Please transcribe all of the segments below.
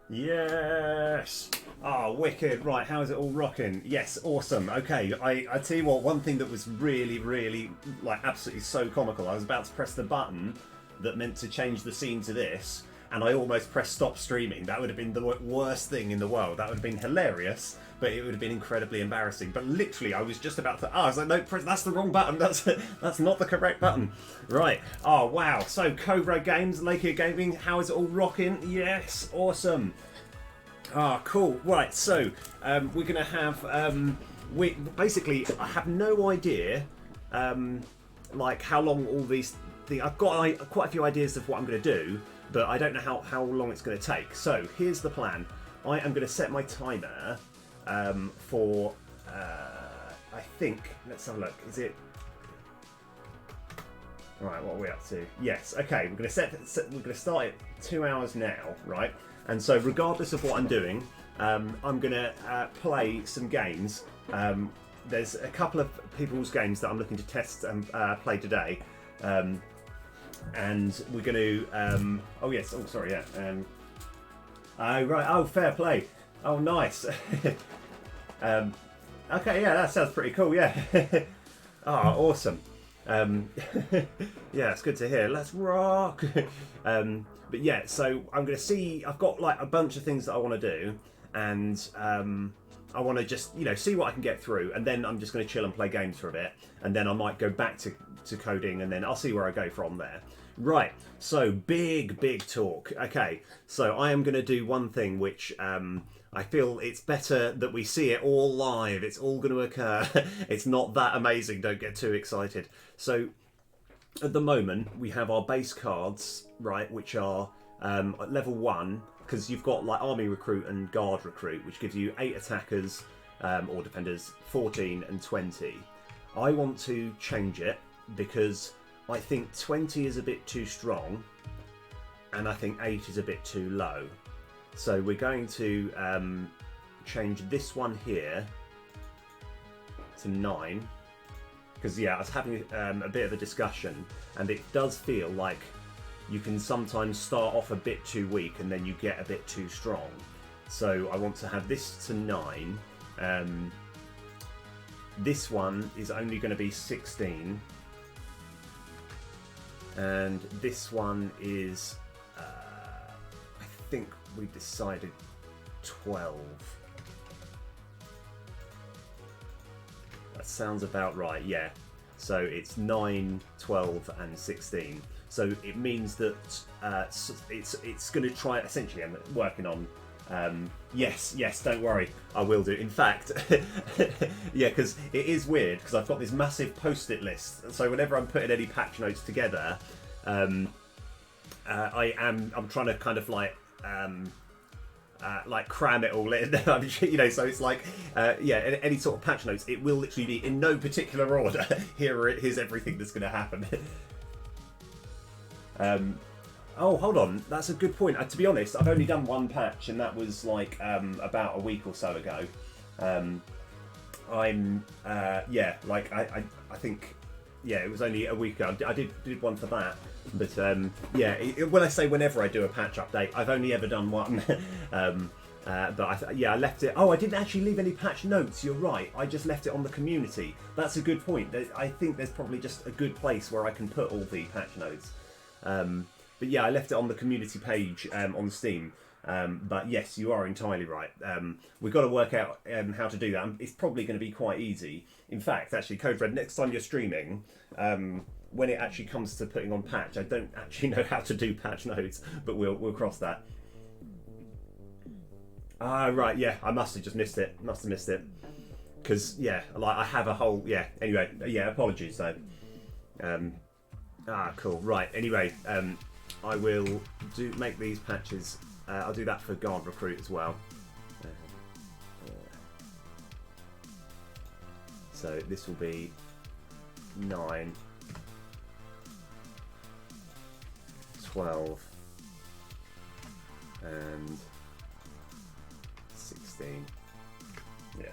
Yes. Ah, wicked. Right, how is it all rocking? Yes, awesome. Okay, I tell you what, one thing that was really, really, like, absolutely so comical, I was about to press the button that meant to change the scene to this, and I almost pressed stop streaming. That would have been the worst thing in the world. That would have been hilarious, but it would have been incredibly embarrassing. But literally, I was just about to. I was like, no, that's the wrong button. That's not the correct button. Right. Oh wow. So Cobra Games, Lakia Gaming. How is it all rocking? Yes. Awesome. Ah, cool. Right. So we're gonna have. We basically. I have no idea. Like how long all these things. I've got quite a few ideas of what I'm going to do, but I don't know how long it's going to take. So here's the plan. I am going to set my timer for. I think. Let's have a look. Is it? All right. What are we up to? Yes. Okay. We're going to we're going to start it 2 hours now, right? And so, regardless of what I'm doing, I'm going to play some games. There's a couple of people's games that I'm looking to test and play today. And we're going to. Oh yes. Oh sorry. Yeah. Oh right. Oh, fair play. Oh nice. Okay. Yeah, that sounds pretty cool. Yeah. Oh, awesome. Yeah, it's good to hear. Let's rock. But yeah, so I'm going to see. I've got like a bunch of things that I want to do, and I want to just see what I can get through, and then I'm just going to chill and play games for a bit, and then I might go back to coding, and then I'll see where I go from there. Right. So big talk. Okay. So I am going to do one thing which I feel it's better that we see it all live. It's all going to occur. It's not that amazing. Don't get too excited. So at the moment we have our base cards, right, which are level 1, because you've got like army recruit and guard recruit, which gives you 8 attackers or defenders, 14 and 20. I want to change it because I think 20 is a bit too strong and I think 8 is a bit too low. So we're going to change this one here to 9. Because yeah, I was having a bit of a discussion, and it does feel like you can sometimes start off a bit too weak and then you get a bit too strong. So I want to have this to 9. This one is only going to be 16. And this one is, I think we decided 12. That sounds about right, yeah. So it's 9, 12 and 16. So it means that it's going to try, essentially I'm working on, yes, don't worry, I will do. In fact, yeah, because it is weird, because I've got this massive post-it list. So whenever I'm putting any patch notes together, I'm trying to kind of like cram it all in, so it's like, yeah, any sort of patch notes, it will literally be in no particular order. Here's everything that's going to happen. Oh, hold on, that's a good point. To be honest, I've only done one patch, and that was like about a week or so ago. Yeah, like I think, yeah, it was only a week ago. I did one for that, but yeah. When I say whenever I do a patch update, I've only ever done one. But I left it. Oh, I didn't actually leave any patch notes. You're right. I just left it on the community. That's a good point. I think there's probably just a good place where I can put all the patch notes. But yeah, I left it on the community page on Steam. But yes, you are entirely right. We've got to work out how to do that. It's probably going to be quite easy. In fact, actually, Code Red, next time you're streaming, when it actually comes to putting on patch, I don't actually know how to do patch notes, but we'll cross that. Ah, right, yeah, I must have just missed it. Must have missed it. Because, yeah, like I have a whole, yeah, anyway, yeah, apologies though. Cool, right, anyway, I will make these patches. I'll do that for guard recruit as well. So this will be 9, 12, and 16. Yeah.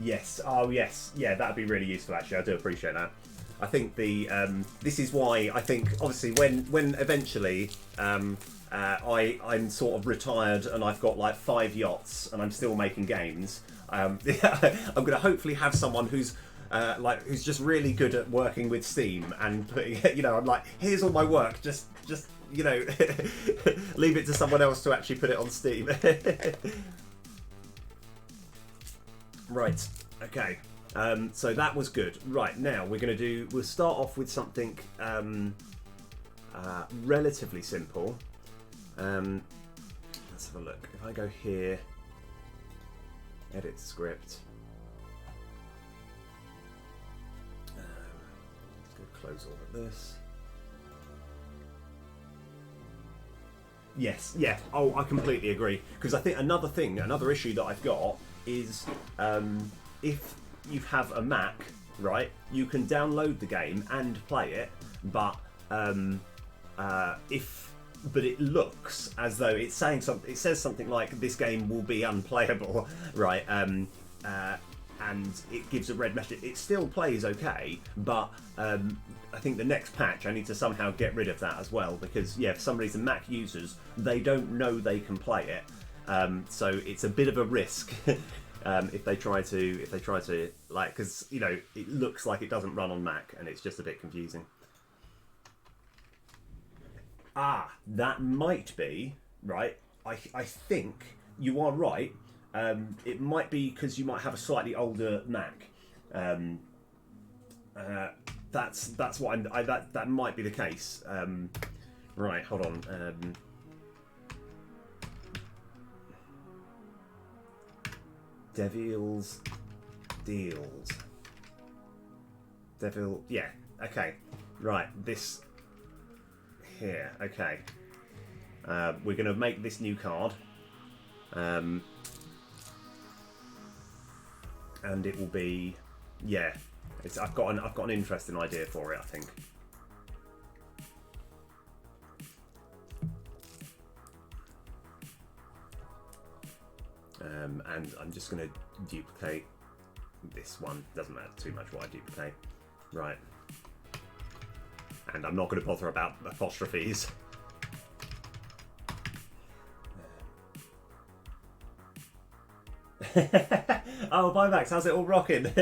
Yes. Oh, yes. Yeah, that'd be really useful. Actually, I do appreciate that. I think this is why I think obviously when eventually I'm sort of retired and I've got like 5 yachts and I'm still making games. I'm going to hopefully have someone who's who's just really good at working with Steam and putting, I'm like, here's all my work, just leave it to someone else to actually put it on Steam. Right. Okay. So that was good. Right, now we'll start off with something relatively simple. Let's have a look. If I go here, edit script. Let's go close all of this. Yes, yeah. Oh, I completely agree. Because I think another issue that I've got is if you have a Mac, right, you can download the game and play it, but it looks as though it's saying something. It says something like this game will be unplayable, right? And it gives a red message. It still plays okay, but I think the next patch I need to somehow get rid of that as well, because for some reason Mac users, they don't know they can play it, so it's a bit of a risk. If they try to like, because it looks like it doesn't run on Mac and it's just a bit confusing. That might be right. I think you are right. It might be because you might have a slightly older Mac. That's what that might be the case. Right, hold on. Devil's Deals. Yeah. Okay. Right. This here. Okay. We're gonna make this new card. And it will be, I've got an interesting idea for it, I think. And I'm just going to duplicate this one. Doesn't matter too much what I duplicate. Right. And I'm not going to bother about apostrophes. Oh, bye Max, how's it all rocking?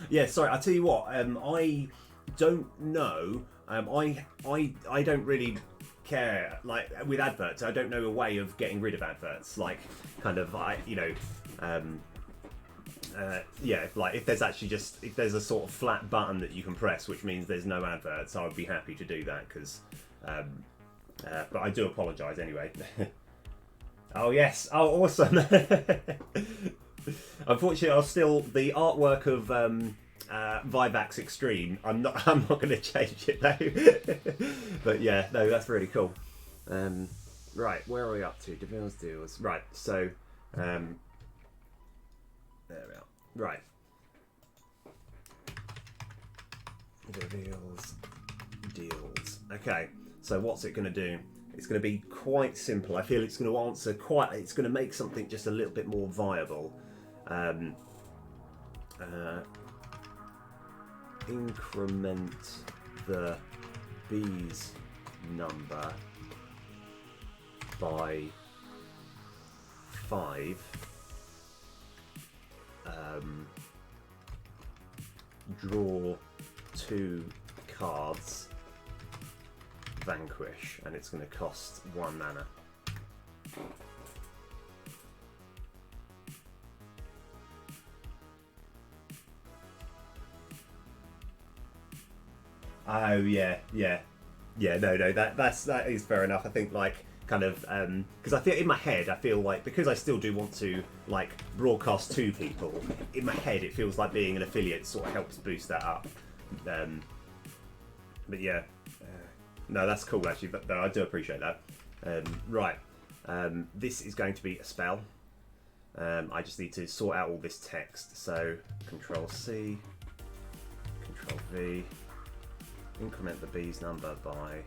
Yeah, sorry, I'll tell you what, I don't know, I don't really care, like, with adverts, I don't know a way of getting rid of adverts, like, kind of, like, like, if there's a sort of flat button that you can press, which means there's no adverts, I would be happy to do that, because, but I do apologise anyway. Oh yes, oh awesome. Unfortunately, the artwork of Vivax Extreme. I'm not going to change it though. But yeah, no, that's really cool. Right, where are we up to? Devil's Deals. Right, so there we are. Right. Devil's Deals. Okay, so what's it going to do? It's going to be quite simple. I feel it's going to answer it's going to make something just a little bit more viable. Increment the bees number by 5. Draw 2 cards. Vanquish, and it's going to cost 1 mana. Oh yeah. No, that is fair enough. I think like kind of because I feel in my head I feel like because I still do want to like broadcast to people. In my head, it feels like being an affiliate sort of helps boost that up. But yeah. No, that's cool actually, but no, I do appreciate that. Right, this is going to be a spell. I just need to sort out all this text. So, Control C, Control V, increment the bees number by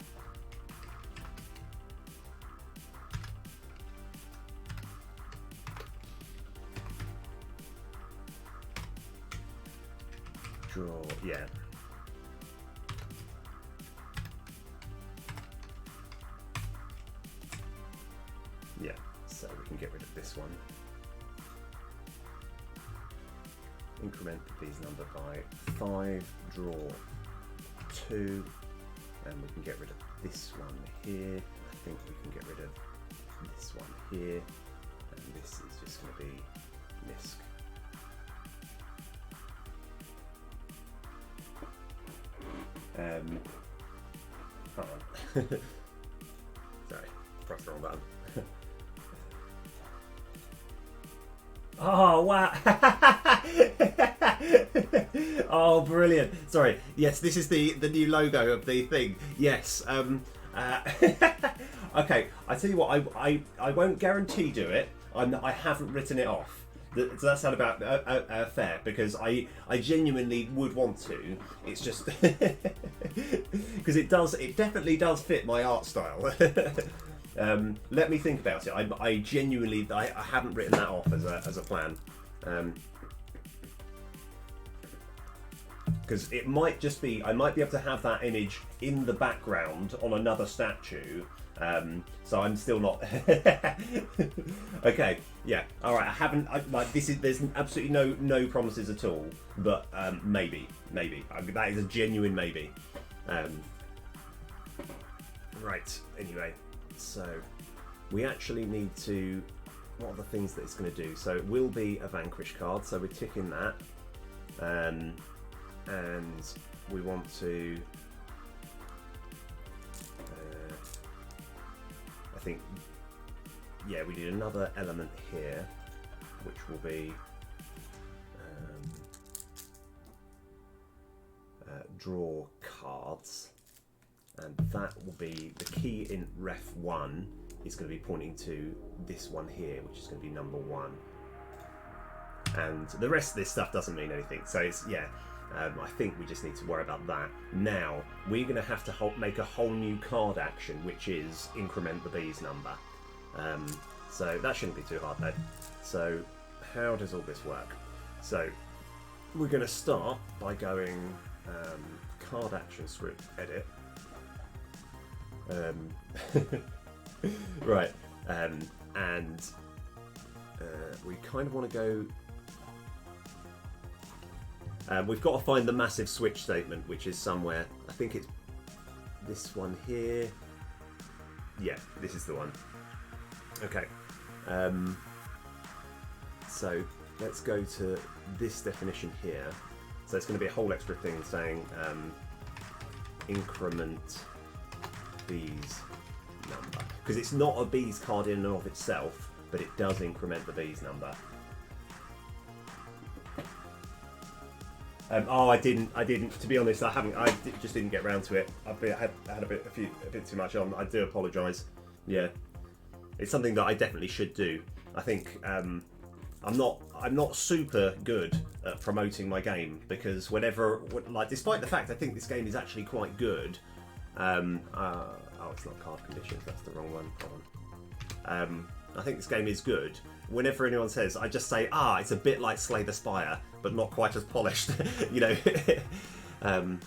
draw, yeah. get rid of this one. Increment the bees number by 5, draw 2, and we can get rid of this one here. I think we can get rid of this one here, and this is just going to be misc. Hold on. Sorry, pressed the wrong button. Oh wow! Oh, brilliant! Sorry. Yes, this is the new logo of the thing. Yes. Okay. I tell you what. I won't guarantee do it. I haven't written it off. Does that sound about fair? Because I genuinely would want to. It's just because it definitely does fit my art style. Let me think about it. I genuinely I haven't written that off as a plan. Because it might just be, I might be able to have that image in the background on another statue. So I'm still not. Okay, yeah, all right. There's absolutely no promises at all. But maybe that is a genuine maybe. Right. Anyway, so we actually need to. What are the things that it's going to do? So it will be a Vanquish card. So we're ticking that. And we want to, I think, yeah, we need another element here, which will be draw cards, and that will be the key in ref 1 is going to be pointing to this one here, which is going to be number 1, and the rest of this stuff doesn't mean anything. So it's, yeah. I think we just need to worry about that. Now, we're going to have to make a whole new card action, which is increment the bees number. So that shouldn't be too hard though. So how does all this work? So we're going to start by going card action script edit. Right, and we kind of want to go. We've got to find the massive switch statement, which is somewhere. I think it's this one here. Yeah, this is the one. Okay. So let's go to this definition here. So it's going to be a whole extra thing saying increment bees number. Because it's not a bees card in and of itself, but it does increment the bees number. I didn't. To be honest, I haven't. Just didn't get round to it. I had a bit too much on. I do apologise. Yeah, it's something that I definitely should do. I think I'm not super good at promoting my game, because despite the fact I think this game is actually quite good. Oh, it's not card conditions. That's the wrong one. Hold on. I think this game is good. Whenever anyone says, I just say, it's a bit like Slay the Spire, but not quite as polished. You know, I'm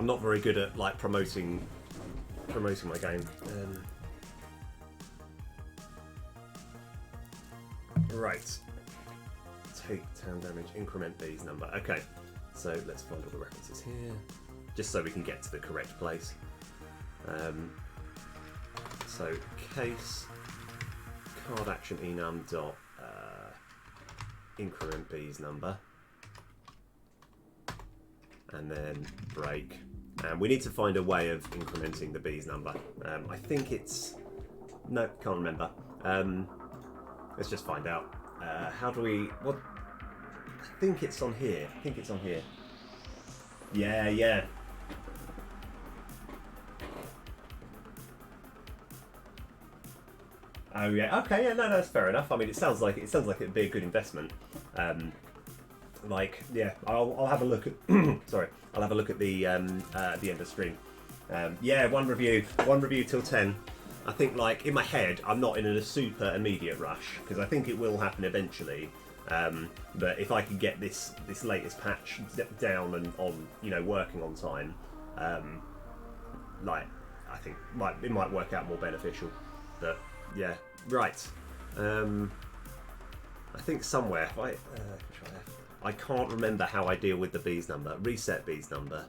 not very good at promoting my game. Right, take town damage, increment bees number. Okay, so let's find all the references here, just so we can get to the correct place. So case card action enum dot increment bees number, and then break, and we need to find a way of incrementing the bees number. I think it's can't remember. Let's just find out. How do we? What? I think it's on here. Yeah. Oh yeah, okay, yeah, no, that's fair enough. I mean, it sounds like it'd be a good investment. Yeah, I'll have a look at. Sorry, I'll have a look at the end of stream. Yeah, one review till 10. I think, in my head, I'm not in a super immediate rush, because I think it will happen eventually. But if I can get this latest patch down and on, working on time, I think it might work out more beneficial. But yeah, right. I think somewhere. If I can't remember how I deal with the bees number. Reset bees number.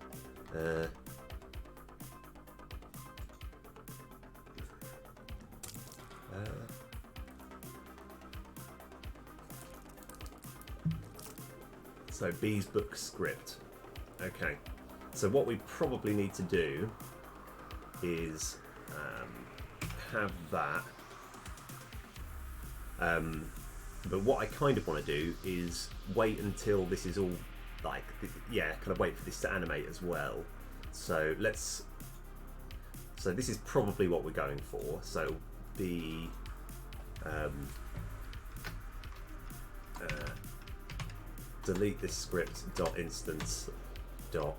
So bees book script. Okay. So what we probably need to do is have that. But what I kind of want to do is wait until this is all like, yeah, kind of wait for this to animate as well. So let's. So this is probably what we're going for. So the delete this script dot instance dot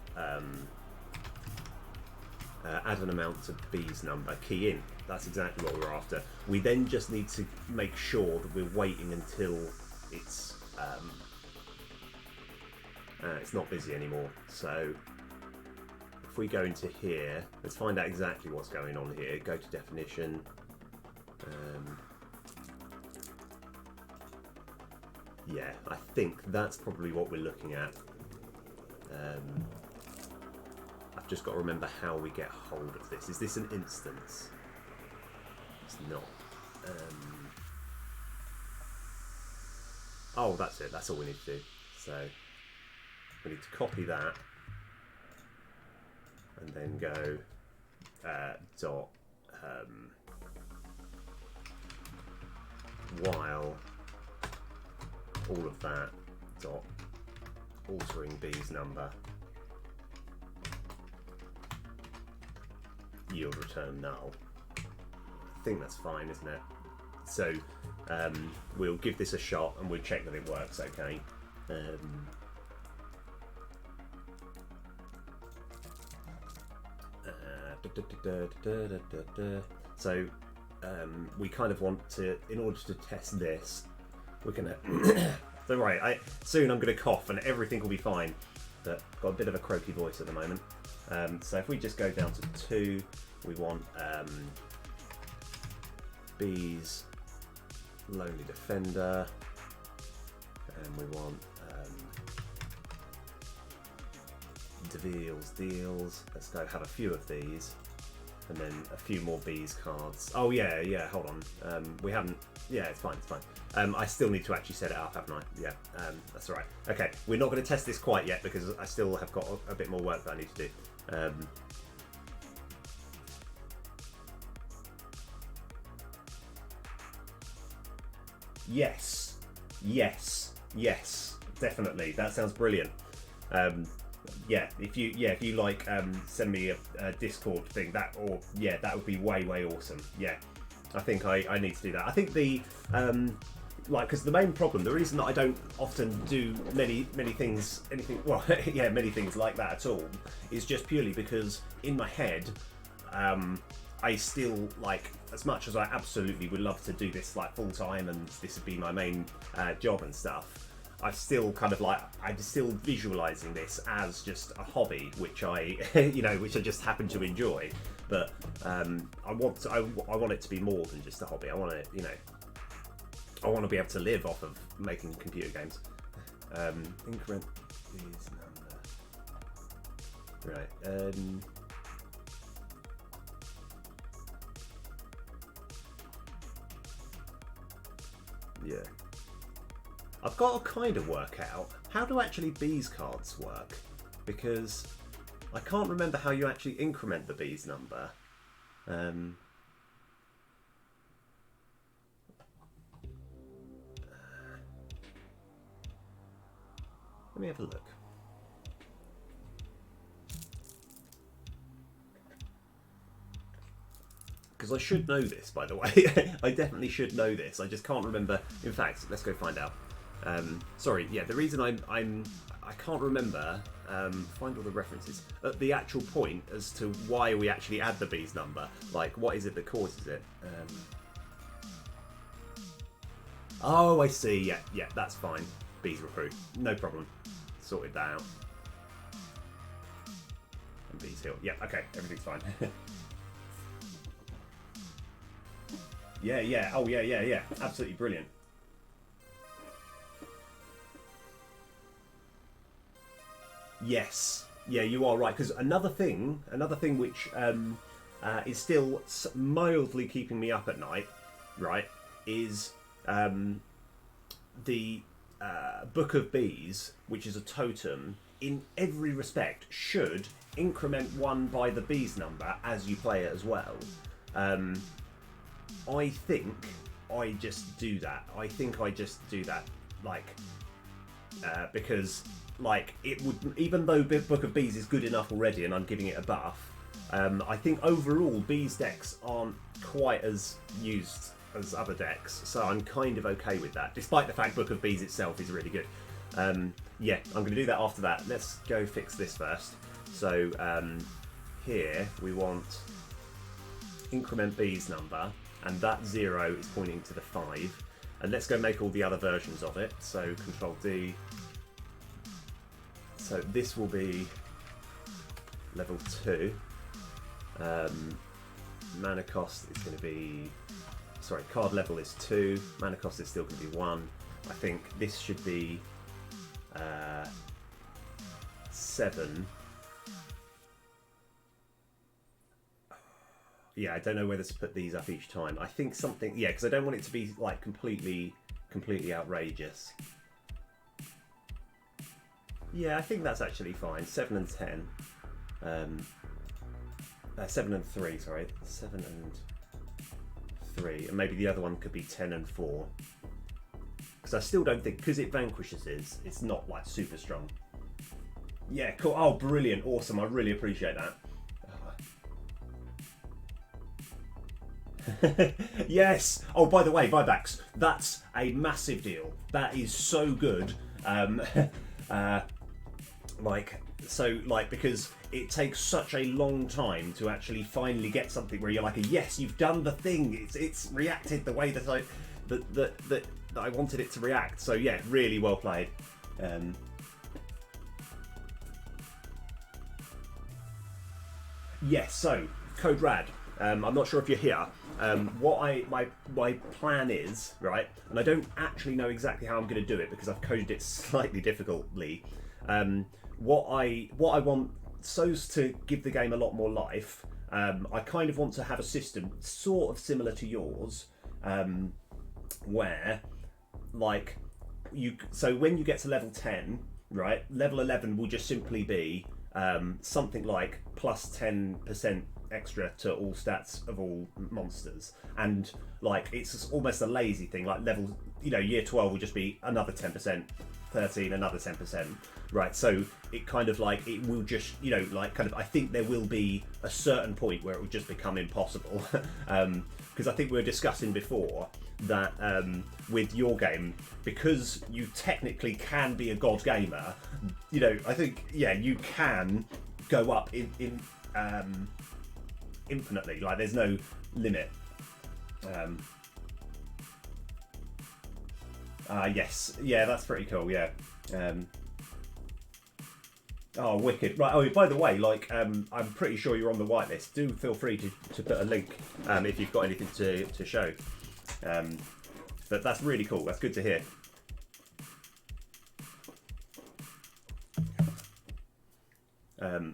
add an amount to bees number, key in. That's exactly what we're after. We then just need to make sure that we're waiting until it's not busy anymore. So if we go into here, let's find out exactly what's going on here. Go to definition. Yeah, I think that's probably what we're looking at. I've just got to remember how we get hold of this. Is this an instance? It's not. Oh, that's it. That's all we need to do. So we need to copy that and then go dot while all of that dot altering bees number yield return null. I think that's fine, isn't it? So we'll give this a shot and we'll check that it works okay. So we kind of want to, in order to test this, we're gonna so right, soon I'm gonna cough and everything will be fine, but I've got a bit of a croaky voice at the moment. So if we just go down to 2, we want bees lonely defender, and we want deals. Let's go have a few of these, and then a few more bees cards. Oh yeah, hold on. We haven't. Yeah, it's fine. I still need to actually set it up, haven't I? Yeah, that's all right. Okay, we're not going to test this quite yet because I still have got a bit more work that I need to do. Yes, definitely. That sounds brilliant. Yeah, if you like, send me a Discord thing. That would be way awesome. Yeah, I think I need to do that. I think the because the main problem, the reason that I don't often do many things, many things like that at all, is just purely because in my head, I still, like, as much as I absolutely would love to do this like full time and this would be my main job and stuff, I still kind of like, I'm still visualizing this as just a hobby, which I, which I just happen to enjoy. But I want it to be more than just a hobby. I want it, I want to be able to live off of making computer games. Increment is number. Right. Yeah. I've got to kind of work out how do actually bees cards work, because I can't remember how you actually increment the bees number. Let me have a look. Because I should know this, by the way. I definitely should know this. I just can't remember. In fact, let's go find out. Sorry, yeah, the reason I can't remember, find all the references, at the actual point as to why we actually add the bees number. Like, what is it that causes it? Oh, I see, yeah, that's fine. Bees recruit, no problem. Sorted that out. And bees heal, yeah, okay, everything's fine. Yeah, yeah. Oh, yeah, yeah, yeah. Absolutely brilliant. Yes. Yeah, you are right. Because another thing which is still mildly keeping me up at night, right, is the Book of Bees, which is a totem, in every respect should increment one by the bees number as you play it as well. Um, I think I just do that. I think I just do that, like, because like it would, even though Book of Bees is good enough already, and I'm giving it a buff. I think overall Bees decks aren't quite as used as other decks, so I'm kind of okay with that, despite the fact Book of Bees itself is really good. Yeah, I'm going to do that after that. Let's go fix this first. So here we want increment Bees number, and that 0 is pointing to the 5. And let's go make all the other versions of it. So Control D. So this will be level 2. Mana cost is going to be, sorry, card level is 2. Mana cost is still going to be 1. I think this should be 7. Yeah, I don't know whether to put these up each time. I think something, yeah, because I don't want it to be like completely outrageous. Yeah, I think that's actually fine. 7 and 10. 7 and 3, sorry. 7 and 3. And maybe the other one could be 10 and 4. Because I still don't think, because it vanquishes it's not like super strong. Yeah, cool. Oh, brilliant. Awesome. I really appreciate that. Yes. Oh, by the way, buybacks. That's a massive deal. That is so good. Because it takes such a long time to actually finally get something where you're like, yes, you've done the thing. It's reacted the way that I wanted it to react. So yeah, really well played. Yes. So Code Rad. I'm not sure if you're here. My plan is, right, and I don't actually know exactly how I'm going to do it because I've coded it slightly difficultly. What I want, so's to give the game a lot more life. I kind of want to have a system sort of similar to yours, where like so when you get to level 10, right, level 11 will just simply be something like plus 10% extra to all stats of all monsters, and like it's almost a lazy thing, like level, year 12 will just be another 10%, 13 another 10%, right? So it kind of like, it will just, I think there will be a certain point where it will just become impossible. Because I think we were discussing before that with your game, because you technically can be a god gamer, I think, yeah, you can go up in infinitely, like there's no limit. Yes, yeah, that's pretty cool. Yeah. Oh, wicked! Right. Oh, by the way, I'm pretty sure you're on the whitelist. Do feel free to put a link if you've got anything to show. But that's really cool. That's good to hear.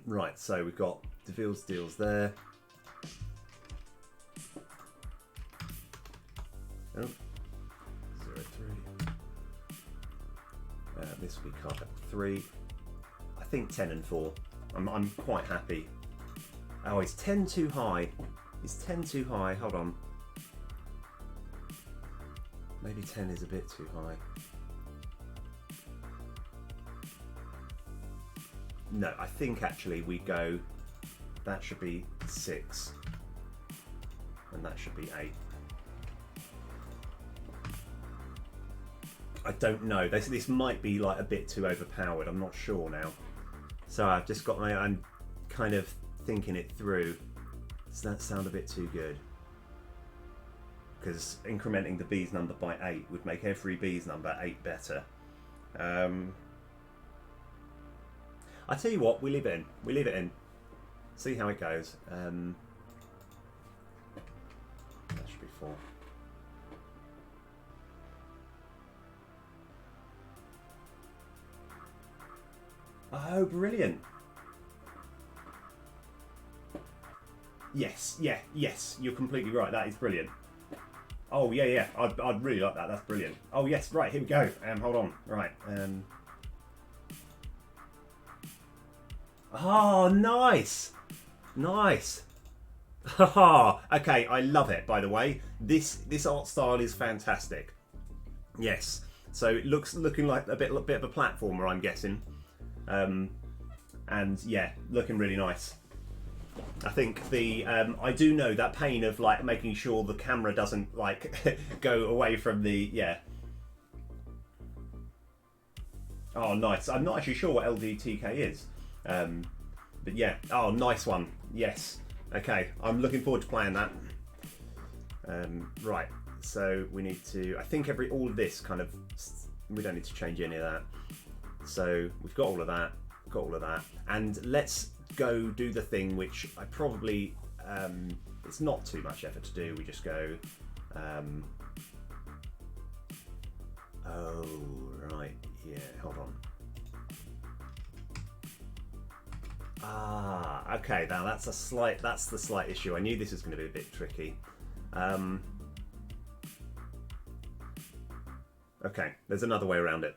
Right. So we've got Deville's deals there. Oh, 0-3. This will be card 3. I think 10 and 4. I'm quite happy. Oh, is 10 too high? Is 10 too high? Hold on. Maybe 10 is a bit too high. No, I think actually we go, that should be 6. And that should be 8. I don't know. This might be like a bit too overpowered. I'm not sure now. So I've just got I'm kind of thinking it through. Does that sound a bit too good? Because incrementing the bees number by 8 would make every bees number 8 better. I tell you what, we leave it in. See how it goes. That should be 4. Oh, brilliant. Yes, yeah, yes, you're completely right. That is brilliant. Oh, yeah, yeah, I'd really like that. That's brilliant. Oh, yes, right, here we go. Hold on. Right. Oh, nice. Nice. Haha. Okay, I love it, by the way. This art style is fantastic. Yes. So it looking like a bit of a platformer, I'm guessing. And yeah, looking really nice. I think the I do know that pain of like making sure the camera doesn't like go away from the Oh, nice. I'm not actually sure what LDTK is, but yeah. Oh, nice one. Yes. Okay, I'm looking forward to playing that. Right. So we need to. I think all of this kind of. We don't need to change any of that. So we've got all of that. Got all of that, and let's go do the thing which I probably it's not too much effort to do. We just go oh right, yeah, hold on. Okay, now that's the slight issue. I knew this was going to be a bit tricky. Okay, there's another way around it.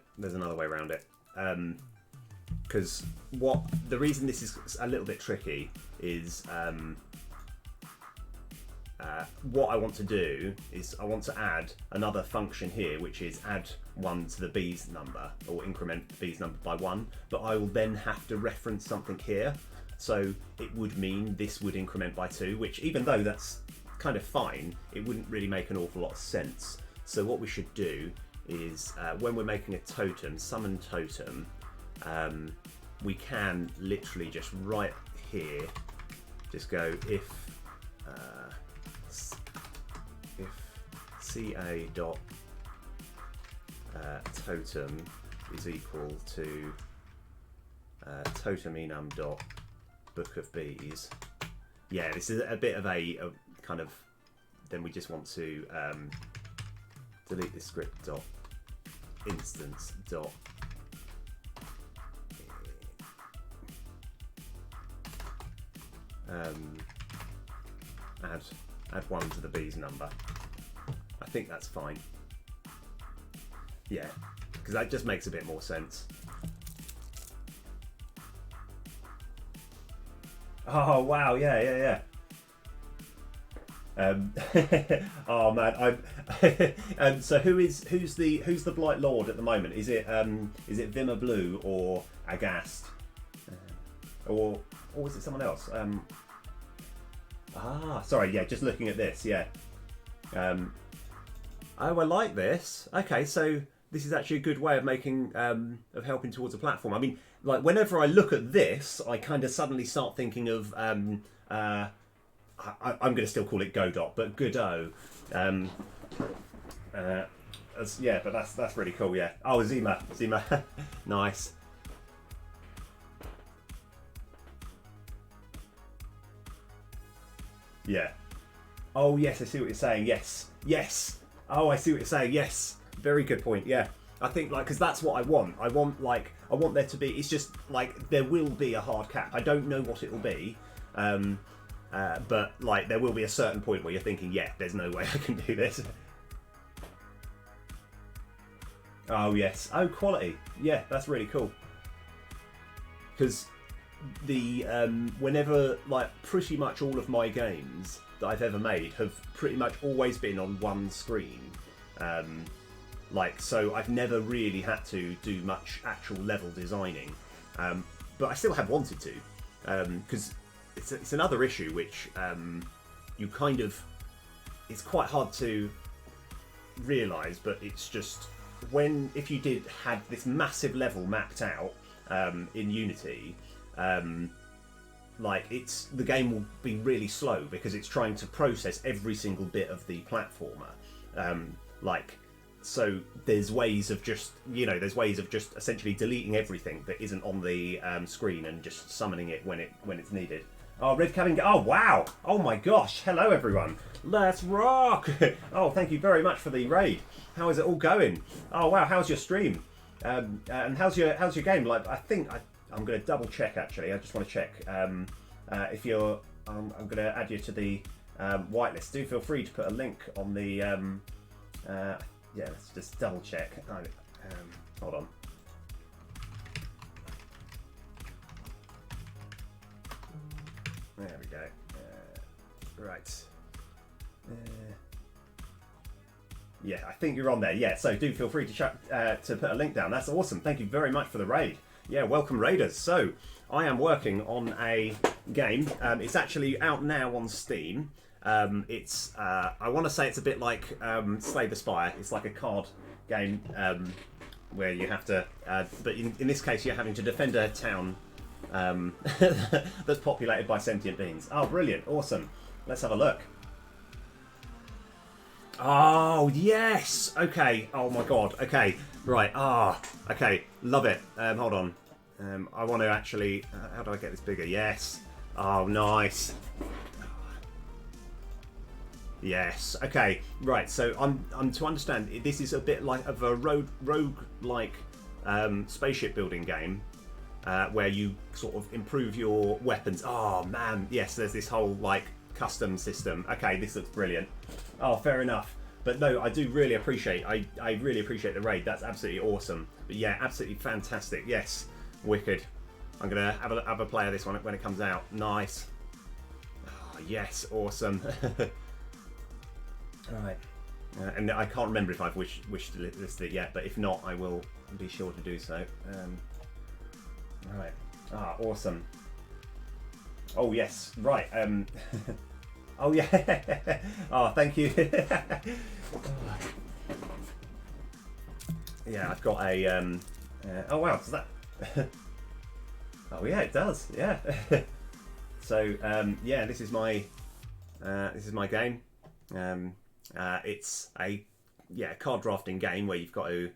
Because the reason this is a little bit tricky is what I want to do is I want to add another function here, which is add 1 to the bees number, or increment the bees number by 1, but I will then have to reference something here. So it would mean this would increment by 2, which even though that's kind of fine, it wouldn't really make an awful lot of sense. So what we should do is when we're making a totem, summon totem, we can literally just right here just go if ca dot totem is equal to totem enum dot book of bees. Yeah, this is a bit of a kind of, then we just want to delete this script dot instance dot add 1 to the bees number. I think that's fine. Yeah, because that just makes a bit more sense. Oh wow, yeah. Oh man, so who's the Blight Lord at the moment? Is it Vimmer Blue or Agast, or was it someone else? Sorry, yeah, just looking at this, yeah. Oh, I like this. Okay, so this is actually a good way of making of helping towards a platform. I mean, like whenever I look at this, I kind of suddenly start thinking of I'm going to still call it Godot, but Godot. Yeah, but that's really cool. Yeah. Oh, Zima, nice. Yeah. Oh yes, I see what you're saying. Yes. Oh, I see what you're saying. Yes. Very good point. Yeah. I think because that's what I want. I want there to be. It's just like there will be a hard cap. I don't know what it will be, but there will be a certain point where you're thinking, yeah, there's no way I can do this. Oh yes. Oh, quality. Yeah, that's really cool. Because the whenever pretty much all of my games that I've ever made have pretty much always been on one screen. So I've never really had to do much actual level designing, but I still have wanted to, because it's another issue which it's quite hard to realise, but it's just if you had this massive level mapped out in Unity, the game will be really slow because it's trying to process every single bit of the platformer. So there's ways of just essentially deleting everything that isn't on the screen and just summoning it when it's needed. Oh, Red Cabin. Oh wow! Oh my gosh! Hello everyone. Let's rock! Oh, thank you very much for the raid. How is it all going? Oh wow! How's your stream? And how's your game? I think I'm going to double check actually. I just want to check if you're. I'm going to add you to the whitelist. Do feel free to put a link on the. Yeah, let's just double check. Hold on. There we go. Right. Yeah, I think you're on there. Yeah, so do feel free to put a link down. That's awesome. Thank you very much for the raid. Yeah, welcome raiders. So I am working on a game. It's actually out now on Steam. It's I want to say it's a bit like Slay the Spire. It's like a card game where you have to, but in this case you're having to defend a town that's populated by sentient beings. Oh, brilliant! Awesome. Let's have a look. Oh, yes! Okay. Oh my god. Okay. Right. Okay. Love it. Hold on. I want to actually... how do I get this bigger? Yes. Oh, nice. Yes. Okay. Right. So I'm to understand, this is a bit like of a rogue-like spaceship building game where you sort of improve your weapons. Oh, man. Yes, there's this whole, like, custom system. Okay, this looks brilliant. Oh, fair enough. But no, I do really appreciate. I really appreciate the raid. That's absolutely awesome. But yeah, absolutely fantastic. Yes, wicked. I'm gonna have a play of this one when it comes out. Nice. Oh, yes, awesome. All right. And I can't remember if I've wished to list it yet, but if not, I will be sure to do so. All right. Ah, awesome. Oh yes. Right. Oh yeah. Oh, thank you. Yeah, I've got a. Oh wow, does that? Oh yeah, it does. Yeah. So yeah, this is my game. It's a card drafting game where you've got to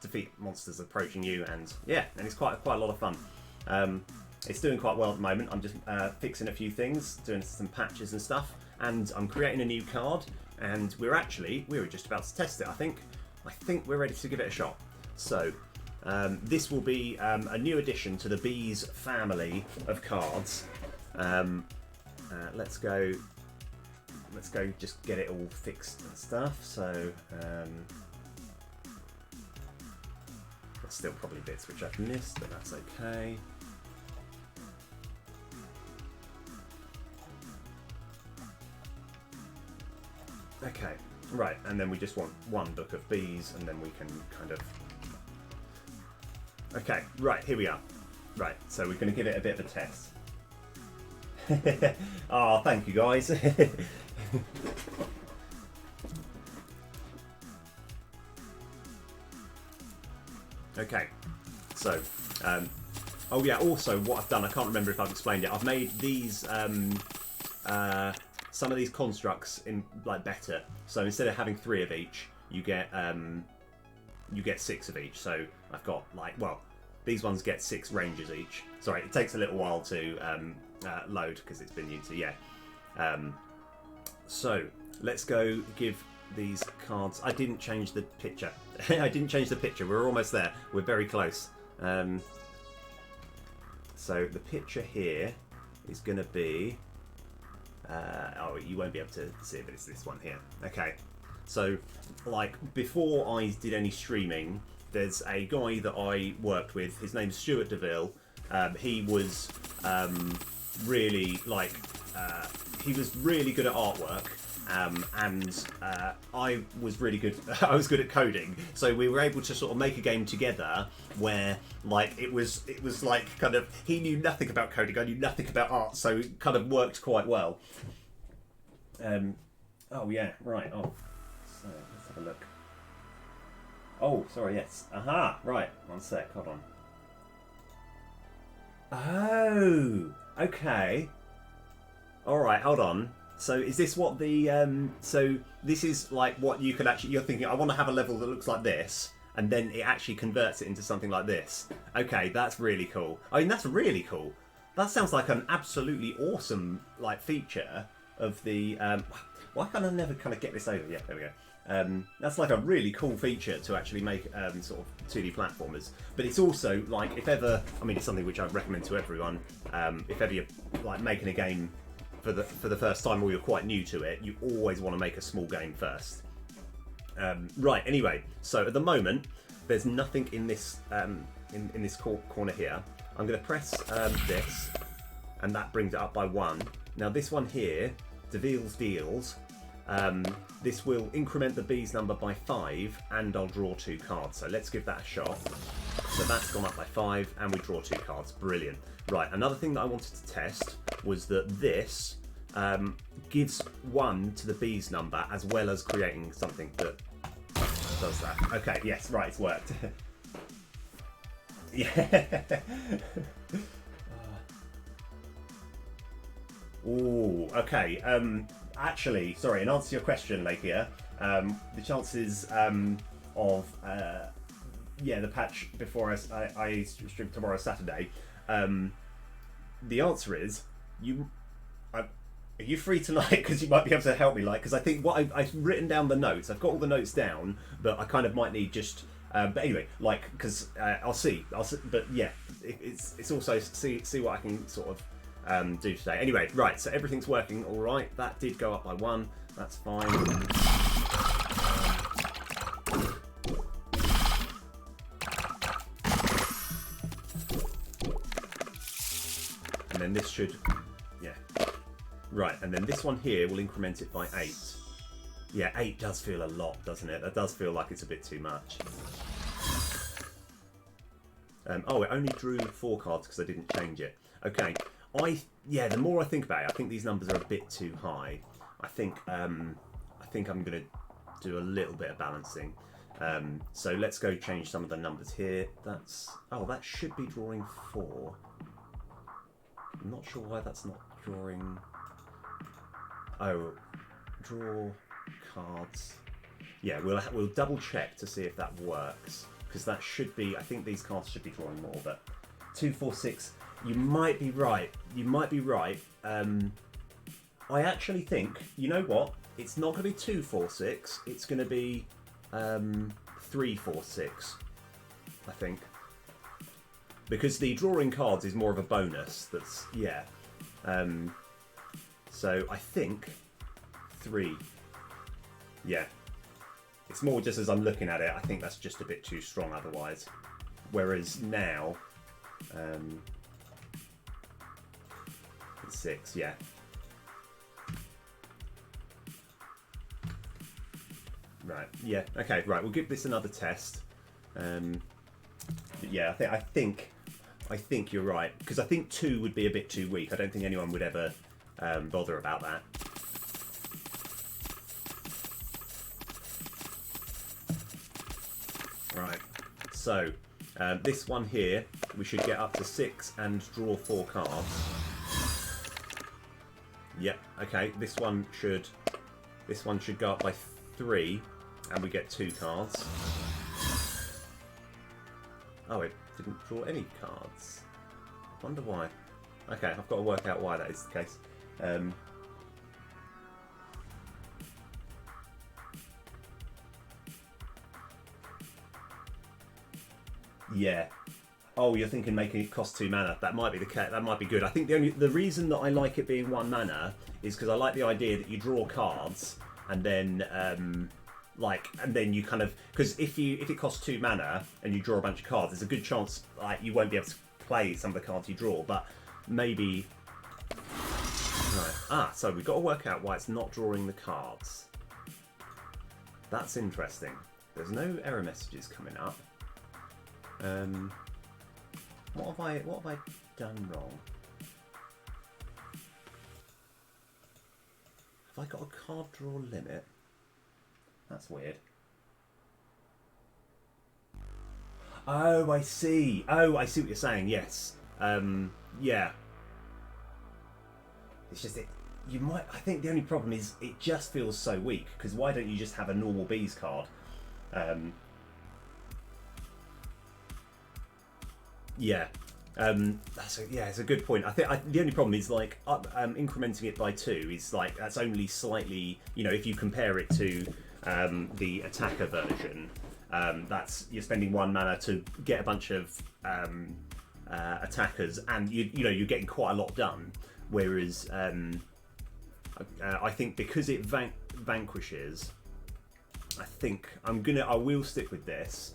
defeat monsters approaching you, and it's quite a lot of fun. It's doing quite well at the moment. I'm just fixing a few things, doing some patches and stuff, and I'm creating a new card. And we were just about to test it. I think we're ready to give it a shot. So this will be a new addition to the Bees family of cards. Let's go. Just get it all fixed and stuff. So there's still probably bits which I've missed, but that's okay. Okay, right, and then we just want one book of bees, and then we can kind of... Okay, right, here we are. Right, so we're going to give it a bit of a test. Oh, thank you guys. Okay, so, oh yeah, also what I've done, I can't remember if I've explained it, I've made these, some of these constructs in like better. So instead of having 3 of each, you get 6 of each. So I've got these ones get 6 ranges each. Sorry, it takes a little while to load because it's been new to so let's go give these cards. I didn't change the picture. I didn't change the picture. We're almost there. We're very close. So the picture here is going to be. Oh, you won't be able to see it, but it's this one here. Okay, so like before I did any streaming, there's a guy that I worked with. His name's Stuart DeVille. He was really he was really good at artwork, and I was really good. I was good at coding, so we were able to sort of make a game together where it was like kind of he knew nothing about coding, I knew nothing about art, so it kind of worked quite well. Oh yeah, right. Oh, so let's have a look. Oh, sorry. Yes. Aha. Right. One sec. Hold on. Oh. Okay. All right. Hold on. So is this what the so this is like what you could actually, you're thinking I want to have a level that looks like this, and then it actually converts it into something like this. Okay, that's really cool. I mean, that's really cool. That sounds like an absolutely awesome feature of the why can't I never kind of get this over? Yeah, there we go. That's like a really cool feature to actually make sort of 2D platformers. But it's also like, if ever, I mean, it's something which I'd recommend to everyone. If ever you're like making a game for the first time, or you're quite new to it, you always want to make a small game first. Right. Anyway, so at the moment, there's nothing in this in this corner here. I'm going to press this, and that brings it up by 1. Now this one here, Deville's Deals. This will increment the bees number by 5, and I'll draw 2 cards. So let's give that a shot. So that's gone up by 5, and we draw 2 cards. Brilliant. Right, another thing that I wanted to test was that this gives 1 to the bees number, as well as creating something that does that. Okay, yes, right, it's worked. Yeah. Ooh, okay. Actually, sorry, in answer to your question, Lakia, the chances of the patch before I stream tomorrow Saturday, the answer is are you free tonight? Because you might be able to help me, because I think what I've written down the notes. I've got all the notes down, but I kind of might need just. But anyway, because I'll see. But yeah, it's also see what I can sort of do today. Anyway, right. So everything's working all right. That did go up by 1. That's fine. And then this should, yeah. Right, and then this one here will increment it by 8. Yeah, 8 does feel a lot, doesn't it? That does feel like it's a bit too much. Oh, it only drew 4 cards because I didn't change it. Okay, the more I think about it, I think these numbers are a bit too high. I think I'm going to do a little bit of balancing. So let's go change some of the numbers here. That should be drawing 4. I'm not sure why that's not drawing. Oh, draw cards. Yeah, we'll double check to see if that works, because that should be. I think these cards should be drawing more, but 2, 4, 6. You might be right. I actually think, you know what? It's not going to be 2, 4, 6. It's going to be 3, 4, 6. I think, because the drawing cards is more of a bonus. That's so I think 3. Yeah. It's more just as I'm looking at it, I think that's just a bit too strong otherwise. Whereas now, it's 6, yeah. Right, yeah, okay, right, we'll give this another test. Yeah, I think you're right, because I think 2 would be a bit too weak. I don't think anyone would ever bother about that. Right, so this one here, we should get up to 6 and draw 4 cards. Yep, okay, this one should go up by 3, and we get 2 cards. Oh, it didn't draw any cards. Wonder why. Okay, I've got to work out why that is the case. Yeah. Oh, you're thinking making it cost 2 mana. That might be the case. That might be good. I think the reason that I like it being 1 mana is because I like the idea that you draw cards and then you kind of, because if it costs 2 mana and you draw a bunch of cards, there's a good chance you won't be able to play some of the cards you draw. But maybe. Right. So we've got to work out why it's not drawing the cards. That's interesting. There's no error messages coming up. What have I done wrong? Have I got a card draw limit? That's weird. Oh, I see. What you're saying. Yes. Yeah. It's just I think the only problem is it just feels so weak. Because why don't you just have a normal bees card? Yeah, it's a good point. I think the only problem is incrementing it by 2 is that's only slightly, if you compare it to the attacker version. That's you're spending 1 mana to get a bunch of attackers, and you're getting quite a lot done. Whereas I think because it vanquishes, I think I will stick with this.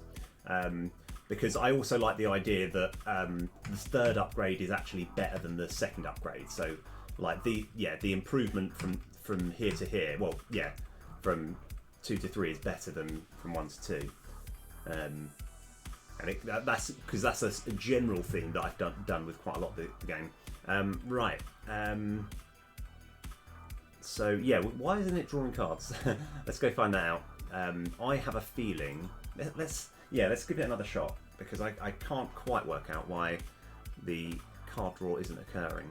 Because I also like the idea that the third upgrade is actually better than the second upgrade. So, like the improvement from here to here. Well, yeah, from 2 to 3 is better than from 1 to 2. And that's because that's a general theme that I've done with quite a lot of the game. Right. So yeah, why isn't it drawing cards? Let's go find that out. I have a feeling. Let's give it another shot, because I can't quite work out why the card draw isn't occurring.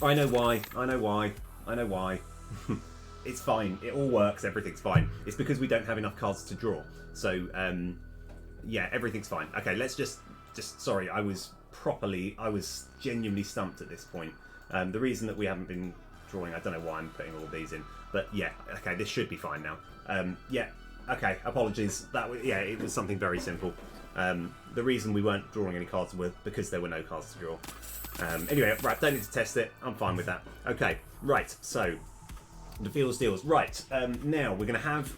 I know why. It's fine. It all works. Everything's fine. It's because we don't have enough cards to draw. So, yeah, everything's fine. Okay, let's just sorry, I was genuinely stumped at this point. The reason that we haven't been drawing, I don't know why I'm putting all these in, but yeah, okay, this should be fine now. Yeah, okay, apologies. It was something very simple. The reason we weren't drawing any cards was because there were no cards to draw. Anyway, right, don't need to test it. I'm fine with that. Okay, right, so the field deals. Right, now we're going to have...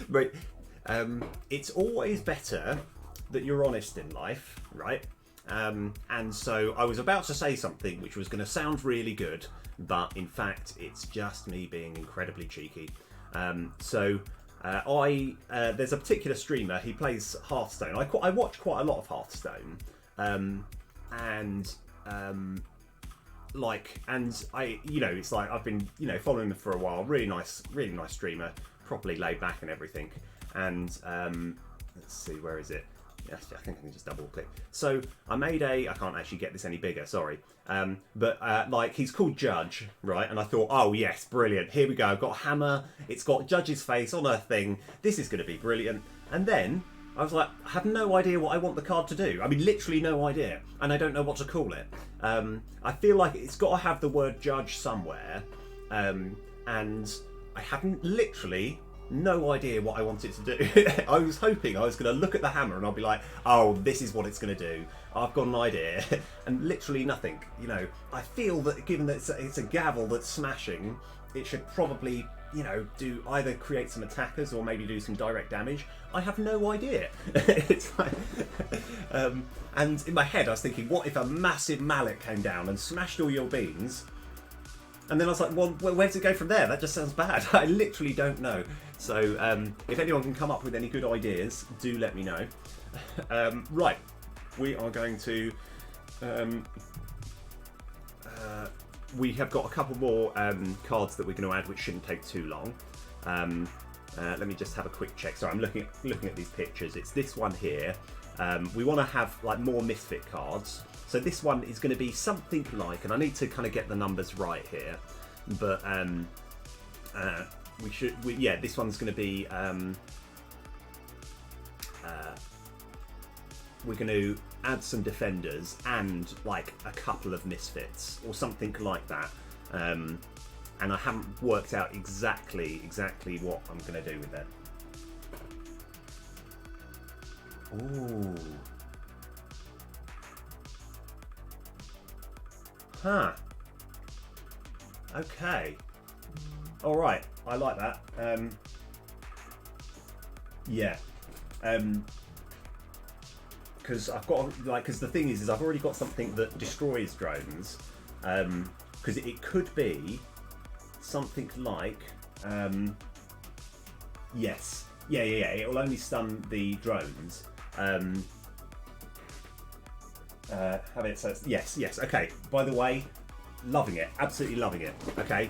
right, it's always better that you're honest in life, right? And so I was about to say something which was going to sound really good, but in fact it's just me being incredibly cheeky. There's a particular streamer, he plays Hearthstone. I watch quite a lot of Hearthstone, it's like I've been following him for a while. Really nice streamer, properly laid back and everything. And let's see, where is it? Yes, I think I can just double click. So I can't actually get this any bigger, sorry. But he's called Judge, right? And I thought, oh yes, brilliant. Here we go. I've got a hammer. It's got Judge's face on a thing. This is going to be brilliant. And then I was like, I have no idea what I want the card to do. I mean, literally no idea. And I don't know what to call it. I feel like it's got to have the word Judge somewhere. And I haven't literally... no idea what I want it to do. I was hoping I was going to look at the hammer and I'll be like, oh, this is what it's going to do. I've got an idea. And literally nothing. I feel that given that it's a gavel that's smashing, it should probably, do either create some attackers or maybe do some direct damage. I have no idea. It's like, and in my head I was thinking, what if a massive mallet came down and smashed all your beans? And then I was like, well, where does it go from there? That just sounds bad. I literally don't know. So if anyone can come up with any good ideas, do let me know. Right, we are going to... we have got a couple more cards that we're going to add, which shouldn't take too long. Let me just have a quick check. Sorry, I'm looking at these pictures. It's this one here. We want to have more Misfit cards. So this one is going to be something like, and I need to kind of get the numbers right here, but this one's going to be, we're going to add some defenders and a couple of Misfits or something like that. And I haven't worked out exactly what I'm going to do with it. Ooh. Huh. Okay. All right. I like that. Yeah. Because I've got because the thing is I've already got something that destroys drones. Because it could be something like. Yes. Yeah. It will only stun the drones. Have it, so it's, yes, okay. By the way, loving it, absolutely loving it. Okay,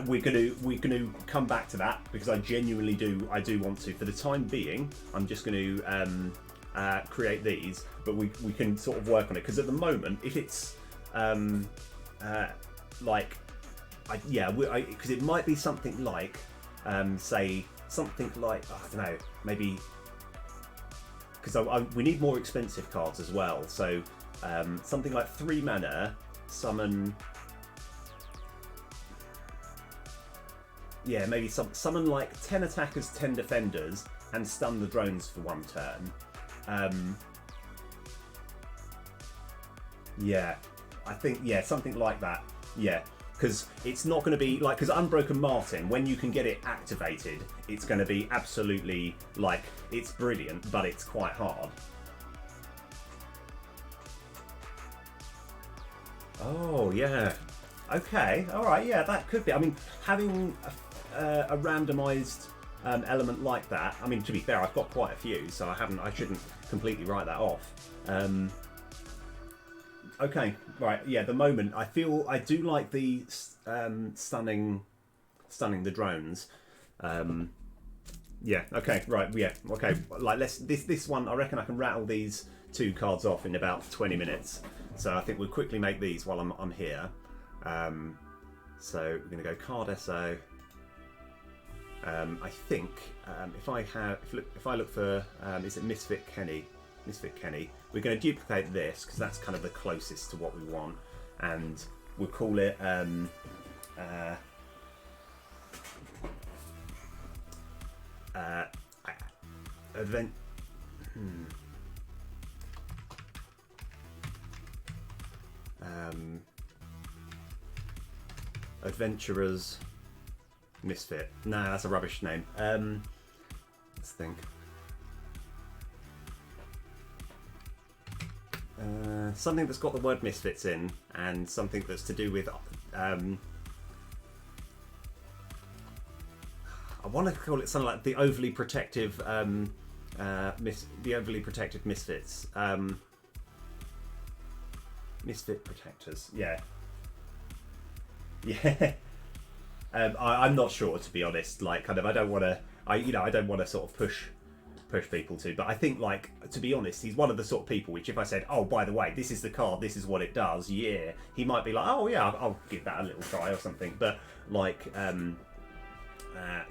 we're gonna come back to that because I genuinely do want to. For the time being, I'm just going to create these, but we can sort of work on it because at the moment, if it's because it might be something like say something like I don't know, maybe. because we need more expensive cards as well. So something like 3 mana, summon. Yeah, maybe summon like 10 attackers, 10 defenders, and stun the drones for 1 turn. Yeah, I think, yeah, something like that. Yeah, because it's not going to be like, because Unbroken Martin, when you can get it activated, it's going to be absolutely like, it's brilliant, but it's quite hard. Oh, yeah. Okay, alright, yeah, that could be. I mean, having a randomised element like that, I mean, to be fair, I've got quite a few, so I shouldn't completely write that off. Okay, right, yeah, the moment, I do like the stunning the drones. Yeah, okay, right, yeah, okay, like, this one, I reckon I can rattle these 2 cards off in about 20 minutes. So I think we'll quickly make these while I'm here. So we're going to go card SO. I think if I look for is it Misfit Kenny? Misfit Kenny. We're going to duplicate this because that's kind of the closest to what we want, and we'll call it event. Adventurers Misfit. Nah, that's a rubbish name. Let's think. Something that's got the word misfits in, and something that's to do with I want to call it something like the overly protective the overly protective misfits. Misfit protectors. Yeah. Yeah. I'm not sure, to be honest. Like, kind of, I don't want to sort of push people to, but I think, like, to be honest, he's one of the sort of people which, if I said, oh, by the way, this is the card, this is what it does, yeah, he might be like, oh yeah, I'll give that a little try or something. But like,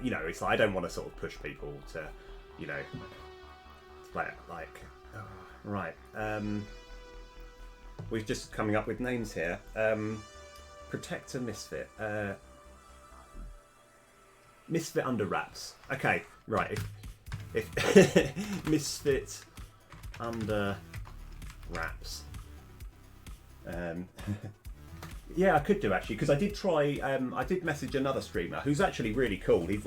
it's like I don't want to sort of push people to, play it like, right. We're just coming up with names here. Protector Misfit. Misfit under wraps. Okay, right. If Misfit under wraps. Yeah, I could do actually, because I did try. I did message another streamer who's actually really cool. He's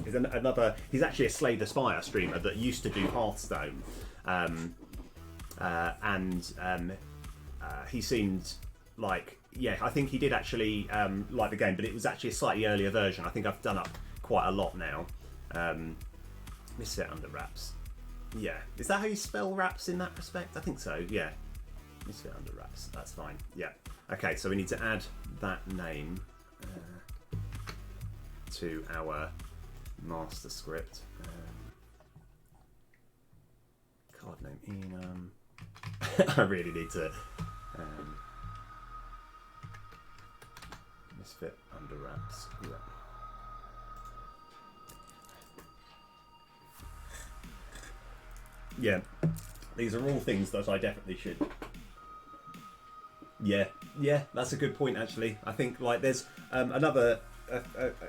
He's actually a Slay the Spire streamer that used to do Hearthstone, he seemed like, yeah, I think he did actually like the game, but it was actually a slightly earlier version. I think I've done up quite a lot now. Misfit under wraps. Yeah, is that how you spell wraps in that respect? I think so. Yeah, Misfit under wraps. That's fine. Yeah. Okay, so we need to add that name to our master script. Card name Enum. I really need to. Misfit under wraps. Yeah. Yeah, these are all things that I definitely should. Yeah, that's a good point actually. I think like there's another.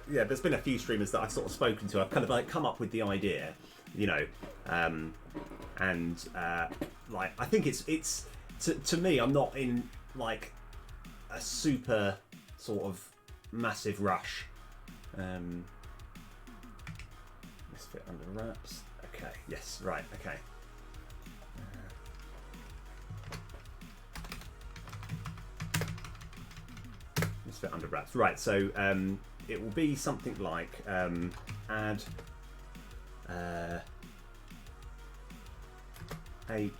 There's been a few streamers that I've sort of spoken to. I've kind of like come up with the idea, like I think it's to me. I'm not in like a super sort of massive rush. Misfit under wraps. Okay. Yes. Right. Okay. Misfit under wraps. Right. So it will be something like add 8.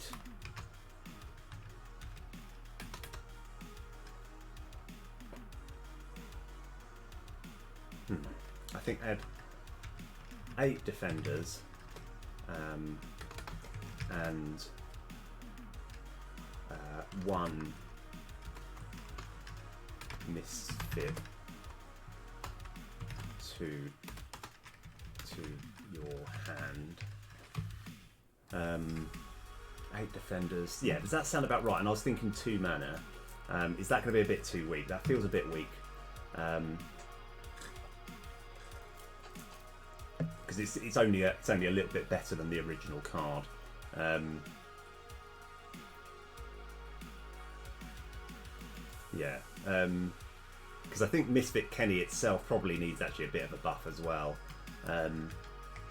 I think add 8 defenders and 1 misfit to your hand. 8 defenders. Yeah, does that sound about right? And I was thinking 2 mana. Is that going to be a bit too weak? That feels a bit weak. Because it's only a little bit better than the original card. Yeah. Because I think Misfit Kenny itself probably needs actually a bit of a buff as well.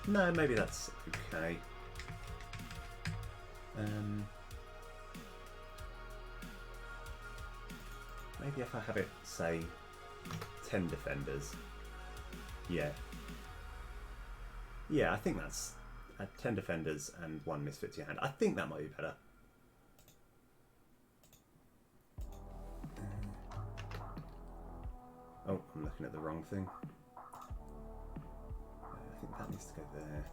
No, maybe that's okay. Maybe if I have it, say, 10 defenders. Yeah. Yeah, I think that's 10 defenders and 1 Misfit to your hand. I think that might be better. Oh, I'm looking at the wrong thing. I think that needs to go there.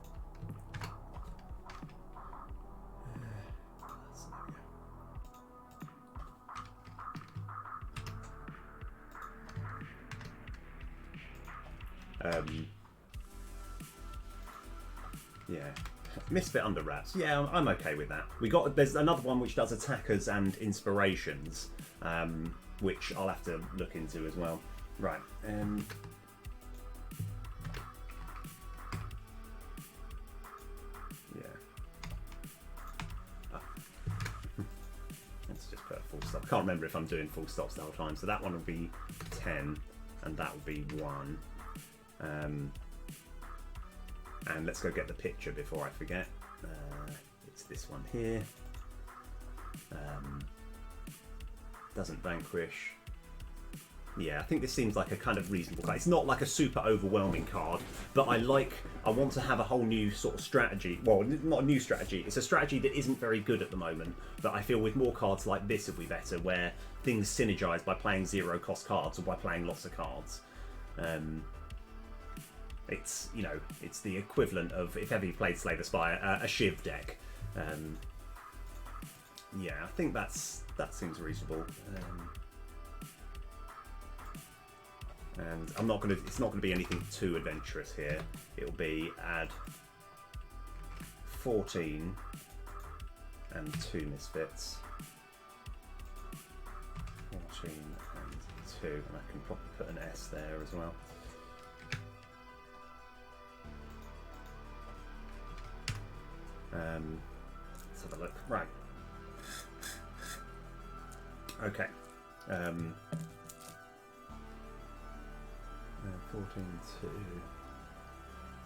Yeah, Misfit under wraps. Yeah, I'm okay with that. There's another one which does attackers and inspirations, which I'll have to look into as well. Right. Yeah. Oh. Let's just put a full stop. I can't remember if I'm doing full stops the whole time. So that one will be 10, and that will be 1. And let's go get the picture before I forget. It's this one here. Doesn't vanquish. Yeah, I think this seems like a kind of reasonable card. It's not like a super overwhelming card, but I want to have a whole new sort of strategy. Well, not a new strategy. It's a strategy that isn't very good at the moment, but I feel with more cards like this it'll be better, where things synergize by playing 0-cost cards or by playing lots of cards. It's, you know, it's the equivalent of, if ever you played Slay the Spire, a Shiv deck. Yeah, I think that seems reasonable. And it's not gonna be anything too adventurous here. It'll be add 14 and 2 Misfits. 14 and 2, and I can probably put an S there as well. Let's have a look. Right. Okay. 14-2.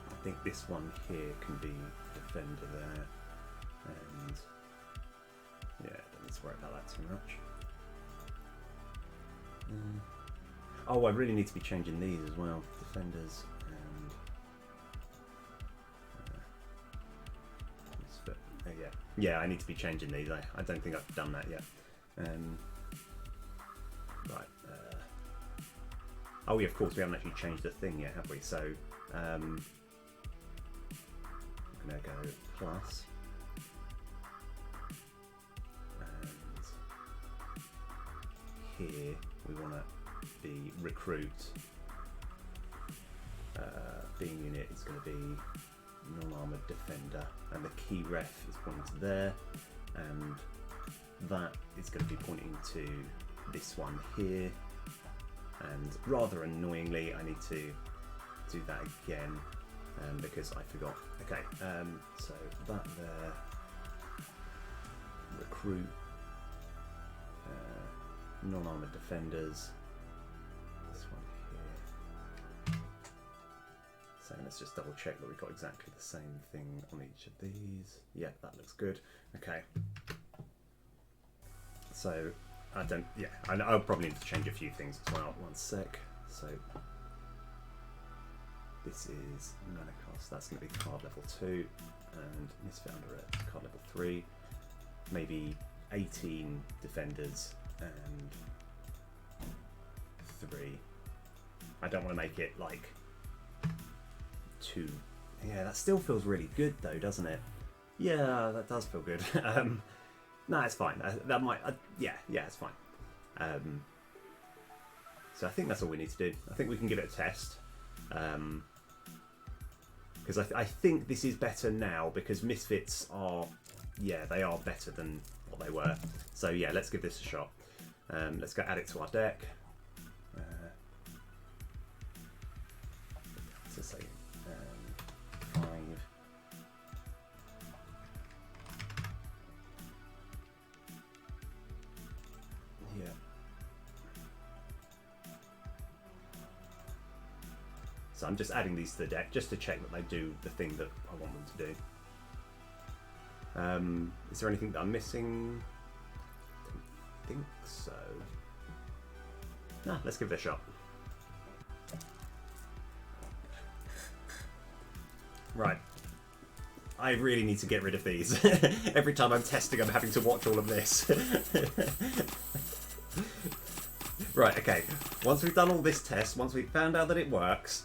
I think this one here can be defender there, and yeah, don't need to worry about that too much. Oh, I really need to be changing these as well. Defenders and yeah, I need to be changing these. I don't think I've done that yet. Right. Oh yeah, of course we haven't actually changed the thing yet, have we? So I'm gonna go plus, and here we want to be recruit. Being unit is going to be non-armored defender, and the key ref is pointing to there, and that is going to be pointing to this one here. And rather annoyingly, I need to do that again because I forgot. Okay, so that there, recruit non-armored defenders. This one here. So let's just double check that we've got exactly the same thing on each of these. Yeah, that looks good. Okay. So I'll probably need to change a few things as well. One sec. So this is mana cost. That's going to be card level 2, and Misfit under it, card level 3. Maybe 18 defenders and 3. I don't want to make it like 2. Yeah, that still feels really good though, doesn't it? Yeah, that does feel good. No, it's fine. That might, yeah, it's fine. So I think that's all we need to do. I think we can give it a test. Because I think this is better now, because Misfits are yeah, they are better than what they were. So yeah, let's give this a shot. Let's go add it to our deck. So say 5. Yeah. So I'm just adding these to the deck just to check that they do the thing that I want them to do. Is there anything that I'm missing? I don't think so. Let's give it a shot. Right. I really need to get rid of these. Every time I'm testing, I'm having to watch all of this. Right, okay. Once we've done all this test, once we've found out that it works,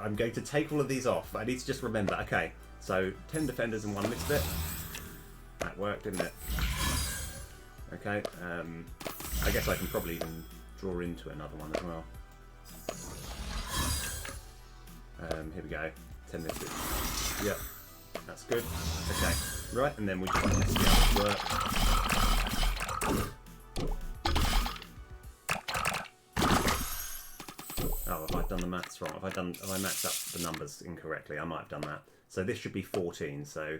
I'm going to take all of these off. I need to just remember, okay, so 10 defenders and 1 misfit. That worked, didn't it? Okay, I guess I can probably even draw into another one as well. Here we go. 10 misfits. Yep, that's good. Okay, right, and then we just want to see how it works. Oh, have I done the maths wrong? Have I matched up the numbers incorrectly? I might have done that. So this should be 14. So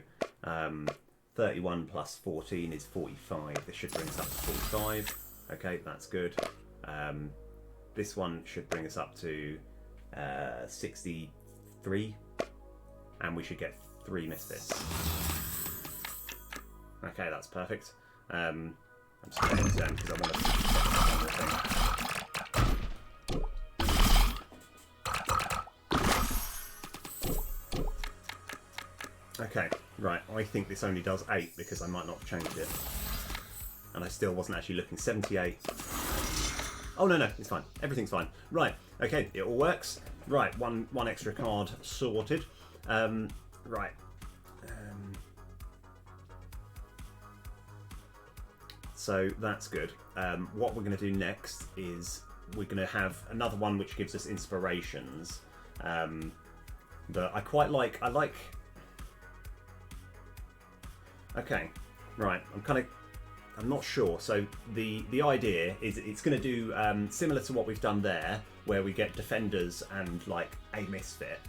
31 plus 14 is 45. This should bring us up to 45. Okay, that's good. This one should bring us up to 63. And we should get 3 misfits. Okay, that's perfect. I'm just going to turn because I want to set one more thing. Okay, right, I think this only does 8 because I might not have changed it. And I still wasn't actually looking. 78. Oh, no, it's fine. Everything's fine. Right, okay, it all works. Right, one extra card sorted. Right. So that's good. What we're going to do next is we're going to have another one which gives us inspirations. But I quite like... Okay, right. I'm not sure. So the idea is it's going to do similar to what we've done there, where we get defenders and like a misfit.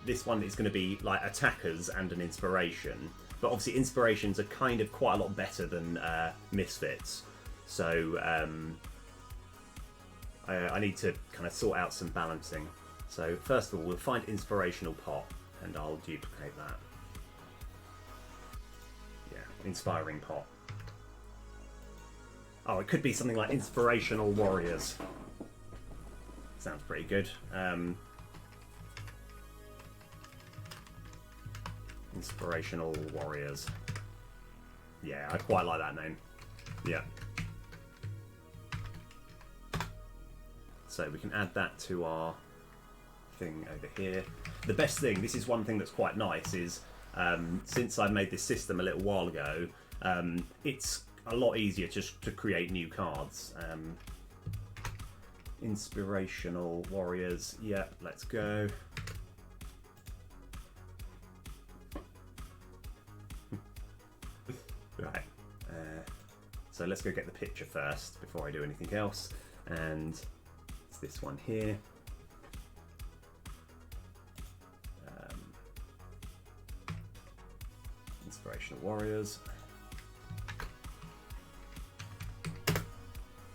This one is going to be like attackers and an inspiration. But obviously inspirations are kind of quite a lot better than misfits. So I need to kind of sort out some balancing. So first of all, we'll find inspirational pot and I'll duplicate that. Yeah, inspiring pot. Oh, it could be something like inspirational warriors. Sounds pretty good. Inspirational warriors. Yeah, I quite like that name. Yeah. So we can add that to our thing over here. The best thing, this is one thing that's quite nice, is since I made this system a little while ago, it's a lot easier just to create new cards. Inspirational warriors. Yeah, let's go. Right. So let's go get the picture first before I do anything else. And it's this one here. Inspirational warriors.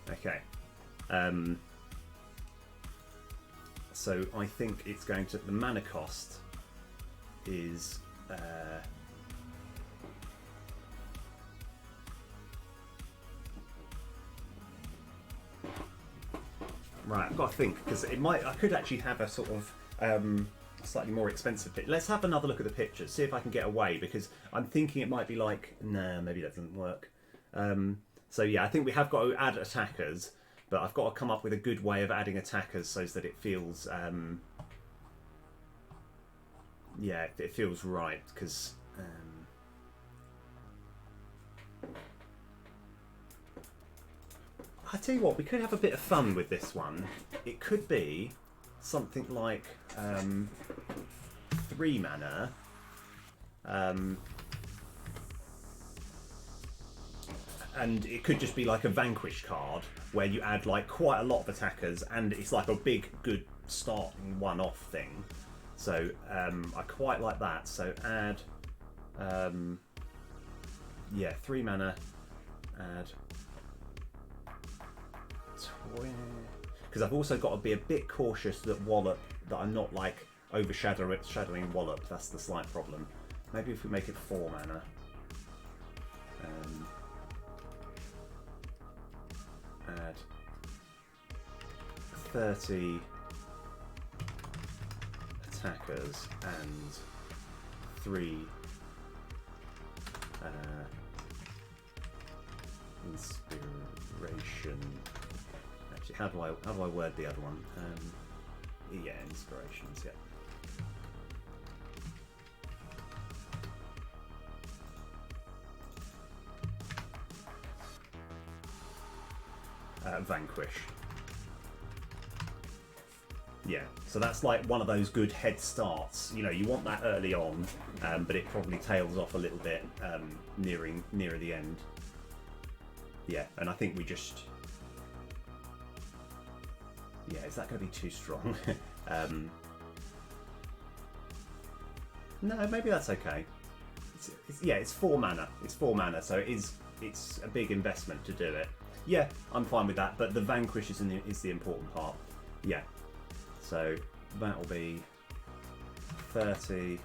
Okay. So I think it's going to... The mana cost is... Right, I've got to think, because it might... I could actually have a sort of slightly more expensive picture. Let's have another look at the pictures, see if I can get away, because I'm thinking it might be like... Nah, maybe that doesn't work. So yeah, I think we have got to add attackers, but I've got to come up with a good way of adding attackers so that it feels... yeah, it feels right, because... I tell you what, we could have a bit of fun with this one. It could be something like 3 mana. and it could just be like a vanquish card where you add like quite a lot of attackers, and it's like a big, good starting one-off thing. So I quite like that. So add, yeah, 3 mana. Add 20. Because I've also got to be a bit cautious that Wallop, that I'm not like overshadowing Wallop. That's the slight problem. Maybe if we make it 4 mana. Add 30 attackers and 3 inspiration. Actually, how do I word the other one? Yeah, inspirations. Yeah. Vanquish. Yeah, so that's like one of those good head starts. You know, you want that early on, but it probably tails off a little bit nearer the end. Yeah, and I think we just... Yeah, is that going to be too strong? No, maybe that's okay. Yeah, it's 4 mana. It's 4 mana, so it's a big investment to do it. Yeah, I'm fine with that, but the vanquish is the important part. Yeah. So that'll be 30,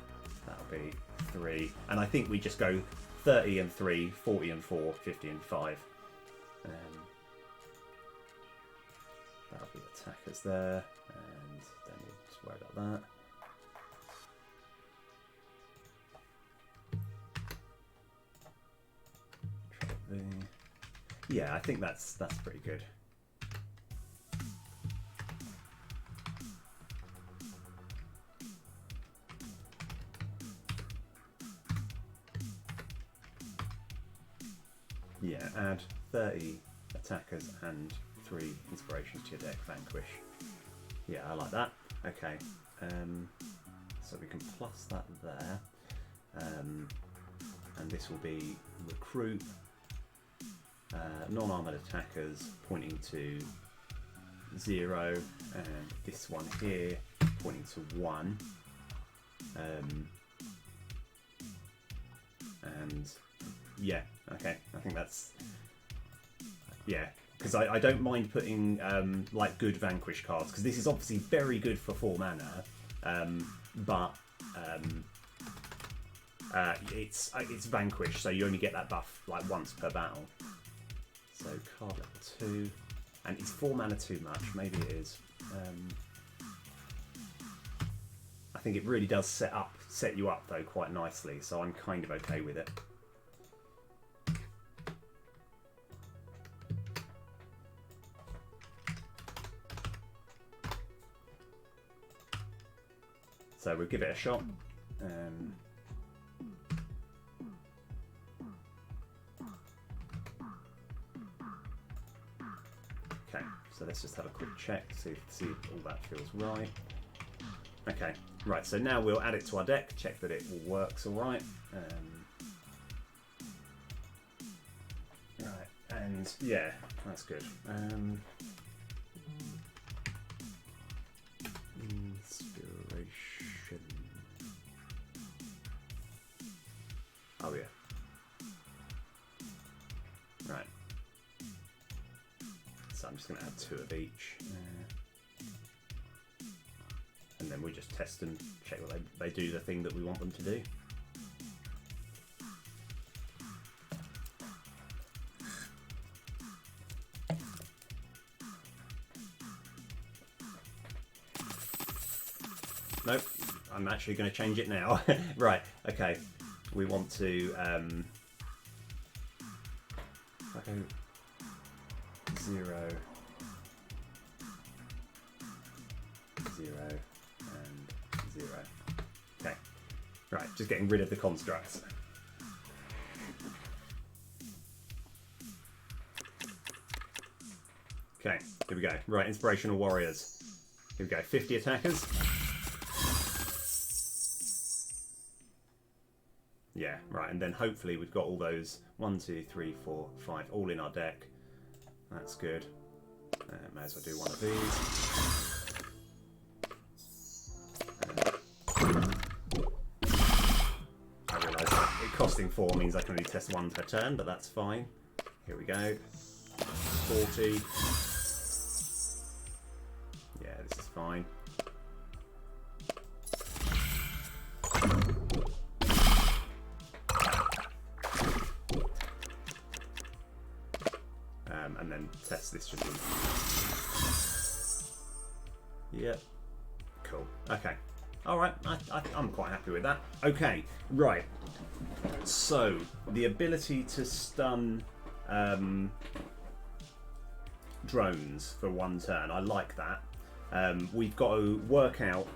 that'll be 3, and I think we just go 30 and 3, 40 and 4, 50 and 5. That'll be attackers there, and then we'll just worry about that. Yeah, I think that's pretty good. Yeah, add 30 attackers and 3 inspirations to your deck, vanquish. Yeah, I like that. Okay, so we can plus that there, and this will be recruit. Non-armoured attackers pointing to 0, and this one here pointing to 1. And yeah, okay, I think that's... Yeah, because I don't mind putting like good vanquish cards, because this is obviously very good for 4 mana, but it's vanquish, so you only get that buff like once per battle. So card level 2, and is 4 mana too much? Maybe it is. I think it really does set you up though quite nicely, so I'm kind of okay with it. So we'll give it a shot. Okay, so let's just have a quick check, see if all that feels right. Okay, right, so now we'll add it to our deck, check that it all works all right. Right, and yeah, that's good. Inspiration. Oh yeah. Right. So I'm just going to add 2 of each. And then we just test and check that they do the thing that we want them to do. Nope, I'm actually going to change it now. Right, okay. We want to... if I go 0, 0, and 0. Okay. Right, just getting rid of the constructs. Okay, here we go. Right, Inspirational Warriors. Here we go, 50 attackers. Yeah, right, and then hopefully we've got all those 1, 2, 3, 4, 5 all in our deck. That's good. May as well do one of these. I realise that it costing 4 means I can only test one per turn, but that's fine. Here we go. 40. Yeah, this is fine. And then test this should be. Yep. Cool. Okay. Alright, I'm quite happy with that. Okay, right. So, the ability to stun drones for 1 turn, I like that. We've got to work out.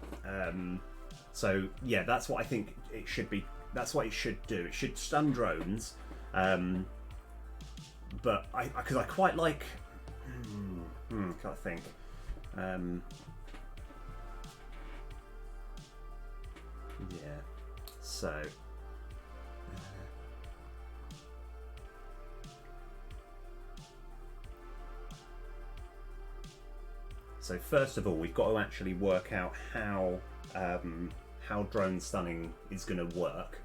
So, yeah, that's what I think it should be. That's what it should do. It should stun drones. But because I quite like. Can't think. Yeah. So. So first of all, we've got to actually work out how drone stunning is going to work.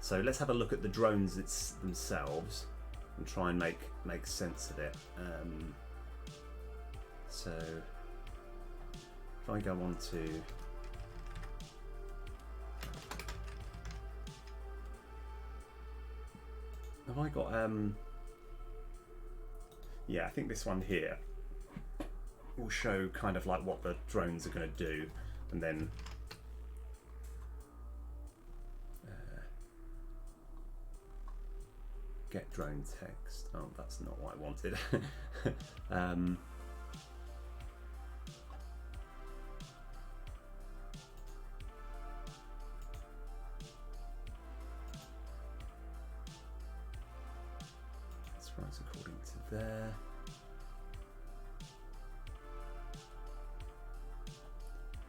So let's have a look at the drones themselves and try and make sense of it. So if I go on to have I got yeah, I think this one here will show kind of like what the drones are going to do, and then get drone text. Oh, that's not what I wanted. Let's write according to there.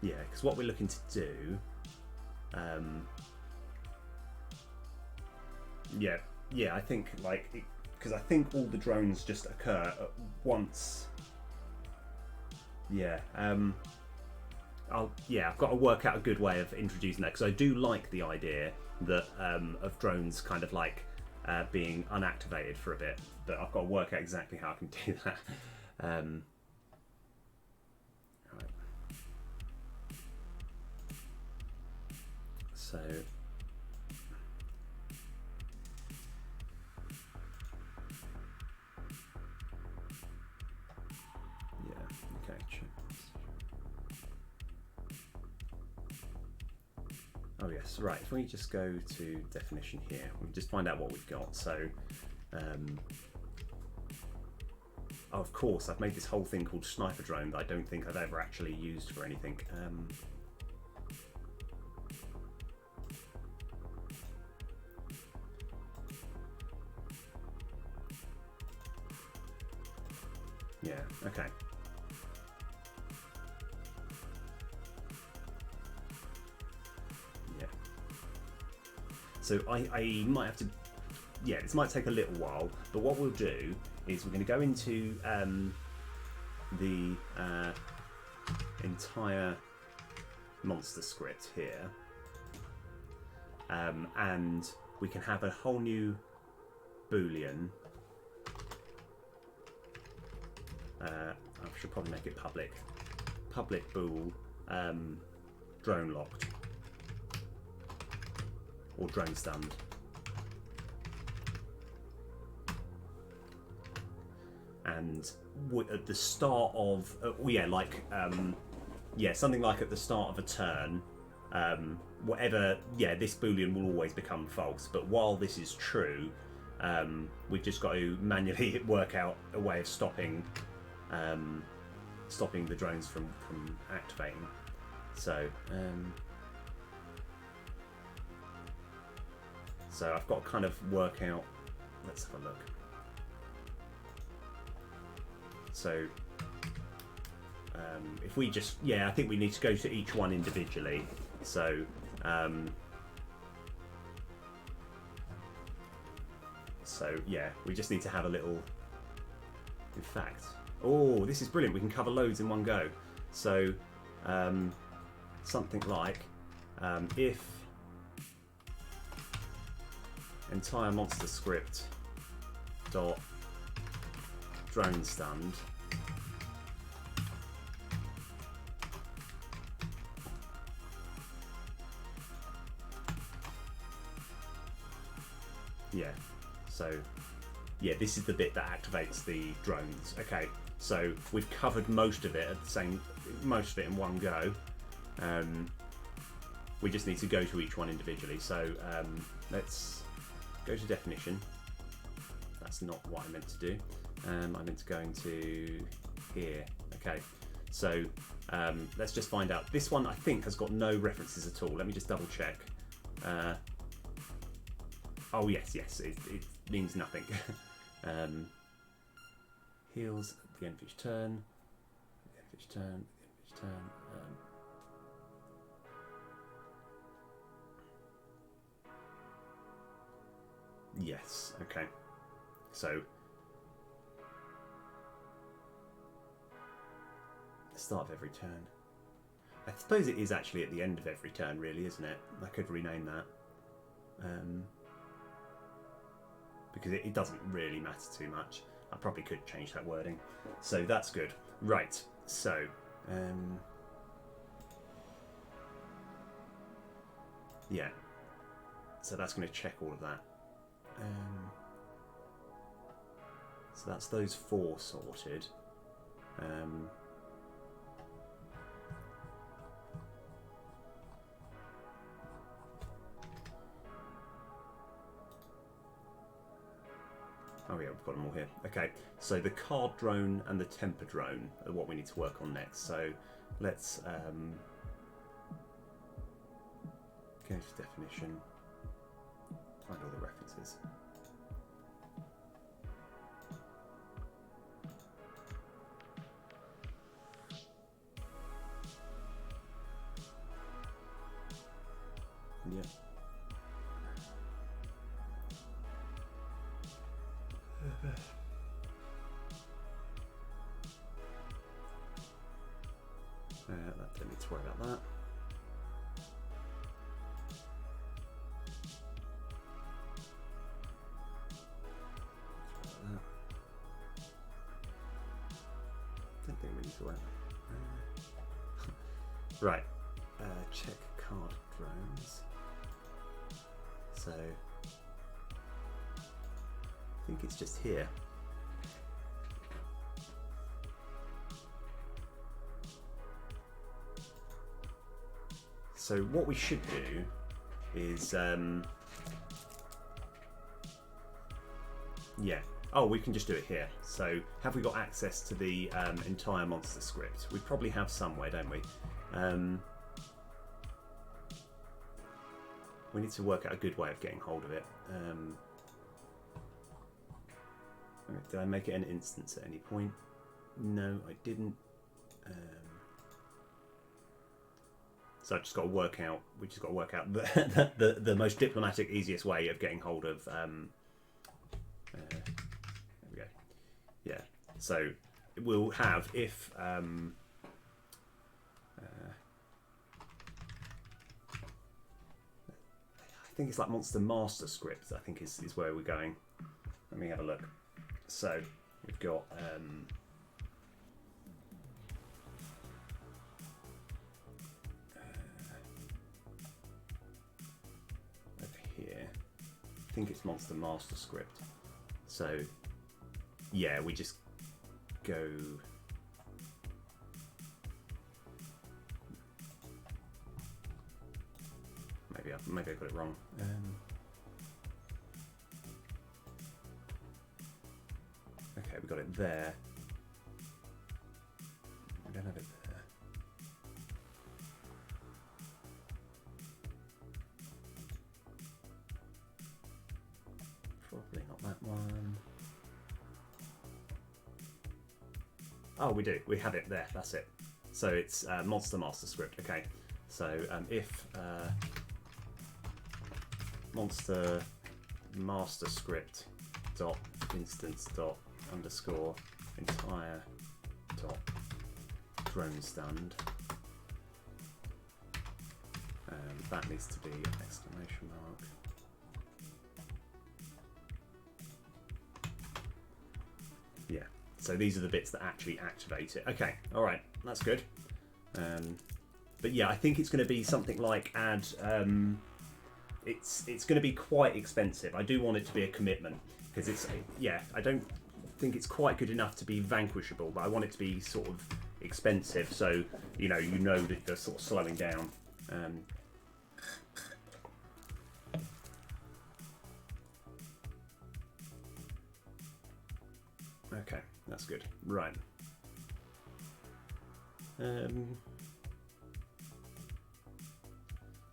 Yeah, because what we're looking to do, yeah, I think like because I think all the drones just occur at once. Yeah, I've got to work out a good way of introducing that, because I do like the idea that of drones kind of like being unactivated for a bit, but I've got to work out exactly how I can do that. Right. So. Oh yes, right, if we just go to definition here, we'll just find out what we've got. So, oh, of course, I've made this whole thing called sniper drone that I don't think I've ever actually used for anything. Yeah, okay. So I might have to, yeah, this might take a little while, but what we'll do is we're going to go into the entire monster script here, and we can have a whole new boolean. I should probably make it public. Public bool drone locked. Or drone stunned. And at the start of, something like at the start of a turn, whatever, this boolean will always become false. But while this is true, we've just got to manually work out a way of stopping the drones from activating. So. So I've got to kind of work out, let's have a look. So if we just, I think we need to go to each one individually. So So yeah, we just need to have a little. In fact, oh, this is brilliant. We can cover loads in one go. So something like if entire monster script dot drone stunned yeah, so yeah, this is the bit that activates the drones. Okay, so we've covered most of it most of it in one go. We just need to go to each one individually. So let's go to definition. That's not what I meant to do. I meant to go into here. Okay, so let's just find out. This one I think has got no references at all. Let me just double check. Oh yes, it means nothing. Heals at the end of each turn. The end of each turn. The end of each turn. Yes. Okay. So the start of every turn. I suppose it is actually at the end of every turn, really, isn't it? I could rename that. Because it doesn't really matter too much. I probably could change that wording. So that's good. Right, so yeah. So that's going to check all of that. So that's those 4 sorted. Oh yeah, we've got them all here. Okay, so the card drone and the temper drone are what we need to work on next. So let's go to definition, find all the references. Yeah. Don't need to worry about that. Don't think we need to worry about that. Right. Check card drones. So I think it's just here. So what we should do is, yeah. Oh, we can just do it here. So have we got access to the entire monster script? We probably have somewhere, don't we? We need to work out a good way of getting hold of it. Did I make it an instance at any point? No, I didn't. So I've just got to work out. We just got to work out the most diplomatic, easiest way of getting hold of. There we go. Yeah. So we'll have if. I think it's like Monster Master Script. I think is where we're going. Let me have a look. So we've got. I think it's Monster Master Script. So yeah, we just go. Maybe I got it wrong. Okay, we got it there. We don't have it there. Probably not that one. Oh, we do. We have it there. That's it. So it's Monster Master Script. Okay. So if Monster Master Script dot instance dot underscore entire dot drone stand. That needs to be exclamation mark. Yeah, so these are the bits that actually activate it. Okay, all right, that's good. But yeah, I think it's going to be something like add. It's going to be quite expensive. I do want it to be a commitment because it's I don't think it's quite good enough to be vanquishable, but I want it to be sort of expensive, so you know that they're sort of slowing down. Okay, that's good. Right.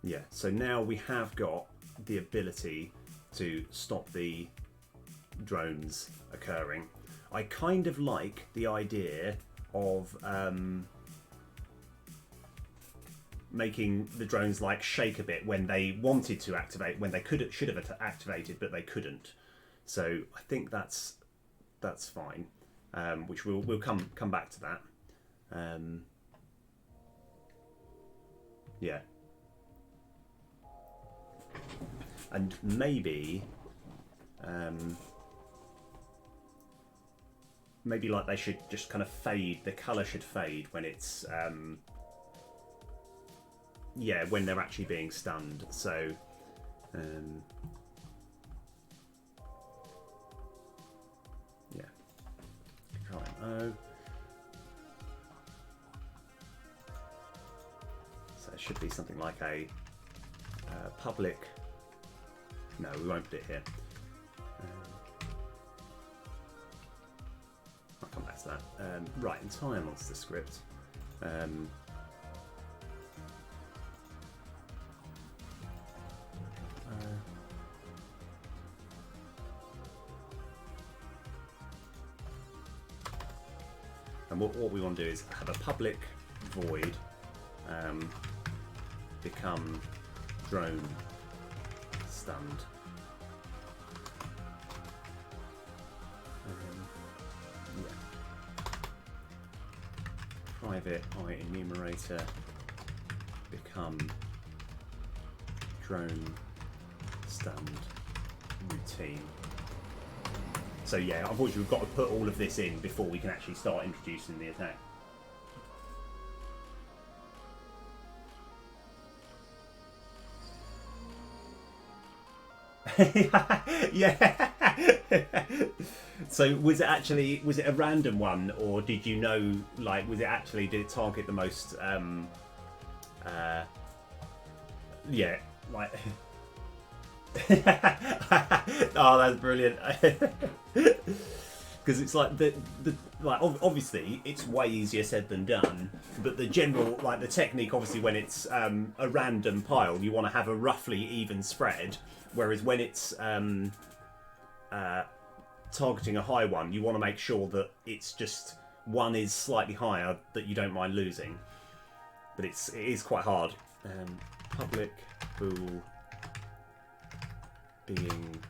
Yeah, so now we have got the ability to stop the drones occurring. I kind of like the idea of making the drones like shake a bit when they wanted to activate, when they should have activated, but they couldn't. So I think that's fine. Which we'll come back to that. Yeah. And maybe like they should just kind of fade, the colour should fade when it's when they're actually being stunned. So Control-O. So it should be something like a public. No, we won't put it here. I'll come back to that. Right, entire monster script. And what we want to do is have a public void become drone stunned. Private enumerator become drone stunned routine. So yeah, unfortunately we've got to put all of this in before we can actually start introducing the attack. Yeah. So was it a random one, or did you know, like, did it target the most yeah, like oh, that's brilliant. Because it's like like obviously it's way easier said than done, but the general, like, the technique, obviously when it's a random pile, you want to have a roughly even spread, whereas when it's targeting a high one, you want to make sure that it's just one is slightly higher that you don't mind losing. But it is quite hard. Public bool being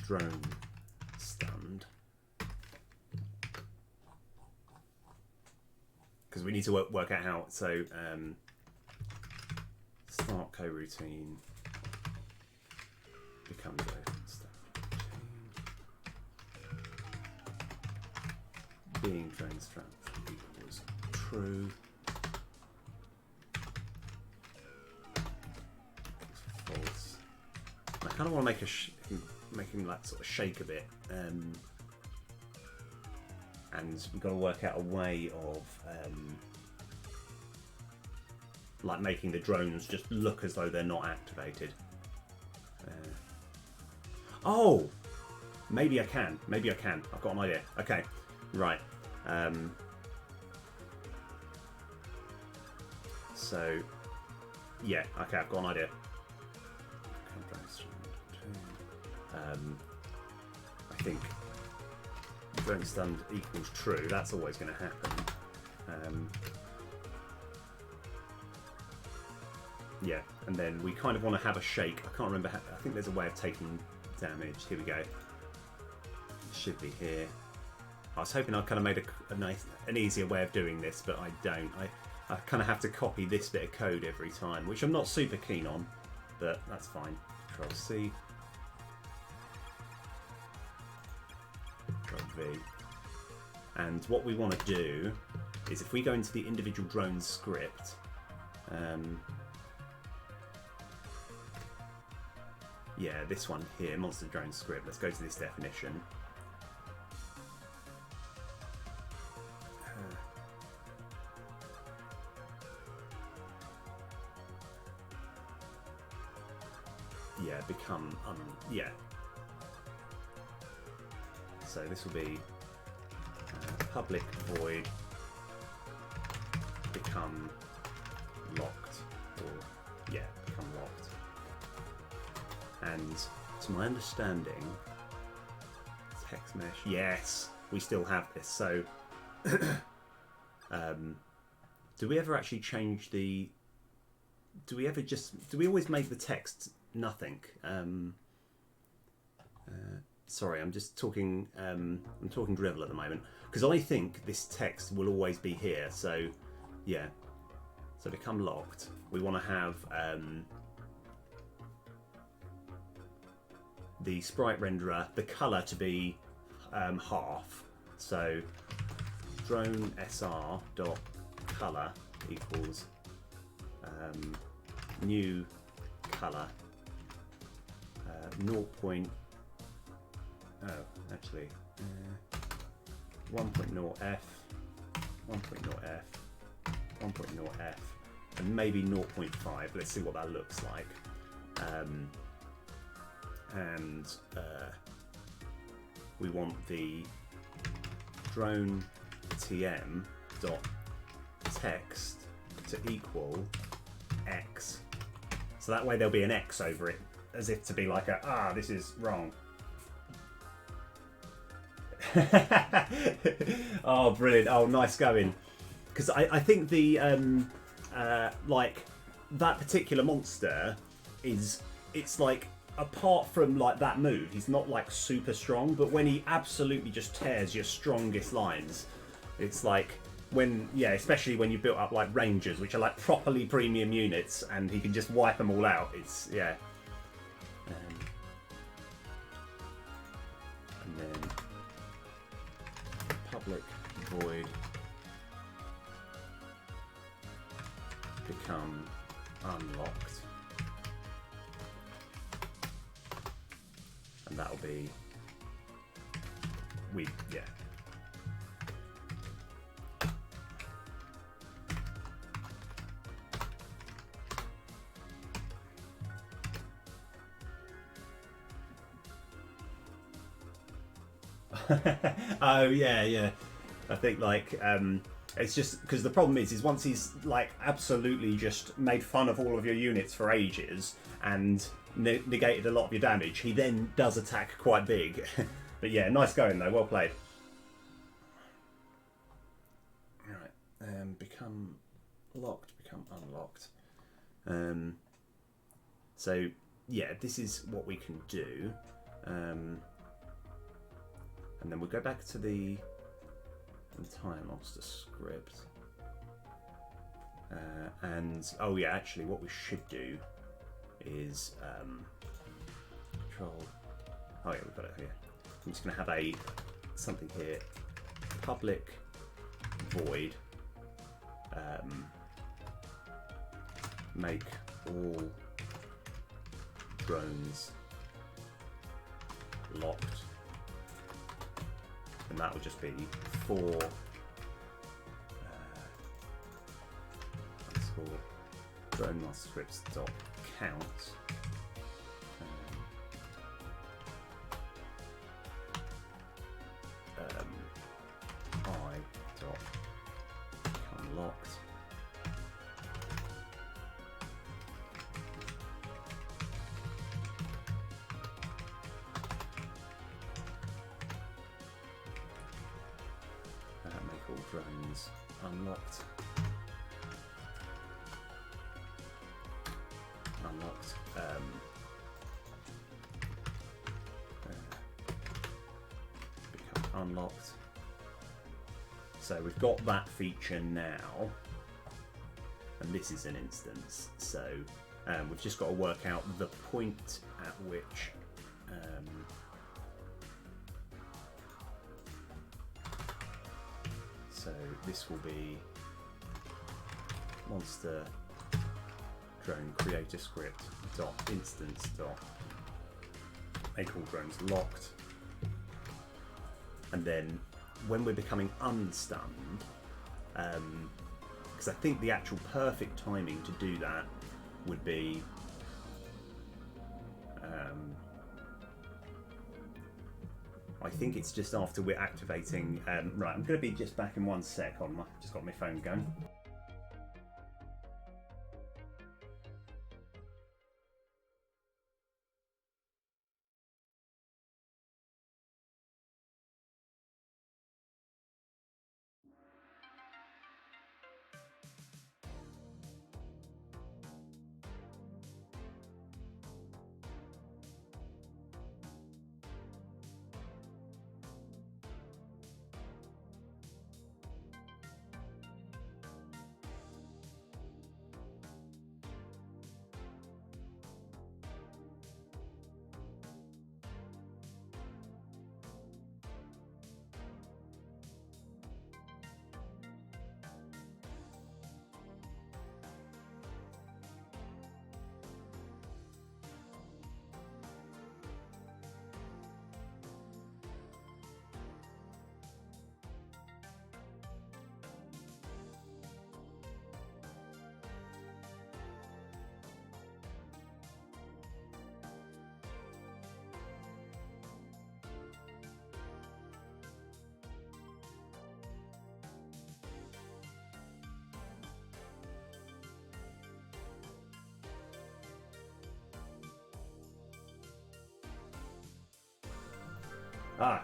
drone stunned, because we need to work out how. So start coroutine becomes drone stunned. Being drone stunned equals true. False. I kind of want to make him like sort of shake a bit, and we've got to work out a way of like making the drones just look as though they're not activated. Oh, maybe I can. I've got an idea. Okay, right. So yeah, okay, I've got an idea. I think drone stunned equals true. That's always going to happen. Yeah, and then we kind of want to have a shake. I can't remember how, I think there's a way of taking damage. Here we go. Should be here. I was hoping I kind of made an easier way of doing this, but I don't. I kind of have to copy this bit of code every time, which I'm not super keen on, but that's fine. Control C. Control V. And what we want to do is if we go into the individual drone script, yeah, this one here, monster drone script. Let's go to this definition. Yeah, become yeah. So this will be public void become locked, or yeah, become locked. And to my understanding, text mesh, yes, we still have this. So do we ever actually change the, do we always make the text nothing? Sorry, I'm just talking, I'm talking drivel at the moment, because I think this text will always be here. So yeah, so become locked. We want to have the sprite renderer, the color to be half. So drone sr dot color equals new color 1.0 f 1.0f 1.0f and maybe 0.5. Let's see what that looks like. And we want the drone tm dot text to equal x. So that way there'll be an x over it, as if to be like a, this is wrong. Oh, brilliant. Oh, nice going. Because I think the, like, that particular monster is, it's like, apart from like that move, he's not like super strong, but when he absolutely just tears your strongest lines, it's like when, yeah, especially when you built up like rangers, which are like properly premium units, and he can just wipe them all out. It's, yeah. And then public void become unlocked. And that'll be, yeah. Oh yeah. I think like it's just because the problem is once he's like absolutely just made fun of all of your units for ages and negated a lot of your damage, he then does attack quite big. But yeah, nice going though, well played. Alright, become locked, become unlocked. So yeah, this is what we can do. And then we'll go back to the entire monster script. And oh yeah, actually what we should do is control, oh yeah, we've got it here. I'm just going to have something here, public void make all drones locked, and that will just be for drone master scripts dot count. I dot become locked. Make all drones unlocked. unlocked. So we've got that feature now, and this is an instance. So we've just got to work out the point at which so this will be monster drone creator script dot instance dot make all drones locked, and then when we're becoming unstunned, because I think the actual perfect timing to do that would be I think it's just after we're activating. Right, I'm going to be just back in 1 sec. Just got my phone going.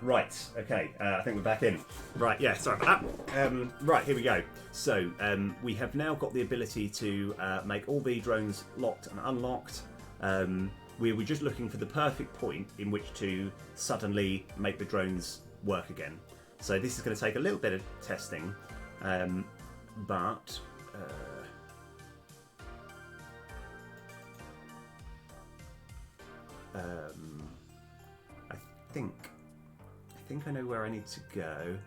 Right, okay, I think we're back in. Right, yeah, sorry about that. Right, here we go. So, we have now got the ability to make all the drones locked and unlocked. We were just looking for the perfect point in which to suddenly make the drones work again. So this is going to take a little bit of testing, but... I think I know where I need to go.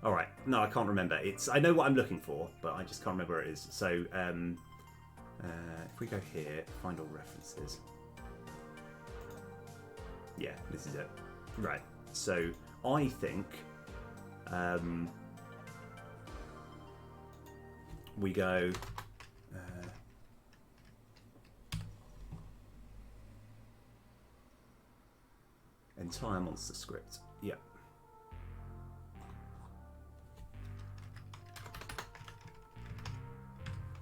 All right, no, I can't remember. I know what I'm looking for, but I just can't remember where it is. So if we go here, find all references. Yeah, this is it. Right. So I think we go. Entire monster script. Yep.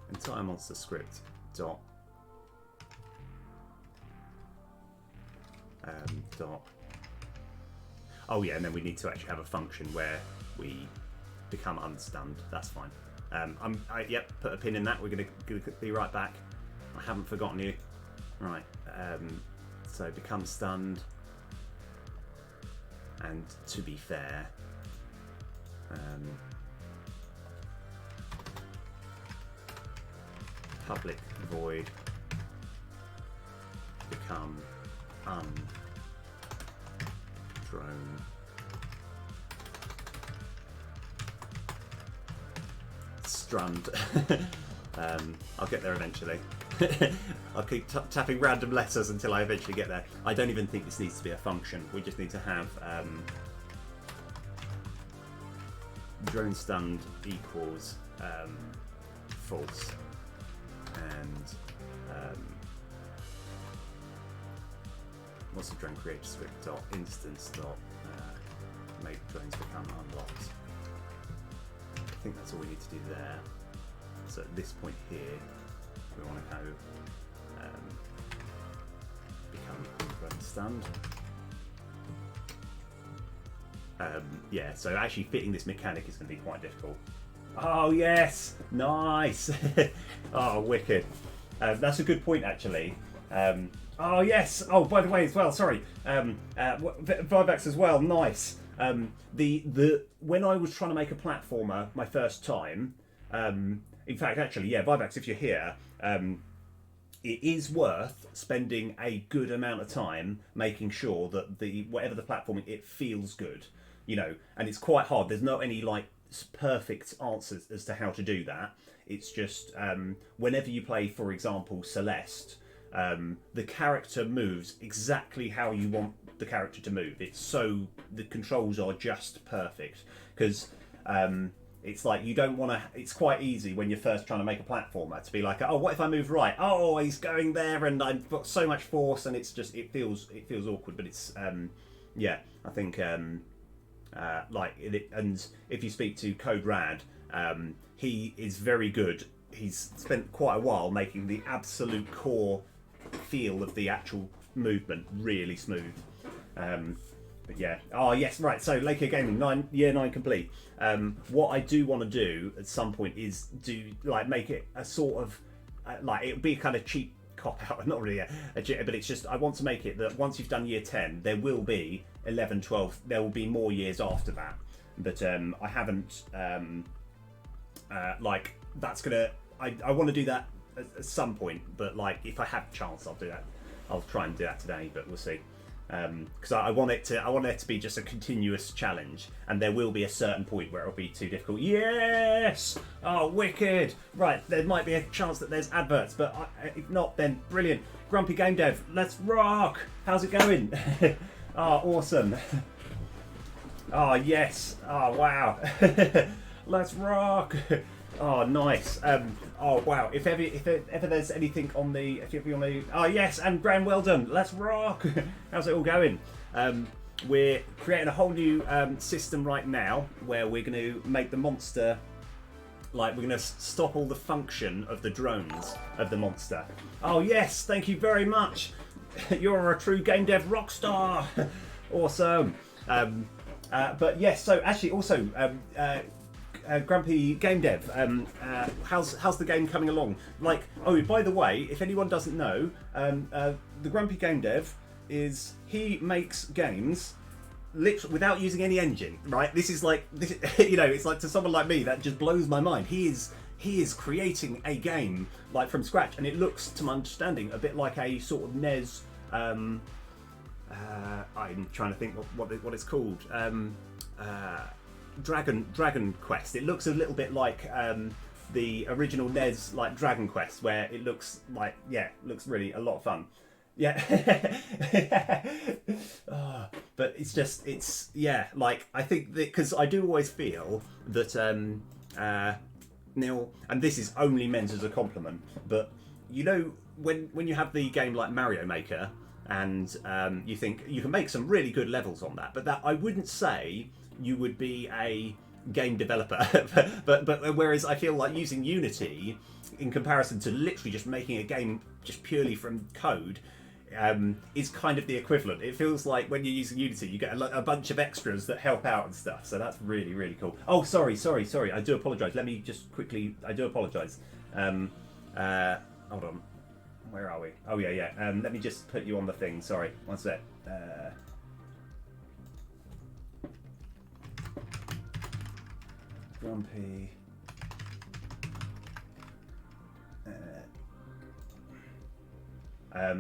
Entire monster script dot oh yeah, and then we need to actually have a function where we become unstunned. That's fine. Yep, put a pin in that. We're gonna be right back. I haven't forgotten you. Right. So become stunned. And to be fair, public void become drone strand. I'll get there eventually. I'll keep tapping random letters until I eventually get there. I don't even think this needs to be a function. We just need to have drone stunned equals false, and what's the drone creator script dot instance dot make drones become unlocked. I think that's all we need to do there. So at this point here, we want to go become drone stunned. Yeah, so actually fitting this mechanic is going to be quite difficult. Oh yes, nice. Oh, wicked. That's a good point actually. Oh yes. Oh, by the way, as well. Sorry. Vivax as well. Nice. The when I was trying to make a platformer my first time. In fact, actually, yeah, Vivax, if you're here, it is worth spending a good amount of time making sure that whatever the platforming, it feels good. And it's quite hard. There's not any like perfect answers as to how to do that. It's just whenever you play, for example, Celeste. The character moves exactly how you want the character to move. The controls are just perfect because it's like you don't want to. It's quite easy when you're first trying to make a platformer to be like, oh, what if I move right? Oh, he's going there, and I've got so much force, and it feels awkward. But it's yeah, I think and if you speak to Code Rad, he is very good. He's spent quite a while making the absolute core feel of the actual movement really smooth. But yeah. Oh yes, right. So Lakehead Gaming, year 9 complete. What I do want to do at some point is make it a sort of it'll be a kind of cheap cop out, not really but it's just I want to make it that once you've done year 10, there will be 11, 12. There will be more years after that. But I haven't that's gonna. I want to do that at some point, but if I have a chance, I'll do that. I'll try and do that today, but we'll see. Because I want it to be just a continuous challenge, and there will be a certain point where it'll be too difficult. Yes! Oh, wicked! Right, there might be a chance that there's adverts, but if not, then brilliant. Grumpy Game Dev, let's rock! How's it going? Oh, awesome! Oh, yes! Oh, wow! Let's rock! Oh, nice. Oh, wow. If ever there's anything on the... Oh, yes, and Graham, well done. Let's rock. How's it all going? We're creating a whole new system right now where we're going to make the monster... we're going to stop all the function of the drones of the monster. Oh, yes. Thank you very much. You're a true game dev rock star. Awesome. But, yes, so actually also... Grumpy Game Dev, how's the game coming along? Oh, by the way, if anyone doesn't know, the Grumpy Game Dev he makes games without using any engine, right? This is it's like to someone like me that just blows my mind. He is creating a game from scratch, and it looks, to my understanding, a bit like a sort of NES. I'm trying to think what it's called. Dragon Quest. It looks a little bit like the original NES Dragon Quest, where it looks looks really a lot of fun. Yeah. But it's I think that because I do always feel that Neil, and this is only meant as a compliment, but when you have the game like Mario Maker and you think you can make some really good levels on that, but that I wouldn't say you would be a game developer. but whereas I feel like using Unity in comparison to literally just making a game just purely from code is kind of the equivalent. It feels like when you're using Unity you get a bunch of extras that help out and stuff, so that's really, really cool. Oh, sorry, I do apologise. Let me just quickly, I do apologise. Hold on, where are we? Oh yeah. Let me just put you on the thing, sorry, one sec. Grumpy.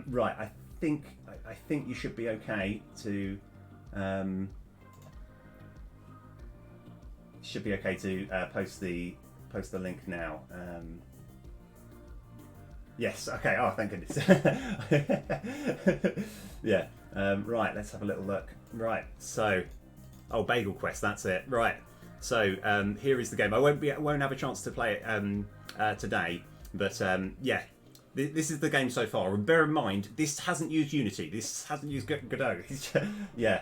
Right, I think you should be okay to post the link now. Yes. Okay. Oh, thank goodness. Yeah. Right. Let's have a little look. Right. So, Bagel Quest. That's it. Right. So here is the game. I won't have a chance to play it today, but yeah, this is the game so far. And bear in mind, this hasn't used Unity. This hasn't used Godot. Yeah.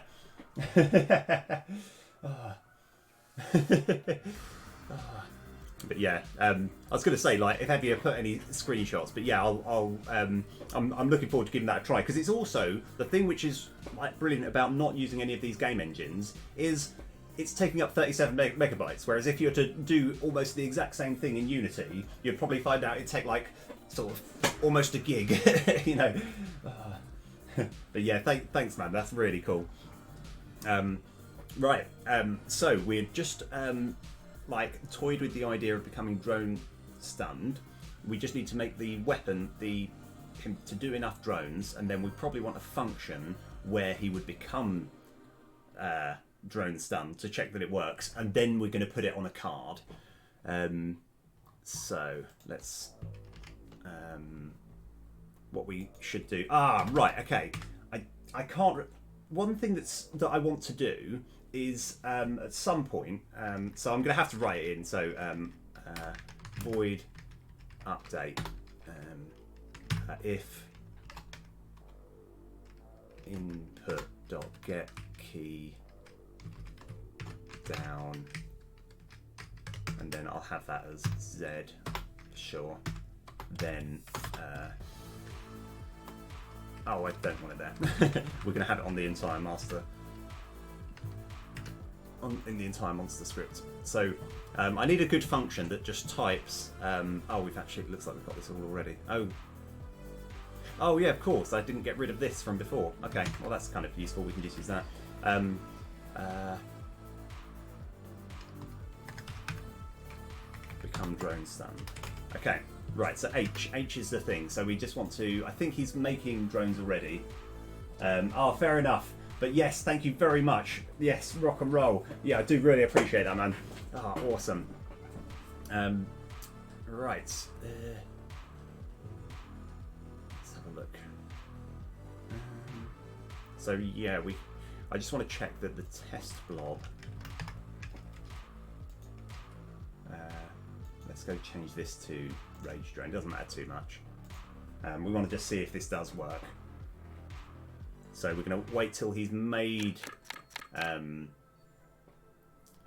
But yeah, I was going to say if ever you put any screenshots, but yeah, I'm looking forward to giving that a try, because it's also the thing which is brilliant about not using any of these game engines is it's taking up 37 megabytes. Whereas if you were to do almost the exact same thing in Unity, you'd probably find out it'd take like sort of almost a gig, you know. But yeah, thanks, man. That's really cool. Right. So we're just like toyed with the idea of becoming drone stunned. We just need to make the weapon him to do enough drones, and then we probably want a function where he would become drone stunned to check that it works, and then we're going to put it on a card. So let's what we should do. Right, okay. I can't. One thing that I want to do is at some point. So I'm going to have to write it in. So void update if input.get key down, and then I'll have that as Z for sure. Then oh, I don't want it there. We're going to have it on the entire master, in the entire monster script. So I need a good function that just types. Oh, we've actually, it looks like we've got this all already. Oh yeah, of course. I didn't get rid of this from before. Okay, well that's kind of useful. We can just use that. Become drone stunned. Okay, right. So H is the thing. So we just want to. I think he's making drones already. Fair enough. But yes, thank you very much. Yes, rock and roll. Yeah, I do really appreciate that, man. Awesome. Right. Let's have a look. So yeah, I just want to check that the test blob. Let's go change this to rage drone. Doesn't matter too much. We want to just see if this does work. So we're going to wait till he's made a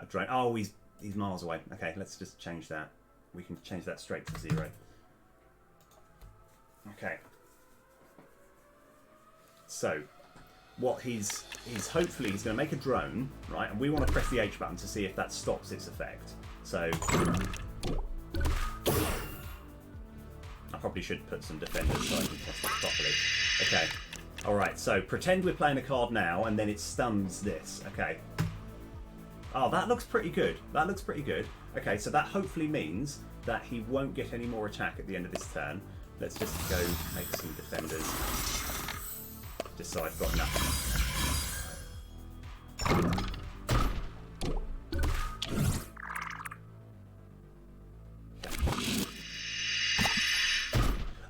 drone. Oh, he's miles away. Okay, let's just change that. We can change that straight to 0. Okay. So what he's hopefully he's going to make a drone, right? And we want to press the H button to see if that stops its effect. So I probably should put some defenders so I can test it properly. Okay. Alright, so pretend we're playing a card now and then it stuns this. Okay. Oh, that looks pretty good. That looks pretty good. Okay, so that hopefully means that he won't get any more attack at the end of this turn. Let's just go make some defenders. Just so I've got enough.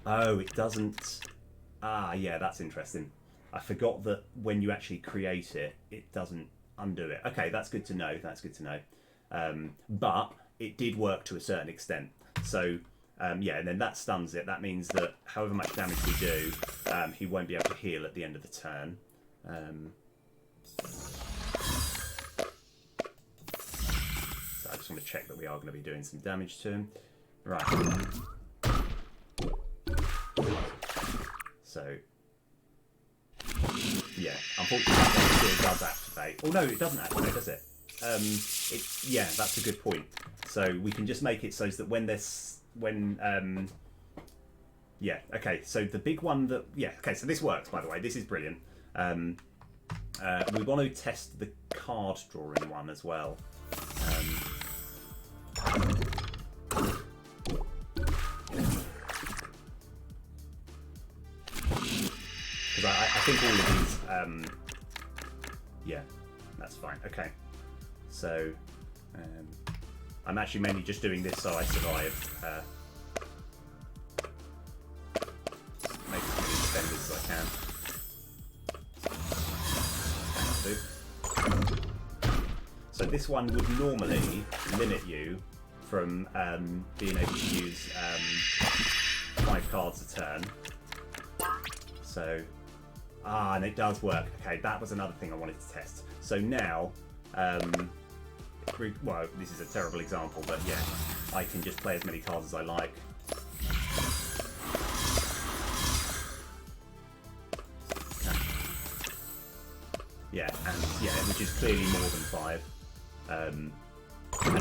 Oh, it doesn't. Yeah, that's interesting. I forgot that when you actually create it, it doesn't undo it. Okay, that's good to know. That's good to know. But it did work to a certain extent. So, yeah, and then that stuns it. That means that however much damage we do, he won't be able to heal at the end of the turn. So I just want to check that we are going to be doing some damage to him. Right. So, yeah, unfortunately that still does activate. Oh no, it doesn't activate, does it? Yeah, that's a good point. So we can just make it so that yeah, okay, so the big one that, yeah, okay, so this works, by the way, this is brilliant. We want to test the card drawing one as well. Because I think all of these, yeah, that's fine. Okay, so I'm actually mainly just doing this so I survive. Make as many defenders as I can. So this one would normally limit you from being able to use 5 cards a turn. So, and it does work. Okay, that was another thing I wanted to test. So now, well, this is a terrible example, but yeah, I can just play as many cards as I like. Yeah, and yeah, which is clearly more than 5. And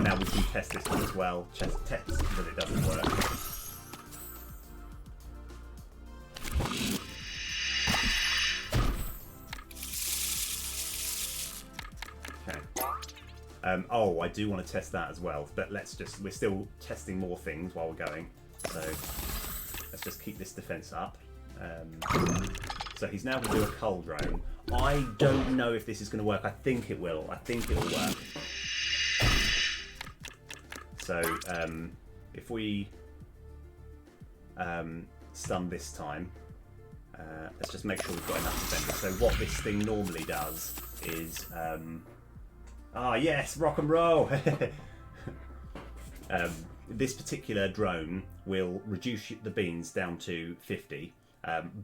now we can test this one as well. Test that it doesn't work. Okay. Oh, I do want to test that as well, but we're still testing more things while we're going. So let's just keep this defense up. So he's now going to do a cull drone. I don't know if this is going to work. I think it will. I think it will work. So if we stun this time, let's just make sure we've got enough defenders. So what this thing normally does is... yes, rock and roll! This particular drone will reduce the beans down to 50.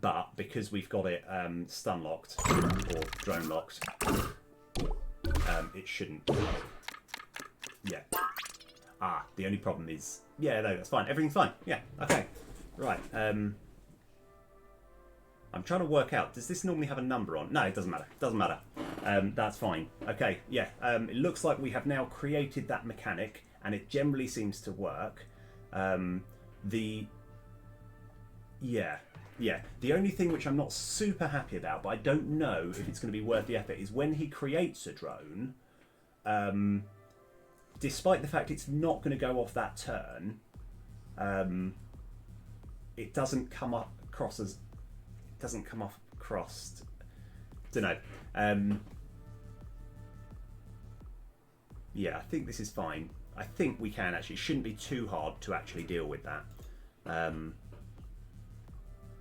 But because we've got it stun locked or drone locked, it shouldn't. Yeah. The only problem is, no, that's fine. Everything's fine. Yeah. Okay. Right. I'm trying to work out. Does this normally have a number on? No, it doesn't matter. Doesn't matter. That's fine. Okay. Yeah. It looks like we have now created that mechanic, and it generally seems to work. Yeah, the only thing which I'm not super happy about, but I don't know if it's going to be worth the effort, is when he creates a drone, despite the fact it's not going to go off that turn, it doesn't come across. Don't know. Yeah, I think this is fine. I think we can actually. It shouldn't be too hard to actually deal with that.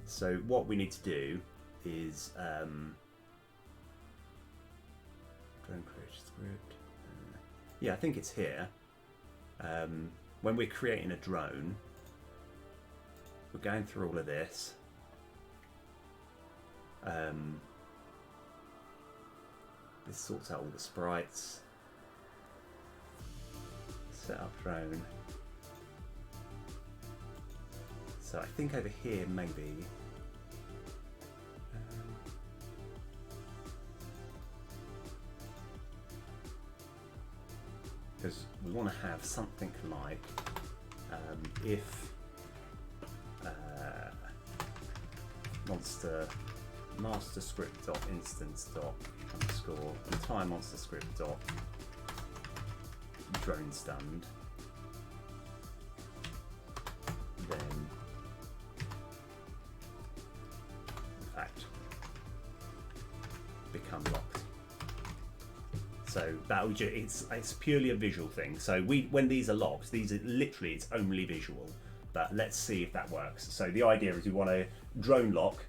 So what we need to do is drone creation script. I think it's here. When we're creating a drone, we're going through all of this. This sorts out all the sprites. Set up drone. So I think over here maybe. Because we want to have something like if master script dot instance dot underscore entire monster script dot drone stunned, then in fact become locked. So that would it's purely a visual thing. So when these are locked, these are literally it's only visual. But let's see if that works. So the idea is we want to drone lock,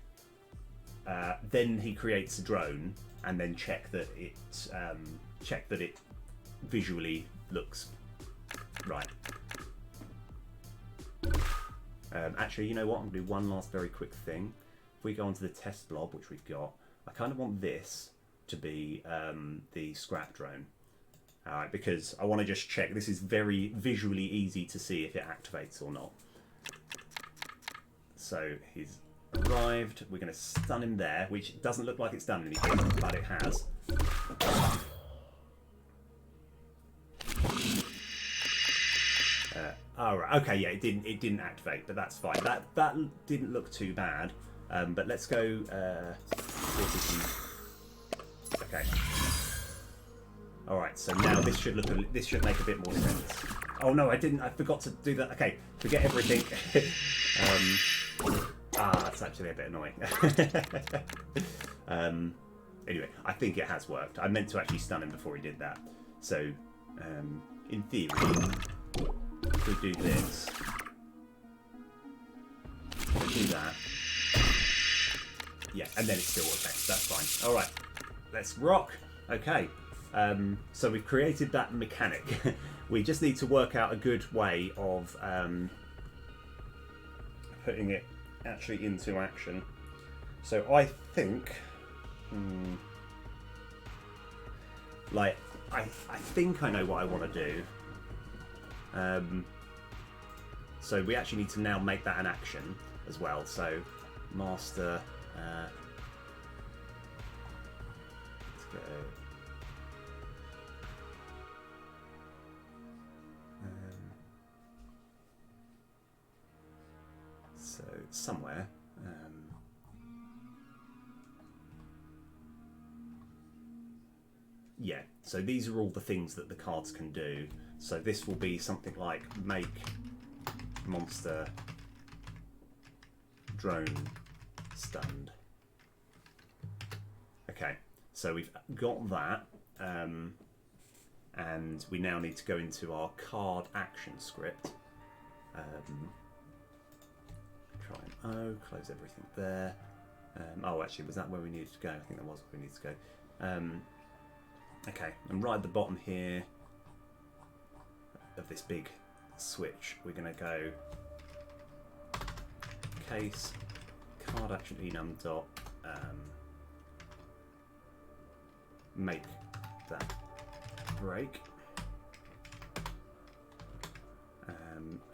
then he creates a drone, and then check that it visually looks right. Actually, you know what? I'm gonna do one last very quick thing. If we go onto the test blob, which we've got, I kind of want this to be the scrap drone. Alright, because I want to just check. This is very visually easy to see if it activates or not. So he's arrived. We're going to stun him there, which doesn't look like it's done anything, but it has. Alright, okay, yeah, it didn't activate, but that's fine. That didn't look too bad. But let's go. Okay. All right. So now this should make a bit more sense. Oh no, I didn't. I forgot to do that. Okay, forget everything. That's actually a bit annoying. Anyway, I think it has worked. I meant to actually stun him before he did that. So, in theory, if we do this, we do that. Yeah, and then it still affects. That's fine. All right. Let's rock. Okay, so we've created that mechanic. We just need to work out a good way of putting it actually into action. So I think, I think I know what I want to do. So we actually need to now make that an action as well. So master. it's somewhere. Yeah, so these are all the things that the cards can do. So this will be something like make monster drone stunned. Okay, so we've got that, and we now need to go into our card action script. Try and close everything there. Oh, actually, was that where we needed to go? I think that was where we needed to go. Okay, and right at the bottom here of this big switch, we're going to go case card action enum dot make that break,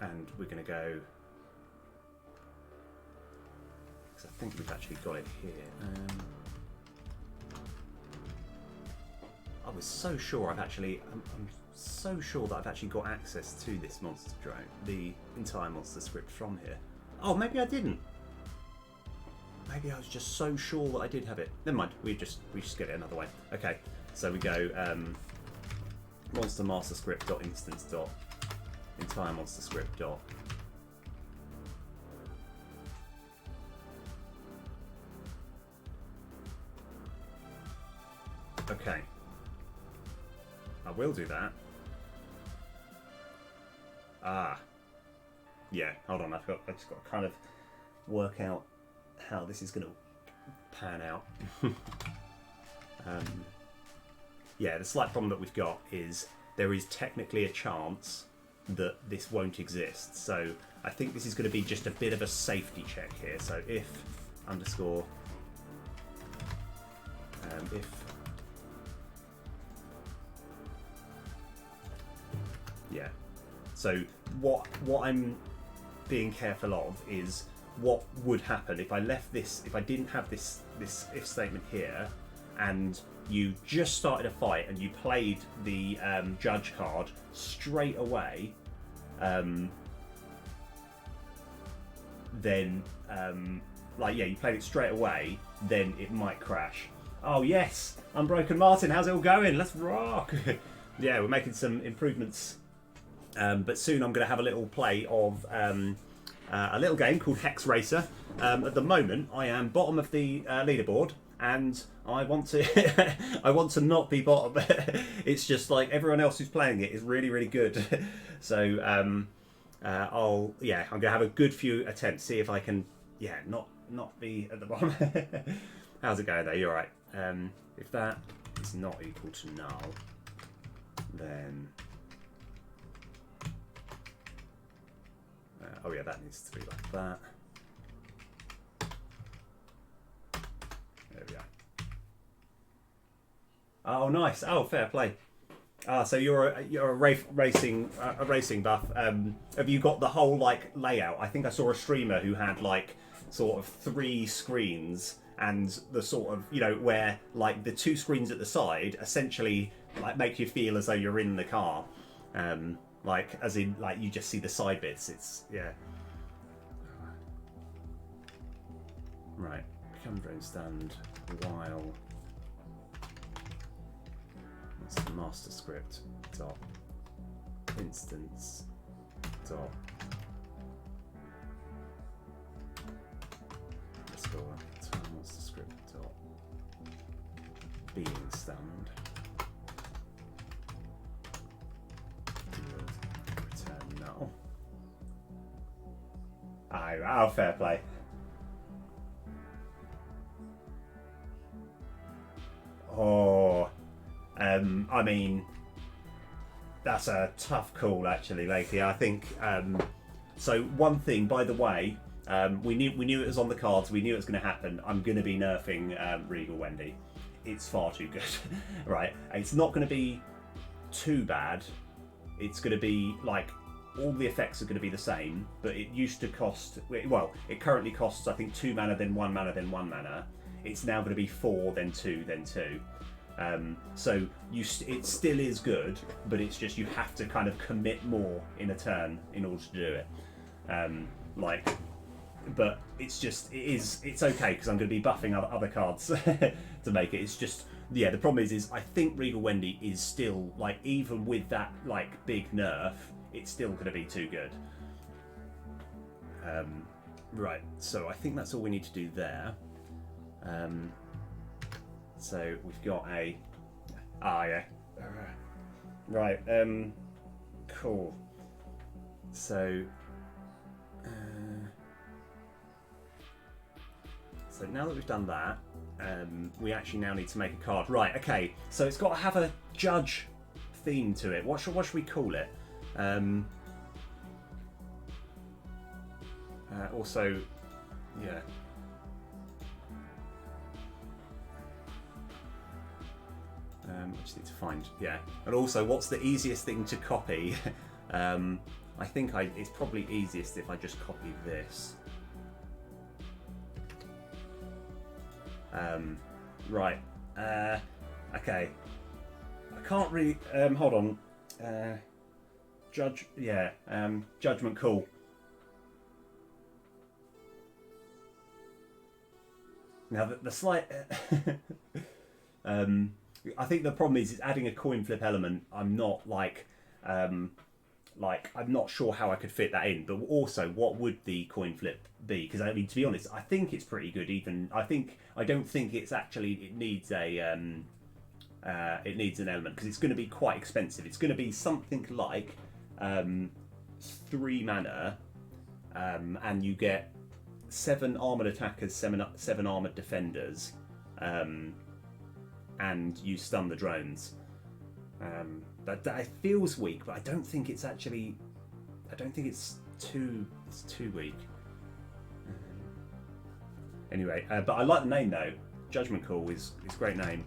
and we're going to go, because I think we've actually got it here. I was so sure I'm so sure that I've actually got access to this monster drone, the entire monster script from here. Oh, maybe I didn't. Maybe I was just so sure that I did have it. Never mind. We just get it another way. Okay, so we go monster master script dot instance dot entire monster script dot. Okay. I will do that. Yeah, hold on, I've just got to kind of work out how this is going to pan out. Yeah, the slight problem that we've got is there is technically a chance that this won't exist. So I think this is going to be just a bit of a safety check here. So if underscore if yeah. So what I'm being careful of is what would happen if I left this, if I didn't have this if statement here, and you just started a fight and you played the judge card straight away, then like yeah, you played it straight away, then it might crash. Oh yes, Unbroken Martin, how's it all going? Let's rock. Yeah, we're making some improvements. But soon I'm going to have a little play of a little game called Hex Racer. At the moment, I am bottom of the leaderboard, and I want to I want to not be bottom. It's just like everyone else who's playing it is really, really good. So I'm going to have a good few attempts, see if I can not be at the bottom. How's it going though? You all right? If that is not equal to null, then oh yeah, that needs to be like that. There we are. Oh, nice. Oh, fair play. So you're a racing buff. Have you got the whole like layout? I think I saw a streamer who had like sort of 3 screens, and the sort of, you know, where like the 2 screens at the side essentially like make you feel as though you're in the car. Like, as in, like, you just see the side bits. It's, yeah. Right. Become drone stand while... That's the master script dot instance dot underscore master script dot being stand. No. Oh, fair play. Oh, I mean, that's a tough call, actually, Lakey. I think. So one thing, by the way, we knew it was on the cards. We knew it was going to happen. I'm going to be nerfing Regal Wendy. It's far too good, right? It's not going to be too bad. It's going to be like all the effects are going to be the same, but it used to cost, well, it currently costs I think 2 mana, then 1 mana, then 1 mana. It's now going to be 4, then 2, then 2. So it still is good, but it's just you have to kind of commit more in a turn in order to do it. Like but it's okay because I'm going to be buffing other cards to make it. It's just, yeah, the problem is I think Regal Wendy is still, like, even with that, like, big nerf, it's still going to be too good. Right, so I think that's all we need to do there. So we've got a... yeah. Right, cool. So... so now that we've done that, we actually now need to make a card. Right, okay, so it's got to have a judge theme to it. What should we call it? Also, yeah. I just need to find, yeah. And also, what's the easiest thing to copy? I think it's probably easiest if I just copy this. Right. Okay. I can't really. Hold on. Yeah. Judgment Call. Now the slight. I think the problem is adding a coin flip element. I'm not I'm not sure how I could fit that in. But also, what would the coin flip be? Because I mean, to be honest, I think it's pretty good. Even I don't think it's actually it needs an element because it's going to be quite expensive. It's going to be something like 3 mana, and you get 7 armored attackers, 7 armored defenders, and you stun the drones. That feels weak, but I don't think it's actually. I don't think it's too weak. Anyway, but I like the name though. Judgment Call is a great name.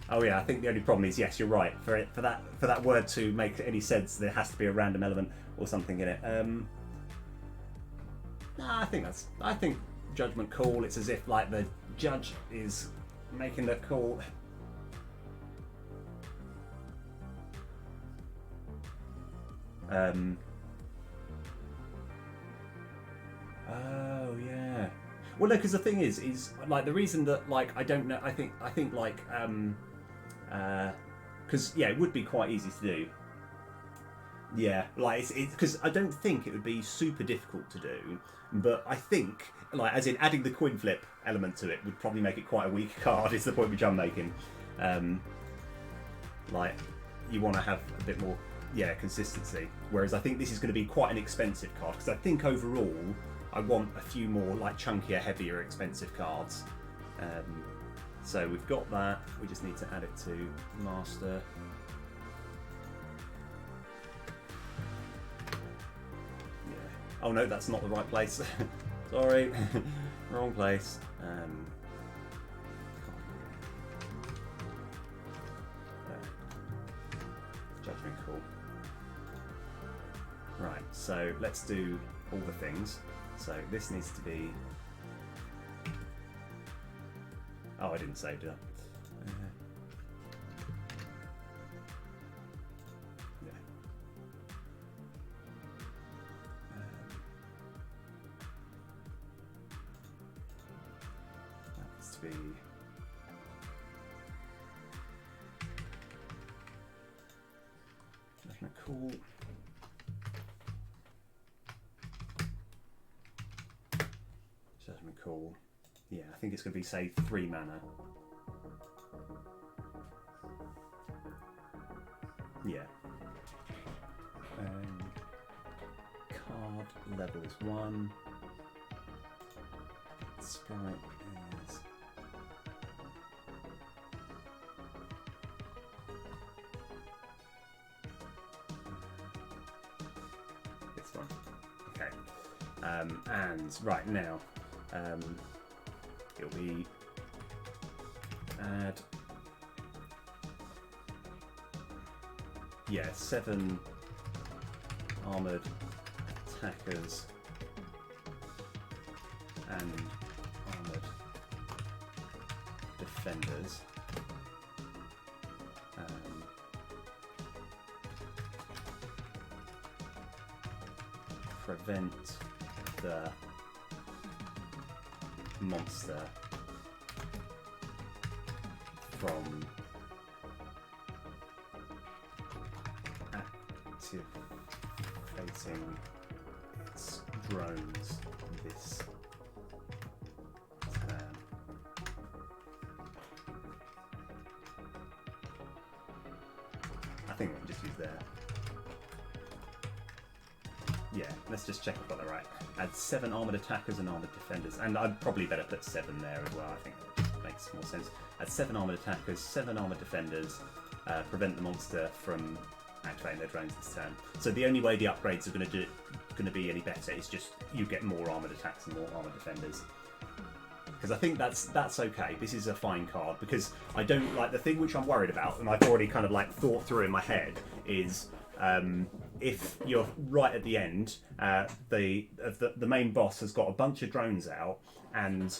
Oh yeah, I think the only problem is, yes, you're right. For that word to make any sense, there has to be a random element or something in it. I think Judgment Call. It's as if like the judge is making the call. Oh yeah. Well, no, because the thing is like the reason that like I don't know. I think like because yeah, it would be quite easy to do. Yeah, like it's because I don't think it would be super difficult to do, but I think like as in adding the coin flip element to it would probably make it quite a weak card. Is the point which I'm making. Like you want to have a bit more consistency. Whereas I think this is going to be quite an expensive card because I think overall I want a few more like chunkier, heavier, expensive cards. So we've got that. We just need to add it to master. Oh no, that's not the right place. Sorry, wrong place. Judgment Call. Right, so let's do all the things. So this needs to be. Oh, I didn't save, did I? Be Judgment Call. Judgment Call. Yeah, I think it's going to be say 3 mana. Yeah. Card level is 1. Sprite is. Okay, and right now it'll be add 7 armored attackers and armored defenders. Prevent the monster from activating its drones this turn. I think we can just use there. Yeah, let's just check I've got that right. Add 7 armoured attackers and armoured defenders. And I'd probably better put 7 there as well. I think that makes more sense. Add 7 armoured attackers, 7 armoured defenders. Prevent the monster from activating their drones this turn. So the only way the upgrades are going to be any better is just you get more armoured attacks and more armoured defenders. Because I think that's okay. This is a fine card because I don't like the thing which I'm worried about, and I've already kind of like thought through in my head is. If you're right at the end, the main boss has got a bunch of drones out, and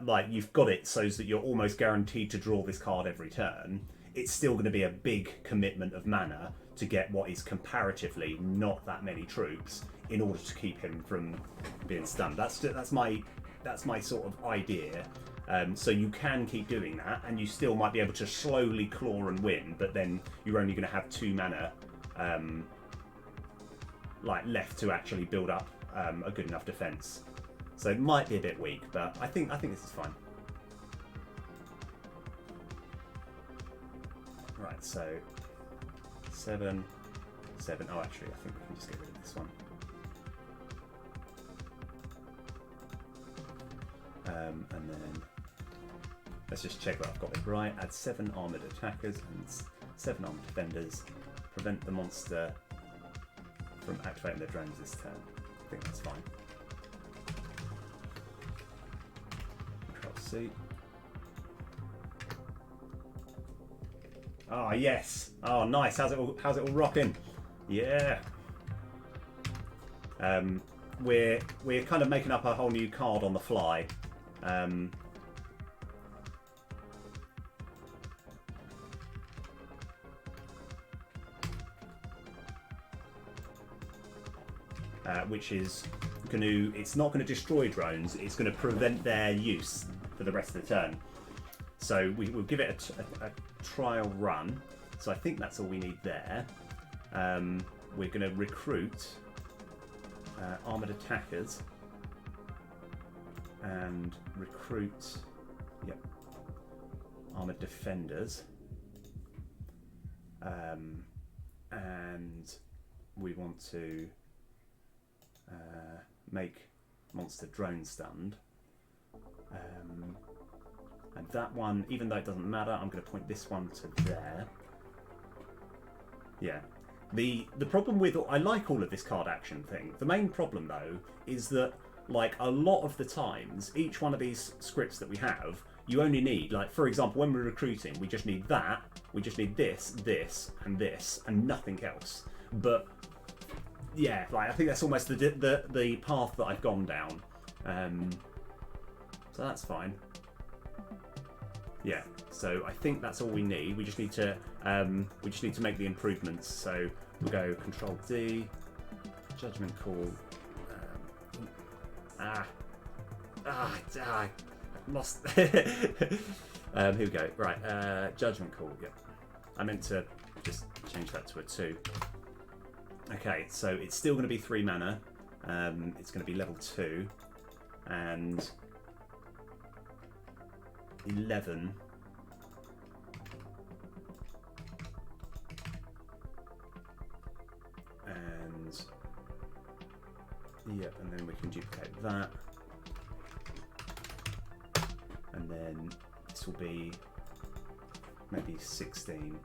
like you've got it so that you're almost guaranteed to draw this card every turn. It's still going to be a big commitment of mana to get what is comparatively not that many troops in order to keep him from being stunned. That's my sort of idea. So you can keep doing that, and you still might be able to slowly claw and win, but then you're only going to have 2 mana. Like left to actually build up a good enough defense, so it might be a bit weak, but I think this is fine. Right, so 7. Oh, actually, I think we can just get rid of this one. And then let's just check that I've got it right. Add 7 armoured attackers and 7 armoured defenders. Prevent the monster from activating their drones this turn. I think that's fine. Control C. Oh yes! Oh nice! How's it all rocking? Yeah. We're kind of making up a whole new card on the fly. Which is going to, it's not going to destroy drones, it's going to prevent their use for the rest of the turn. So we'll give it a trial run. So I think that's all we need there. We're going to recruit armoured attackers and recruit armoured defenders. And we want to make monster drone stunned, and that one, even though it doesn't matter, I'm going to point this one to there. Yeah, the problem with, I like all of this card action thing. The main problem though is that like a lot of the times, each one of these scripts that we have, you only need, like for example, when we're recruiting, we just need that, we just need this, and this, and nothing else. But yeah, like I think that's almost the path that I've gone down, so that's fine. Yeah, so I think that's all we need. We just need to make the improvements. So we'll go Control D, Judgment Call. Lost. Here we go. Right, Judgment Call. Yep. I meant to just change that to a 2. Okay, so it's still going to be 3 mana. It's going to be level 2 and 11. And yep, and then we can duplicate that. And then this will be maybe 16.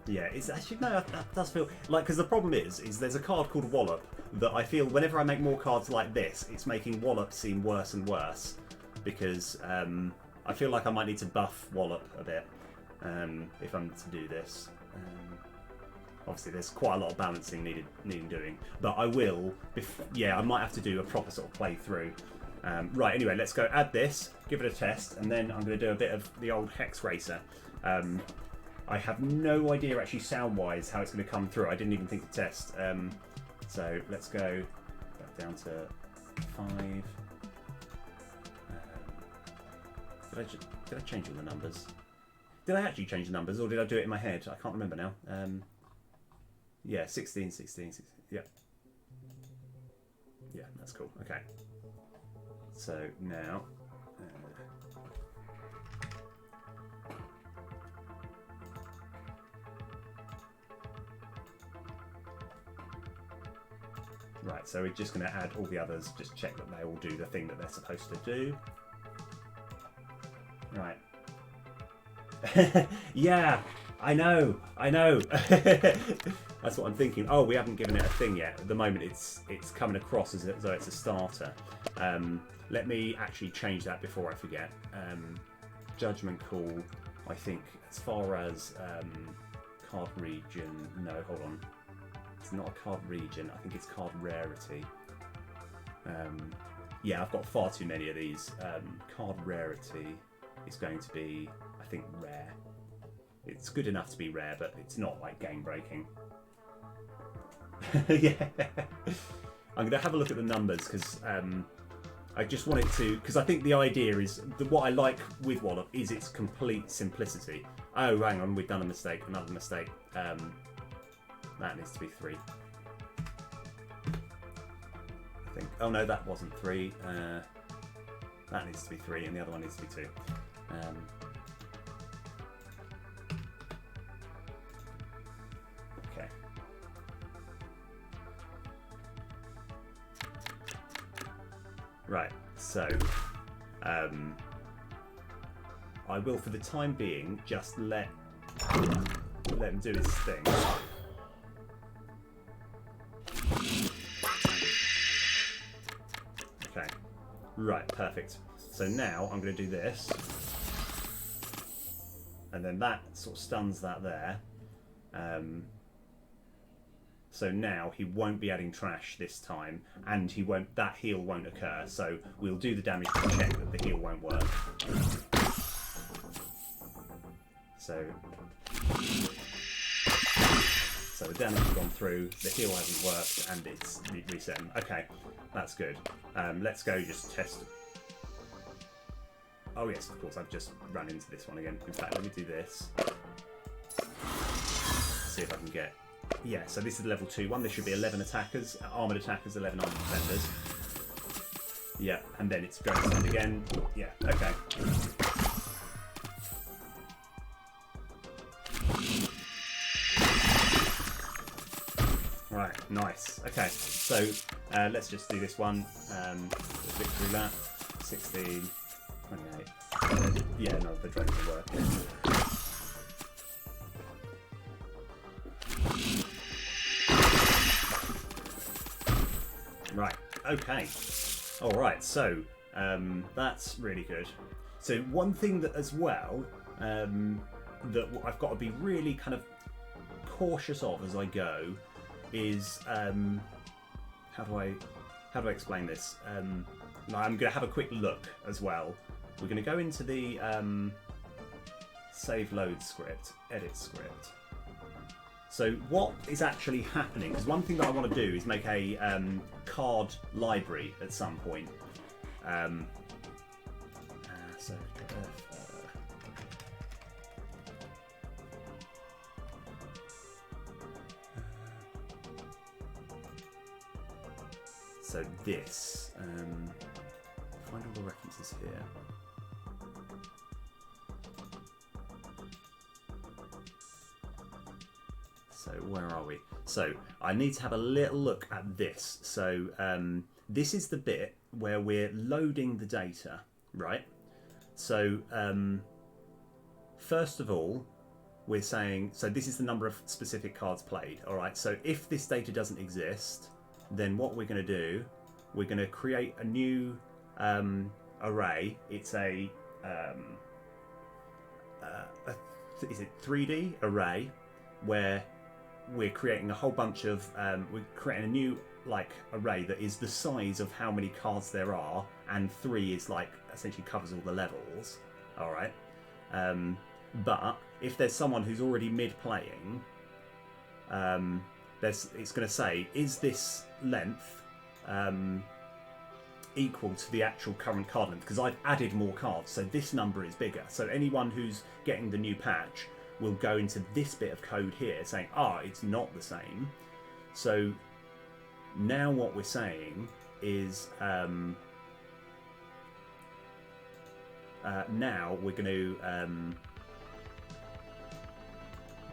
Yeah, it's actually, no, that does feel like, because the problem is there's a card called Wallop that I feel whenever I make more cards like this, it's making Wallop seem worse and worse, because I feel like I might need to buff Wallop a bit if I'm to do this. Obviously, there's quite a lot of balancing needing doing, but I will. Yeah, I might have to do a proper sort of playthrough. Right, anyway, let's go add this, give it a test, and then I'm going to do a bit of the old Hex Racer. I have no idea actually sound-wise how it's going to come through. I didn't even think to test. So let's go back down to 5. Did I change all the numbers? Did I actually change the numbers, or did I do it in my head? I can't remember now. Yeah, 16, 16, 16. Yeah. Yeah, that's cool. Okay. So now... Right, so we're just going to add all the others, just check that they all do the thing that they're supposed to do. Right. Yeah, I know. That's what I'm thinking. Oh, we haven't given it a thing yet. At the moment, it's coming across as though it's a starter. Let me actually change that before I forget. Judgment call, I think, as far as card region... No, hold on. It's not a card region. I think it's card rarity. Yeah, I've got far too many of these. Card rarity is going to be, I think, rare. It's good enough to be rare, but it's not like game breaking. Yeah. I'm going to have a look at the numbers because I just wanted to, because I think the idea is that what I like with Wallop is its complete simplicity. Oh, hang on, we've done a mistake, another mistake. That needs to be 3. I think. Oh no, that wasn't 3. That needs to be 3, and the other one needs to be 2. Okay. Right. So, I will, for the time being, just let him do his thing. Okay, right, perfect. So now I'm going to do this, and then that sort of stuns that there. So now he won't be adding trash this time, and he won't. That heal won't occur. So we'll do the damage to check that the heal won't work. So the damage has gone through, the heal hasn't worked, and it's reset. Okay, that's good. Let's go just test. Oh yes, of course, I've just run into this one again. In fact, let me do this. See if I can get... Yeah, so this is level 2 one. There should be 11 attackers, armoured attackers, 11 armoured defenders. Yeah, and then it's going to stand again. Yeah, okay. Right, nice. Okay, so let's just do this one. Victory lap, 16, 28. Yeah, no, the drones will work. Right, okay. Alright, so that's really good. So one thing that as well, that I've got to be really kind of cautious of as I go is how do I explain this? I'm going to have a quick look as well. We're going to go into the save load script, edit script. So what is actually happening? Because one thing that I want to do is make a card library at some point. So this, find all the references here. So where are we? So I need to have a little look at this. So this is the bit where we're loading the data, right? So first of all, we're saying, so this is the number of specific cards played, all right? So if this data doesn't exist, then what we're going to do, we're going to create a new array. It's a is it 3D array where we're creating a whole bunch of we're creating a new like array that is the size of how many cards there are, and 3 is like essentially covers all the levels. All right, but if there's someone who's already mid-playing, it's going to say, is this length equal to the actual current card length? Because I've added more cards, so this number is bigger. So anyone who's getting the new patch will go into this bit of code here saying, it's not the same. So now what we're saying is now we're going to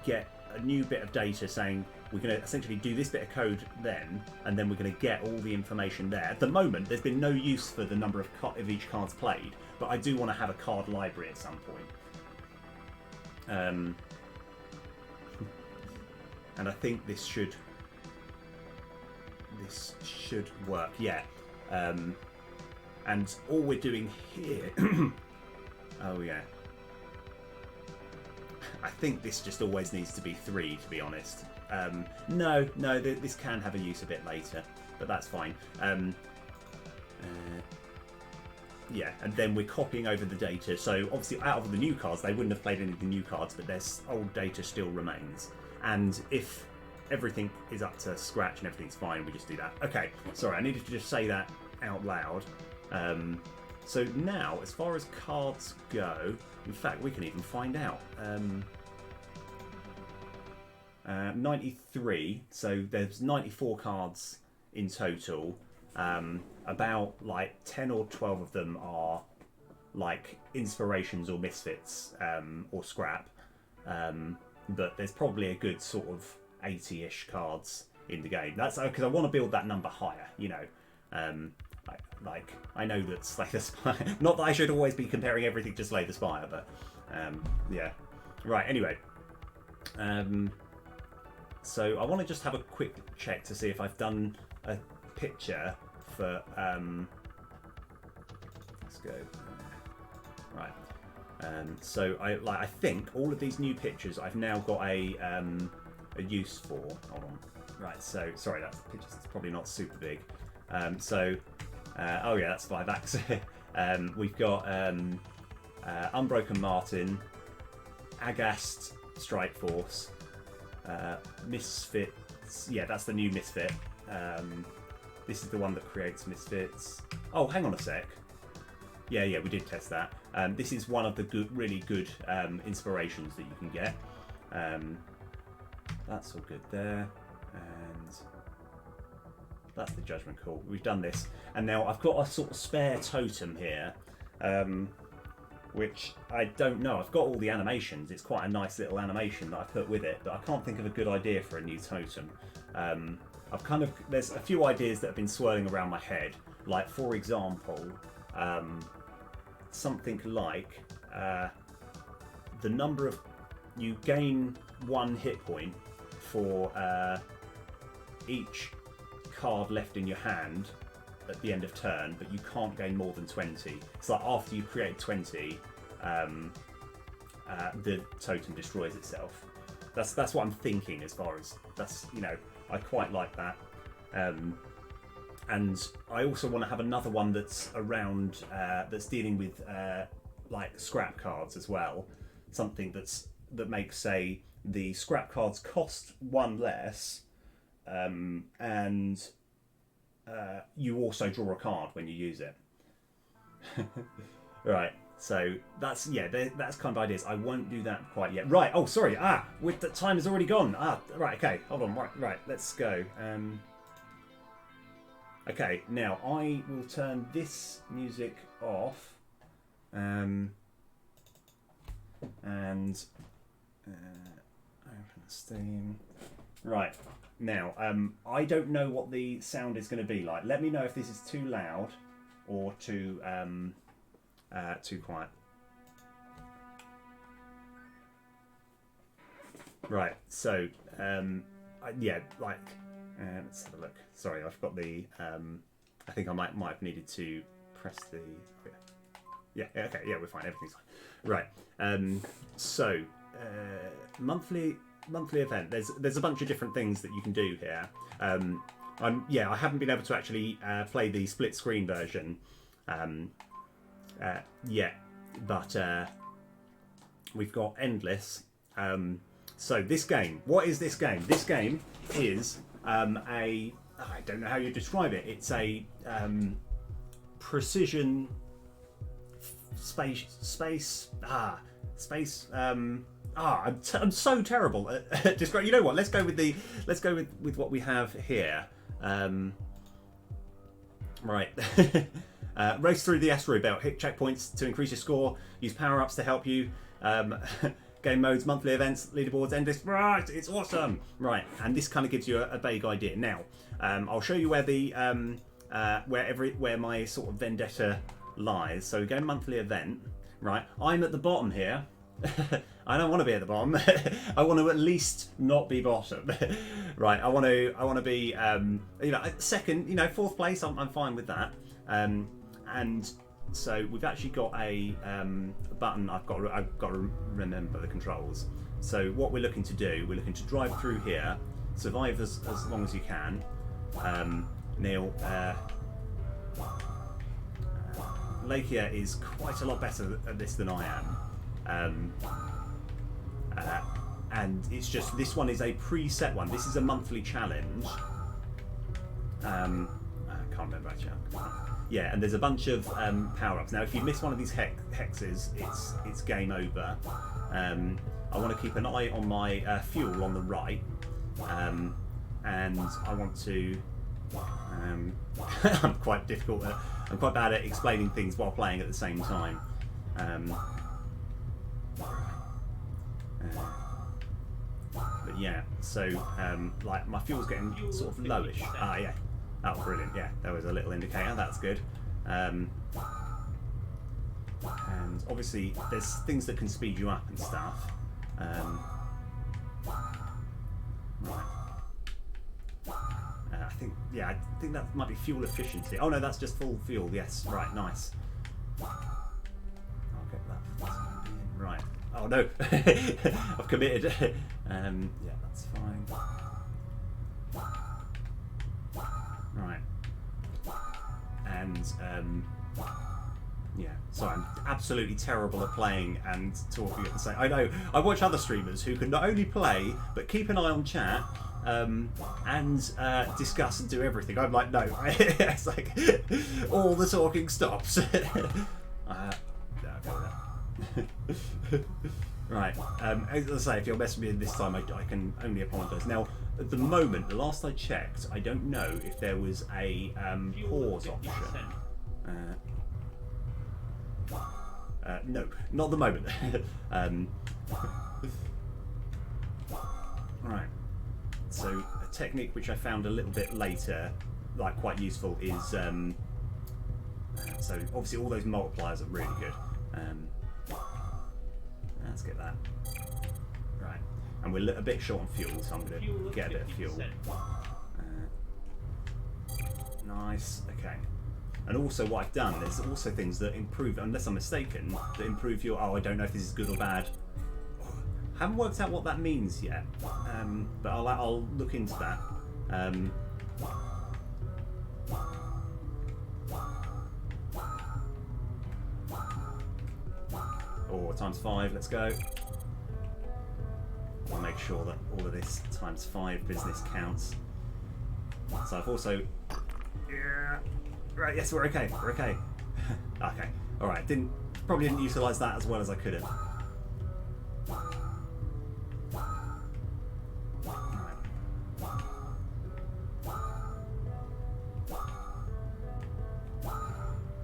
get a new bit of data saying we're going to essentially do this bit of code then, and then we're going to get all the information there. At the moment, there's been no use for the number of each card's played, but I do want to have a card library at some point. And I think this should work, yeah. And all we're doing here, oh yeah. I think this just always needs to be 3, to be honest. No, this can have a use a bit later, but that's fine. Yeah, and then we're copying over the data. So obviously out of the new cards, they wouldn't have played any of the new cards, but their old data still remains. And if everything is up to scratch and everything's fine, we just do that. Okay, sorry, I needed to just say that out loud. So now, as far as cards go, in fact, we can even find out. 93, so there's 94 cards in total. About like 10 or 12 of them are like inspirations or misfits or scrap. But there's probably a good sort of 80-ish cards in the game. That's because I want to build that number higher, you know. I know that Slay the Spire, not that I should always be comparing everything to Slay the Spire, but yeah. Right, anyway. So I want to just have a quick check to see if I've done a picture for, let's go. Right. So I think all of these new pictures I've now got a use for. Hold on. Right. So sorry, that picture's probably not super big. Oh yeah, that's 5-ax. We've got Unbroken Martin, Agast Strike Force, Misfits. Yeah, that's the new Misfit. This is the one that creates Misfits. Oh, hang on a sec. Yeah, we did test that. This is one of the really good inspirations that you can get. That's all good there. And that's the Judgment Call. We've done this. And now I've got a sort of spare totem here, which I don't know. I've got all the animations. It's quite a nice little animation that I put with it, but I can't think of a good idea for a new totem. There's a few ideas that have been swirling around my head. Like, for example, something like the number of... You gain 1 hit point for each card left in your hand at the end of turn, but you can't gain more than 20. It's like after you create 20, the totem destroys itself. That's what I'm thinking as far as that's, you know, I quite like that. And I also want to have another one that's around that's dealing with like scrap cards as well. Something that makes, say, the scrap cards cost 1 less, and you also draw a card when you use it. Right, so that's kind of ideas. I won't do that quite yet. Right, oh sorry, with the time has already gone. Right, okay, hold on, right, let's go. Okay, now I will turn this music off, and open Steam. Right, now I don't know what the sound is going to be like. Let me know if this is too loud or too quiet. Right, so let's have a look. Sorry, I've got the. I think I might have needed to press the. Yeah. Okay. Yeah, we're fine. Everything's fine. Right. So monthly event. There's a bunch of different things that you can do here. I haven't been able to actually play the split screen version yet, but we've got Endless, So this game, what is this game? This game is I don't know how you describe it. It's a precision space. I'm so terrible at describing. You know what? Let's go with what we have here. Right. Race through the asteroid belt. Hit checkpoints to increase your score. Use power-ups to help you. Game modes, monthly events, leaderboards, endless. Right, it's awesome. Right, and this kind of gives you a vague idea. Now, I'll show you where the where my sort of vendetta lies. So we go monthly event. Right, I'm at the bottom here. I don't want to be at the bottom. I want to at least not be bottom. Right, I want to be second. Fourth place. I'm fine with that. And so we've actually got a button. I've got to remember the controls. So what we're looking to do, we're looking to drive through here, survive as long as you can. Neil, Lakia is quite a lot better at this than I am. And it's just, this one is a preset one. This is a monthly challenge. I can't remember actually. Yeah, and there's a bunch of power-ups. Now, if you miss one of these hexes, it's game over. I want to keep an eye on my fuel on the right, and I want to. I'm quite difficult. I'm quite bad at explaining things while playing at the same time. But yeah, so like my fuel's getting sort of lowish. Ah, yeah. Oh, brilliant! Yeah, there was a little indicator. That's good. And obviously, there's things that can speed you up and stuff. Right. I think that might be fuel efficiency. Oh no, that's just full fuel. Yes, right, nice. I'll get that. Right. Oh no, I've committed. Yeah, that's fine. Right. And yeah, so I'm absolutely terrible at playing and talking at the same. I know. I watch other streamers who can not only play but keep an eye on chat and discuss and do everything. I'm like, no. It's like all the talking stops. I'll go with that. Right. As I say, if you're messing me in this time, I can only apologise. Now, at the moment, the last I checked, I don't know if there was a pause option. No, not at the moment. Right. So a technique which I found a little bit later, like quite useful, is so obviously all those multipliers are really good. Let's get that. Right. And we're a bit short on fuel, so I'm going to get a bit of fuel. Nice. Okay. And also what I've done, there's also things that improve, unless I'm mistaken, that improve your... Oh, I don't know if this is good or bad. Haven't worked out what that means yet. But I'll look into that. Oh, ×5, let's go. I'll make sure that all of this ×5 business counts. So I've also... Yeah. Right, yes, we're okay, we're okay. Okay, alright, probably didn't utilise that as well as I could have.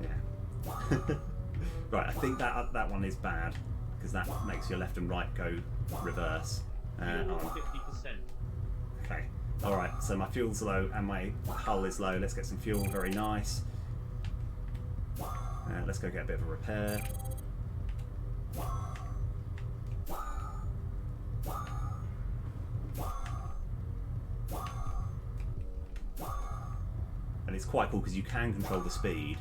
Yeah. Right, I think that one is bad, because that makes your left and right go reverse. 50%. Okay. Alright, so my fuel's low and my hull is low. Let's get some fuel, very nice. Let's go get a bit of a repair. And it's quite cool because you can control the speed.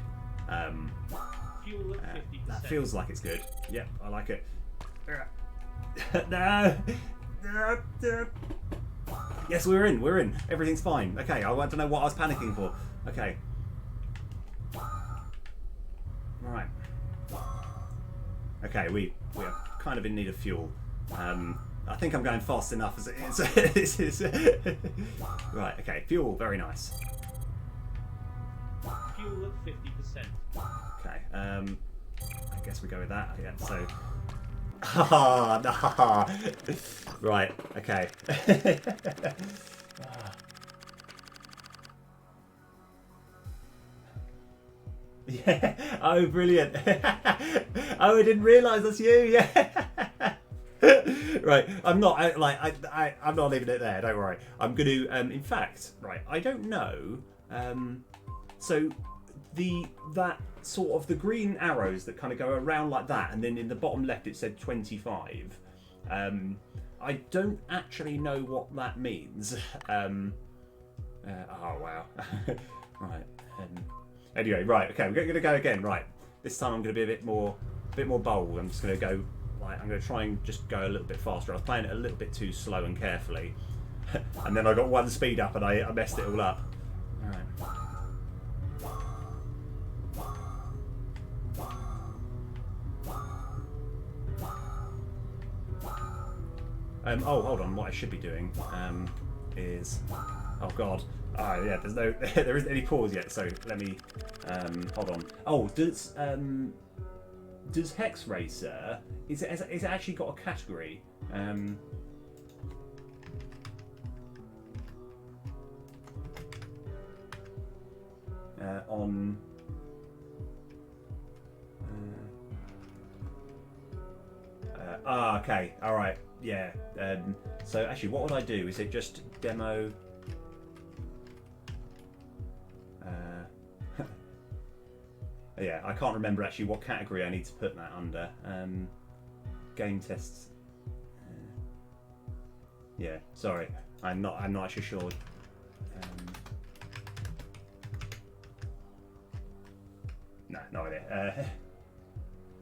Fuel at 50%. That feels like it's good. Yep, I like it. No! Yes, we're in. Everything's fine. Okay, I don't know what I was panicking for. Okay. Right. Okay, we are kind of in need of fuel. I think I'm going fast enough as it is. This is right. Okay, fuel, very nice. Fuel at 50%. Okay, I guess we go with that. Yeah. So, ah, nah. Right. Okay. Yeah. Oh, brilliant. Oh, I didn't realise that's you. Yeah. Right. I'm not I'm not leaving it there. Don't worry. I'm going to. In fact, right. I don't know. So that sort of the green arrows that kind of go around like that, and then in the bottom left it said 25. I don't actually know what that means. Oh wow. Right. Anyway, right. Okay, we're going to go again. Right. This time I'm going to be a bit more bold. I'm just going to go. Like, I'm going to try and just go a little bit faster. I was playing it a little bit too slow and carefully, and then I got one speed up and I messed it all up. All right. Oh, hold on. What I should be doing is, oh god, yeah. There isn't any pause yet. So let me hold on. Oh, does Hex Racer is it actually got a category? On. Okay. All right. Yeah. So actually, what would I do? Is it just demo? Yeah, I can't remember actually what category I need to put that under. Game tests. Yeah. Sorry, I'm not actually sure. No idea.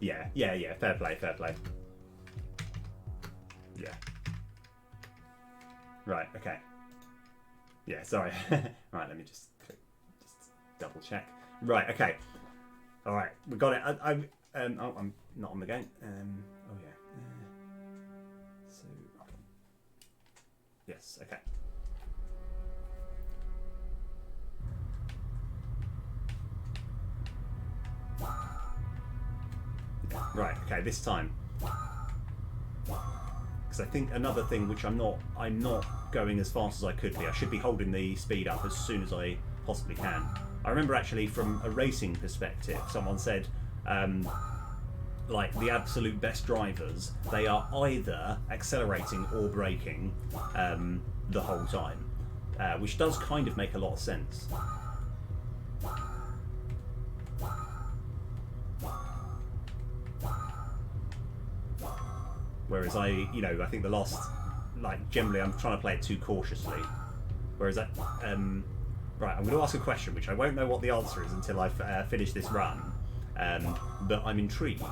Yeah. Fair play. Yeah. Right. Okay. Yeah. Sorry. Right. Let me just double check. Right. Okay. All right. We got it. I'm not on the game. Oh yeah. So. Yes. Okay. Right. Okay. This time. Because I think another thing which I'm not going as fast as I could be. I should be holding the speed up as soon as I possibly can. I remember actually from a racing perspective, someone said, like the absolute best drivers, they are either accelerating or braking the whole time, which does kind of make a lot of sense. Whereas I think the last, like generally I'm trying to play it too cautiously. Whereas right, I'm going to ask a question which I won't know what the answer is until I've finished this run, but I'm intrigued.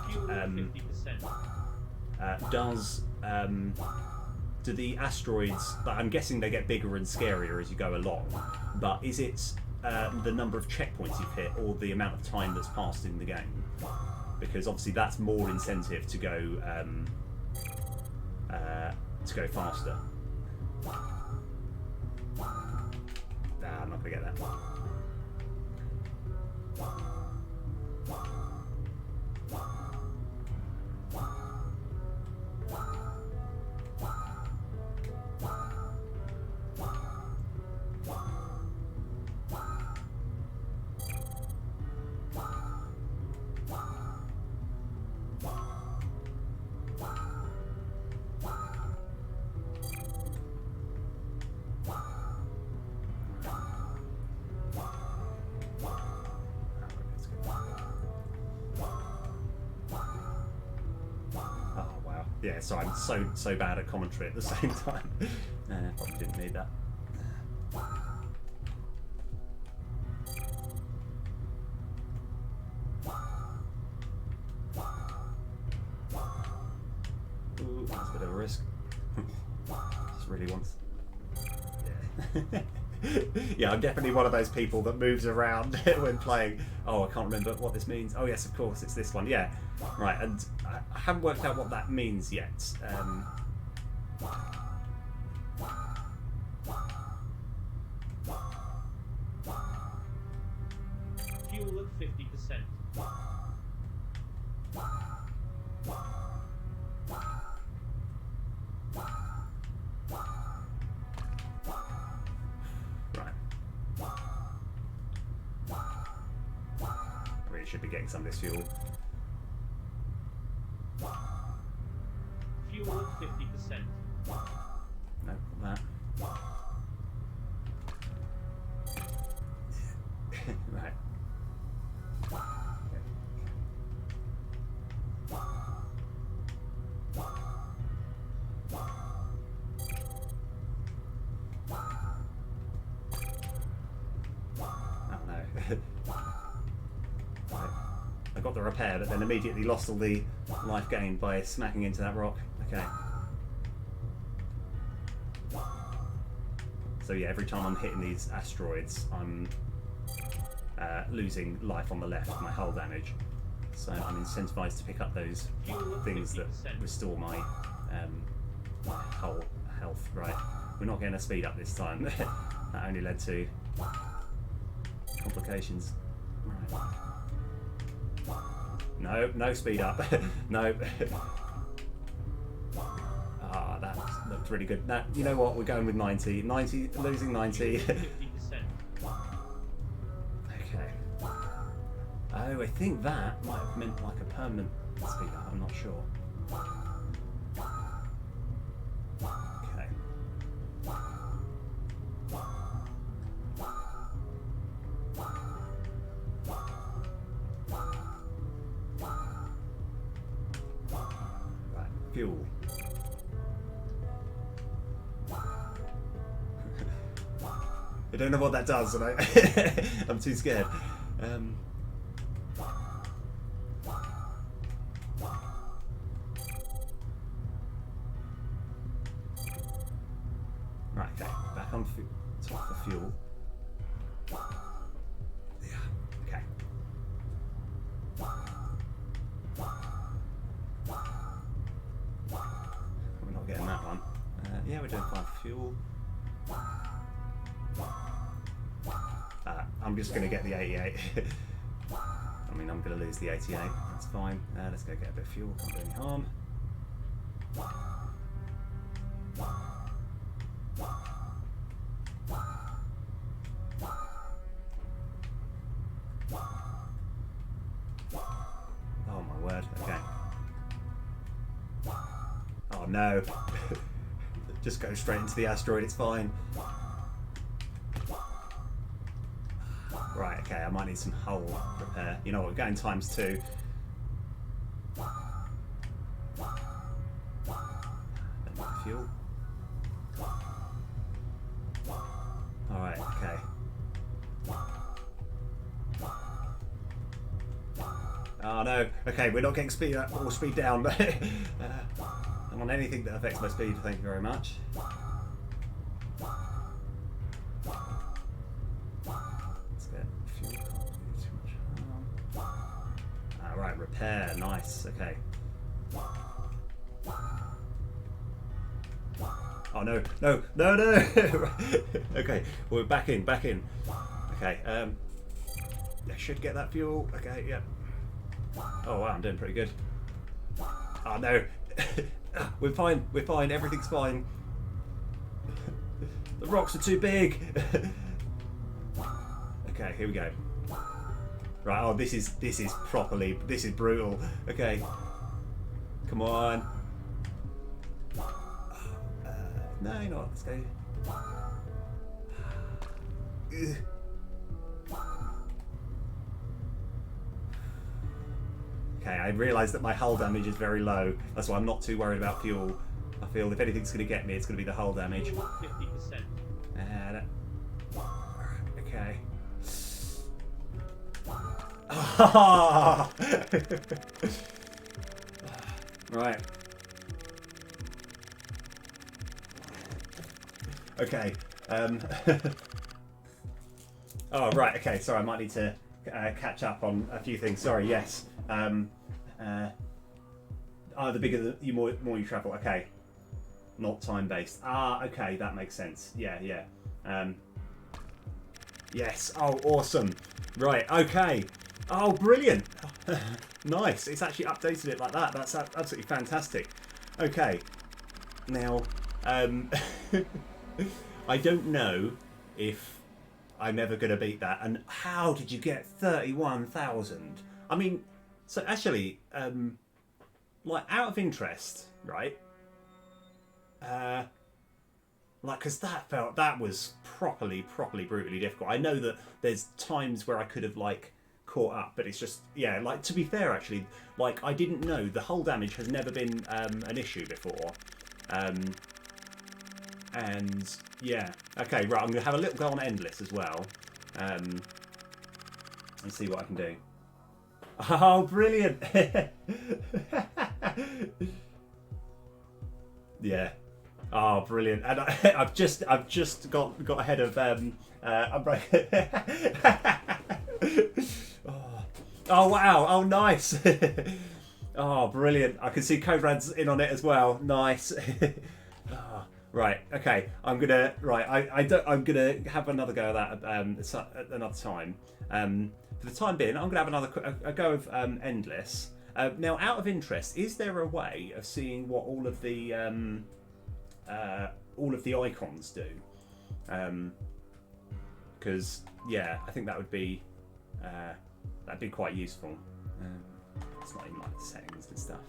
Do the asteroids, I'm guessing they get bigger and scarier as you go along, but is it the number of checkpoints you've hit or the amount of time that's passed in the game? Because obviously that's more incentive to go faster. Nah, I'm not gonna get that. Yeah, so I'm so bad at commentary at the same time. Probably didn't need that. Ooh, that's a bit of a risk. Just really wants. Yeah. Yeah, I'm definitely one of those people that moves around when playing. Oh, I can't remember what this means. Oh yes, of course, it's this one. Yeah, right. And I haven't worked out what that means yet. Fuel at 50%. Right. Really should be getting some of this fuel. Fuel at 50%. No, that. Right. Oh no. Right. I got the repair, but then immediately lost all the life gain by smacking into that rock. Okay. So yeah, every time I'm hitting these asteroids, I'm losing life on the left, my hull damage. So I'm incentivized to pick up those things that restore my hull health. Right, we're not getting a speed up this time. That only led to complications. Right. No, no speed up. No. Ah, that looked really good. Now, you know what? We're going with 90. 90, losing 90. 50%. Okay. Oh, I think that might have meant like a permanent speed up. I'm not sure. Okay. Right, fuel. I don't know what that does, and I'm too scared. Right, okay, back on top of the fuel. Yeah, okay. We're not getting that one. Yeah, we're doing fine for fuel. I'm just going to get the 88. I mean, I'm going to lose the 88. That's fine. Let's go get a bit of fuel. Can't do any harm. Oh my word. Okay. Oh no. Just go straight into the asteroid. It's fine. Right, okay, I might need some hull repair. You know what, we're going ×2. Fuel. Alright, okay. Oh no, okay, we're not getting speed up or speed down. I want anything that affects my speed, thank you very much. Alright, repair, nice, okay. Oh no, no, no, no! Okay, we're back in. Okay, I should get that fuel. Okay, yeah. Oh wow, I'm doing pretty good. Oh no! We're fine, everything's fine. The rocks are too big! Okay, here we go. Right, oh, this is brutal. Okay. Come on. No, you're not. Let's go. Okay, I realise that my hull damage is very low. That's why I'm not too worried about fuel. I feel if anything's going to get me, it's going to be the hull damage. 50%. Okay. Right. Okay. Oh, right. Okay. Sorry, I might need to catch up on a few things. Sorry. Yes. The bigger the more you travel. Okay. not time-based. Ah, okay, that makes sense. Yeah, yeah. Yes. Oh, awesome. Right. Okay. Oh, brilliant. Nice. It's actually updated it like that. That's absolutely fantastic. Okay. Now, I don't know if I'm ever going to beat that. And how did you get 31,000? I mean, so actually, like out of interest, right? Like, because that was properly brutally difficult. I know that there's times where I could have like caught up, but it's just, yeah, like, to be fair, actually, like, I didn't know the hull damage has never been an issue before. And yeah, okay, right, I'm gonna have a little go on Endless as well, and see what I can do. Oh, brilliant. Yeah. Oh, brilliant! And I've just got ahead of oh wow! Oh, nice! Oh, brilliant! I can see Cobrad's in on it as well. Nice. Oh, right. Okay. I'm gonna I'm gonna have another go at that at another time. For the time being, I'm gonna have a go of Endless. Now, out of interest, is there a way of seeing what all of the icons do? Because yeah, I think that would be that'd be quite useful. It's not in like the settings and stuff.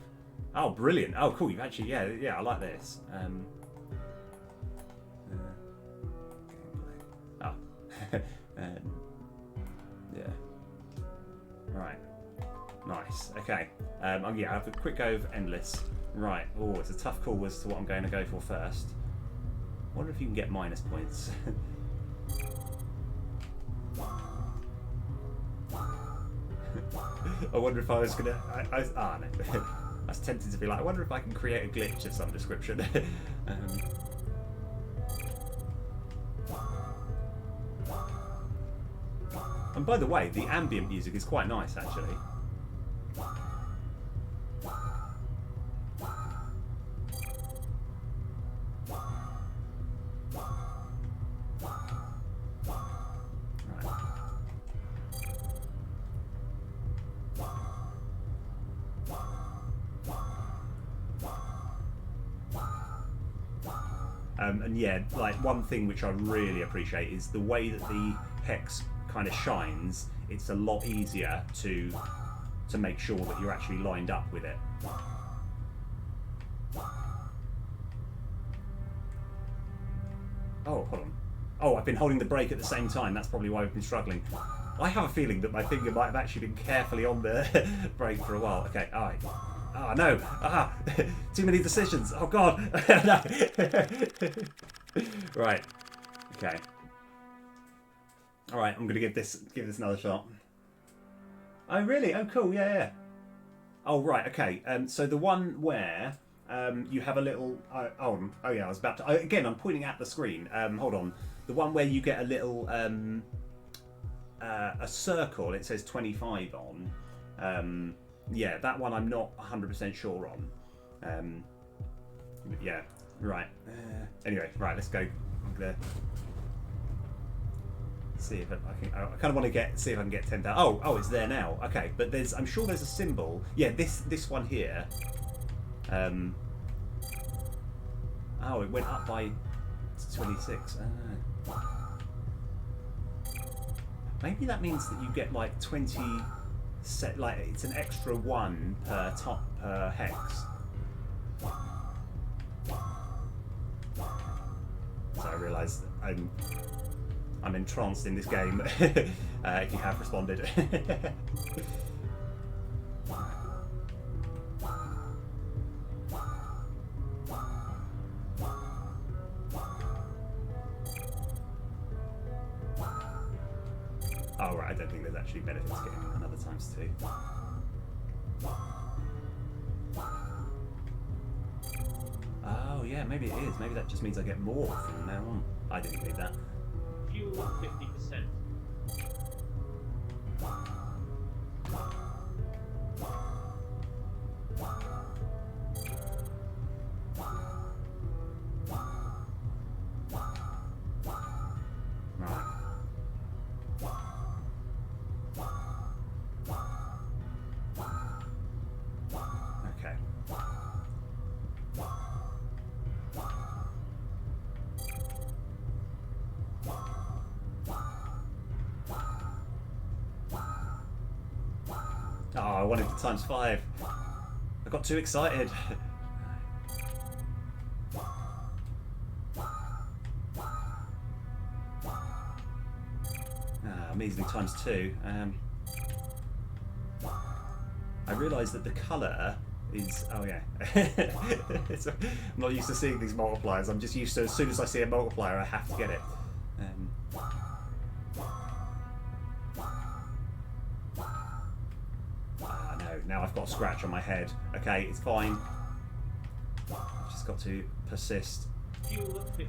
Oh, brilliant! Oh, cool. You've actually, yeah, I like this. Oh, yeah. Right. Nice. Okay. Yeah, I have a quick go of Endless. Right. Oh, it's a tough call as to what I'm going to go for first. I wonder if you can get minus points. I wonder if I was gonna. No. I was tempted to be like, I wonder if I can create a glitch of some description. And by the way, the ambient music is quite nice, actually. And yeah, like, one thing which I really appreciate is the way that the hex kind of shines. It's a lot easier to make sure that you're actually lined up with it. Oh, hold on. Oh, I've been holding the brake at the same time. That's probably why I've been struggling. I have a feeling that my finger might have actually been carefully on the brake for a while. Okay, alright. Oh, no. Ah, too many decisions. Oh, God. No. Right. Okay. Alright, I'm going to give this another shot. Oh, really? Oh, cool. Yeah, yeah. Oh, right. Okay. So the one where you have a little... oh, yeah, I was about to... again, I'm pointing at the screen. Hold on. The one where you get a little... a circle, it says 25 on. Yeah, that one I'm not 100% sure on. Yeah, right. Anyway, right, let's go. I'm gonna see if I can. I kind of want to see if I can get 10,000. Oh, it's there now. Okay, but I'm sure there's a symbol. Yeah, this one here. Oh, it went up by 26. Maybe that means that you get like 20 set, like it's an extra one per top per hex. So I realise I'm entranced in this game. If you have responded. Oh, right, I don't think there's actually benefits getting another times 2. Oh, yeah, maybe it is. Maybe that just means I get more from now on. I didn't need that. Fuel 50%. I wanted the times 5. I got too excited. Measly times 2. I realised that the colour is... Oh yeah. I'm not used to seeing these multipliers. I'm just used to, as soon as I see a multiplier, I have to get it. No, now I've got a scratch on my head. Okay, it's fine. I've just got to persist. Fuel at 50%.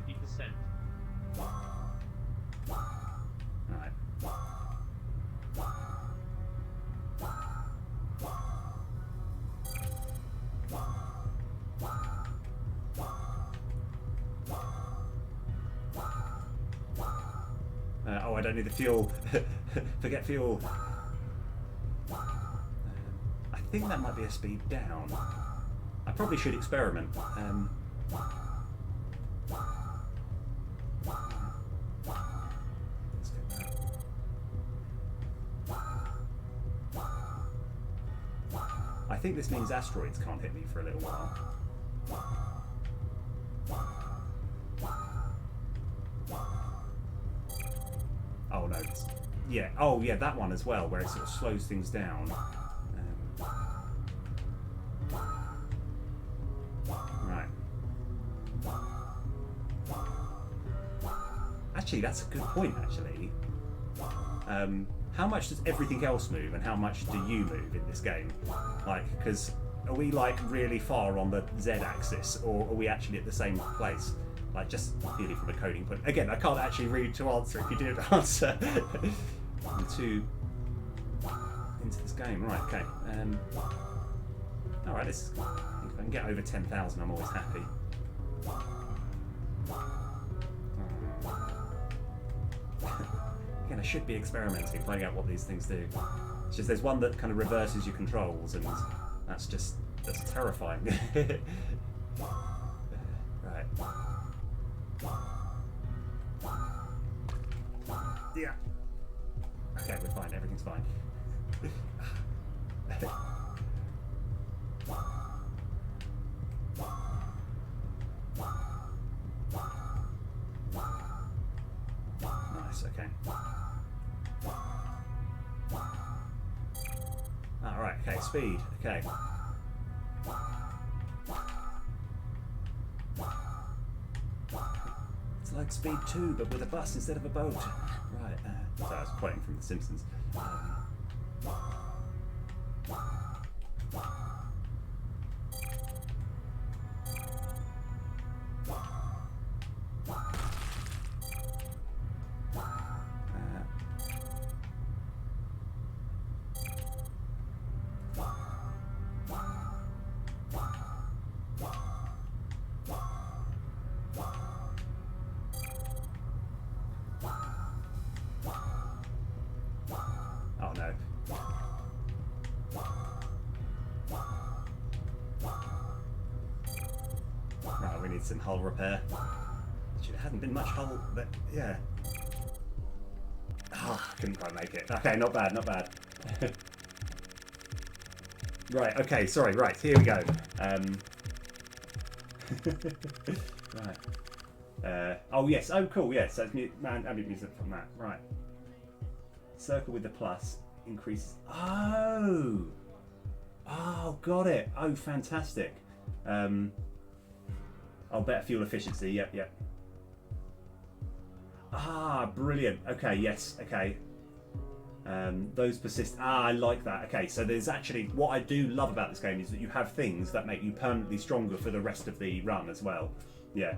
Right. Oh, I don't need the fuel. Forget fuel. I think that might be a speed down. I probably should experiment. Let's get that. I think this means asteroids can't hit me for a little while. Oh no, yeah, oh yeah, that one as well, where it sort of slows things down. Right. Actually, that's a good point, actually. How much does everything else move, and how much do you move in this game? Like, because are we like really far on the Z-axis, or are we actually at the same place? Like, just purely from a coding point. Again, I can't actually read to answer if you did answer into this game. Right, okay. Alright, if I can get over 10,000, I'm always happy. Again, I should be experimenting, finding out what these things do. It's just there's one that kind of reverses your controls, and that's terrifying. Right. Yeah. Okay, we're fine. Everything's fine. Nice. Okay. All right. Okay. Speed. Okay. It's like Speed 2, but with a bus instead of a boat. Right. So I was quoting from The Simpsons. Oh no. Right, we need some hull repair. Actually, there hadn't been much hull, but yeah. Ah, couldn't quite make it. Okay, not bad, not bad. Right, okay, sorry, right, here we go. Right. Oh yes, oh cool, yes, so it's ambient music from that, right. Circle with the plus increases. Oh, got it. Oh, fantastic. Oh, better fuel efficiency. Yep. Ah, brilliant. Okay, yes. Okay. Those persist. Ah, I like that. Okay, so there's actually what I do love about this game is that you have things that make you permanently stronger for the rest of the run as well. Yeah.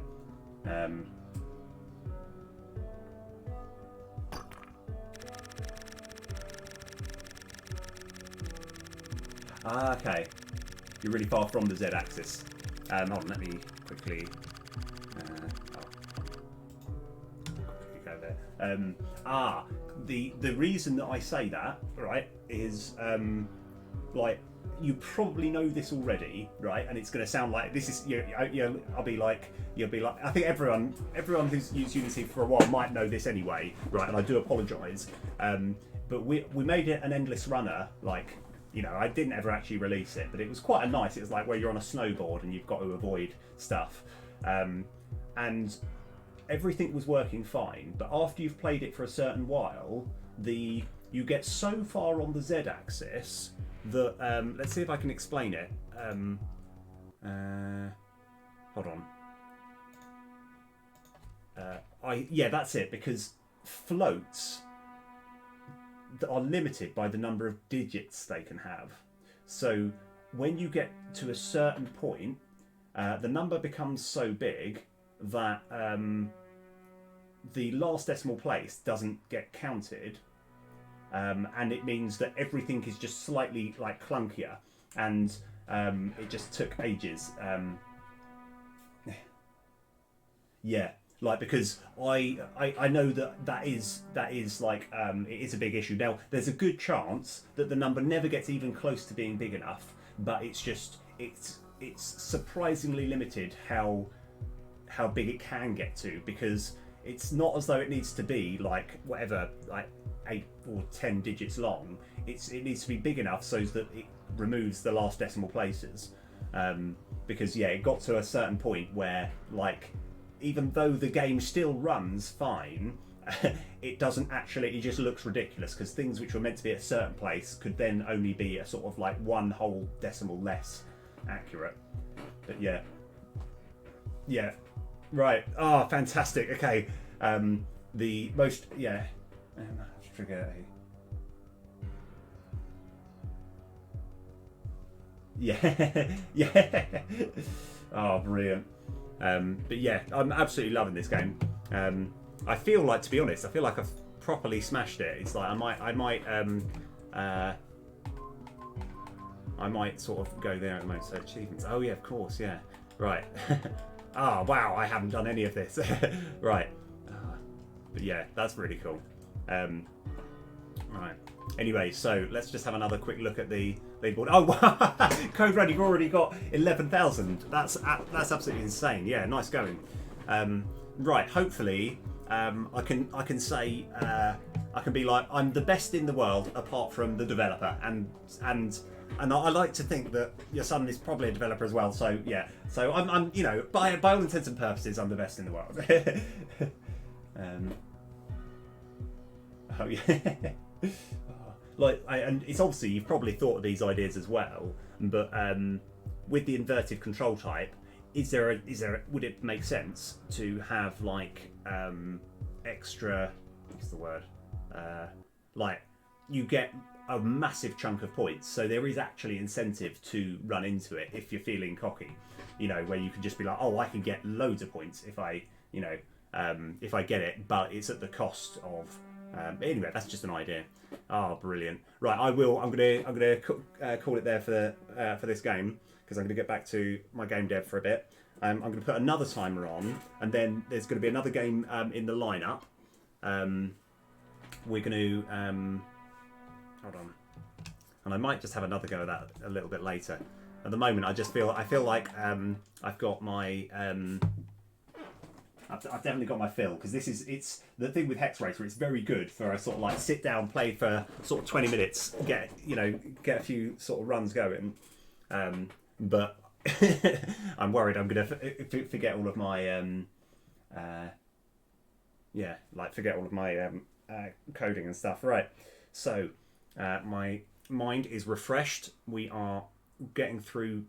Okay. You're really far from the Z-axis. Hold on, let me quickly go there. The reason that I say that, right, is like you probably know this already, right? And it's going to sound like this is I'll be like you'll be like I think everyone who's used Unity for a while might know this anyway, right? And I do apologise, but we made it an endless runner like you know, I didn't ever actually release it, but it was quite a nice. It was like where you're on a snowboard and you've got to avoid stuff, and everything was working fine. But after you've played it for a certain while, you get so far on the Z-axis that let's see if I can explain it. Hold on. Yeah, that's it, because floats that are limited by the number of digits they can have. So when you get to a certain point, the number becomes so big that the last decimal place doesn't get counted, and it means that everything is just slightly like clunkier, and it just took ages. Yeah, like, because I know that is like it is a big issue. Now there's a good chance that the number never gets even close to being big enough, but it's surprisingly limited how big it can get to, because it's not as though it needs to be like whatever, like 8 or 10 digits long. It needs to be big enough so that it removes the last decimal places, because yeah, it got to a certain point where, like, even though the game still runs fine, it doesn't actually, it just looks ridiculous, because things which were meant to be at a certain place could then only be a sort of like one whole decimal less accurate. But yeah, right. Oh, fantastic. Okay, the most, yeah, trigger a, yeah, yeah. Oh, brilliant. But yeah, I'm absolutely loving this game. I feel like, to be honest, I feel like I've properly smashed it. It's like I might sort of go there at the moment. So achievements. Oh yeah, of course, yeah. Right. Oh wow, I haven't done any of this. Right. But yeah, that's really cool. Right. Anyway, so let's just have another quick look at the leaderboard. Oh wow, Code Red, you've already got 11,000. That's absolutely insane. Yeah, nice going. Right. Hopefully, I can say I can be like, I'm the best in the world apart from the developer, and I like to think that your son is probably a developer as well. So yeah, so I'm you know, by all intents and purposes, I'm the best in the world. Oh yeah. Like, and it's obviously you've probably thought of these ideas as well, but with the inverted control type, would it make sense to have like extra, what's the word, like you get a massive chunk of points, so there is actually incentive to run into it if you're feeling cocky, you know, where you can just be like, oh, I can get loads of points if I, you know, if I get it, but it's at the cost of. But anyway, that's just an idea. Oh, brilliant! Right, I'm gonna call it there for this game, because I'm gonna get back to my game dev for a bit. I'm gonna put another timer on, and then there's gonna be another game in the lineup. We're gonna hold on, and I might just have another go at that a little bit later. At the moment, I feel like I've got my I've definitely got my fill, because it's the thing with Hex Racer. It's very good for a sort of like sit down, play for sort of 20 minutes, get a few sort of runs going. But I'm worried I'm gonna forget all of my forget all of my coding and stuff. Right. So my mind is refreshed. We are getting through.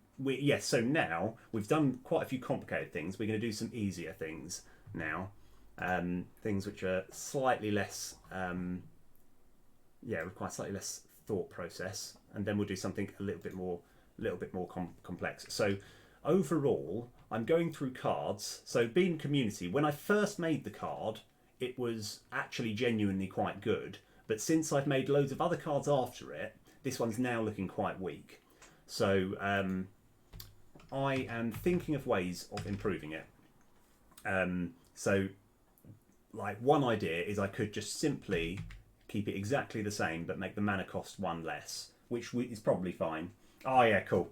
So now we've done quite a few complicated things. We're going to do some easier things now, things which are slightly less require slightly less thought process, and then we'll do something a little bit more complex. So overall, I'm going through cards. So being community, when I first made the card, it was actually genuinely quite good, but since I've made loads of other cards after it, this one's now looking quite weak. So I am thinking of ways of improving it. So like one idea is I could just simply keep it exactly the same but make the mana cost 1 less, which is probably fine. Oh yeah, cool.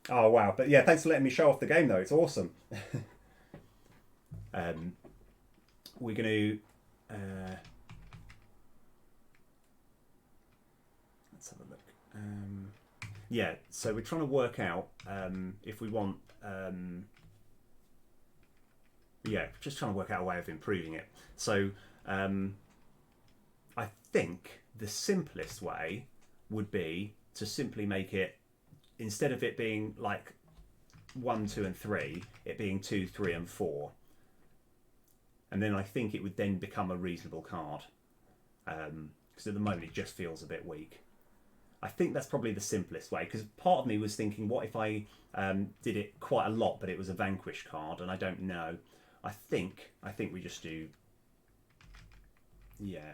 Oh wow, but yeah, thanks for letting me show off the game though, it's awesome. We're going to let's have a look. yeah, so we're trying to work out if we want. Yeah, just trying to work out a way of improving it. So I think the simplest way would be to simply make it, instead of it being like 1, 2, and 3, it being 2, 3, and 4. And then I think it would then become a reasonable card. Because at the moment it just feels a bit weak. I think that's probably the simplest way, because part of me was thinking, what if I did it quite a lot, but it was a Vanquish card, and I don't know. I think we just do, yeah,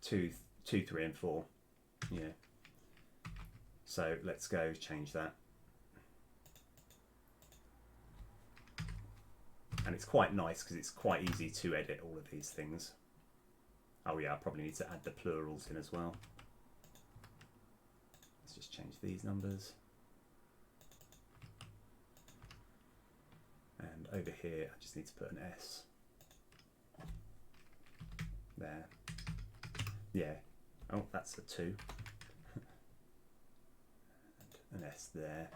2, 3, and 4, yeah. So let's go change that. And it's quite nice because it's quite easy to edit all of these things. Oh yeah, I probably need to add the plurals in as well. Let's just change these numbers. And over here, I just need to put an S. There. Yeah. Oh, that's a 2. And an S there.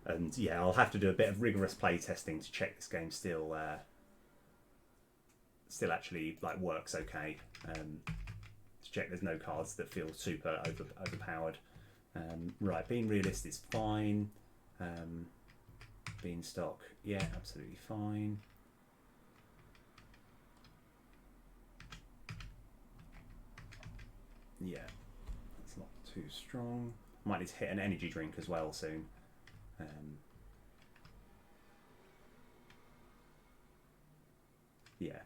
And yeah, I'll have to do a bit of rigorous play testing to check this game still actually like works okay. To check there's no cards that feel super overpowered. Right, being realist is fine. Beanstalk, yeah, absolutely fine. Yeah, it's not too strong. Might need to hit an energy drink as well soon. Yeah.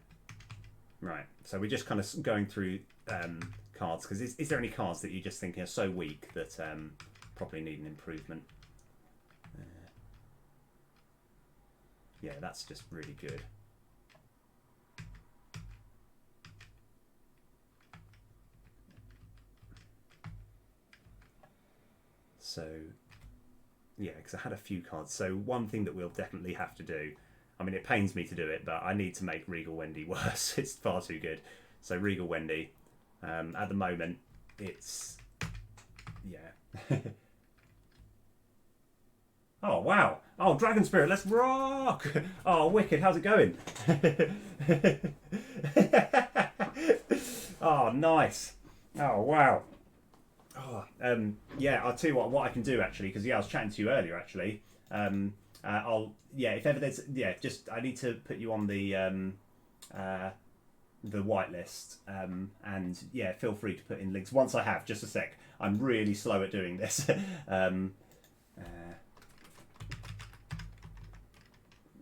Right. So we're just kind of going through cards, because is there any cards that you just think are so weak that probably need an improvement? Yeah, that's just really good. So, yeah, because I had a few cards. So one thing that we'll definitely have to do, I mean, it pains me to do it, but I need to make Regal Wendy worse. It's far too good. So Regal Wendy, at the moment, it's, yeah. Oh, wow. Oh, Dragon Spirit, let's rock. Oh, wicked. How's it going? Oh, nice. Oh, wow. Oh, yeah, I'll tell you what I can do, actually, because, yeah, I was chatting to you earlier, actually. I'll, yeah, if ever there's, yeah, just, I need to put you on the whitelist, and, yeah, feel free to put in links. Once I have, just a sec. I'm really slow at doing this.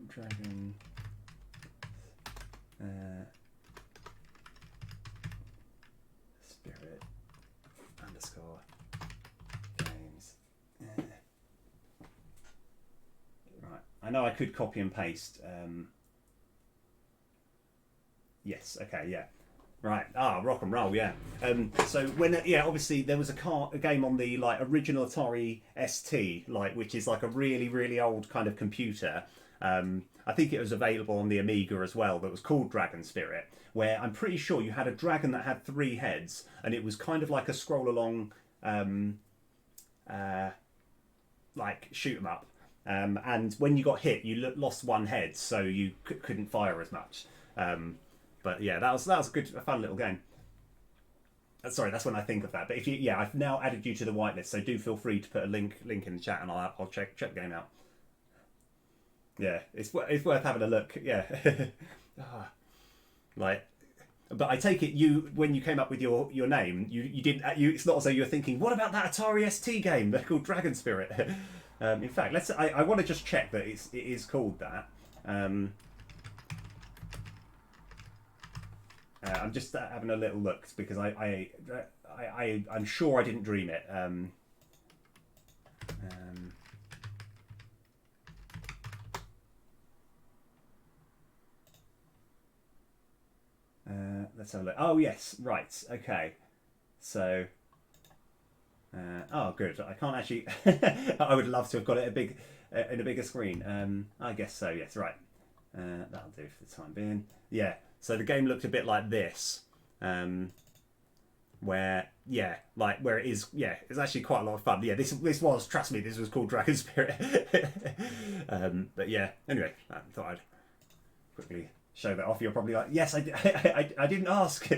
Dragon Spirit underscore games. Right, I know I could copy and paste. Yes, okay, yeah. Right, rock and roll, yeah. So when, yeah, obviously there was a game on the like original Atari ST, like, which is like a really, really old kind of computer. I think it was available on the Amiga as well, that was called Dragon Spirit, where I'm pretty sure you had a dragon that had 3 heads, and it was kind of like a scroll along, like shoot 'em up. And when you got hit, you lost 1 head, so you couldn't fire as much. But yeah, that was a fun little game. Sorry, that's when I think of that. But if you, yeah, I've now added you to the whitelist, so do feel free to put a link in the chat, and I'll check the game out. Yeah, it's worth having a look. Yeah, like, but I take it when you came up with your name, you didn't. It's not as though you were thinking, what about that Atari ST game? They're called Dragon Spirit. In fact, I want to just check that it is called that. I'm just having a little look because I'm sure I didn't dream it. Let's have a look. Oh yes, right. Okay. So. Oh, good. I can't actually. I would love to have got it in a bigger screen. I guess so. Yes, right. That'll do for the time being. Yeah. So the game looked a bit like this. where where it is, it's actually quite a lot of fun. Yeah, this was, trust me, this was called Dragon Spirit. But yeah, anyway, I thought I'd quickly show that off. You're probably like, yes, I didn't ask.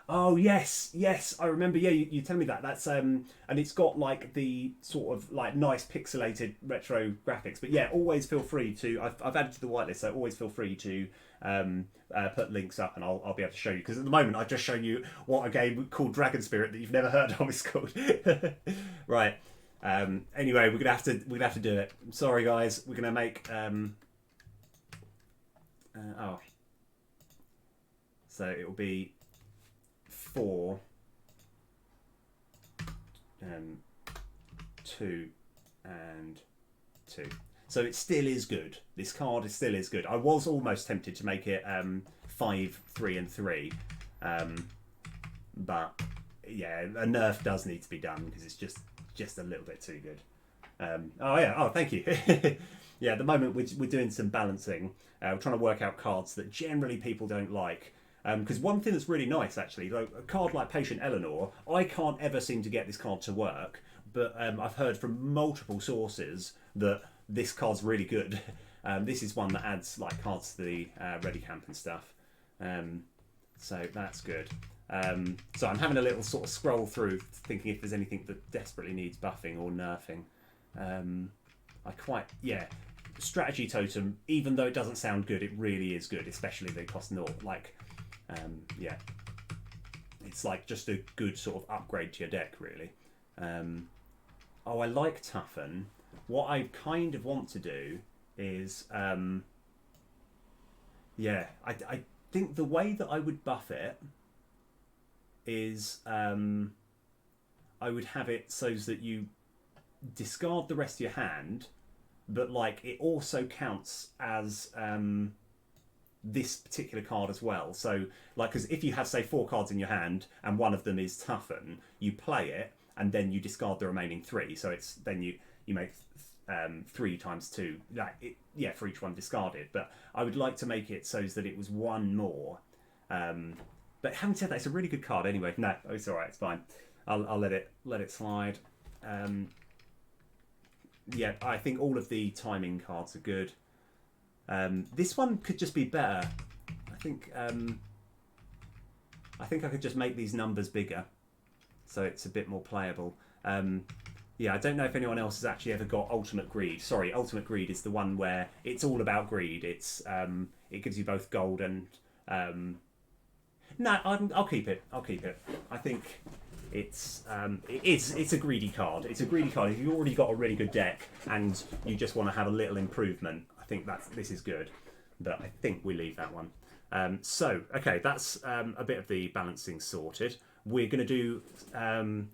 Oh yes, I remember. Yeah, you tell me that. That's and it's got like the sort of like nice pixelated retro graphics. But yeah, always feel free to. I've added to the whitelist, so always feel free to put links up, and I'll be able to show you. Because at the moment, I've just shown you what a game called Dragon Spirit that you've never heard of is called. Right. Anyway, we're gonna have to do it. I'm sorry, guys. We're gonna make so it will be 4, 2, and 2. So it still is good. This card still is good. I was almost tempted to make it 5, 3, and 3, but yeah, a nerf does need to be done because it's just a little bit too good. Thank you. Yeah, at the moment we're doing some balancing. We're trying to work out cards that generally people don't like. Because one thing that's really nice, actually, like a card like Patient Eleanor, I can't ever seem to get this card to work, but I've heard from multiple sources that this card's really good. This is one that adds like cards to the ready camp and stuff, so that's good. So I'm having a little sort of scroll through, thinking if there's anything that desperately needs buffing or nerfing. Strategy Totem, even though it doesn't sound good, it really is good, especially they cost naught. Like, it's like just a good sort of upgrade to your deck, really. I like Toughen. What I kind of want to do is, I think the way that I would buff it is, I would have it so that you discard the rest of your hand, but like it also counts as this particular card as well. So like, because if you have say 4 cards in your hand and one of them is Toughen, you play it and then you discard the remaining 3. So it's then you make 3 times 2, for each one discarded. But I would like to make it so that it was 1 more. But having said that, it's a really good card anyway. No, it's all right. It's fine. I'll let it slide. I think all of the timing cards are good. This one could just be better. I think I could just make these numbers bigger, so it's a bit more playable. I don't know if anyone else has actually ever got Ultimate Greed. Sorry, Ultimate Greed is the one where it's all about greed. It's it gives you both gold and I'll keep it. I think it's a greedy card. It's a greedy card. If you've already got a really good deck and you just want to have a little improvement, I think this is good. But I think we leave that one. Okay, that's a bit of the balancing sorted. We're going to do. I've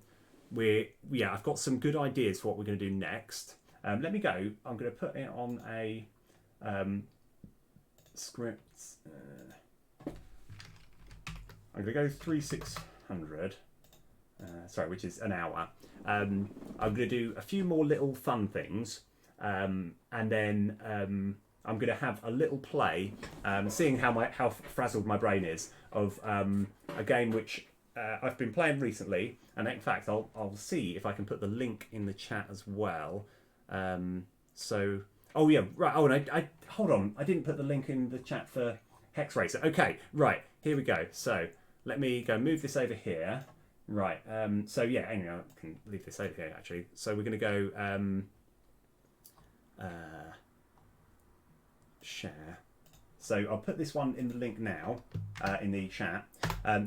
got some good ideas for what we're going to do next. Let me go. I'm going to put it on a script. I'm going to go 3600. Which is an hour. I'm going to do a few more little fun things, and then I'm going to have a little play, seeing how frazzled my brain is, of a game which I've been playing recently, and in fact I'll see if I can put the link in the chat as well. And I hold on, I didn't put the link in the chat for Hex Racer. Okay, right, here we go. So let me go move this over here. Right, anyway, I can leave this over here actually. So we're going to go share. So I'll put this one in the link now, in the chat.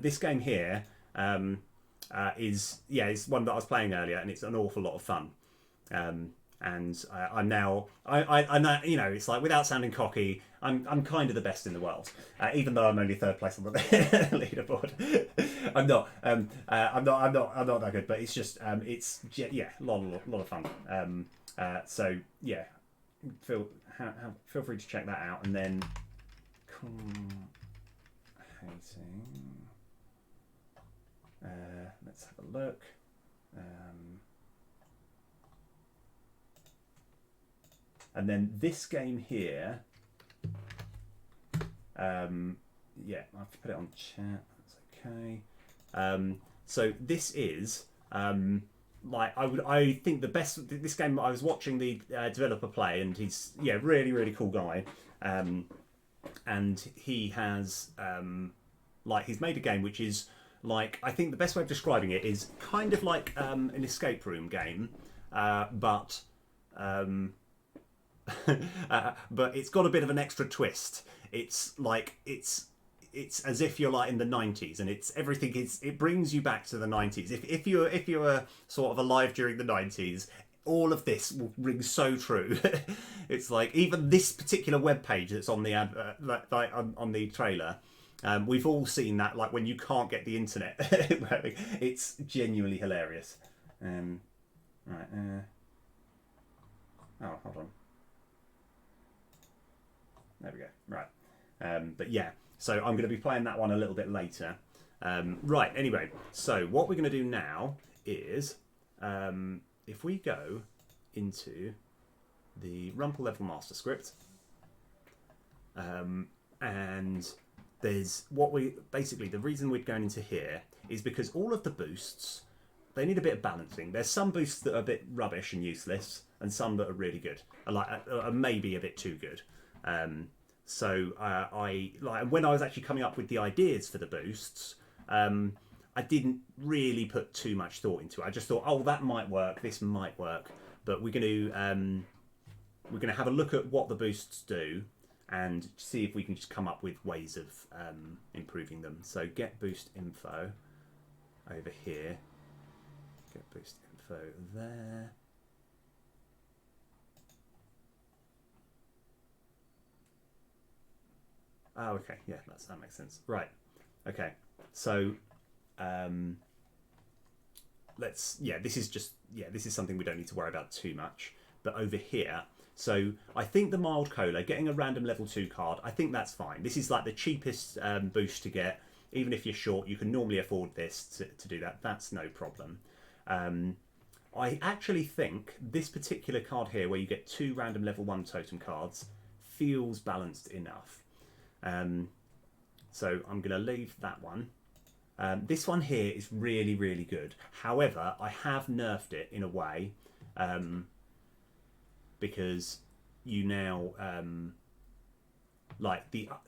This game here is one that I was playing earlier, and it's an awful lot of fun. I'm now, it's like, without sounding cocky, I'm kind of the best in the world, even though I'm only 3rd place on the leaderboard. I'm not that good, but it's just, it's a lot of fun. Feel free to check that out, and then let's have a look. And then this game here, I have to put it on chat. Okay. So this is I think the best. This game, I was watching the developer play, and he's really really cool guy, and he has he's made a game which is I think the best way of describing it is kind of like an escape room game, but but it's got a bit of an extra twist. It's as if you're like in the 90s, and it brings you back to the 90s. If you're sort of alive during the 90s, all of this will ring so true. It's like even this particular web page that's on the advert, on the trailer. We've all seen that, like when you can't get the internet. It's genuinely hilarious. Right. Oh, hold on. There we go. Right. But yeah, so I'm going to be playing that one a little bit later. Right. Anyway, so what we're going to do now is, if we go into the Rumpel Level Master Script, and there's the reason we're going into here is because all of the boosts, they need a bit of balancing. There's some boosts that are a bit rubbish and useless, and some that are really good, are maybe a bit too good. So when I was actually coming up with the ideas for the boosts, I didn't really put too much thought into it. I just thought, oh, that might work, this might work, but we're going to have a look at what the boosts do and see if we can just come up with ways of improving them. So get boost info over here. Get boost info there. Oh, okay. Yeah, that makes sense. Right. Okay. So, this is something we don't need to worry about too much. But over here, so I think the mild cola, getting a random level 2 card, I think that's fine. This is like the cheapest boost to get. Even if you're short, you can normally afford this to do that. That's no problem. I actually think this particular card here, where you get 2 random level 1 totem cards, feels balanced enough. So I'm going to leave that one. This one here is really, really good. However, I have nerfed it in a way, because you now,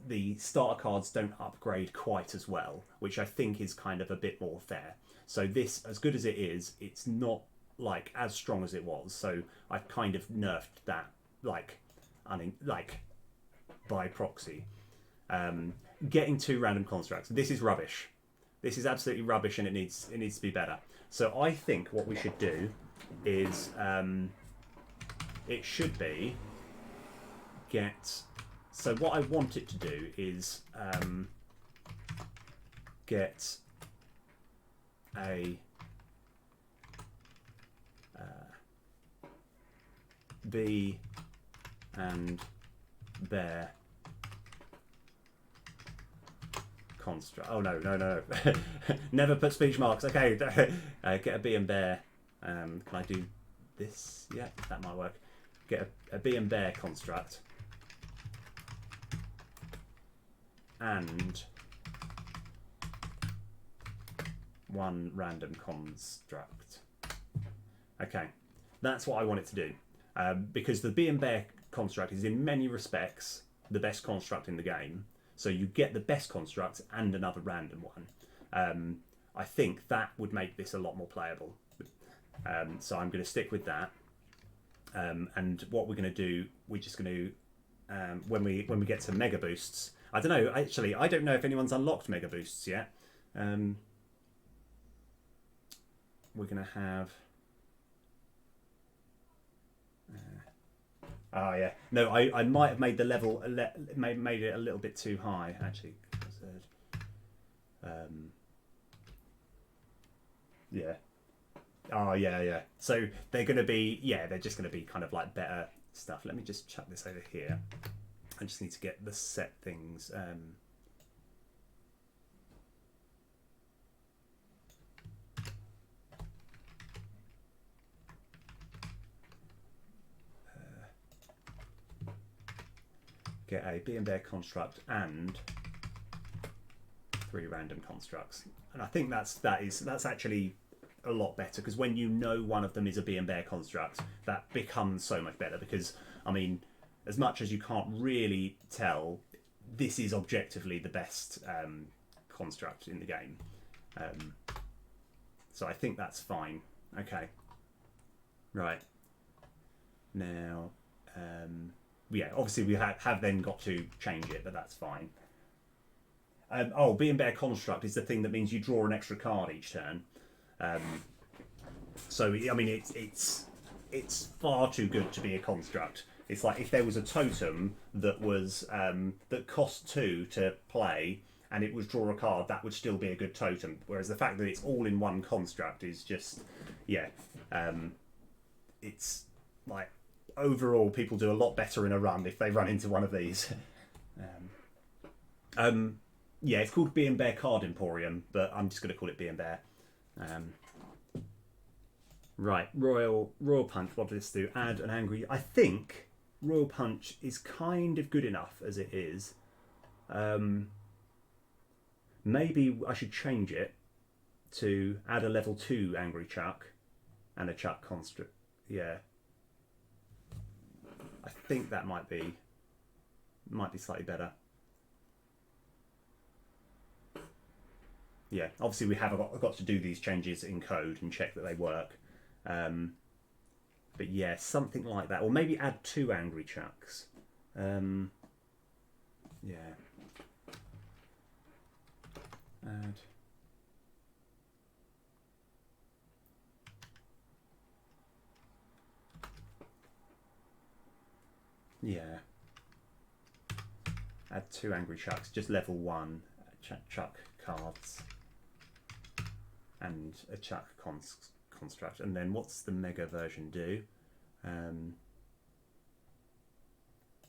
the starter cards don't upgrade quite as well, which I think is kind of a bit more fair. So this, as good as it is, it's not like as strong as it was. So I've kind of nerfed that, by proxy. Getting 2 random constructs. This is rubbish. This is absolutely rubbish, and it needs to be better. So I think what we should do is it should be so what I want it to do is get a bee and bear construct. Oh no. Never put speech marks. Okay. Get a bee and bear. Can I do this? Yeah, that might work. Get a bee and bear construct. And 1 random construct. Okay. That's what I want it to do. Because the bee and bear construct is in many respects the best construct in the game. So you get the best construct and another random one. I think that would make this a lot more playable. So I'm going to stick with that. And what we're going to do, we're just going to, when we get to mega boosts, I don't know. Actually, I don't know if anyone's unlocked mega boosts yet. We're going to have. Yeah. No, I might have made the level made it a little bit too high actually. Yeah. Oh yeah. So they're going to be they're just going to be kind of like better stuff. Let me just chuck this over here. I just need to get the set things. Get a bee and bear construct and 3 random constructs, and I think that's actually a lot better, because when you know one of them is a bee and bear construct, that becomes so much better. Because I mean, as much as you can't really tell, this is objectively the best construct in the game. So I think that's fine. Okay. Right. Now, yeah, obviously we have then got to change it, but that's fine. Oh, bee and bear construct is the thing that means you draw an extra card each turn. So I mean, it's far too good to be a construct. It's like if there was a totem that was that cost 2 to play, and it was draw a card, that would still be a good totem. Whereas the fact that it's all in one construct is just, yeah, it's like overall people do a lot better in a run if they run into one of these. Yeah, it's called Bee and Bear Card Emporium, but I'm just going to call it Bee and Bear. Right, Royal Punch. What does this do? Add an angry. I think Royal Punch is kind of good enough as it is. Maybe I should change it to add a level 2 Angry Chuck and a Chuck construct. Yeah, I think that might be slightly better. Yeah, obviously we have got to do these changes in code and check that they work. But yeah, something like that, or maybe add 2 Angry Chucks. Yeah. Add. Yeah. Add 2 Angry Chucks, just level 1 Chuck cards and a Chuck construct. And then what's the mega version do?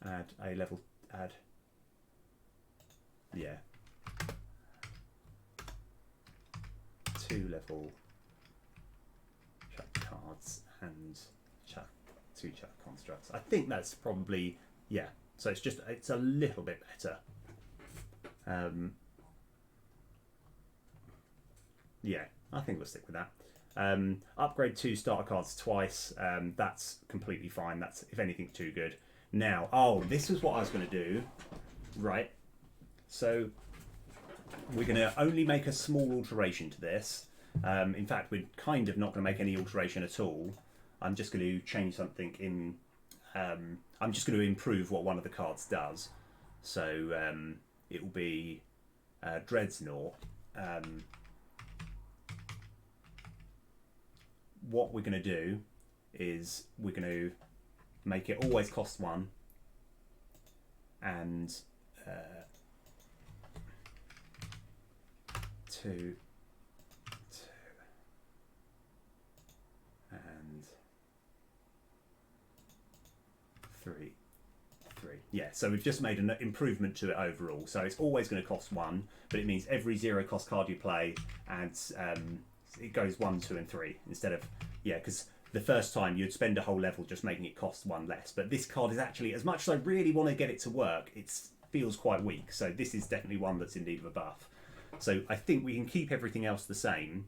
Add a level, yeah, 2 level Chuck cards and 2 Chuck constructs. I think that's probably, yeah, so it's a little bit better. Yeah, I think we'll stick with that. Upgrade 2 starter cards twice. That's completely fine. That's, if anything, too good. Now, oh, this is what I was going to do. Right. So we're going to only make a small alteration to this. In fact, we're kind of not going to make any alteration at all. I'm just going to change something in... I'm just going to improve what one of the cards does. So it will be Dreadnought. What we're going to do is we're going to make it always cost 1 and 2 and 3. Yeah, so we've just made an improvement to it overall. So it's always going to cost 1, but it means every 0 cost card you play adds it goes 1, 2 and 3 instead of, yeah, because the first time you'd spend a whole level just making it cost 1 less. But this card is actually, as much as I really want to get it to work, it feels quite weak. So this is definitely one that's in need of a buff. So I think we can keep everything else the same.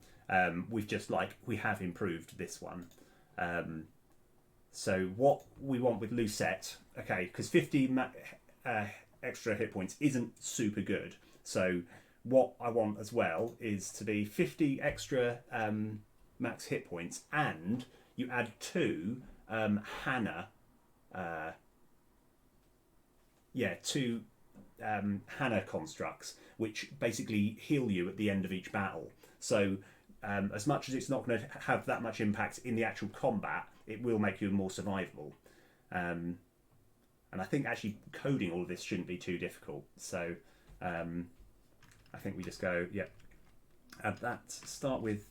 We've just we have improved this one. So what we want with Lucette, okay, because 50 extra hit points isn't super good. So what I want as well is to be 50 extra max hit points, and you add 2 Hannah, 2 Hannah constructs, which basically heal you at the end of each battle. So as much as it's not going to have that much impact in the actual combat, it will make you more survivable. And I think actually coding all of this shouldn't be too difficult. So I think we just go, yep, add that, start with,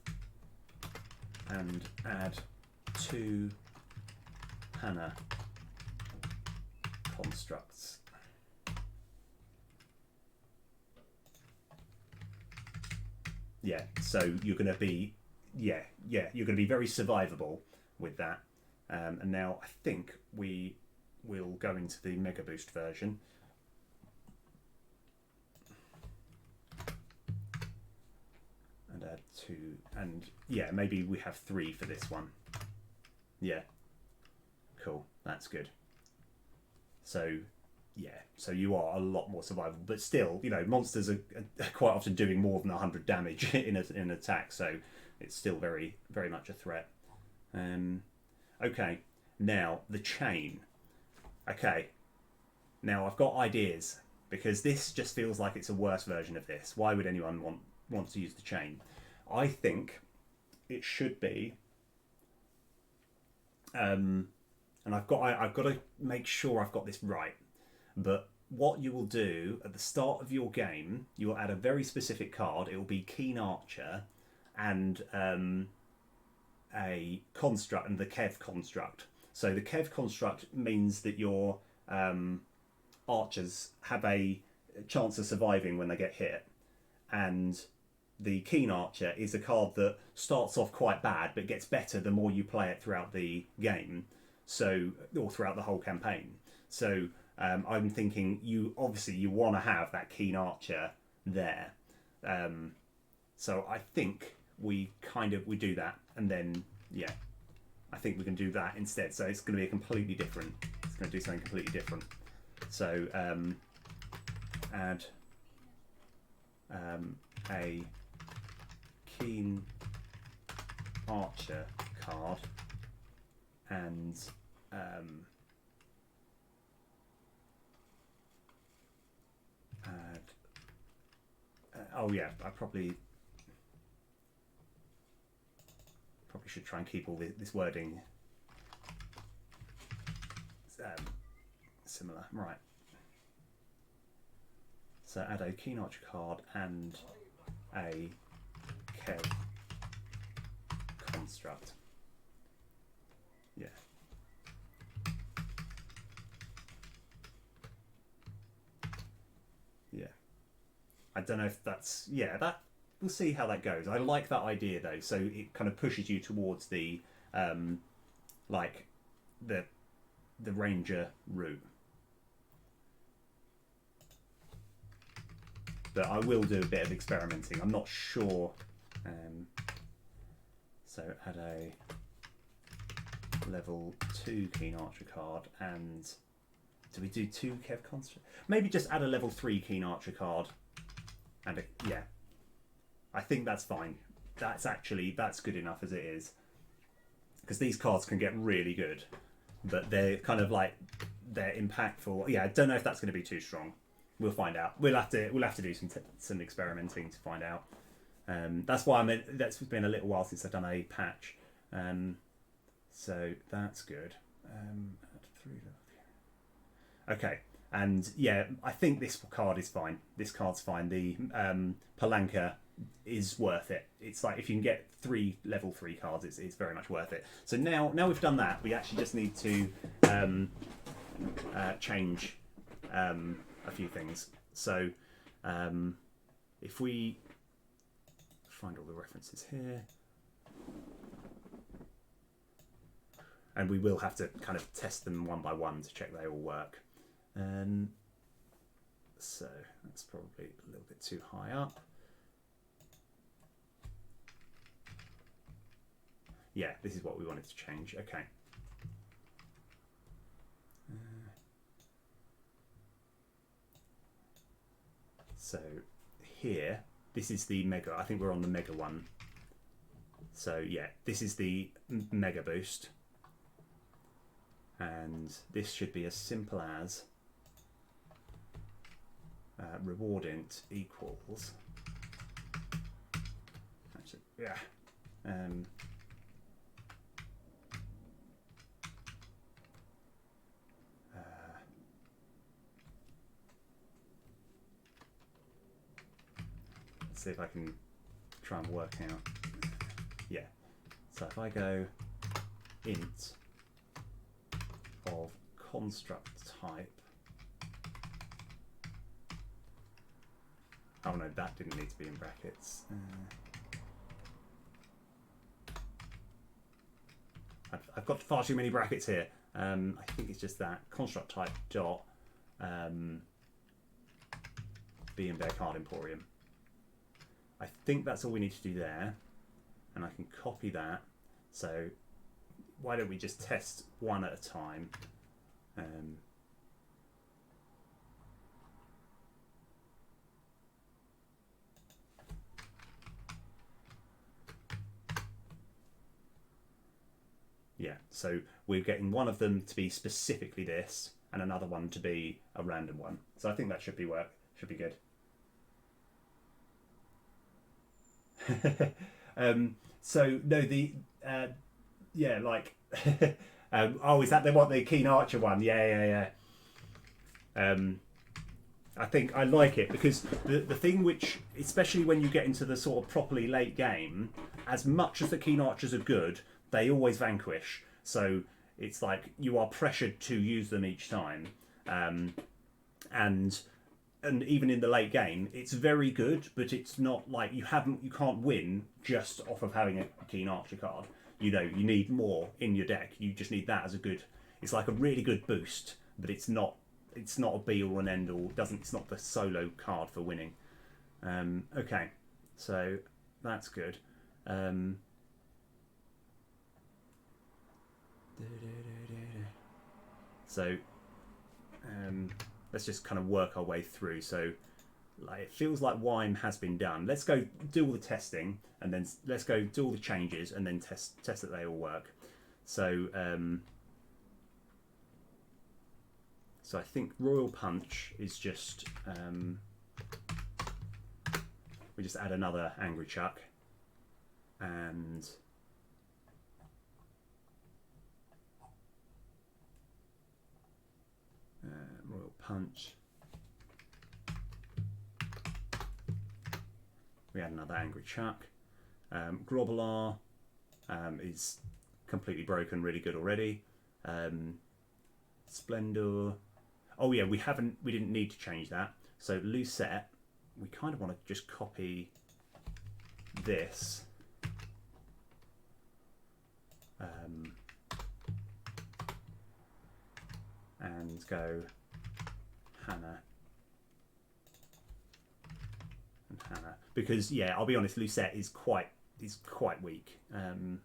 and add 2 Hannah constructs. Yeah, so you're going to be, you're going to be very survivable with that. And now I think we will go into the Mega Boost version. and add 2, and yeah, maybe we have 3 for this one. Yeah, cool, that's good. So yeah, so you are a lot more survivable, but still, you know, monsters are quite often doing more than 100 damage in an attack, so it's still very much a threat. Okay, now the chain. Okay, now I've got ideas, because this just feels like it's a worse version of this. Why would anyone want to use the chain? I think it should be, and I've got to make sure I've got this right. But what you will do at the start of your game, you will add a very specific card. It will be Keen Archer, and a construct, and the Kev construct. So the Kev construct means that your archers have a chance of surviving when they get hit, and the Keen Archer is a card that starts off quite bad but gets better the more you play it throughout the game, so, or throughout the whole campaign. So I'm thinking you want to have that Keen Archer there. So I think we do that, and then yeah, I think we can do that instead. So it's going to be it's going to do something completely different. So add a Keen Archer card, and add oh yeah, I probably should try and keep all this wording similar, right? So add a Keen Archer card and a Kev construct. Yeah. Yeah. I don't know if that's, yeah, that, we'll see how that goes. I like that idea though, so it kind of pushes you towards the like the ranger route. But I will do a bit of experimenting. I'm not sure. So add a level 2 Keen Archer card, and do we do 2 Kev construct? Maybe just add a level 3 Keen Archer card, and yeah, I think that's fine. That's good enough as it is, because these cards can get really good, but they're kind of like, they're impactful. Yeah, I don't know if that's going to be too strong. We'll find out. We'll have to do some experimenting to find out. That's why that's been a little while since I've done a patch. So that's good. Okay, and yeah, I think this card is fine. This card's fine. The Palanca is worth it. It's like, if you can get 3 level 3 cards, it's very much worth it. So now we've done that, we actually just need to change a few things. So if we find all the references here, and we will have to kind of test them one by one to check they all work. So that's probably a little bit too high up. Yeah, this is what we wanted to change. Okay. So here, this is the Mega. I think we're on the Mega one. So yeah, this is the Mega boost. And this should be as simple as reward int equals. Actually, yeah. Let's see if I can try and work out. Yeah. So if I go int of construct type. Oh no, that didn't need to be in brackets. I've got far too many brackets here. I think it's just that construct type dot be in Bear Card Emporium. I think that's all we need to do there, and I can copy that. So why don't we just test one at a time? Yeah, so we're getting one of them to be specifically this, and another one to be a random one. So I think that should be good. So no, yeah, like oh, is that the Keen Archer one? Yeah. I think I like it because the thing which, especially when you get into the sort of properly late game, as much as the Keen Archers are good, they always vanquish. So it's like you are pressured to use them each time, and even in the late game, it's very good, but it's not like you can't win just off of having a Keen Archer card. You know, you need more in your deck. You just need that as a good. It's like a really good boost, but it's not a be all and end all. It's not the solo card for winning. Okay, so that's good. So let's just kind of work our way through. So like, it feels like Wime has been done. Let's go do all the testing, and then let's go do all the changes, and then test that they all work. So so I think Royal Punch is just we just add another Angry Chuck, and Royal Punch. We add another Angry Chuck. Grobbler is completely broken, really good already. Splendor. Oh yeah, we didn't need to change that. So Lucette, we kind of want to just copy this. And go Hannah and Hannah, because yeah, I'll be honest, Lucette is quite weak. And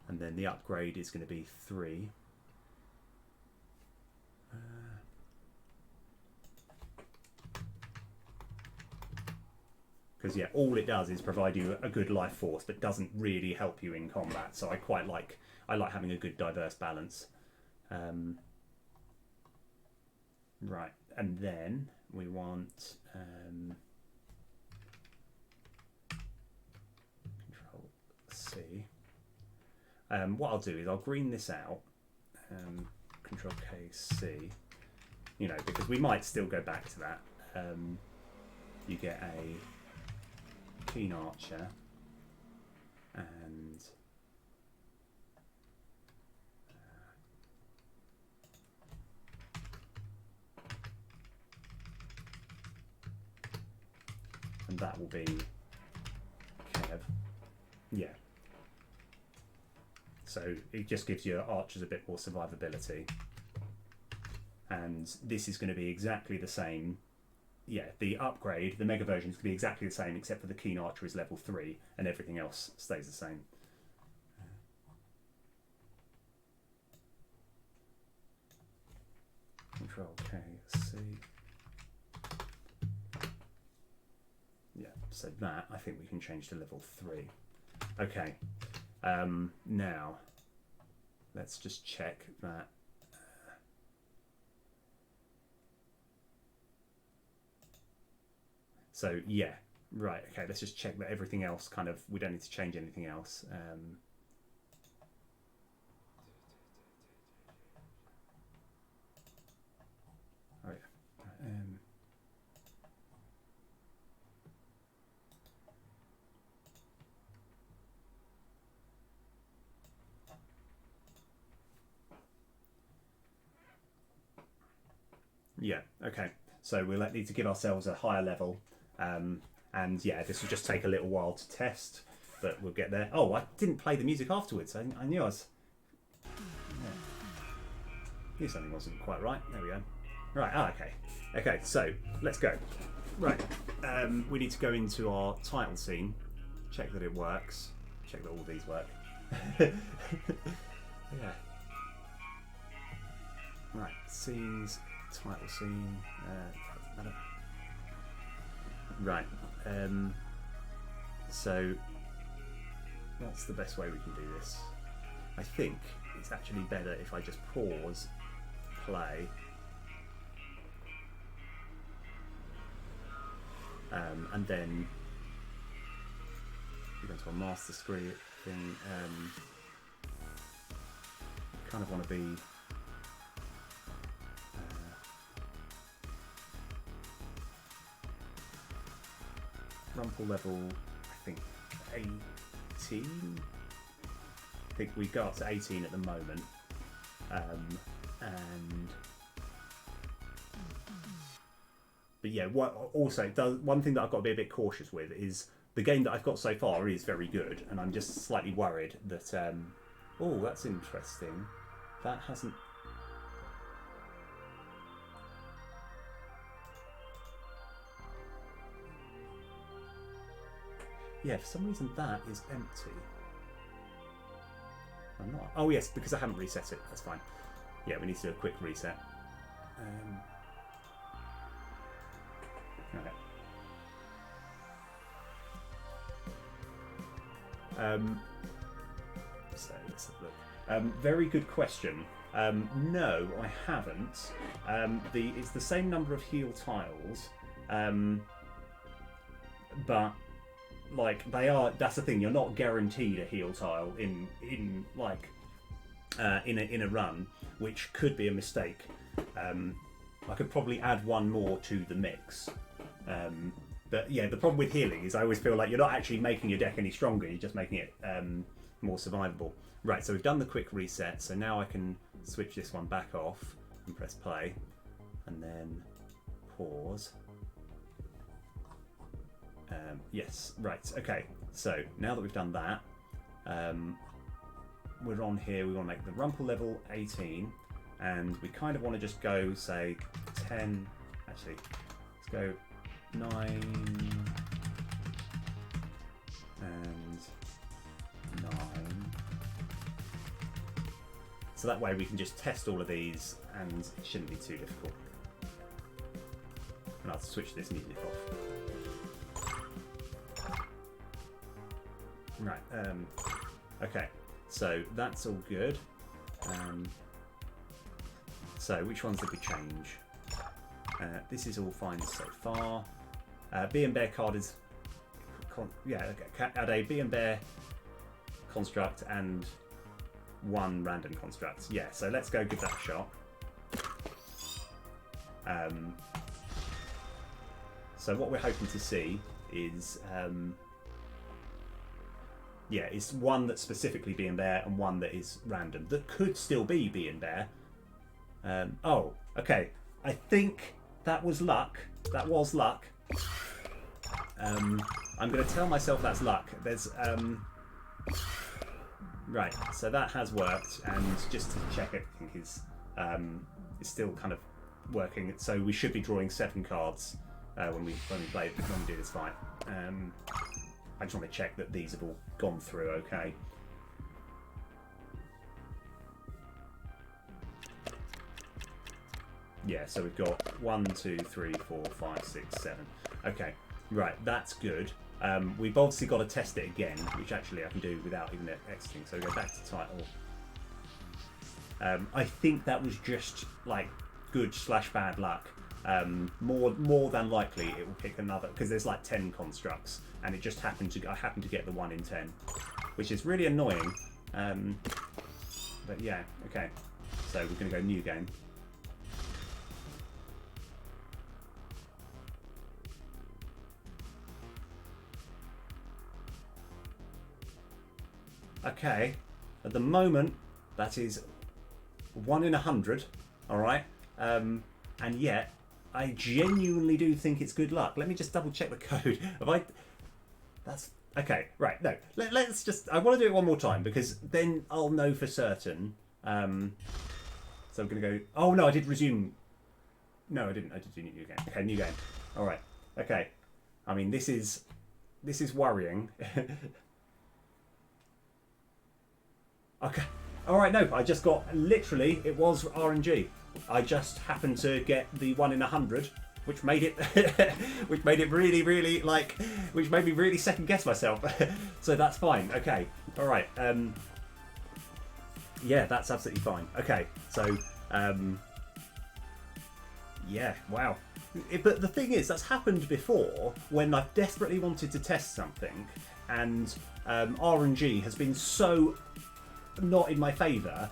then the upgrade is going to be 3. Because yeah, all it does is provide you a good life force, but doesn't really help you in combat. So I like having a good diverse balance. Right, and then we want Control C. What I'll do is I'll green this out. Control K C. You know, because we might still go back to that. You get a Keen Archer and that will be Kev. Yeah. So it just gives your archers a bit more survivability. And this is going to be exactly the same. Yeah, the upgrade, the mega version is going to be exactly the same, except for the Keen Archer is level 3 and everything else stays the same. Control K, C. Yeah, so that I think we can change to level 3. Okay, now let's just check that. So yeah, right, okay, let's just check that everything else kind of, we don't need to change anything else. Oh yeah. Yeah, okay. So we'll need to give ourselves a higher level. And yeah, this will just take a little while to test, but we'll get there. Oh, I didn't play the music afterwards. I knew I was... Yeah. Knew something wasn't quite right. There we go. Right. Oh, okay. Okay. So let's go. Right. We need to go into our title scene. Check that it works. Check that all these work. Yeah. Right. Scenes. Title scene. Right. So what's the best way we can do this? I think it's actually better if I just pause, play, and then we go to a master screen thing. Kind of want to be rumple level, I think 18. I think we go up to 18 at the moment, but yeah. What also does, one thing that I've got to be a bit cautious with is the game that I've got so far is very good, and I'm just slightly worried that. Oh, that's interesting. That hasn't. Yeah, for some reason that is empty. I'm not. Oh yes, because I haven't reset it. That's fine. Yeah, we need to do a quick reset. Okay. So let's have a look. Very good question. No, I haven't. It's the same number of heal tiles, but like they are. That's the thing. You're not guaranteed a heal tile in a run, which could be a mistake. I could probably add one more to the mix. But yeah, the problem with healing is I always feel like you're not actually making your deck any stronger. You're just making it more survivable. Right. So we've done the quick reset. So now I can switch this one back off and press play, and then pause. Yes, right, okay. So now that we've done that, we're on here. We want to make the rumple level 18, and we kind of want to just go, say, 10. Actually, let's go 9 and 9. So that way we can just test all of these, and it shouldn't be too difficult. And I'll switch this music off. Right, okay, so that's all good. So which ones did we change? This is all fine so far. Bee and Bear card is, add a Bee and Bear construct and one random construct. Yeah, so let's go give that a shot. So what we're hoping to see is yeah, it's one that's specifically Bee and Bear and one that is random. That could still be Bee and Bear. Oh, okay. I think that was luck. That was luck. I'm going to tell myself that's luck. There's right. So that has worked, and just to check everything is still kind of working. So we should be drawing 7 cards when we do this fight. I just want to check that these have all gone through okay. Yeah, so we've got 1, 2, 3, 4, 5, 6, 7. Okay, right, that's good. We've obviously got to test it again, which actually I can do without even exiting. So we go back to title. I think that was just like good/bad luck. More than likely it will pick another, because there's like 10 constructs, and it just happened to I happened to get the 1 in 10, which is really annoying. But yeah, okay. So we're going to go new game. Okay, at the moment that is 1 in 100. All right, and yet I genuinely do think it's good luck. Let me just double check the code. Have I? That's okay. Right. No. Let's just. I want to do it one more time because then I'll know for certain. So I'm going to go. Oh no, I did resume. No, I didn't. I did do new game. Okay, new game. All right. Okay. I mean, this is worrying. Okay. All right. No, I just got literally. It was RNG. I just happened to get the 1 in 100, which made it, which made it really, really like, which made me really second guess myself. So that's fine. Okay. All right. Yeah, that's absolutely fine. Okay. So. Yeah, wow. But the thing is, that's happened before when I've desperately wanted to test something, and RNG has been so not in my favour.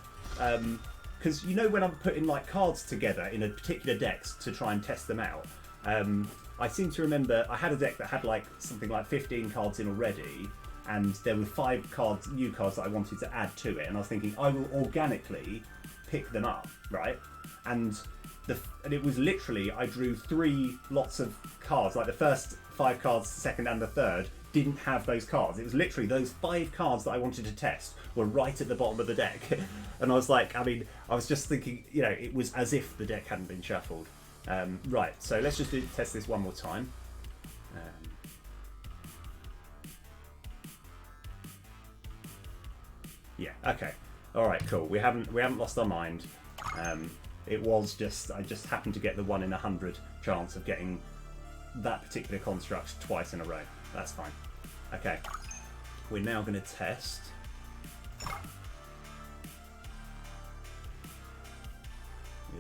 Because you know when I'm putting like cards together in a particular decks to try and test them out, I seem to remember I had a deck that had like something like 15 cards in already, and there were 5 cards, new cards that I wanted to add to it, and I was thinking I will organically pick them up, right? And it was literally, I drew 3 lots of cards, like the first 5 cards, second and the third, didn't have those cards. It was literally those 5 cards that I wanted to test were right at the bottom of the deck. And I was like, I mean, I was just thinking, you know, it was as if the deck hadn't been shuffled. Right, so let's just test this one more time. Yeah, okay. Alright, cool. We haven't lost our mind. It was just, I just happened to get the 1 in 100 chance of getting that particular construct twice in a row. That's fine. Okay. We're now going to test.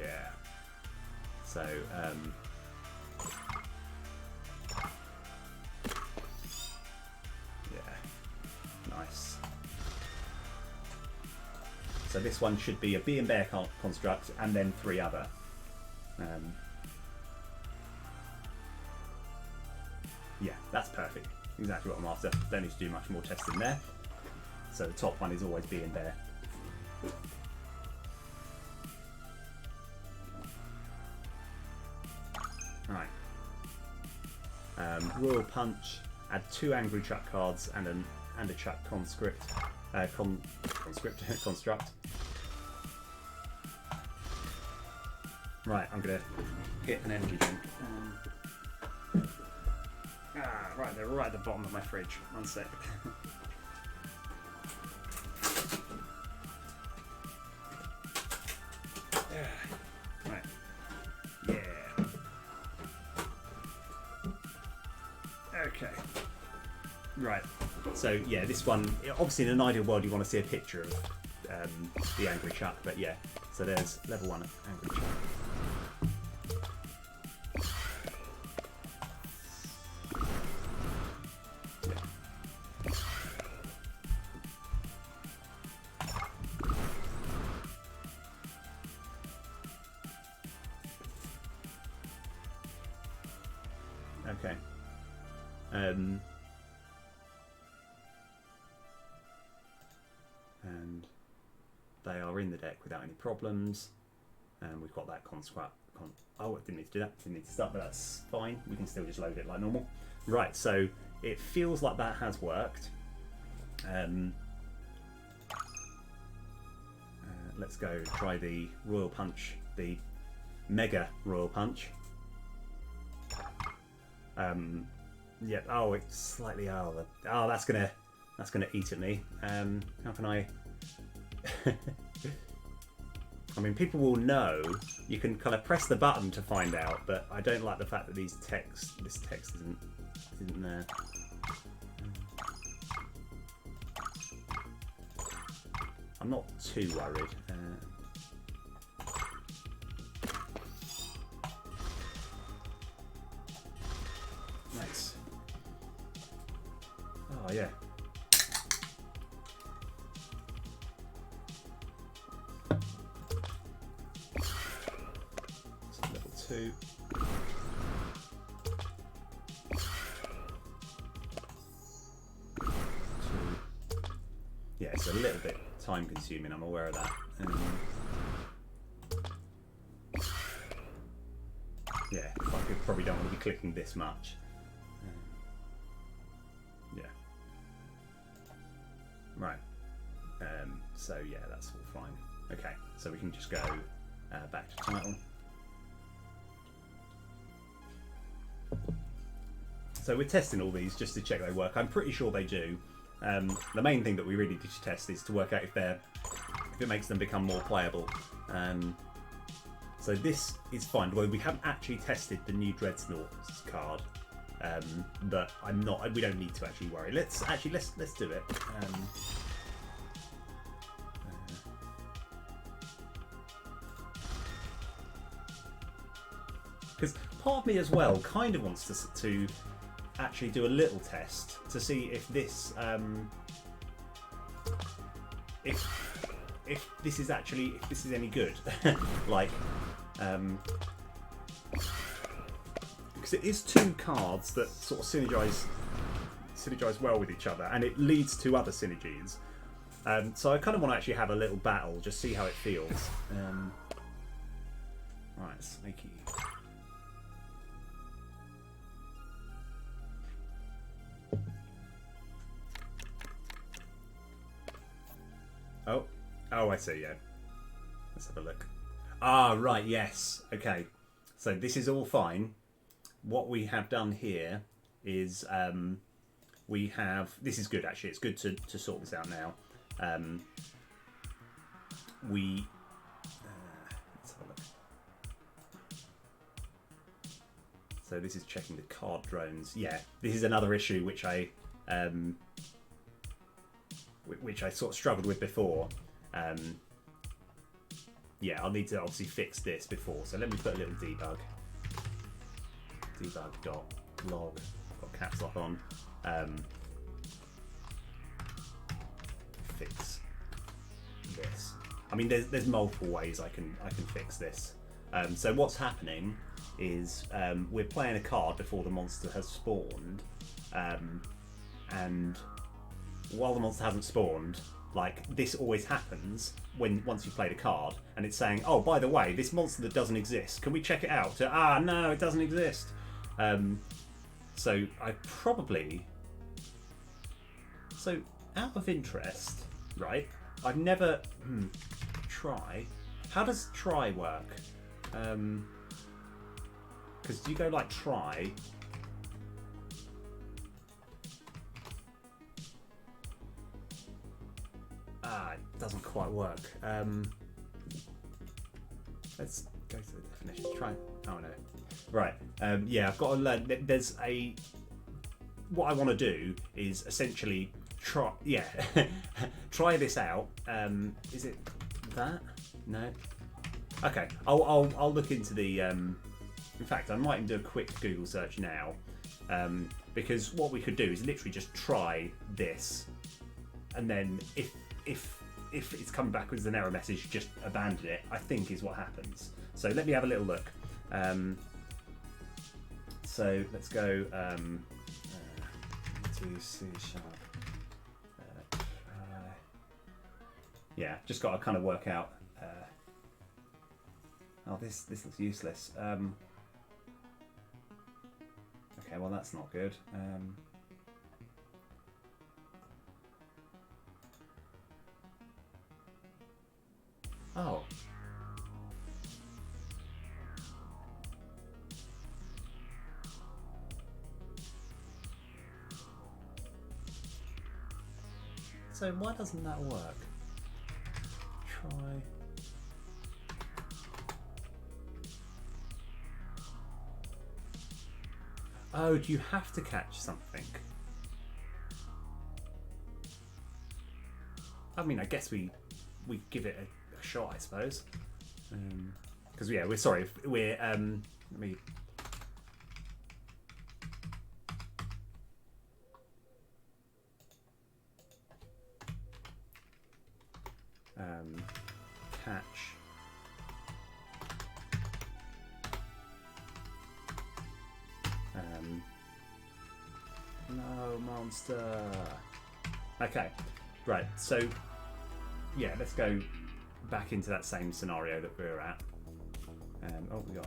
Yeah. So, yeah. Nice. So this one should be a bee and bear construct, and then 3 other. Yeah, that's perfect. Exactly what I'm after. Don't need to do much more testing there. So the top one is always bee and bear. Right. Royal Punch. Add 2 Angry Chuck cards and a Chuck conscript. Construct. Right, I'm gonna get an energy drink. Right, they're right at the bottom of my fridge. One sec. Right. Yeah. Okay. Right. So yeah, this one, obviously in an ideal world you want to see a picture of the Angry Chuck, but yeah. So there's level 1 Angry Chuck. Okay. And they are in the deck without any problems. And we've got that construct. Oh, I didn't need to do that. Didn't need to start, but that's fine. We can still just load it like normal. Right, so it feels like that has worked. Let's go try the Royal Punch, the Mega Royal Punch. Yeah. Oh, it's slightly. Oh, that's gonna eat at me. How can I? I mean, people will know. You can kind of press the button to find out, but I don't like the fact that this text isn't there. I'm not too worried. Nice. Oh yeah. So level 2. Yeah, it's a little bit time consuming, I'm aware of that. Yeah, I probably don't want to be clicking this much. Yeah. Right. So yeah, that's all fine. Okay, so we can just go back to title. So we're testing all these just to check they work. I'm pretty sure they do. The main thing that we really need to test is to work out if it makes them become more playable. So this is fine. Well, we haven't actually tested the new Dreadnoughts card, but I'm not. We don't need to actually worry. Let's do it. Because part of me as well kind of wants to actually do a little test to see if this if this is any good. Like, because it is two cards that sort of synergize well with each other, and it leads to other synergies. So I kind of want to actually have a little battle, just see how it feels. Right, Snaky. Oh, I see, yeah. Let's have a look. Ah, right, yes. Okay. So this is all fine. What we have done here is this is good, actually. It's good to sort this out now. Let's have a look. So this is checking the card drones. Yeah, this is another issue which I sort of struggled with before. Yeah, I'll need to obviously fix this before. So let me put a little debug dot.log. Got caps lock on. Fix this. I mean, there's multiple ways I can fix this. So what's happening is we're playing a card before the monster has spawned, and while the monster hasn't spawned, like, this always happens once you've played a card, and it's saying, oh, by the way, this monster that doesn't exist, can we check it out? No, it doesn't exist. So I probably... So, out of interest, right, I've never... Try. How does try work? Because do you go like try... It doesn't quite work. Let's go to the definition. Try. Oh no. Right. Yeah, I've got to learn. There's a. What I want to do is essentially try. Yeah, try this out. Is it that? No. Okay. I'll look into the. In fact, I might even do a quick Google search now, because what we could do is literally just try this, and then if it's coming back with an error message, just abandon it, I think is what happens. So let me have a little look. So let's go to C#. Yeah, just got to kind of work out. Oh, this looks useless. Okay, well that's not good. Oh. So why doesn't that work? Try. Oh, do you have to catch something? I mean, I guess we give it a shot, I suppose. Because yeah, we're sorry. We're let me. Catch. No monster. Okay, right. So yeah, let's go back into that same scenario that we were at. Oh, we got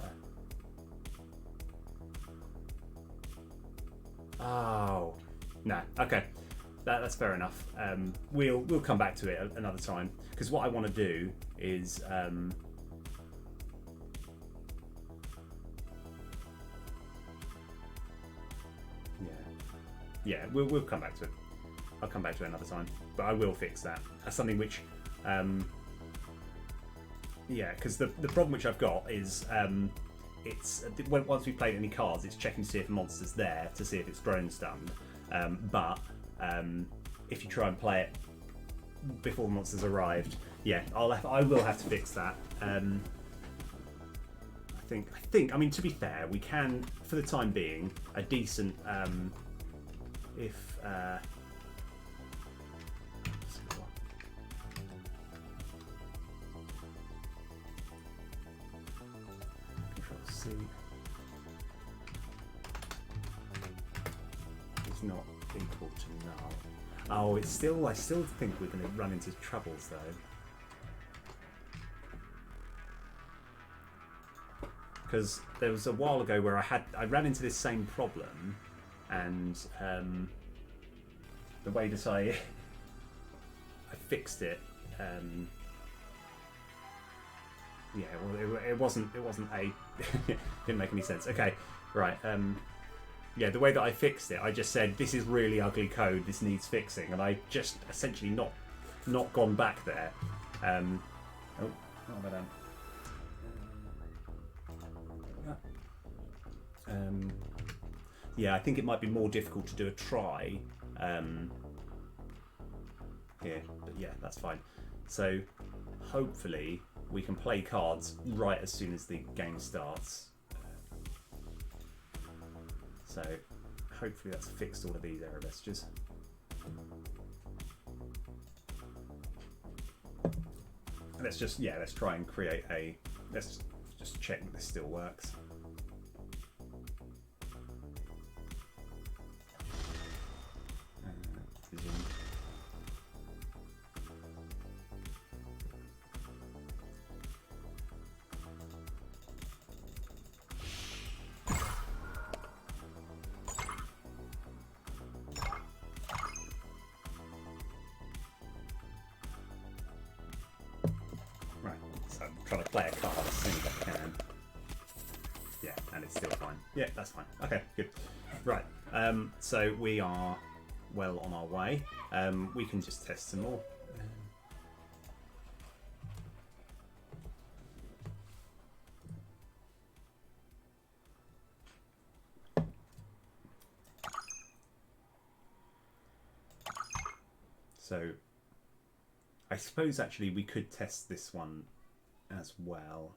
that. Oh no. Okay, that's fair enough. We'll come back to it another time, because what I want to do is yeah. yeah, we'll come back to it. I'll come back to it another time, but I will fix that. That's something which, yeah, because the problem which I've got is it's once we've played any cards, it's checking to see if a monster's there to see if it's drone stunned. But if you try and play it before the monster's arrived, yeah, I will have to fix that. I think. I mean, to be fair, we can, for the time being, a decent if. Control C. Is not equal to null. Oh, it's still. I still think we're going to run into troubles though. Because there was a while ago where I ran into this same problem, and the way that I fixed it, yeah, well, it wasn't a didn't make any sense. Okay, right, yeah, the way that I fixed it, I just said this is really ugly code, this needs fixing, and I just essentially not gone back there. Oh, what have I done? Yeah, I think it might be more difficult to do a try here, but yeah, that's fine. So hopefully we can play cards right as soon as the game starts. So hopefully that's fixed all of these error messages. Let's try and create let's just check that this still works. Right, so I'm trying to play a card as soon as I can. Yeah, and it's still fine. Yeah, that's fine. Okay, good. Right, so we are well on our way. We can just test some more. So I suppose actually we could test this one as well.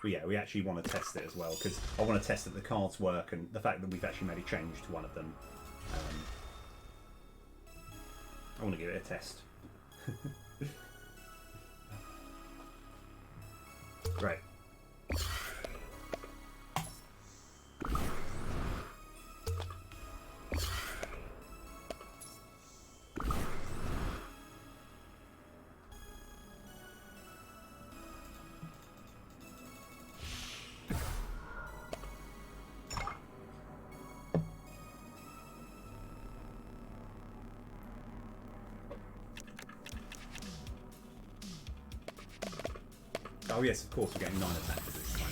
But yeah, we actually want to test it as well because I want to test that the cards work and the fact that we've actually made a change to one of them. I want to give it a test. Right. Oh yes, of course, we're getting 9 attackers this time.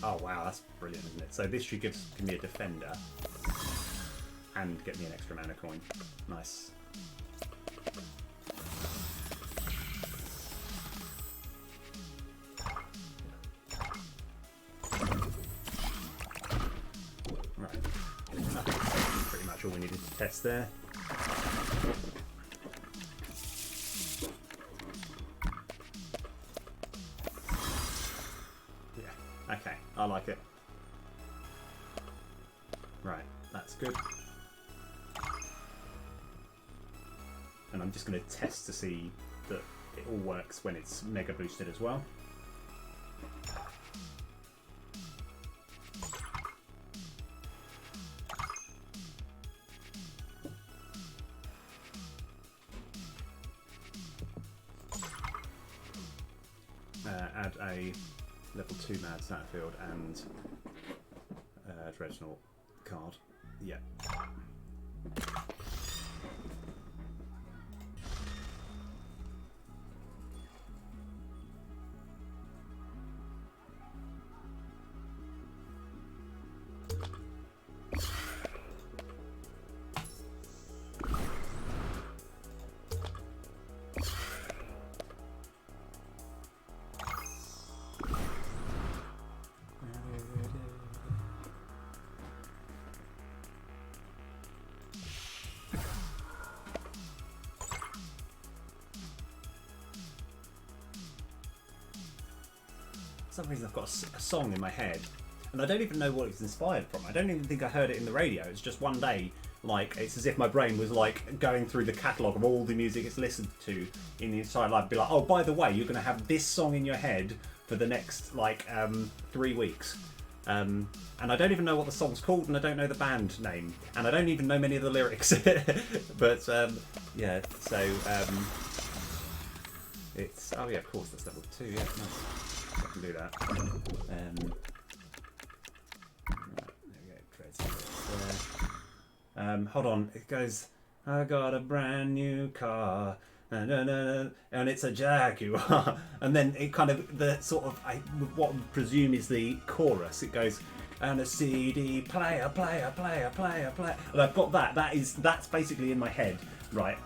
Oh wow, that's brilliant, isn't it? So this should give me a defender and get me an extra mana coin. Nice. Right. That's pretty much all we needed to test there. Okay, I like it. Right, that's good. And I'm just going to test to see that it all works when it's mega boosted as well. add a level 2 Mad Satterfield and Dreadnought card. Yeah. For some reason I've got a song in my head and I don't even know what it's inspired from. I don't even think I heard it in the radio. It's just one day, like, it's as if my brain was like going through the catalogue of all the music it's listened to in the entire life. Be like, oh, by the way, you're going to have this song in your head for the next like 3 weeks. And I don't even know what the song's called, and I don't know the band name, and I don't even know many of the lyrics. But yeah, so it's, oh yeah, of course, that's level 2. Yeah, nice. I can do that. Right, there we go. Hold on. It goes, I got a brand new car, and it's a Jaguar. And then it kind of, the sort of, what I presume is the chorus. It goes, and a CD player. And I've got that. That's basically in my head. Right,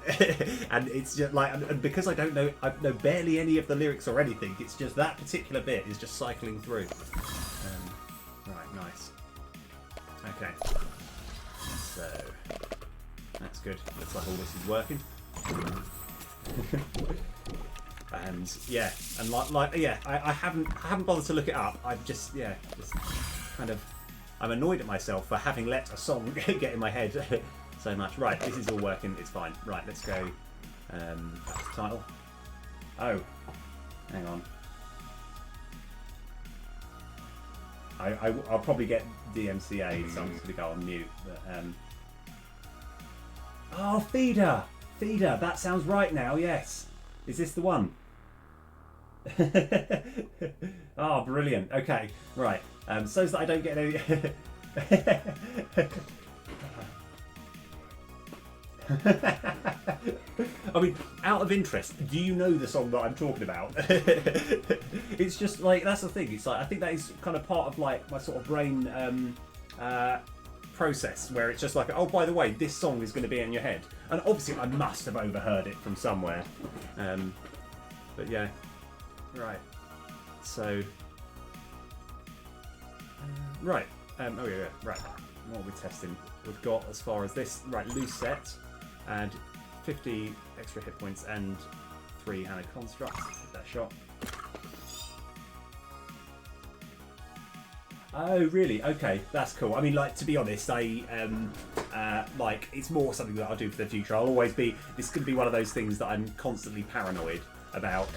and it's just like, and because I know barely any of the lyrics or anything, it's just that particular bit is just cycling through. Right, nice. Okay, so that's good. Looks like all this is working. And yeah, and I haven't bothered to look it up. I've just kind of, I'm annoyed at myself for having let a song get in my head. So much. Right, this is all working, it's fine. Right, let's go. Title. Oh, hang on. I'll probably get DMCA, so I'm just going to go on mute. But, oh, Feeder! Feeder, that sounds right now, yes. Is this the one? Oh, brilliant. Okay, right. So that I don't get any... I mean, out of interest, do you know the song that I'm talking about? It's just like, that's the thing. It's like, I think that is kind of part of like my sort of brain process, where it's just like, oh, by the way, this song is going to be in your head, and obviously I must have overheard it from somewhere. But yeah, right. So, right. Oh yeah, right. What are we testing? We've got, as far as this, right, loose set, and 50 extra hit points and 3 Hana constructs. Give that a shot. Oh, really? Okay, that's cool. I mean, like, to be honest, like, it's more something that I'll do for the future. I'll always be, this could be one of those things that I'm constantly paranoid about.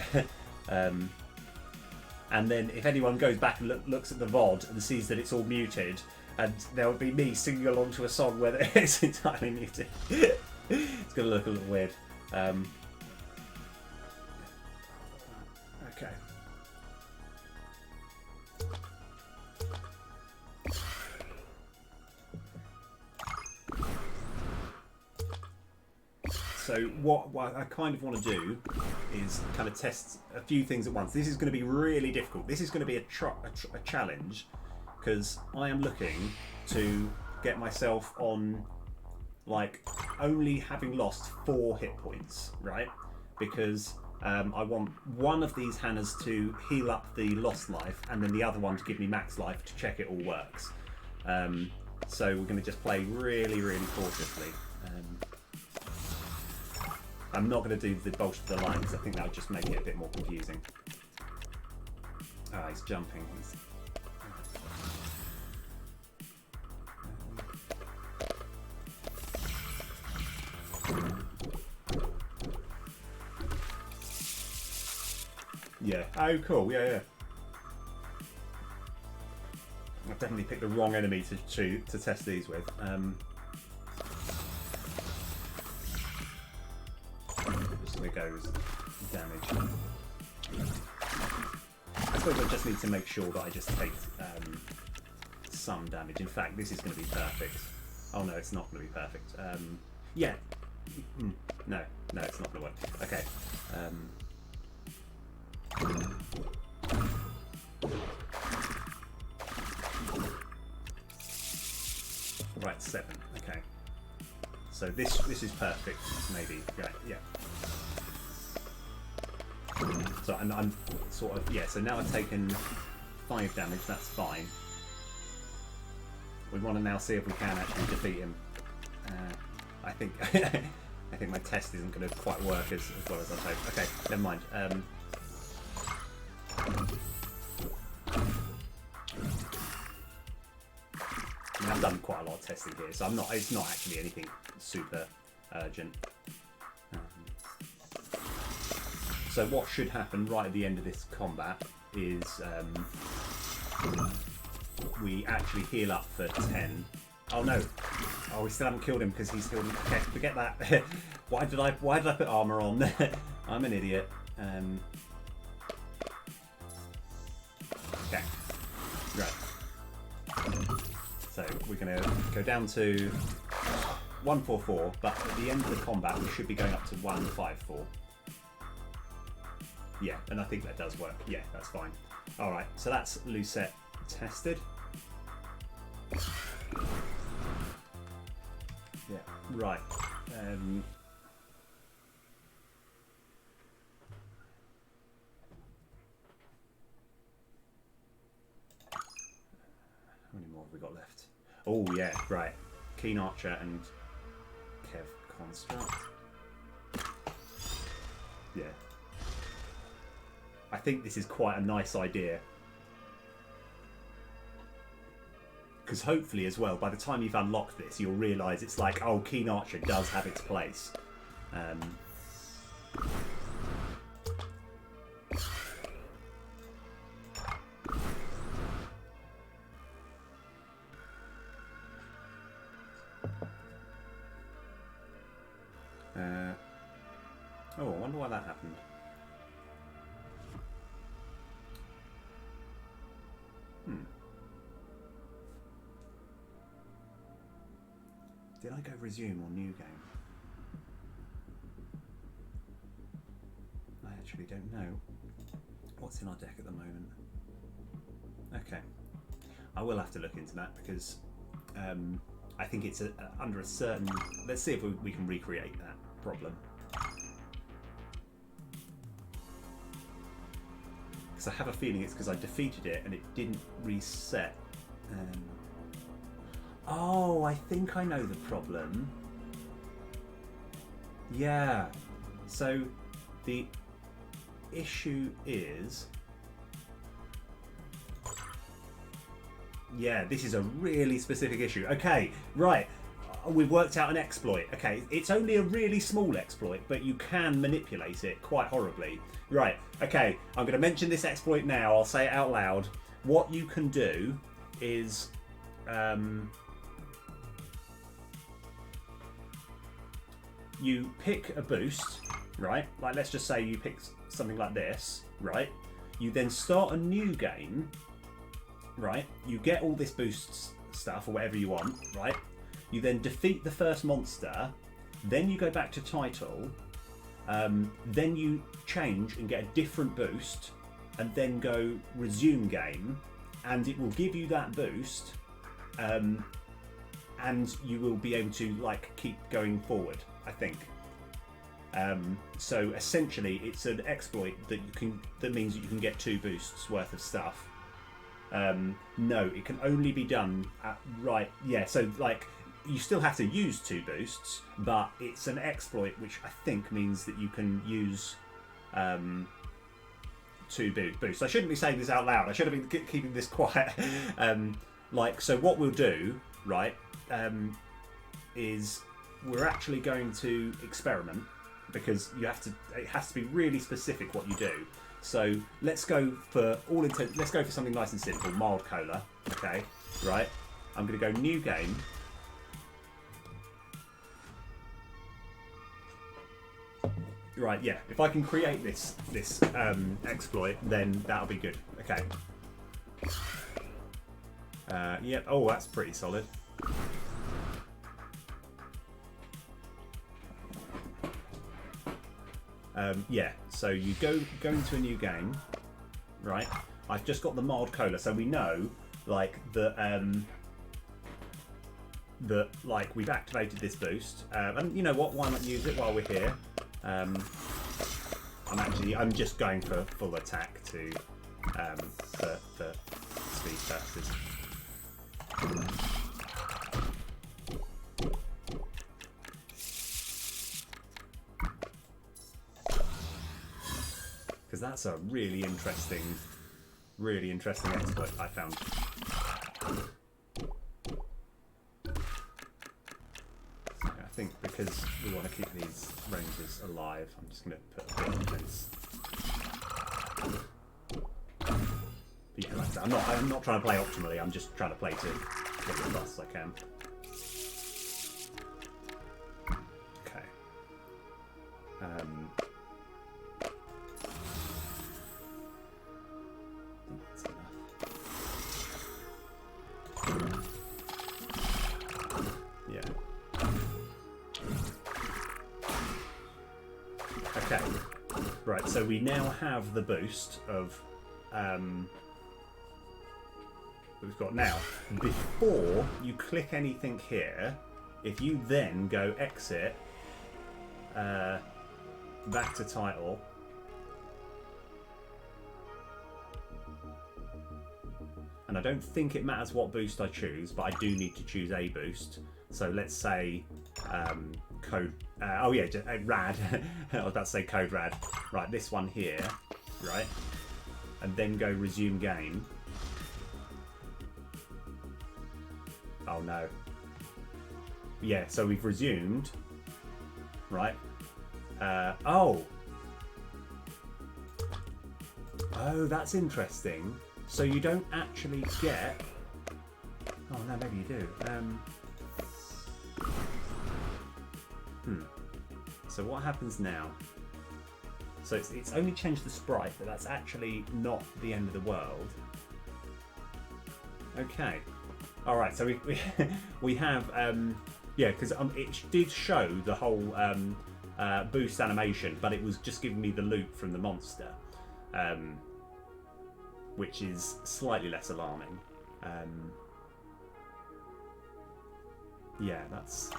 And then if anyone goes back and looks at the VOD and sees that it's all muted, and there would be me singing along to a song where it's entirely muted. It's going to look a little weird. Okay. So what I kind of want to do is kind of test a few things at once. This is going to be really difficult. This is going to be a challenge, because I am looking to get myself on, like, only having lost 4 hit points, right? Because I want one of these Hanas to heal up the lost life, and then the other one to give me max life to check it all works. So we're going to just play really, really cautiously. I'm not going to do the bolt of the line, because I think that would just make it a bit more confusing. Ah, he's jumping. Yeah. Oh, cool. Yeah. I've definitely picked the wrong enemy to test these with. Just gonna go with damage. I suppose I just need to make sure that I just take some damage. In fact, this is going to be perfect. Oh no, it's not going to be perfect. Yeah. No, it's not going to work. Okay. Right, 7. Okay. So this is perfect. Maybe. Right. Yeah. So I'm sort of, yeah, so now I've taken 5 damage, that's fine. We want to now see if we can actually defeat him. I think I think my test isn't going to quite work as well as I hope. Okay, never mind. I mean, I've done quite a lot of testing here, so it's not actually anything super urgent. So what should happen right at the end of this combat is we actually heal up for 10. Oh no! Oh, we still haven't killed him because he's healed him. Okay, forget that. Why did I put armor on? I'm an idiot. Okay. Right. So we're gonna go down to 144, but at the end of the combat we should be going up to 154. Yeah, and I think that does work. Yeah, that's fine. Alright, so that's Lucette tested. Yeah, right. How many more have we got left? Oh, yeah, right. Keen Archer and Kev Construct. Yeah. I think this is quite a nice idea. Because hopefully as well, by the time you've unlocked this, you'll realise it's like, oh, Keen Archer does have its place. Oh, I wonder why that happened. Did I go resume or new game? I actually don't know. What's in our deck at the moment? Okay. I will have to look into that because I think it's under a certain... Let's see if we can recreate that problem. Because I have a feeling it's because I defeated it and it didn't reset. Oh, I think I know the problem. Yeah. So the issue is... Yeah, this is a really specific issue. Okay, right. We've worked out an exploit. Okay, it's only a really small exploit, but you can manipulate it quite horribly. Right, okay, I'm going to mention this exploit now. I'll say it out loud. What you can do is... you pick a boost, right? Like, let's just say you pick something like this, right? You then start a new game, right? You get all this boost stuff or whatever you want, right? You then defeat the first monster, then you go back to title, then you change and get a different boost, and then go resume game, and it will give you that boost, and you will be able to like keep going forward, I think. So essentially, it's an exploit that that means that you can get 2 boosts worth of stuff. No, it can only be done at yeah. So like, you still have to use 2 boosts, but it's an exploit, which I think means that you can use 2 boosts. I shouldn't be saying this out loud. I should have been keeping this quiet. Like, so what we'll do, right, is we're actually going to experiment, because it has to be really specific what you do. So let's go for let's go for something nice and simple, mild cola. Okay, right. I'm going to go new game. Right, yeah. If I can create this exploit, then that'll be good. Okay. Yep. Oh, that's pretty solid. Yeah. So you go into a new game, right? I've just got the mild cola, so we know like that like we've activated this boost, and you know what? Why not use it while we're here? I'm just going for full attack to for speed purposes. Because that's a really interesting exploit I found. I think because we want to keep these rangers alive, I'm just going to put a bit of defense. Yeah, like I said, I'm not trying to play optimally. I'm just trying to play to get as fast as I can. Okay. That's enough. Yeah. Okay. Right. So we now have the boost of. We've got now. Before you click anything here, if you then go exit, back to title, and I don't think it matters what boost I choose, but I do need to choose a boost. So let's say code. Oh yeah, rad. I was about to say code rad. Right, this one here, right, and then go resume game. Oh no. Yeah, so we've resumed. Right. Oh, that's interesting. So you don't actually get... Oh no, maybe you do. So what happens now? So it's only changed the sprite, but that's actually not the end of the world. Okay. All right, so we have yeah, because it did show the whole boost animation, but it was just giving me the loot from the monster, which is slightly less alarming. Yeah, that's.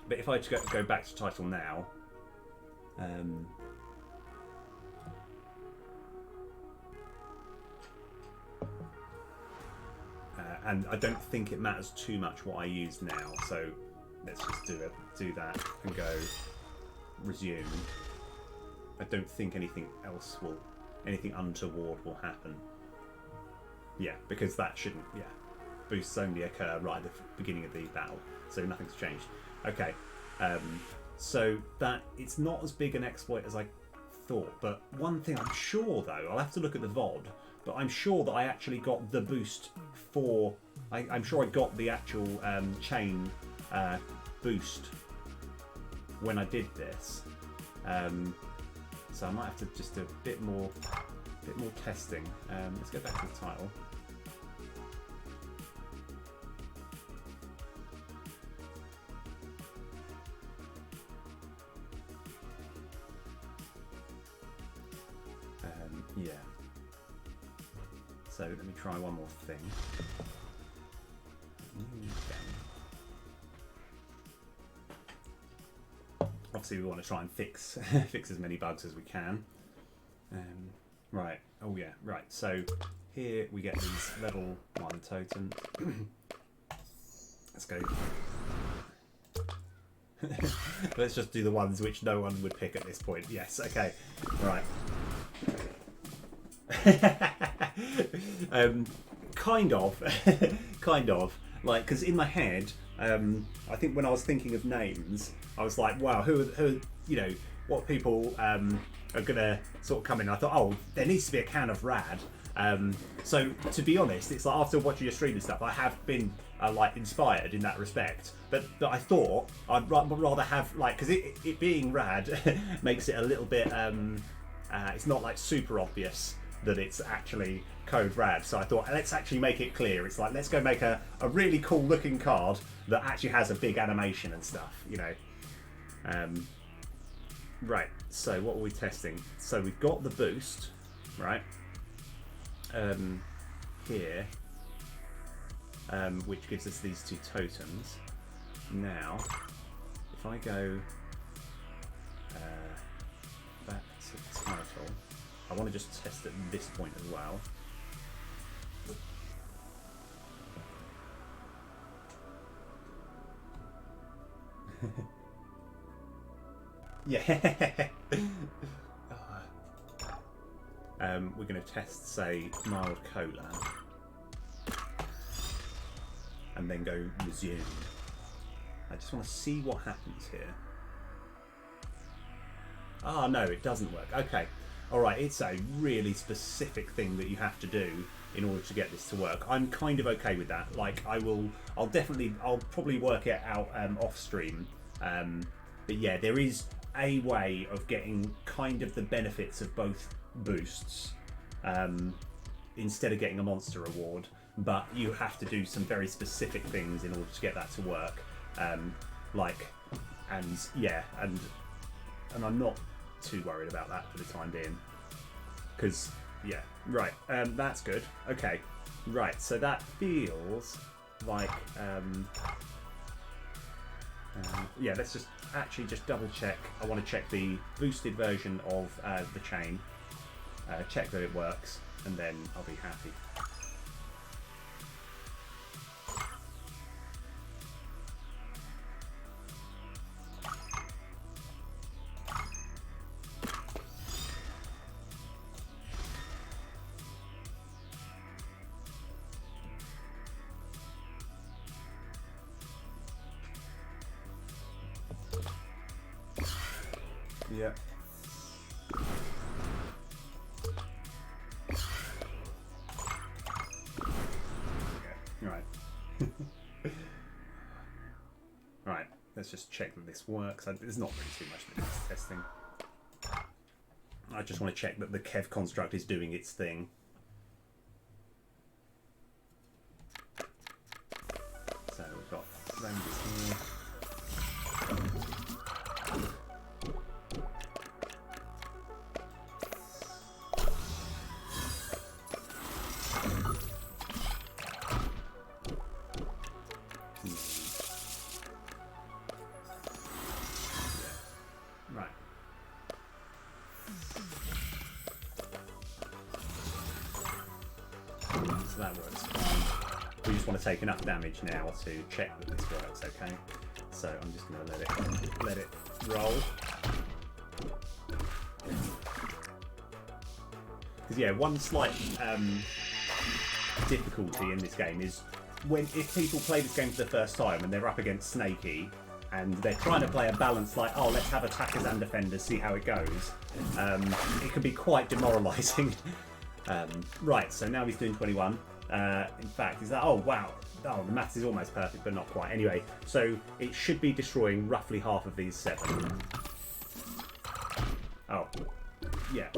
But if I just go back to title now. And I don't think it matters too much what I use now, so let's just do that and go resume. I don't think anything untoward will happen. Yeah, because that shouldn't. Yeah, boosts only occur right at the beginning of the battle, so nothing's changed. Okay, so that it's not as big an exploit as I thought, but one thing I'm sure though, I'll have to look at the VOD. But I'm sure that I actually got the boost for... I'm sure I got the actual chain boost when I did this. So I might have to just do a bit more testing. Let's go back to the title. Yeah. So let me try one more thing. Obviously, we want to try and fix as many bugs as we can. Right. Oh yeah. Right. So here we get these level 1 totems. Let's go. Let's just do the ones which no one would pick at this point. Yes. Okay. Right. Kind of, like, because in my head, I think when I was thinking of names, I was like, wow, who, you know, what people are gonna sort of come in. I thought, oh, there needs to be a can of rad. So to be honest, it's like after watching your stream and stuff, I have been like inspired in that respect. But I thought I'd rather have like, because it being rad makes it a little bit. It's not like super obvious. that it's actually Code Rad. So I thought, let's actually make it clear. It's like, let's go make a really cool looking card that actually has a big animation and stuff, you know. Right, so what are we testing? So we've got the boost, right? Here, which gives us these two totems. Now, if I go back to the title, I want to just test at this point as well. Yeah. We're going to test, say, mild cola, and then go resume. I just want to see what happens here. Ah, no, it doesn't work. Okay. Alright, it's a really specific thing that you have to do in order to get this to work. I'm kind of okay with that. Like, I'll probably work it out off stream. But yeah, there is a way of getting kind of the benefits of both boosts instead of getting a monster reward, but you have to do some very specific things in order to get that to work. And I'm not too worried about that for the time being, because yeah, right, that's good. Okay, right, so that feels like yeah, let's just double check. I want to check the boosted version of the chain, check that it works, and then I'll be happy. Yeah. Okay. Right. Right. Let's just check that this works. There's not really too much to this testing. I just want to check that the Kev construct is doing its thing. So we've got Rangers here. That works fine. We just want to take enough damage now to check that this works, okay? So I'm just going to let it roll. Because yeah, one slight difficulty in this game is if people play this game for the first time and they're up against Snakey and they're trying to play a balance like, oh, let's have attackers and defenders, see how it goes. It can be quite demoralising. Right, so now he's doing 21. In fact, is that? Oh wow! Oh, the maths is almost perfect, but not quite. Anyway, so it should be destroying roughly half of these 7. Oh, yeah.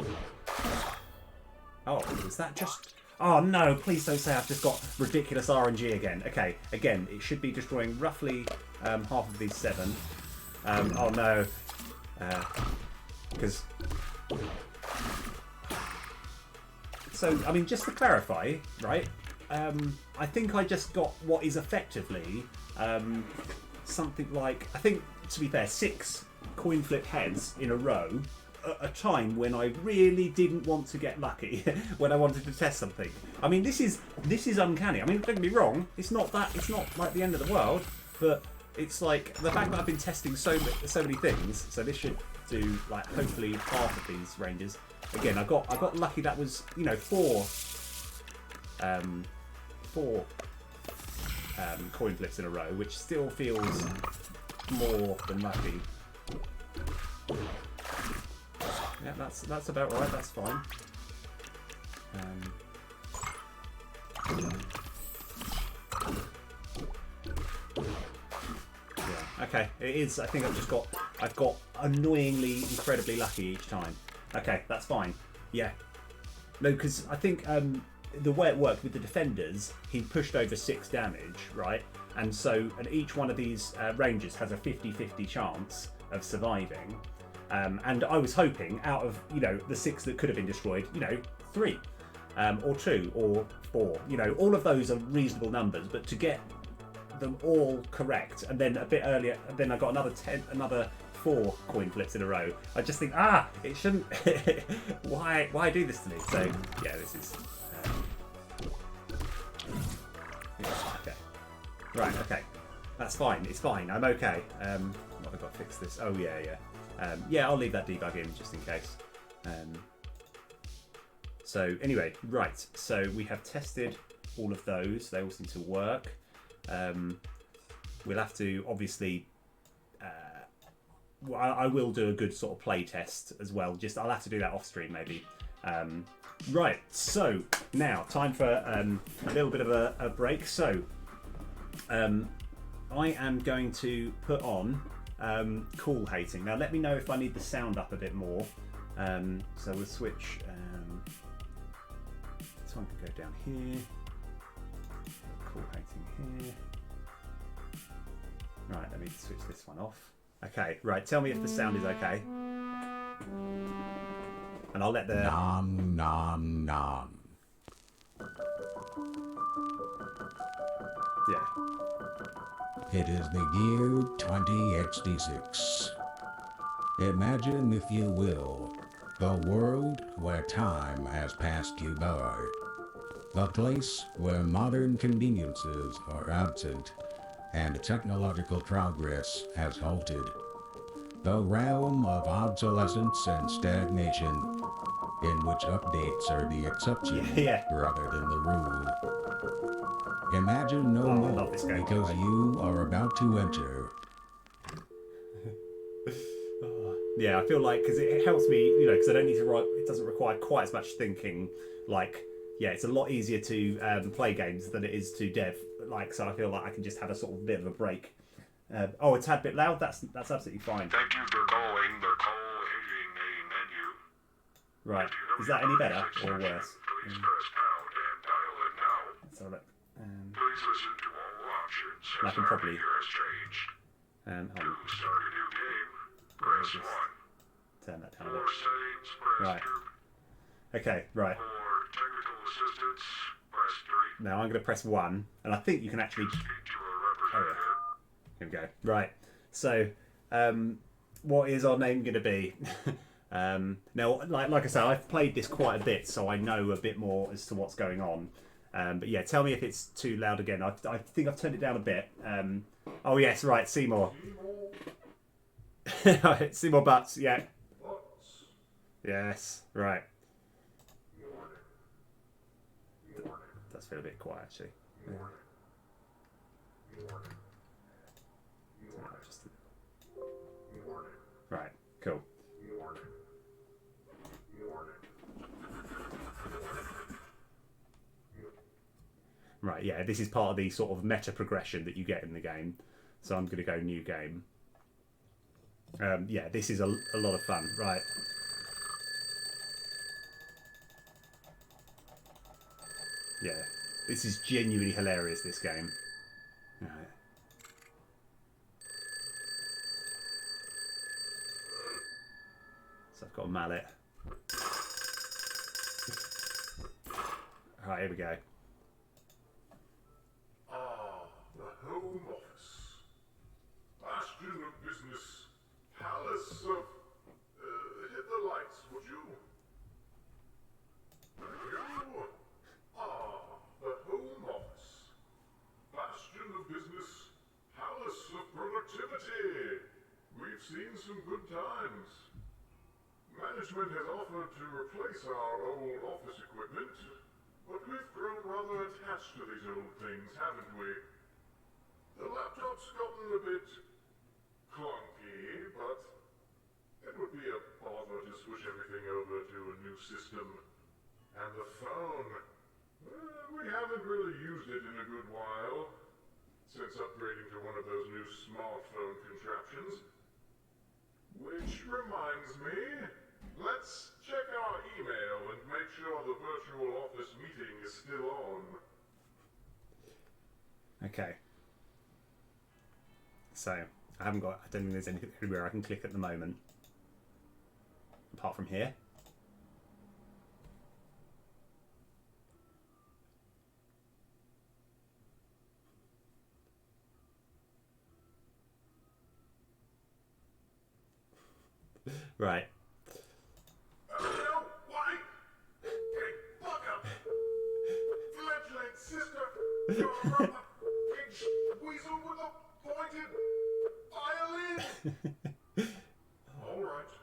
Oh, is that just? Oh no! Please don't say I've just got ridiculous RNG again. Okay, again, it should be destroying roughly half of these 7. Oh no, because. So, I mean, just to clarify, right, I think I just got what is effectively something like, I think, to be fair, 6 coin flip heads in a row at a time when I really didn't want to get lucky, when I wanted to test something. I mean, this is uncanny. I mean, don't get me wrong, it's not like the end of the world, but it's like the fact that I've been testing so many things, so this should do, like, hopefully half of these ranges. Again, I got lucky. That was, you know, 4 coin flips in a row, which still feels more than lucky. Yeah, that's about right. That's fine. Yeah. Okay. It is. I think I've got annoyingly, incredibly lucky each time. Okay, that's fine. Yeah. No, because I think the way it worked with the defenders, he pushed over 6 damage, right? And so, and each one of these rangers has a 50-50 chance of surviving. And I was hoping, out of the 6 that could have been destroyed, 3, or 2, or 4. All of those are reasonable numbers. But to get them all correct, and then a bit earlier, then I got another 4 coin flips in a row. I just think, it shouldn't. Why do this to me? So yeah, this is. Okay. Right. Okay. That's fine. It's fine. I'm okay. What have I got to fix this? Oh yeah. Yeah, I'll leave that debug in just in case. So anyway, right. So we have tested all of those. They all seem to work. We'll have to obviously. I will do a good sort of play test as well. I'll have to do that off stream maybe. Right. So now time for a little bit of a break. So I am going to put on Cool Hating. Now let me know if I need the sound up a bit more. So we'll switch. This one can go down here. Cool Hating here. Right, let me switch this one off. Okay, right, tell me if the sound is okay. And I'll let the... Nom nom nom. Yeah. It is the year 2066. Imagine, if you will, the world where time has passed you by. A place where modern conveniences are absent and technological progress has halted. The realm of obsolescence and stagnation, in which updates are the exception rather than the rule. Imagine no more, because you are about to enter. Yeah, I feel like, because it helps me, because I don't need to write, it doesn't require quite as much thinking. Like, yeah, it's a lot easier to play games than it is to dev. Like, so I feel like I can just have a sort of bit of a break. Oh, it's a tad bit loud. That's absolutely fine. Thank you for calling the Call Hating menu. Right. Is that any better or worse? Please press pound and dial it now. Let's have a look. Please listen to all options I as can our probably- menu has changed. Hold To on. start a new game, press just 1. Turn that down a For bit. settings, press Right. 2. Okay, right. For technical assistance, press 3. Now I'm going to press 1, and I think you can actually... Speak to a representative. Here we go. Right. So, what is our name going to be? Now, like I said, I've played this quite a bit, so I know a bit more as to what's going on. But yeah, tell me if it's too loud again. I think I've turned it down a bit. Oh yes, right. Seymour. Seymour Butts. Yeah. Yes. Right. Does feel a bit quiet actually. Right. Cool. Right, yeah, this is part of the sort of meta progression that you get in the game. So I'm going to go new game. Yeah, this is a lot of fun. Right. Yeah, this is genuinely hilarious, this game. Right. So I've got a mallet. Alright, here we go. The Home Office. Bastion of business. Palace of... hit the lights, would you? Thank you. The Home Office. Bastion of business. Palace of productivity. We've seen some good times. Management has offered to replace our old office equipment, but we've grown rather attached to these old things, haven't we? The laptop's gotten a bit clunky, but it would be a bother to switch everything over to a new system. And the phone, we haven't really used it in a good while, since upgrading to one of those new smartphone contraptions. Which reminds me, let's check our email and make sure the virtual office meeting is still on. Okay. So I don't think there's anywhere I can click at the moment, apart from here. Right. No, why? Hey, bugger! Fledgling sister! You're a big weasel with a pointed violin! Alright,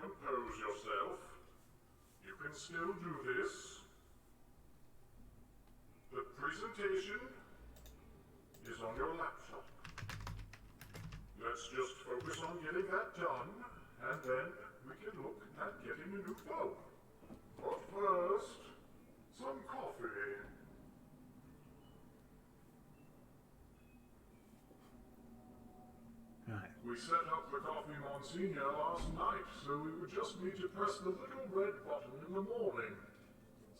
compose yourself. You can still do this. The presentation is on your laptop. Let's just focus on getting that done. And then we can look at getting a new phone. But first, some coffee. Right. We set up the Coffee Monsignor last night, so we would just need to press the little red button in the morning.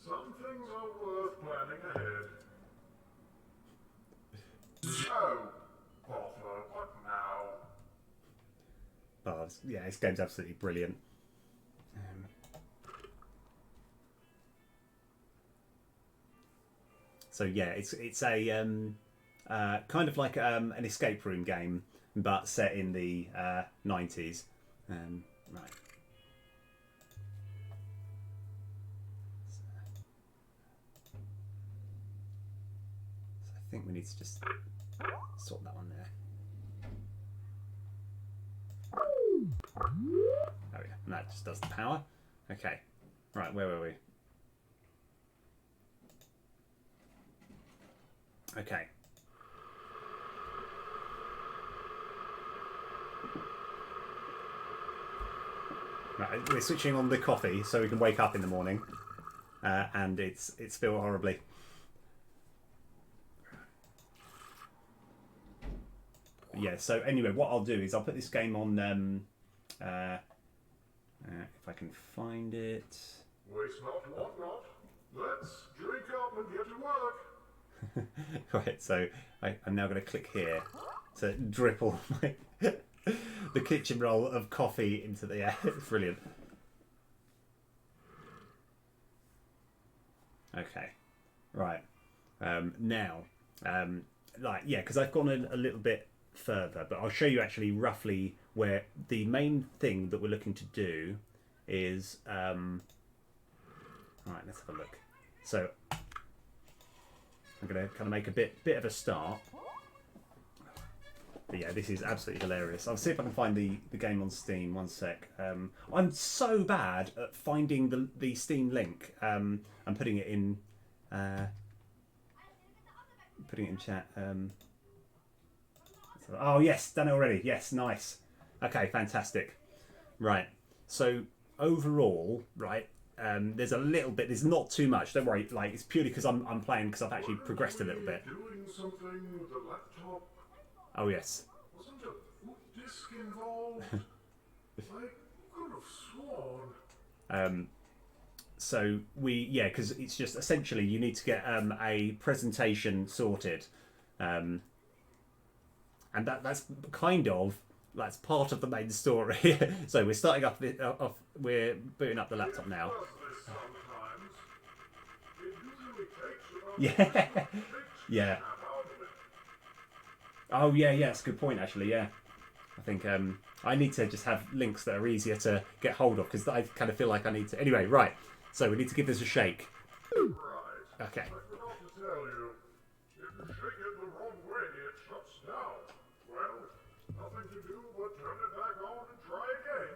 Some things are worth planning ahead. So, Potter, what now? Oh, yeah, this game's absolutely brilliant. So yeah, it's a kind of like an escape room game, but set in the 90s. Right. So I think we need to just sort that one there. Oh yeah, and that just does the power. Okay, right, where were we? Okay. Right, we're switching on the coffee so we can wake up in the morning, and it's spilled horribly. Yeah. So anyway, what I'll do is I'll put this game on. If I can find it. Waste not, want not. Let's drink up and get to work. Right, so I'm now going to click here to drip all my the kitchen roll of coffee into the air. It's brilliant. Okay, right. Now, like, yeah, because I've gone a little bit further, but I'll show you actually roughly where the main thing that we're looking to do is. Right, let's have a look. So I'm going to kind of make a bit of a start. But yeah, this is absolutely hilarious. I'll see if I can find the game on Steam. One sec. I'm so bad at finding the Steam link and putting it in chat. Oh yes, done it already. Yes, nice. Okay, fantastic. Right. So overall, right. There's a little bit. There's not too much. Don't worry. Like, it's purely because I'm playing because I've actually progressed a little bit. Doing something with the laptop. Oh yes. Wasn't a boot disk involved? I could have sworn. So because it's just essentially you need to get a presentation sorted, and that's part of the main story. So we're starting off. We're booting up the laptop now. Yeah, yeah. Oh yeah, it's a good point actually. Yeah, I think I need to just have links that are easier to get hold of because I kind of feel like I need to. Anyway, right. So we need to give this a shake. Right. Okay. I forgot to tell you, if you shake it the wrong way, it shuts down. Well, nothing to do but turn it back on and try again.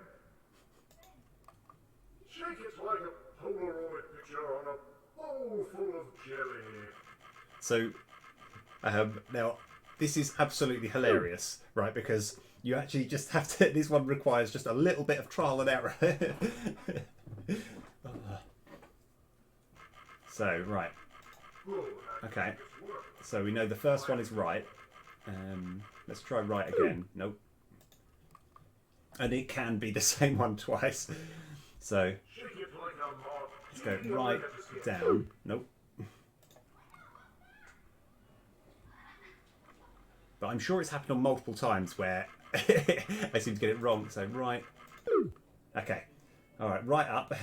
Shake it like a Polaroid picture on a bowl full of jelly. So now this is absolutely hilarious, right? Because you actually just have to. This one requires just a little bit of trial and error. So right. Okay. So we know the first one is right. Let's try right again. Nope. And it can be the same one twice. So. Shake it Let's go right down. Nope. But I'm sure it's happened on multiple times where I seem to get it wrong. So right. Okay. All right. Right up.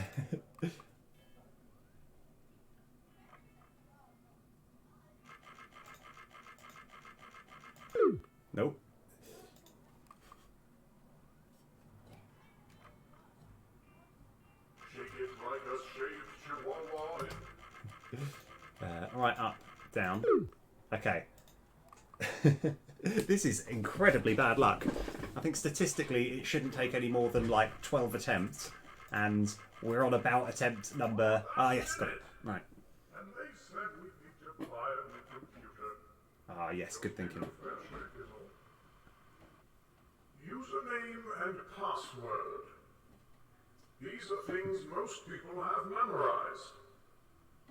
Nope. Shake it like a shaved chihuahua. Right up, down. Okay. This is incredibly bad luck. I think statistically it shouldn't take any more than like 12 attempts, and we're on about attempt number. Ah, yes, got it. Right. And they said we need to buy a new computer. Ah, yes, good thinking. Username and password. These are things most people have memorized.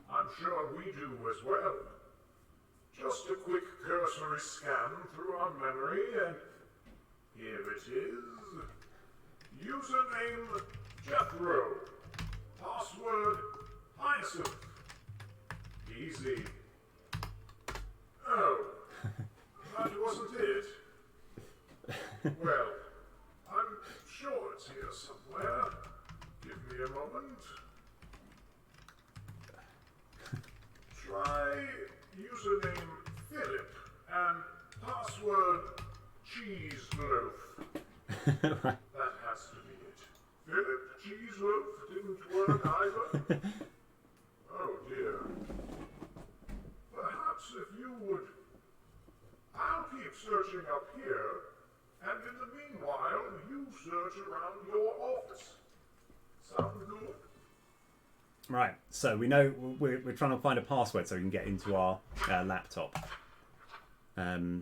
I'm sure we do as well. Just a quick cursory scan through our memory and here it is. Username Jethro. Password Hyacinth. Easy. Oh, that wasn't it. Well, I'm sure it's here somewhere. Give me a moment. Try username Philip and password cheese loaf. That has to be it. Philip cheese loaf didn't work either. Oh dear. Perhaps if you would. I'll keep searching up here, and in the meanwhile, you search around your office. Sound good? Right. So we know we're trying to find a password so we can get into our laptop. Let's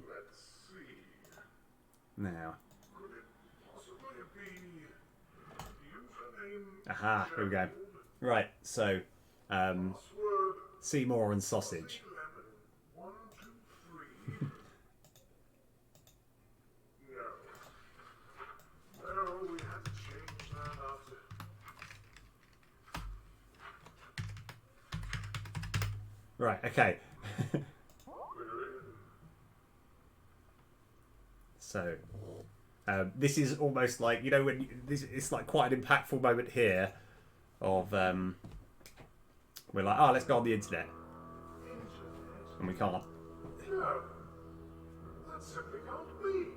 see. Now. Could it possibly be username? Aha. Here we go. Right. So Password Seymour and sausage. 11 1 2 3. No, we had to change that after. Right. Okay. We're in. So this is almost like, you know, when it's like quite an impactful moment here of we're like, oh, let's go on the internet, and we can't. No, that simply can't be.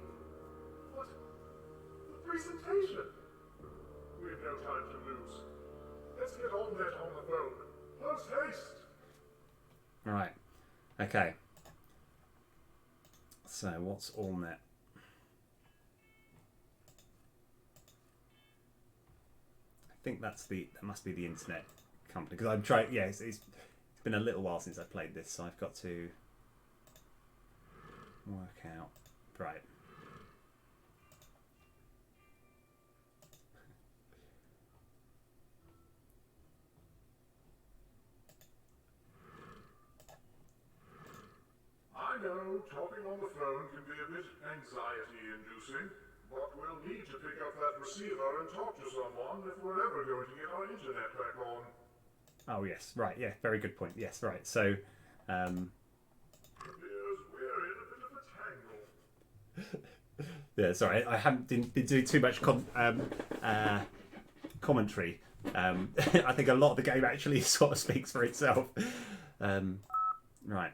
What? The presentation? We have no time to lose. Let's get on that on the phone. Post haste. Right. Okay. So what's AllNet? I think that must be the internet company, because I'm trying. Yeah, it's been a little while since I played this, so I've got to work out. Right. I know talking on the phone can be a bit anxiety-inducing, but we'll need to pick up that receiver and talk to someone if we're ever going to get our internet back on. Oh yes, right. Yeah, very good point. Yes, right. So, Appears we're in a bit of a tangle. yeah. Sorry, I haven't been doing too much commentary. I think a lot of the game actually sort of speaks for itself. Right.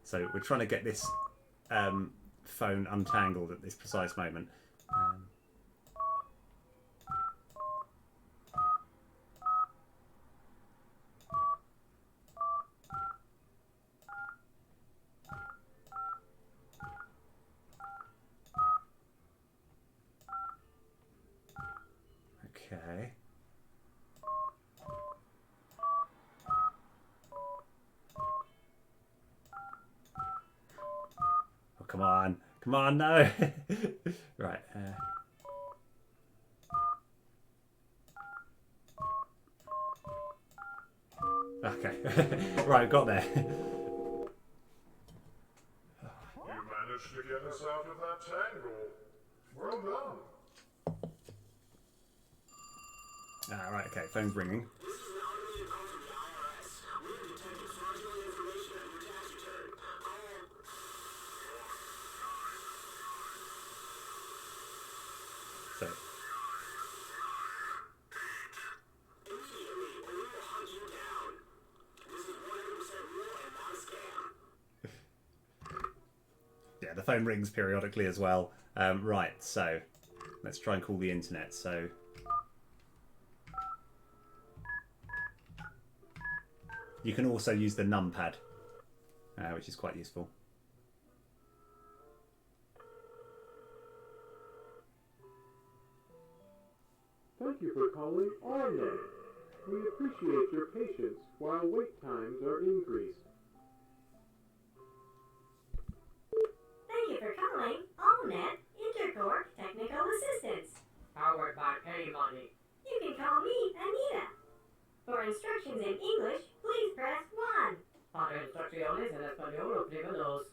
So we're trying to get this phone untangled at this precise moment. Okay. Oh, come on. Come on, no. Right. Okay. Right, got there. managed to get us out of that tangle. Well done. Ah, right, okay, phone's ringing. This is an automated call from the IRS. We have detected fraudulent information on your tax return. So, Immediately, or we will hunt you down. This is 100% real and not a scam. yeah, the phone rings periodically as well. Right, so let's try and call the internet. So, you can also use the numpad, which is quite useful. Thank you for calling AllNet. We appreciate your patience while wait times are increased. Thank you for calling AllNet Intercorp Technical Assistance. Powered by Pay Money. You can call me Anita. For instructions in English, please press 1. Para instrucciones en español, oprima 2.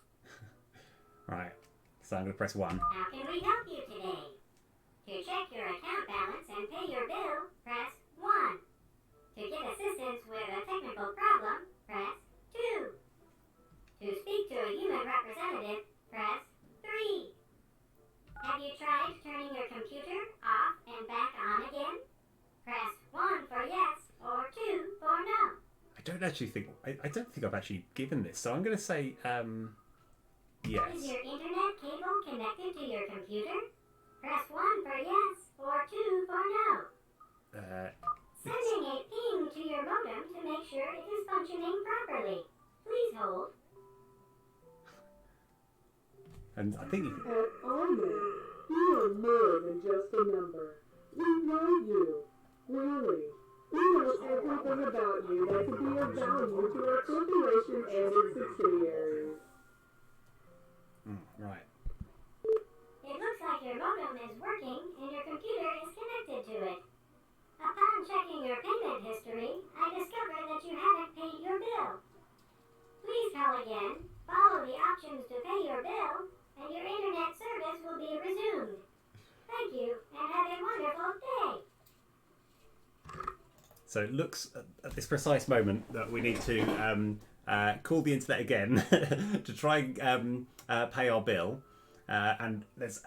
Right, so I'm going to press 1. How can we help you today? To check your account balance and pay your bill, press 1. To get assistance with a technical problem, press 2. To speak to a human representative, press 3. Have you tried turning your computer off and back on again? Press 1 for yes or 2 for no. I don't actually think I don't think I've actually given this, so I'm going to say Is yes. your internet cable connected to your computer? Press 1 for yes or 2 for no. Sending a ping to your modem to make sure it is functioning properly. Please hold. And I think you can, At AllNet, you are more than just a number. We know you. Really. We know everything about you that could be of value to our corporation and its subsidiaries. right. It looks like your modem is working and your computer is connected to it. Upon checking your payment history, I discovered that you haven't paid your bill. Please call again, follow the options to pay your bill, and your internet service will be resumed. Thank you, and have a wonderful day. So it looks at this precise moment that we need to call the internet again to try and pay our bill. And let's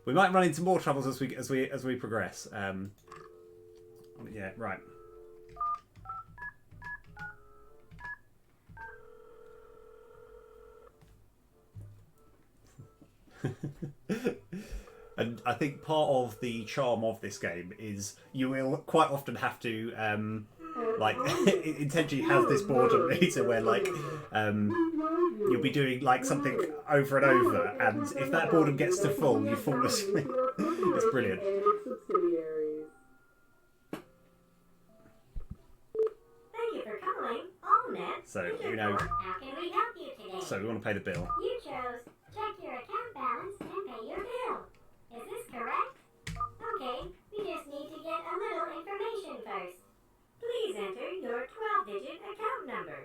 we might run into more troubles as we progress. Yeah, right. And I think part of the charm of this game is you will quite often have to like it intentionally has this boredom meter where like you'll be doing like something over and over, and if that boredom gets to full, you fall asleep. It's brilliant. Thank you for calling AllNet. So, you know, How can we help you today? so we want to pay the bill. You chose check your account balance and pay your bill. Is this correct? Okay, we just need to get a little information first. Please enter your 12-digit account number.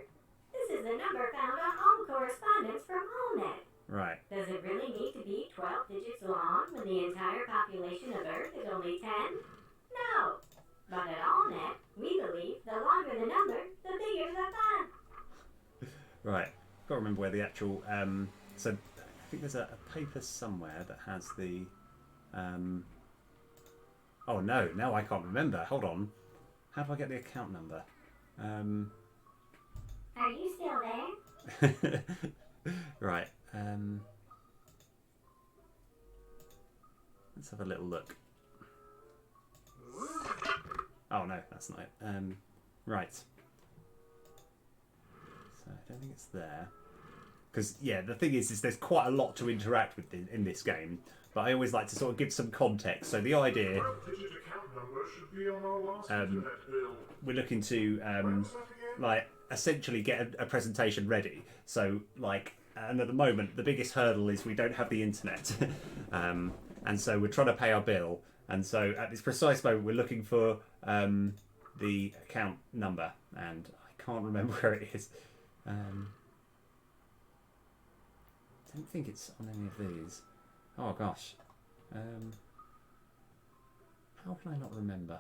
This is the number found on all correspondence from AllNet. Right. Does it really need to be 12 digits long when the entire population of Earth is only 10? No. But at AllNet, we believe the longer the number, the bigger the fun. Right. Got to remember where the actual. So I think there's a paper somewhere that has the. Oh no! Now I can't remember. Hold on. How do I get the account number? Are you still there? Right. Let's have a little look. Oh no, that's not it. Right. So I don't think it's there. Because yeah, the thing is there's quite a lot to interact with in this game. But I always like to sort of give some context. So the idea 12-digit account number should be on our last internet bill. we're looking to When's that again? like essentially get a presentation ready. So like, and at the moment the biggest hurdle is we don't have the internet, and so we're trying to pay our bill. And so at this precise moment we're looking for the account number, and I can't remember where it is. don't think it's on any of these. Oh gosh. How can I not remember?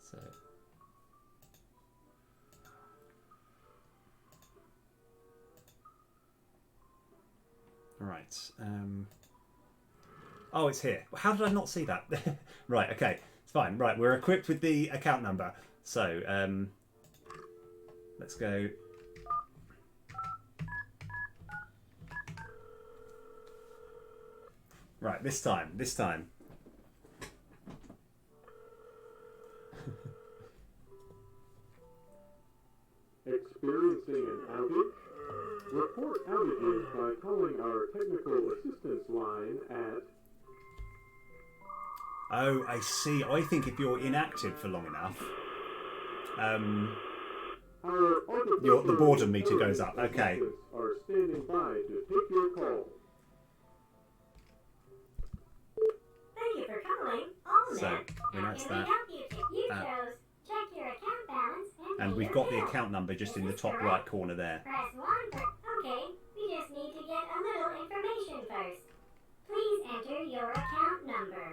So. Right. Oh, it's here. How did I not see that? Right. Okay. It's fine. Right. We're equipped with the account number. So let's go. Right. This time. Experiencing an outage? Report outages by calling our technical assistance line at... Oh, I see. I think if you're inactive for long enough, the boredom meter goes up. Okay. ...are standing by to take your call. Thank you for calling AllNet. So, How that's can we that. help you? You chose check your account balance And pay we've your got the bill. account number just Is in the this top correct? right corner there. Press 1 for... Okay, we just need to get a little information first. Please enter your account number.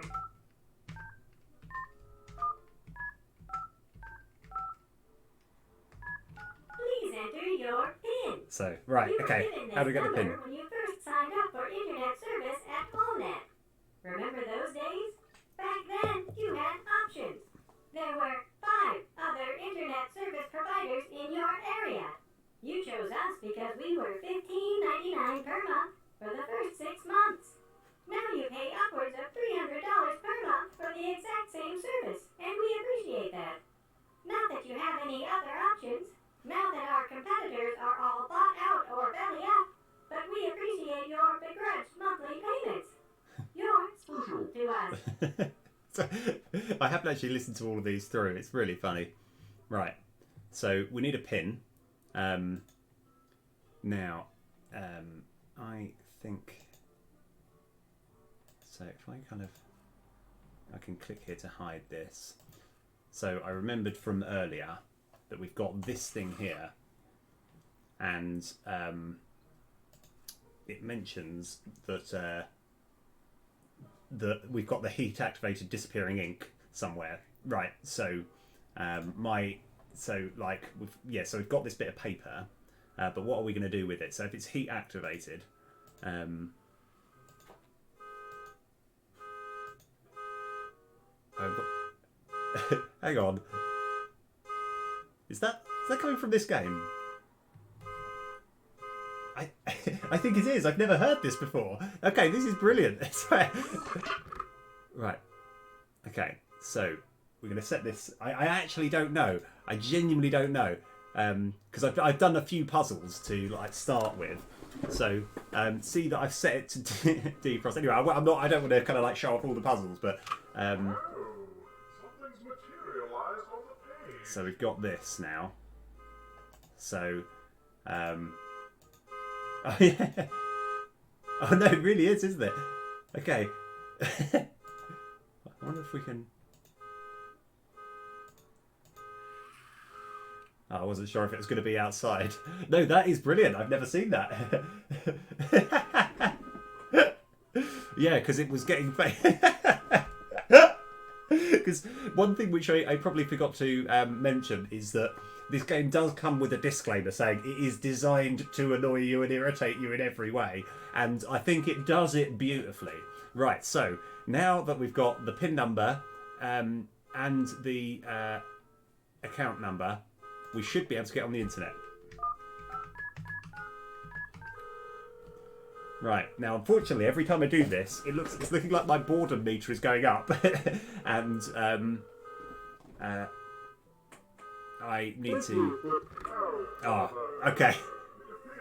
Please enter your PIN. So, right, You were okay. given How do we this get the pin? number when you first signed up for internet service at AllNet. Remember those days? Back then, you had options. There were 5 other internet service providers in your area. You chose us because we were $15.99 per month for the first 6 months. Now you pay upwards of $300 per month for the exact same service, and we appreciate that. Not that you have any other options, now that our competitors are all bought out or belly up, but we appreciate your begrudged monthly payments. You're special to us. So, I haven't actually listened to all of these through. It's really funny. Right. So we need a pin. Now, I think. So if I can click here to hide this. So I remembered from earlier that we've got this thing here, and it mentions that. That we've got the heat activated disappearing ink somewhere, right? So we've got this bit of paper, but what are we going to do with it? So if it's heat activated, hang on, is that coming from this game? I think it is. I've never heard this before. Okay, this is brilliant. Right. Okay, so we're going to set this. I actually don't know. I genuinely don't know. Because I've done a few puzzles to start with. So see that I've set it to defrost. Anyway, I don't want to kind of show off all the puzzles, but Something's materialized on the page. so we've got this now. So oh yeah. Oh no, it really is, isn't it? Okay. I wonder if we can. Oh, I wasn't sure if it was going to be outside. No, that is brilliant. I've never seen that. Yeah, because it was getting. Because one thing which I probably forgot to mention is that this game does come with a disclaimer saying it is designed to annoy you and irritate you in every way, and I think it does it beautifully. Right, so now that we've got the PIN number and the account number, we should be able to get on the internet. Right, now unfortunately every time I do this, it's looking like my boredom meter is going up, and I need to. Oh, okay.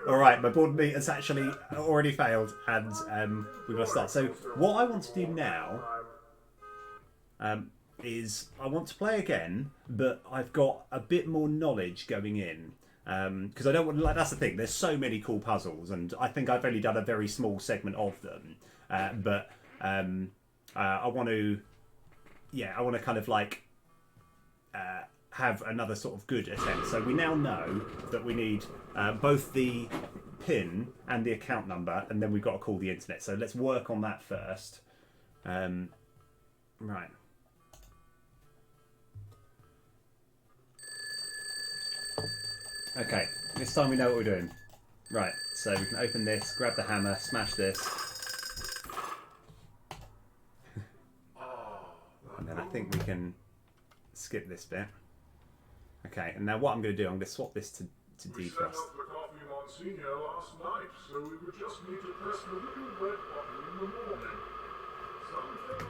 All right, my board meter's actually already failed, and we've got to start. So what I want to do now is I want to play again, but I've got a bit more knowledge going in. Because I don't want, that's the thing, there's so many cool puzzles, and I think I've only done a very small segment of them. But I want to kind of have another sort of good attempt. So we now know that we need both the PIN and the account number, and then we've got to call the internet. So let's work on that first. Right. Okay, this time we know what we're doing. Right, so we can open this, grab the hammer, smash this. And then I think we can skip this bit. Okay, and now what I'm going to do, I'm going to swap this to We set defrost. up the coffee Monsignor last night, so we would just need to press the little red button in the morning. Something.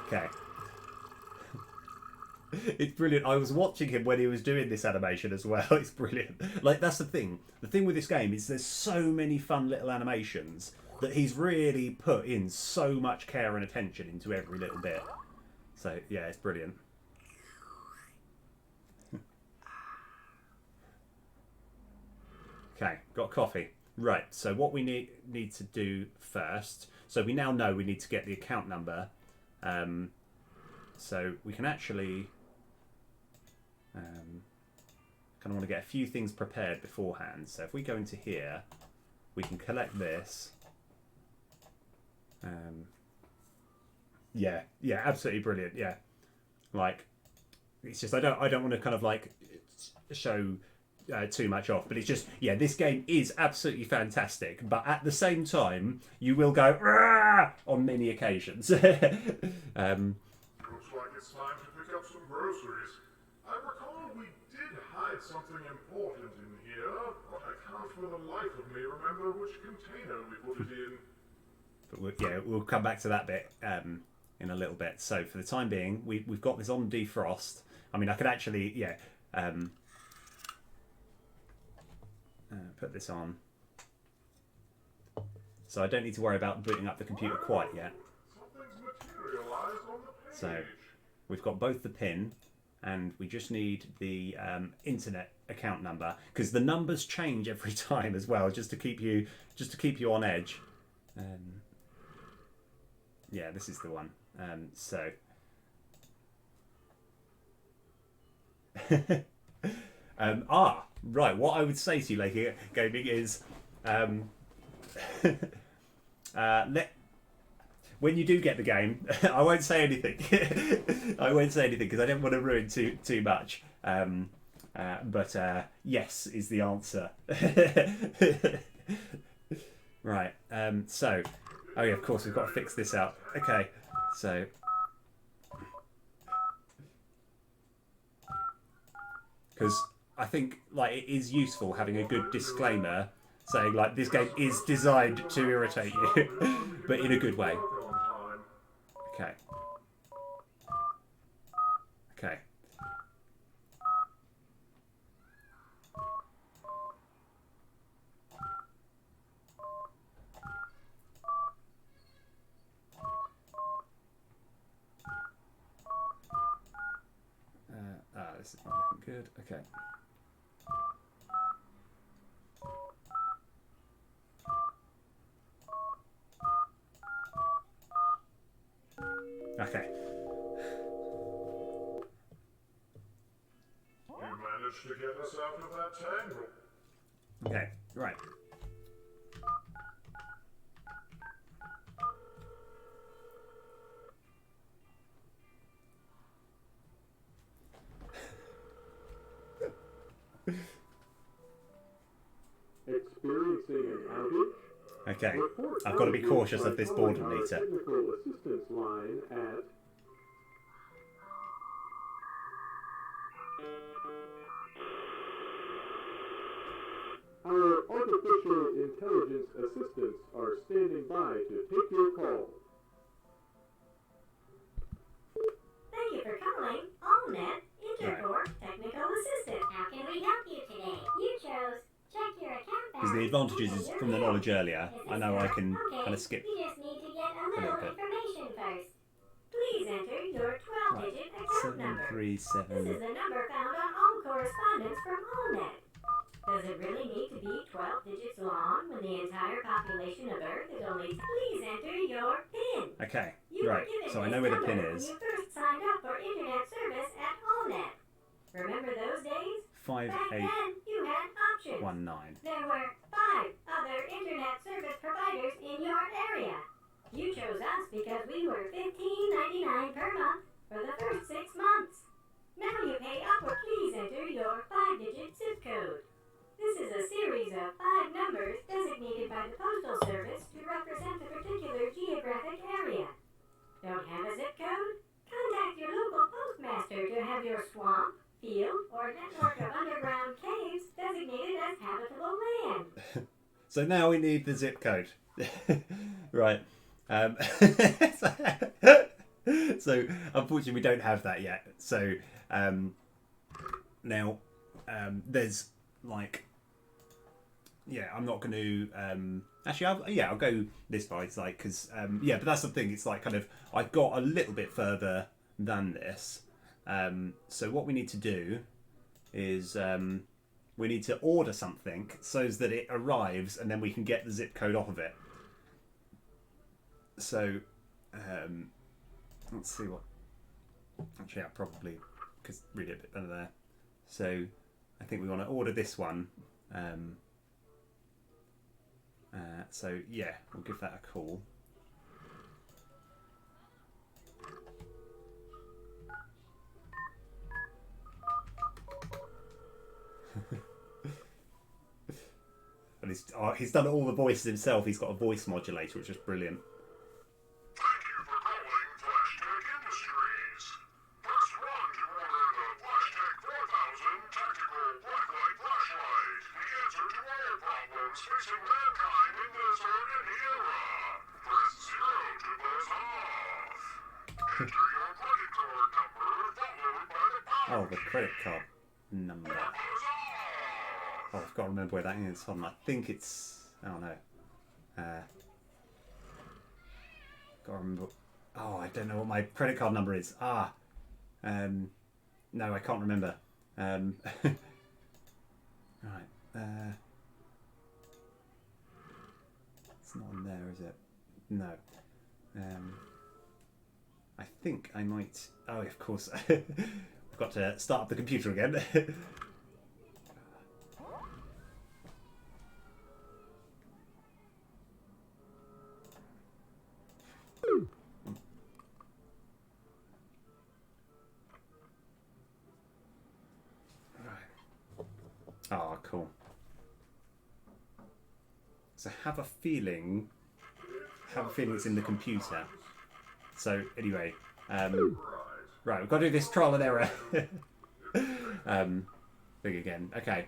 Okay. It's brilliant. I was watching him when he was doing this animation as well. It's brilliant. Like, that's the thing. The thing with this game is there's so many fun little animations that he's really put in so much care and attention into every little bit. So, yeah, it's brilliant. Okay, got coffee. Right, so what we need to do first... So we now know we need to get the account number. So we can actually... kind of want to get a few things prepared beforehand. So if we go into here, we can collect this. Yeah, absolutely brilliant. Yeah, like it's just I don't want to kind of like show too much off, but it's just this game is absolutely fantastic. But at the same time, you will go "Rah!" on many occasions. Looks like it's time to pick up some groceries. I recall we did hide something important in here, but I can't for the life of me remember which container we put it in. But we'll come back to that bit in a little bit. So for the time being, we've got this on defrost. I mean, I could actually put this on. So I don't need to worry about booting up the computer quite yet. Something's materialized on the page. So we've got both the PIN and we just need the internet account number, because the numbers change every time as well, just to keep you on edge. Yeah, this is the one. So right, what I would say to you, Lakey Gaming, is when you do get the game, I won't say anything. I won't say anything because I don't want to ruin too much. But yes is the answer. Right. So, oh yeah, of course we've got to fix this out. Okay. So. Because I think like it is useful having a good disclaimer saying like this game is designed to irritate you, but in a good way. Okay. Okay. This is not looking good. Okay. Okay. You managed to get us out of that tangle. Okay. Right. Experiencing an outage? Okay. Report I've got to be outage cautious by of this calling boredom our meter. Technical assistance line at Our artificial intelligence assistants are standing by to take your call. Thank you for calling AllNet Intercore Technical Assistant. How can we help you today? You chose check your account Because the balance advantages and is your from the bill. knowledge earlier. Is I this know I correct? can Okay, kind of skip. you just need to get a little little bit. information first. Please enter your 12-digit account number. 737. This is the number found on all correspondence from AllNet. Does it really need to be 12 digits long when the entire population of Earth is only... Please enter your PIN. Okay. You Right. were given So I this know where the number pin when is. you first signed up for internet service at AllNet. Remember those days? 5, Back 8. then, you had 819. There were 5 other internet service providers in your area. You chose us because we were $15.99 per month for the first 6 months. Now you pay up or please enter your 5-digit zip code. This is a series of 5 numbers designated by the Postal Service to represent a particular geographic area. Don't have a zip code? Contact your local postmaster to have your swamp, field, or network of underground caves designated as habitable land. So now we need the zip code. Right. So unfortunately we don't have that yet. So now there's like, yeah, I'm not going to actually I'll go this far. It's like, because yeah, but that's the thing, it's like kind of I've got a little bit further than this. So what we need to do is we need to order something so that it arrives and then we can get the zip code off of it. So let's see what, actually I probably could read it a bit better there. So I think we want to order this one. So yeah, we'll give that a call. And he's done all the voices himself. He's got a voice modulator, which is brilliant. Thank you for calling Flashtech Industries. Press 1 to order the Flashtech 4000 Tactical Blacklight Flashlight. The answer to all problems facing mankind in this or any era. Press 0 to buzz off. Enter your credit card number followed by the pound Oh, the credit card number. key. Buzz off. Oh, I've got to remember where that is. Hold on, I think it's... Oh, no. Got to remember... Oh, I don't know what my credit card number is. No, I can't remember. Right. It's not on there, is it? No. I think I might... Oh, of course. I've got to start up the computer again. Oh, cool. So have a feeling it's in the computer. So anyway, right, we've got to do this trial and error thing again. Okay.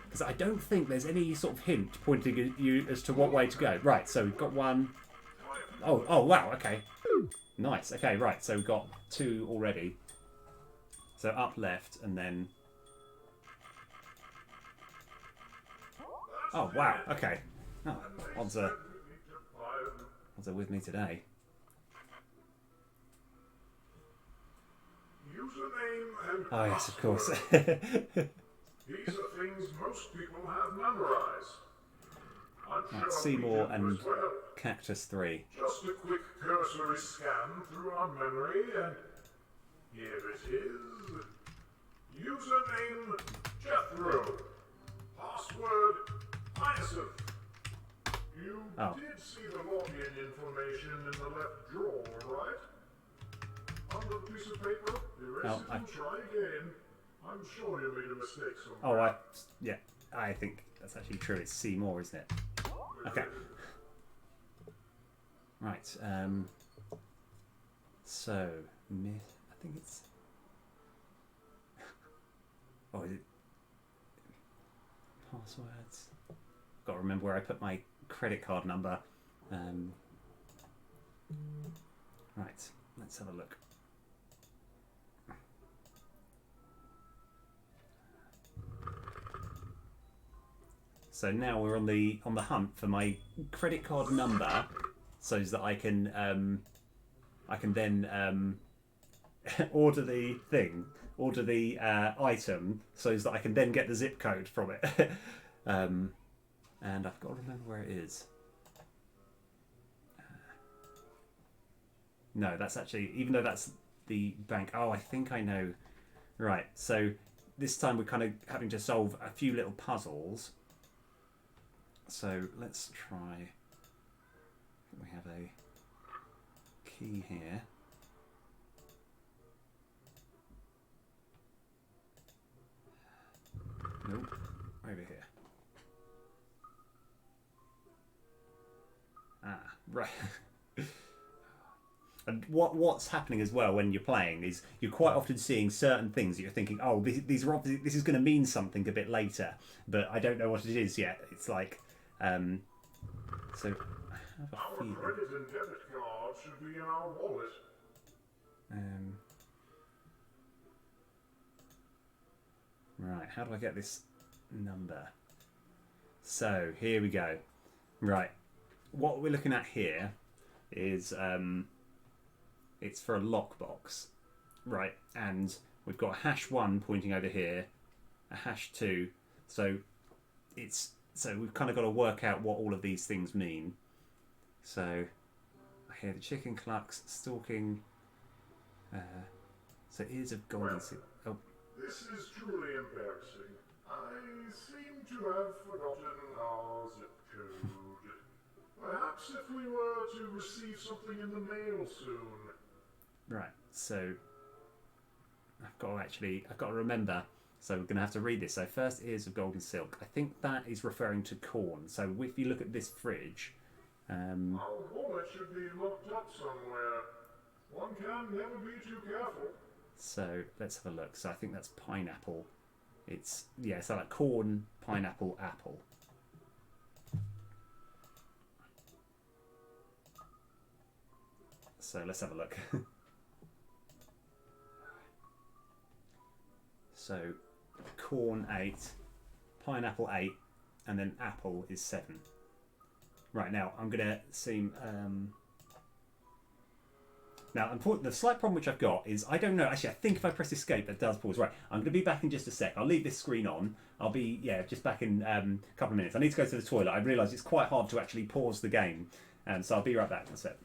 Because I don't think there's any sort of hint pointing at you as to what way to go. Right, so we've got one. Oh wow, okay. Nice, okay, right, so we've got 2 already. So up left and then... Oh, wow, okay. Oh, odds are with me today. Username and Oh, yes, of course. These are things most people have memorized. I'm Right, sure Seymour we do and as well. Cactus 3. Just a quick cursory scan through our memory, and here it is. Username Jethro. Password Hyacinth. You Oh. did see the login information in the left drawer, right? On the piece of paper, erase Oh, it and try again. I'm sure you made a mistake somewhere. Oh, yeah, I think that's actually true. It's Seymour, isn't it? Okay. Right, so, I think it's... Oh, is it... Passwords? Got to remember where I put my credit card number. Right, let's have a look. So now we're on the hunt for my credit card number, so that I can then order the item, so that I can then get the zip code from it. And I've got to remember where it is. No, that's actually, even though that's the bank. Oh, I think I know. Right, so this time we're kind of having to solve a few little puzzles. So let's try. We have a key here. Nope, over here. Ah, right. And what's happening as well when you're playing is you're quite often seeing certain things that you're thinking, oh, these are obviously, this is going to mean something a bit later, but I don't know what it is yet. It's like, so I have a Our feeling. credit and debit cards should be in our wallet. Right, how do I get this number? So here we go. Right, what we're looking at here is it's for a lockbox, right? And we've got a #1 pointing over here, a #2. So we've kind of got to work out what all of these things mean. So I hear the chicken clucks stalking. So ears of golden. Oh, This is truly embarrassing. I seem to have forgotten our zip code. Perhaps if we were to receive something in the mail soon. right. So I've got to remember. So we're going to have to read this. So first, ears of golden silk. I think that is referring to corn. So if you look at this fridge, Our wallet should be locked up somewhere. One can never be too careful. so let's have a look. So I think that's pineapple. It's so like corn, pineapple, apple. So let's have a look. So corn 8, pineapple 8, and then apple is 7. Right, now I'm gonna seem now the slight problem which I've got is I don't know, actually I think if I press escape that does pause. Right, I'm gonna be back in just a sec. I'll leave this screen on. I'll be just back in a couple of minutes. I need to go to the toilet. I realise it's quite hard to actually pause the game, and so I'll be right back in a sec.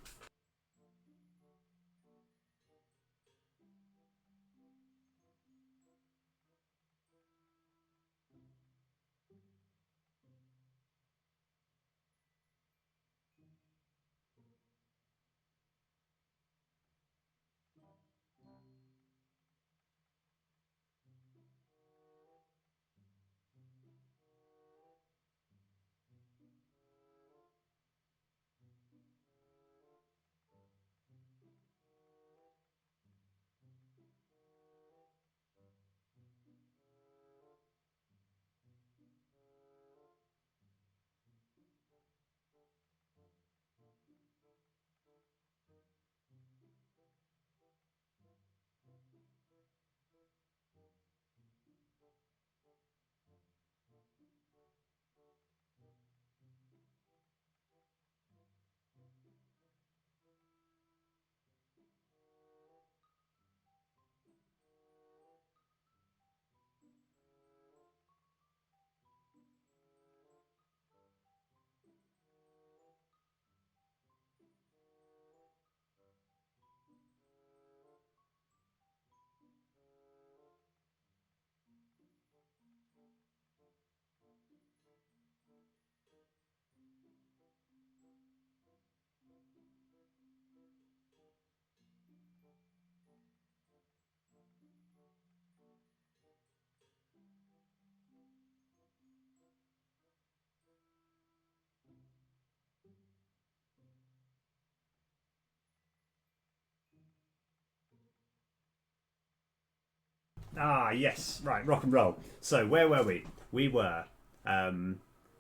Ah, yes, right, rock and roll. So where were we? We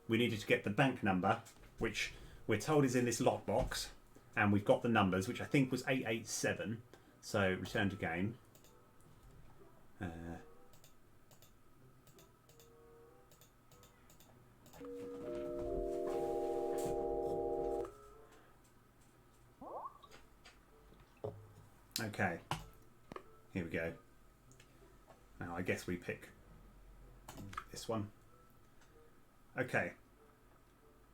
needed to get the bank number, which we're told is in this lockbox, and we've got the numbers, which I think was 887. So return to game. Okay, here we go. Now I guess we pick this one. Okay,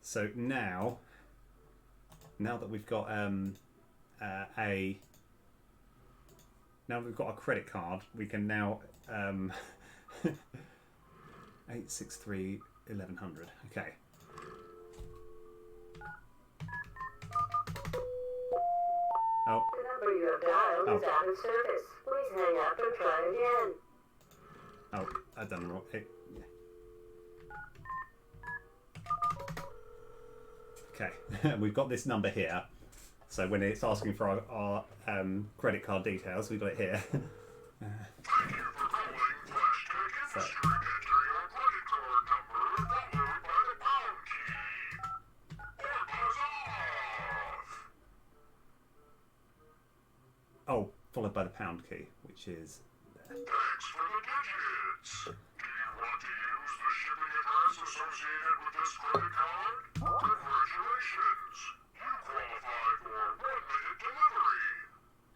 so now that we've got now that we've got a credit card, we can now 863 1100. Okay. Oh, The number you have dialed is out of service. Please hang up and try again. oh, I've done wrong. Yeah. Okay, we've got this number here. So when it's asking for our credit card details, we've got it here. So, oh, followed by the pound key, which is there. Thanks for the digits. Do you want to use the shipping address associated with this credit card? Congratulations! You qualify for 1-minute delivery.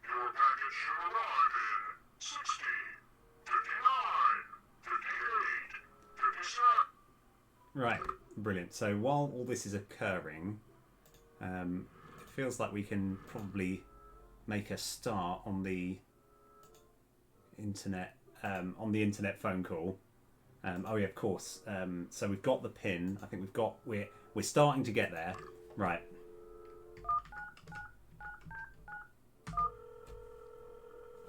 Your package should arrive in 60, 59, 58, 57. Right, brilliant. So while all this is occurring, it feels like we can probably make a start on the internet phone call. Oh yeah, of course. So we've got the pin. I think we're starting to get there. Right.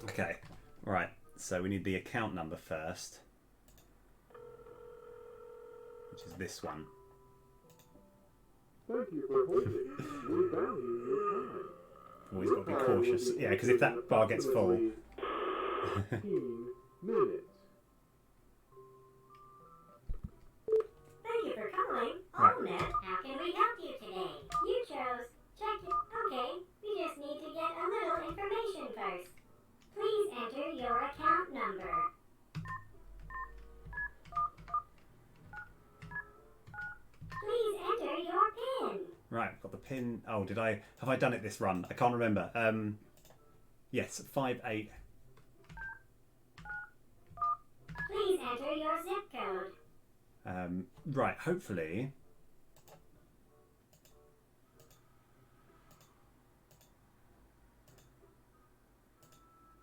Okay. Right. So we need the account number first, which is this one. Thank you for holding. We value your time. Always got to be cautious. Yeah, because if that bar gets full. 15 minutes. Thank you for calling. Right. AllNet. How can we help you today? You chose check it. Okay, we just need to get a little information first. Please enter your account number. Please enter your PIN. Right, I've got the pin. Oh, have I done it this run? I can't remember. Yes, 58. Please enter your zip code. Right, hopefully.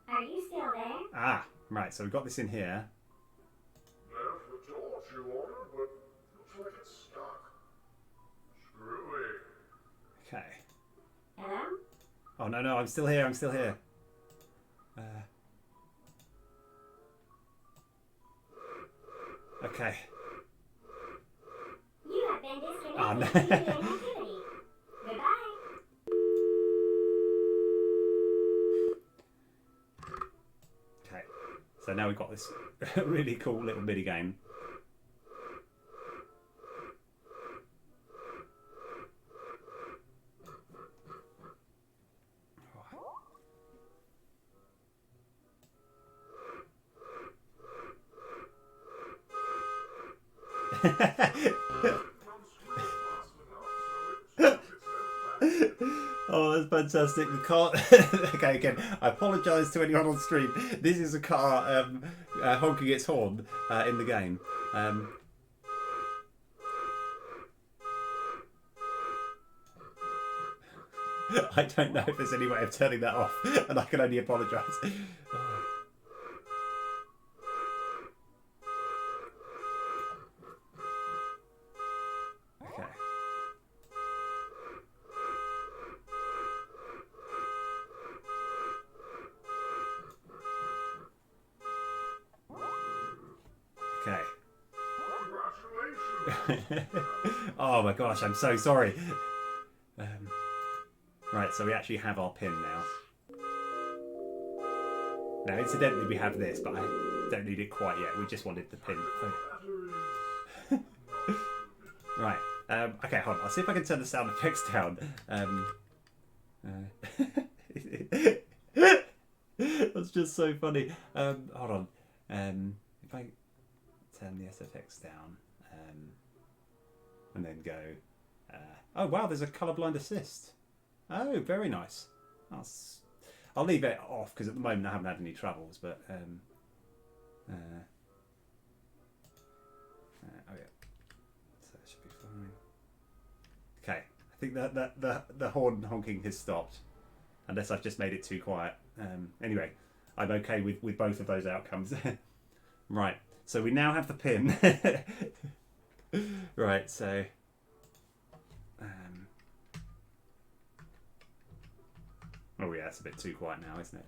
Are you still there? Ah, right, so we've got this in here. Left the torch you ordered, but looks like it's stuck. Screwy. Okay. Hello? Oh, no, I'm still here, Okay. You have been disconnected Oh, no. due to inactivity. Goodbye. Okay. So now we've got this really cool little mini game. Oh, that's fantastic. The car. Okay, again, I apologise to anyone on stream. This is a car honking its horn in the game. I don't know if there's any way of turning that off, and I can only apologise. Okay. Okay. Congratulations! Oh my gosh, I'm so sorry. Right, so we actually have our pin now. Now, incidentally, we have this, but I don't need it quite yet. We just wanted the pin. Right. Okay, hold on. I'll see if I can turn the sound effects down. That's just so funny. Hold on. If I turn the SFX down and then go... oh, wow, there's a colourblind assist. Oh, very nice. I'll leave it off because at the moment I haven't had any troubles, but... oh, yeah. So it should be fine. Okay, I think the horn honking has stopped, unless I've just made it too quiet. Anyway, I'm okay with both of those outcomes. Right, So we now have the pin. Right, so... oh yeah, it's a bit too quiet now, isn't it?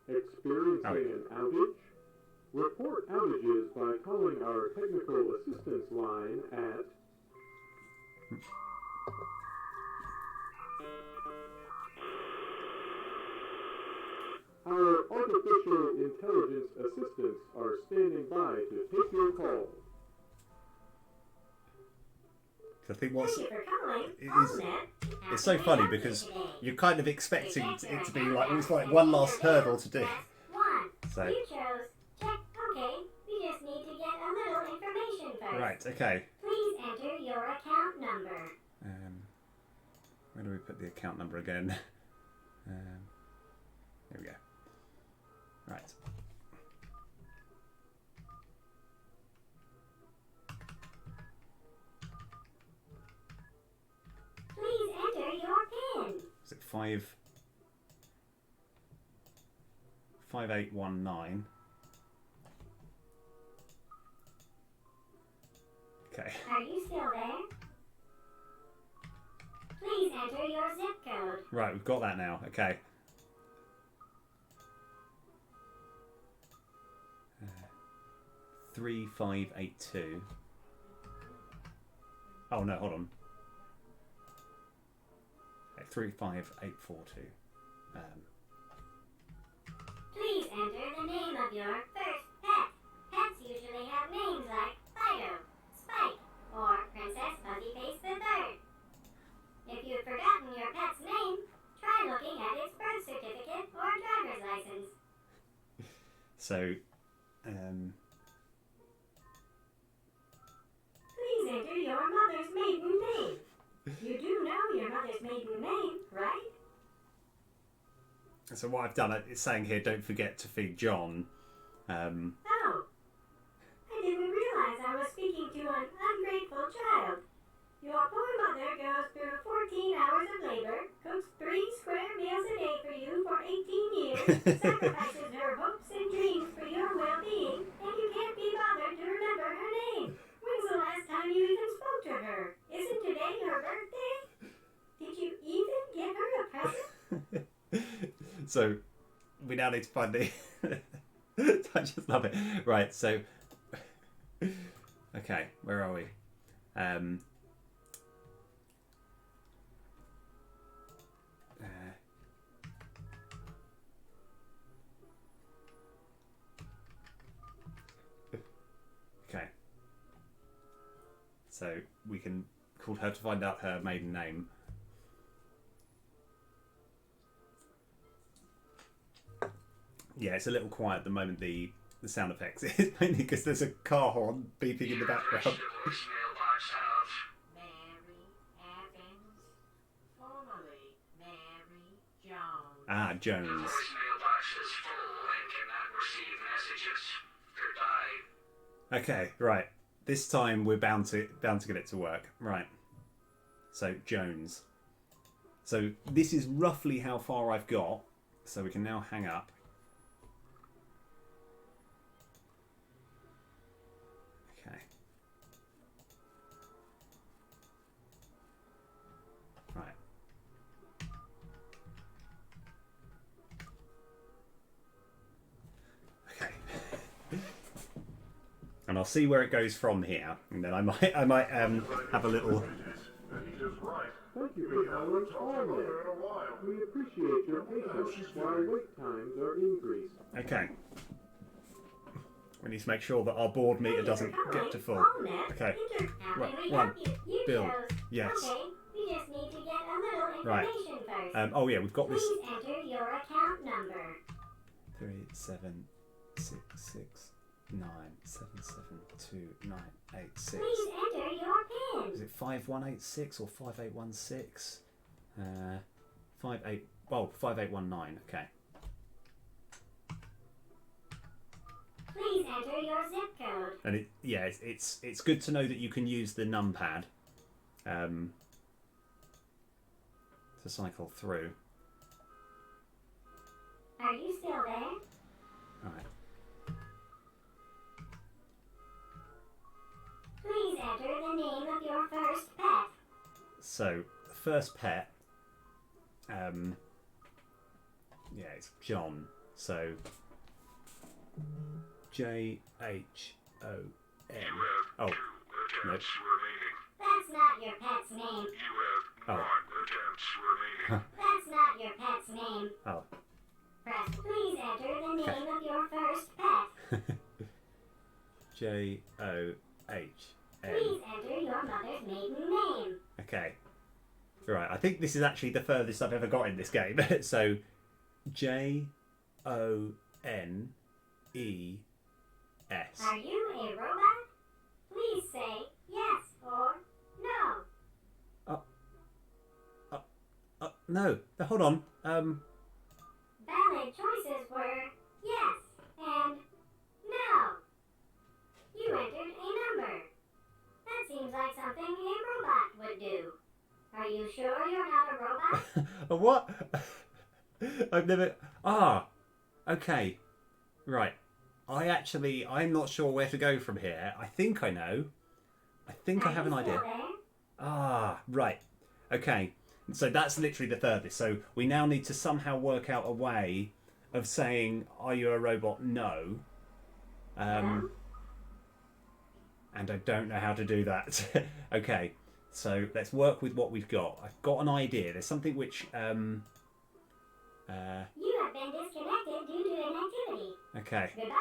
Experiencing an outage? Report outages by calling our technical assistance line at Our artificial intelligence assistants are standing by to take your call. I think what's... Thank you for calling. It is- AllNet. How It's so can I funny help you because today? you're kind of expecting To check your it to be account like, it's like balance one and last pay your hurdle bill, to do. press 1. So, You chose check. Okay, we just need to get a little information first. right, okay. Please enter your account number. Where do we put the account number again? Here we go. Right. Please enter your PIN. Is it 5819? Okay. Are you still there? Please enter your zip code. Right, we've got that now. Okay. 3582. Oh no, hold on. Okay, 35842. Please enter the name of your first pet. Pets usually have names like Fido, Spike, or Princess Fuzzyface III. If you've forgotten your pet's name, try looking at its birth certificate or driver's license. So, Please enter your mother's maiden name. You do know your mother's maiden name, right? so what I've done, it's saying here, don't forget to feed John. Oh, I didn't realize I was speaking to an ungrateful child. Your poor mother goes through 14 hours of labor, cooks 3 square meals a day for you for 18 years, sacrifices her hopes and dreams for your well-being, and you can't be bothered to remember her name. When's the last time you even spoke to her? Isn't today her birthday? Did you even give her a present? So, we now need to find the... I just love it. Right, so... Okay, where are we? Okay. So, we can call her to find out her maiden name. Yeah, it's a little quiet at the moment, the sound effects. It's mainly because there's a car horn beeping in the background. Voicemail box of Mary Evans, formerly Mary Jones. Ah, Jones. voicemail box is full and cannot receive messages. Goodbye. Okay, right. This time we're bound to get it to work. Right. So Jones. So this is roughly how far I've got. So we can now hang up. Okay. Right. Okay. And I'll see where it goes from here, and then I might have a little. And he is right. Thank you for calling Talked about AllNet. her in a while. We appreciate your patience while wait times are increased. Okay. We need to make sure that our board meter doesn't get to full. Okay. How Right, can we one. help you? You Bill. chose. Yes. Okay, we just need to get a little Right. information first. Oh yeah, we've got this. Please enter your account number. 3 7 6 6 9 7 7 2 9 8 6. Please enter your PIN. Is it 5186 or 5816? 58. Well, 5819. Okay. Please enter your zip code. And it's good to know that you can use the numpad to cycle through. Are you still there? Alright. Please enter the name of your first pet. So, the first pet, it's John. So, John. Oh, no. That's not your pet's name. Oh. That's not your pet's name. Oh. Press please enter the name of your first pet. John. Please enter your mother's maiden name. Okay. Right, I think this is actually the furthest I've ever got in this game. So, Jones. Are you a robot? Please say yes or no. No, hold on. Valid choices were yes and no. You entered a number. That seems like something a robot would do. Are you sure you're not a robot? What? I've never... okay. Right. I'm not sure where to go from here. I think I know. I think I have an idea. Right. Okay. So that's literally the furthest. So we now need to somehow work out a way of saying, are you a robot? No. And I don't know how to do that. Okay. So let's work with what we've got. I've got an idea. There's something which... You have been disconnected due to inactivity. Okay. Goodbye.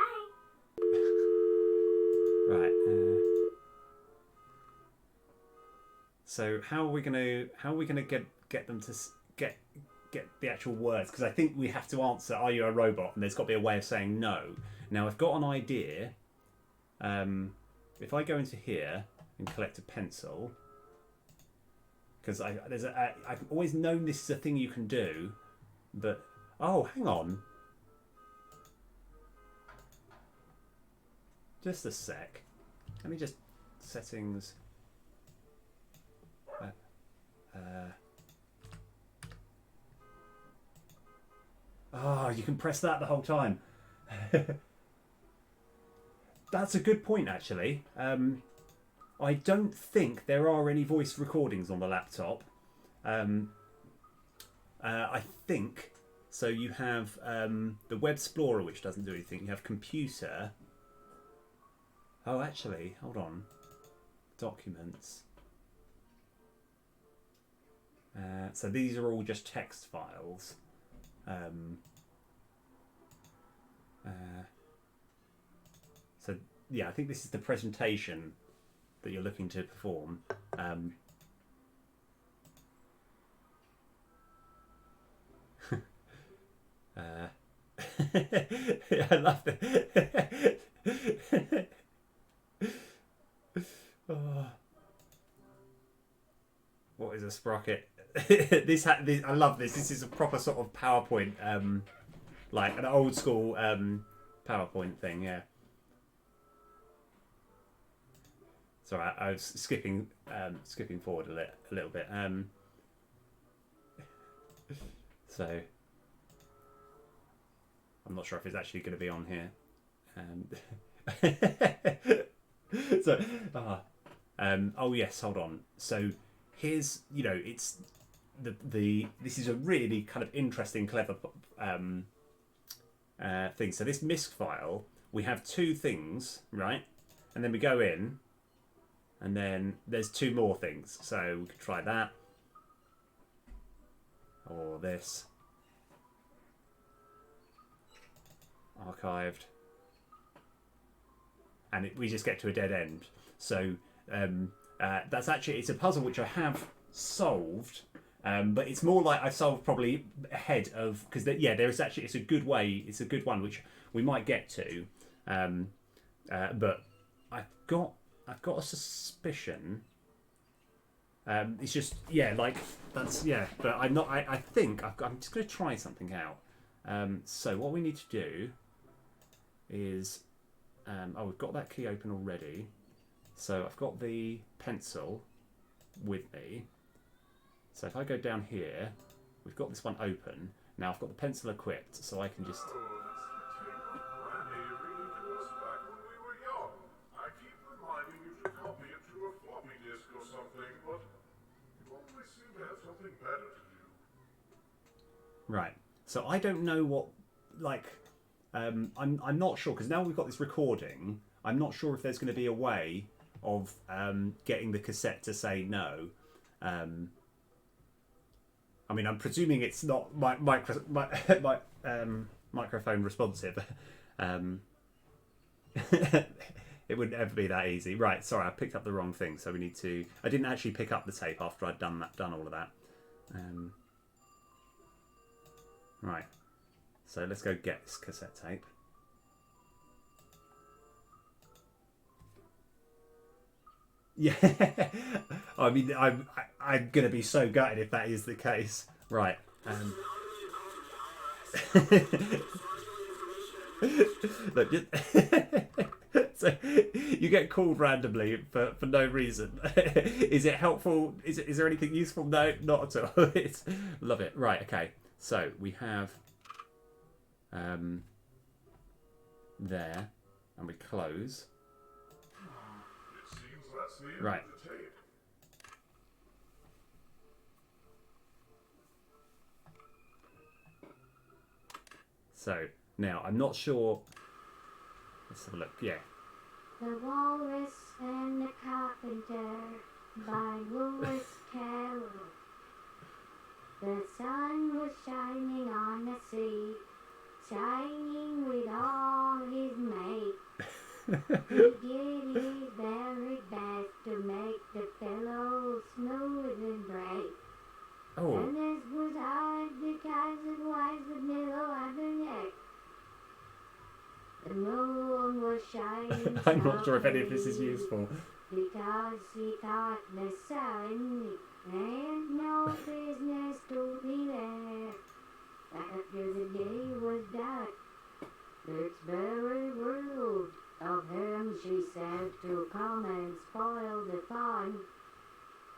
Right. So how are we gonna get them to get the actual words? Because I think we have to answer, "Are you a robot?" And there's got to be a way of saying no. Now I've got an idea. If I go into here and collect a pencil, because I've always known this is a thing you can do, but hang on. Just a sec. Let me just settings. You can press that the whole time. That's a good point, actually. I don't think there are any voice recordings on the laptop. I think so. You have the Web Explorer, which doesn't do anything. You have computer. Oh, actually, hold on. Documents. So these are all just text files. So yeah, I think this is the presentation that you're looking to perform. I love it. What is a sprocket? this I love this. This is a proper sort of PowerPoint, like an old school PowerPoint thing. Yeah. Sorry, I was skipping forward a little bit. So I'm not sure if it's actually going to be on here. So, oh yes, hold on. So here's, it's this is a really kind of interesting, clever thing. So this MISC file, we have two things, right? And then we go in, and then there's two more things. So we could try that, or this. Archived. And we just get to a dead end. So that's actually, it's a puzzle which I have solved, but it's more like I've solved probably ahead of, because there's actually, it's a good one which we might get to, but I've got a suspicion. It's just but I'm not. I think I'm just going to try something out. So what we need to do is Oh, we've got that key open already. So I've got the pencil with me. So if I go down here, we've got this one open. Now I've got the pencil equipped, so I can just... Oh, that's the tape Granny reading to us back when we were young. I keep reminding you to copy it to a floppy disk or something, but you always seem to have something better to do. Right. So I don't know what, like, I'm not sure, because now we've got this recording, I'm not sure if there's going to be a way of getting the cassette to say no. I mean, I'm presuming it's not microphone responsive. It wouldn't ever be that easy. Right, sorry, I picked up the wrong thing, so we need to... I didn't actually pick up the tape after I'd done all of that. Right, so let's go get this cassette tape. Yeah, I mean, I'm gonna be so gutted if that is the case. Right. Look, so you get called randomly for no reason. Is it helpful? Is there anything useful? No, not at all. It's love it. Right. Okay. So we have there, and we close. It seems that's the end Right. of the tape. So now I'm not sure. Let's have a look. Yeah. The Walrus and the Carpenter by Lewis Carroll. The sun was shining on the sea, shining with all his might. He did his very best to make the pillow smooth and bright. Oh. And this was hard because it was the middle of the night. The moon was shining. I'm not sure if any of this is useful. Because he thought the sun had no business to be there. After the day was dark, it's very rude of him, she said, to come and spoil the fun.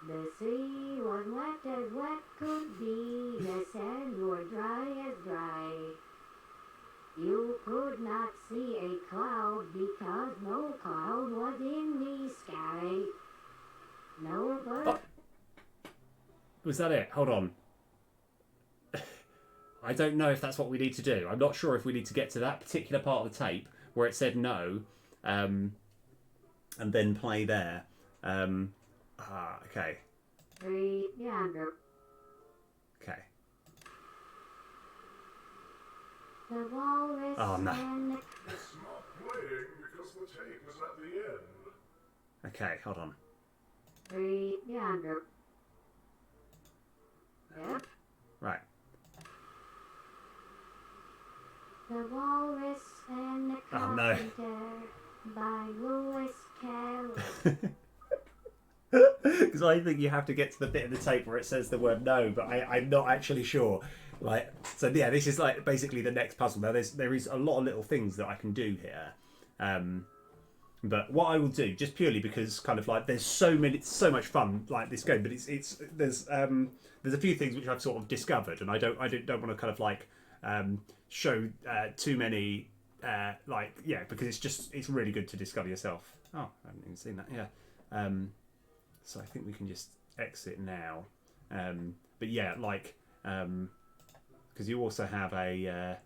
The sea was wet as wet could be, the sands were dry as dry. You could not see a cloud because no cloud was in the sky. No bird. Was that it? Hold on. I don't know if that's what we need to do. I'm not sure if we need to get to that particular part of the tape where it said no, and then play there. Okay. Read yonder. Okay. The walrus Oh, no. and the... It's not playing because the tape is at the end. Okay, hold on. Read yonder. Yep. Right. The Walrus and the Oh, no. Carpenter by Lewis Carroll. Because I think you have to get to the bit of the tape where it says the word no, but I'm not actually sure. Like, so yeah, this is like basically the next puzzle. Now there is a lot of little things that I can do here, but what I will do, just purely because kind of like there's so much fun like this game, but there's a few things which I've sort of discovered, and I don't want to kind of like show too many because it's really good to discover yourself. Oh, I haven't even seen that. Yeah. So I think we can just exit now. But yeah, like, because you also have a,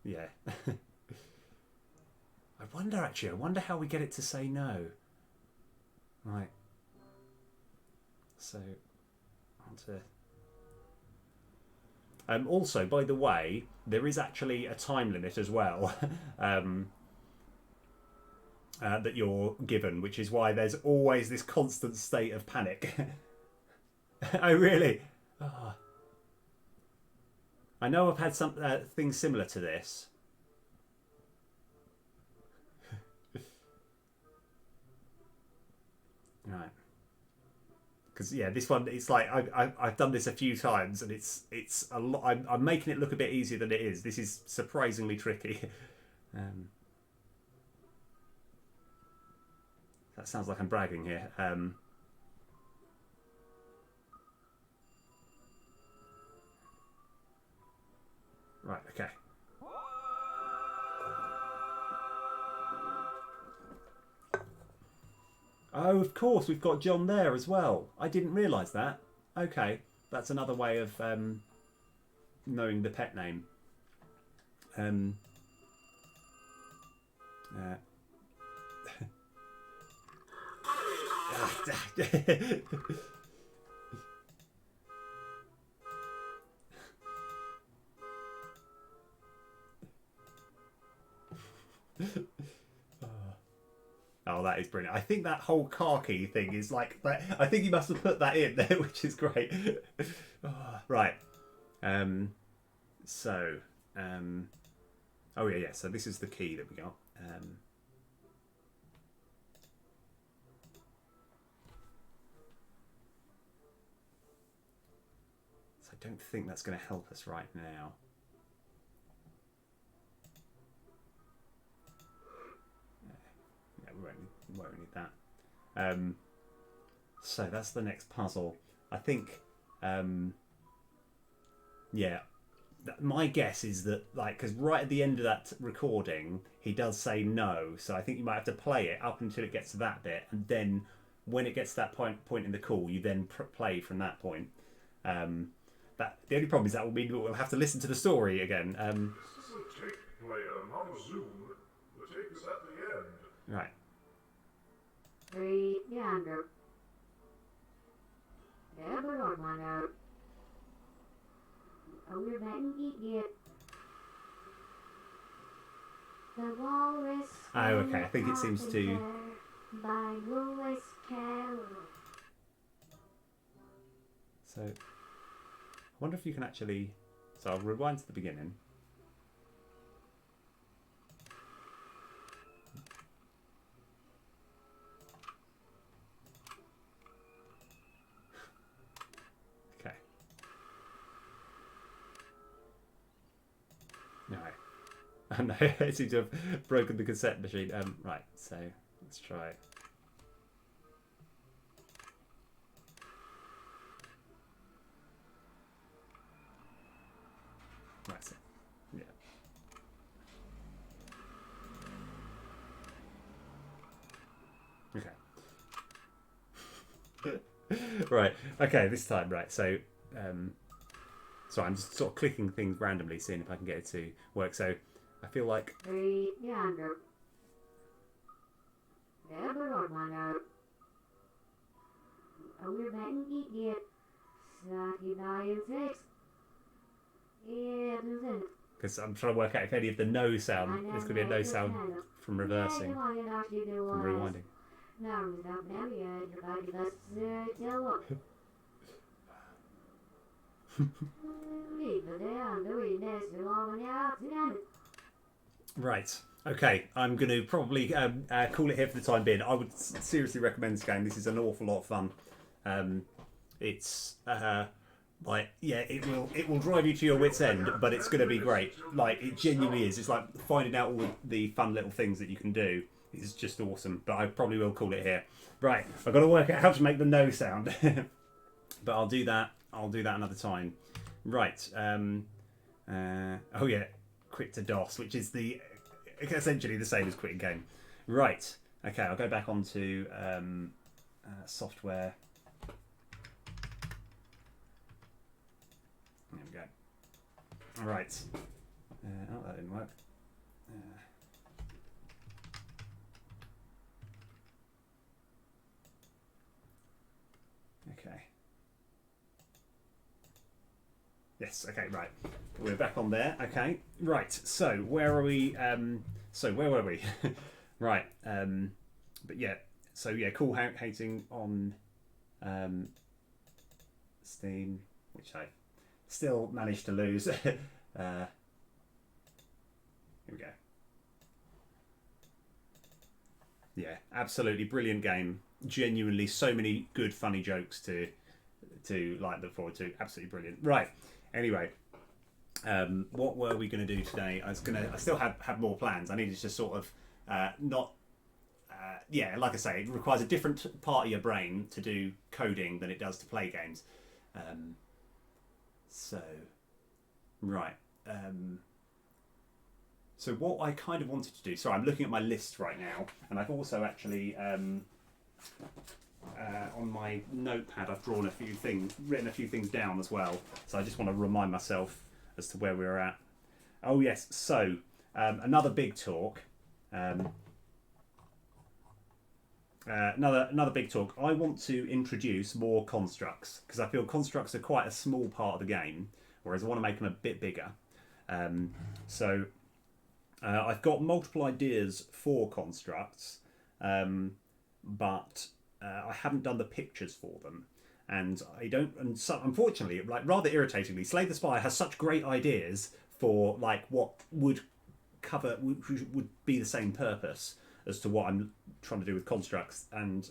yeah. I wonder how we get it to say no. Right. So, also, by the way, there is actually a time limit as well. That you're given, which is why there's always this constant state of panic. Oh, really? Oh. I know I've had some things similar to this. Right. Because yeah, this one, it's like I've done this a few times, and it's a lot. I'm making it look a bit easier than it is. This is surprisingly tricky. That sounds like I'm bragging here. Right, okay. Oh, of course, we've got John there as well. I didn't realise that. Okay, that's another way of knowing the pet name. Oh, that is brilliant. I think that whole car key thing is like that. I think you must have put that in there, which is great. Right. So, oh yeah. So this is the key that we got. So I don't think that's going to help us right now. We won't need that. So that's the next puzzle. I think, yeah, my guess is that, like, because right at the end of that recording, he does say no. So I think you might have to play it up until it gets to that bit, and then when it gets to that point in the call, you then play from that point. That the only problem is that will mean we'll have to listen to the story again. This is a tape player, not a Zoom. The tape is at the end. Right. Read yonder. Never one out. We're betting eat yet. The walrus. Oh, okay. I think it seems to. By Lewis Carroll. So, I wonder if you can actually. So I'll rewind to the beginning. Okay. No. Oh no, I seem to have broken the cassette machine. Right, so let's try it. That's it. Yeah. Okay. Right. Okay. This time, right. So, so I'm just sort of clicking things randomly, seeing if I can get it to work. So, I feel like. Read yonder. Never one out. We're betting eat yet. 39 and 6. Yeah, doesn't. Because I'm trying to work out if any of the no sound. There's going to be a no sound from reversing, from rewinding. Right. Okay. I'm going to probably call it here for the time being. I would seriously recommend this game. This is an awful lot of fun. It's like, yeah, it will drive you to your wits' end, but it's going to be great. Like, it genuinely is. It's like finding out all the fun little things that you can do is just awesome. But I probably will call it here. Right, I've got to work out how to make the no sound. But I'll do that. I'll do that another time. Right. Oh yeah, quit to DOS, which is essentially the same as quitting game. Right. Okay, I'll go back onto software. There we go. All right. Oh, that didn't work. Okay. Yes. Okay. Right. We're back on there. Okay. Right. So where are we? So where were we? Right. But yeah. So yeah. Cool hating on Steam, which I still managed to lose. Here we go. Yeah, absolutely brilliant game. Genuinely, so many good, funny jokes to like look forward to. Absolutely brilliant. Right. Anyway, what were we going to do today? I still had more plans. I needed to sort of not yeah, like I say, it requires a different part of your brain to do coding than it does to play games. So, right. So what I kind of wanted to do, sorry, I'm looking at my list right now, and I've also actually, on my notepad, I've drawn a few things, written a few things down as well. So I just want to remind myself as to where we're at. Oh yes, so another big talk. Another big talk. I want to introduce more constructs because I feel constructs are quite a small part of the game, whereas I want to make them a bit bigger. So I've got multiple ideas for constructs, but I haven't done the pictures for them, and I don't. And so, unfortunately, like rather irritatingly, Slay the Spire has such great ideas for like what would cover would be the same purpose as to what I'm trying to do with constructs, and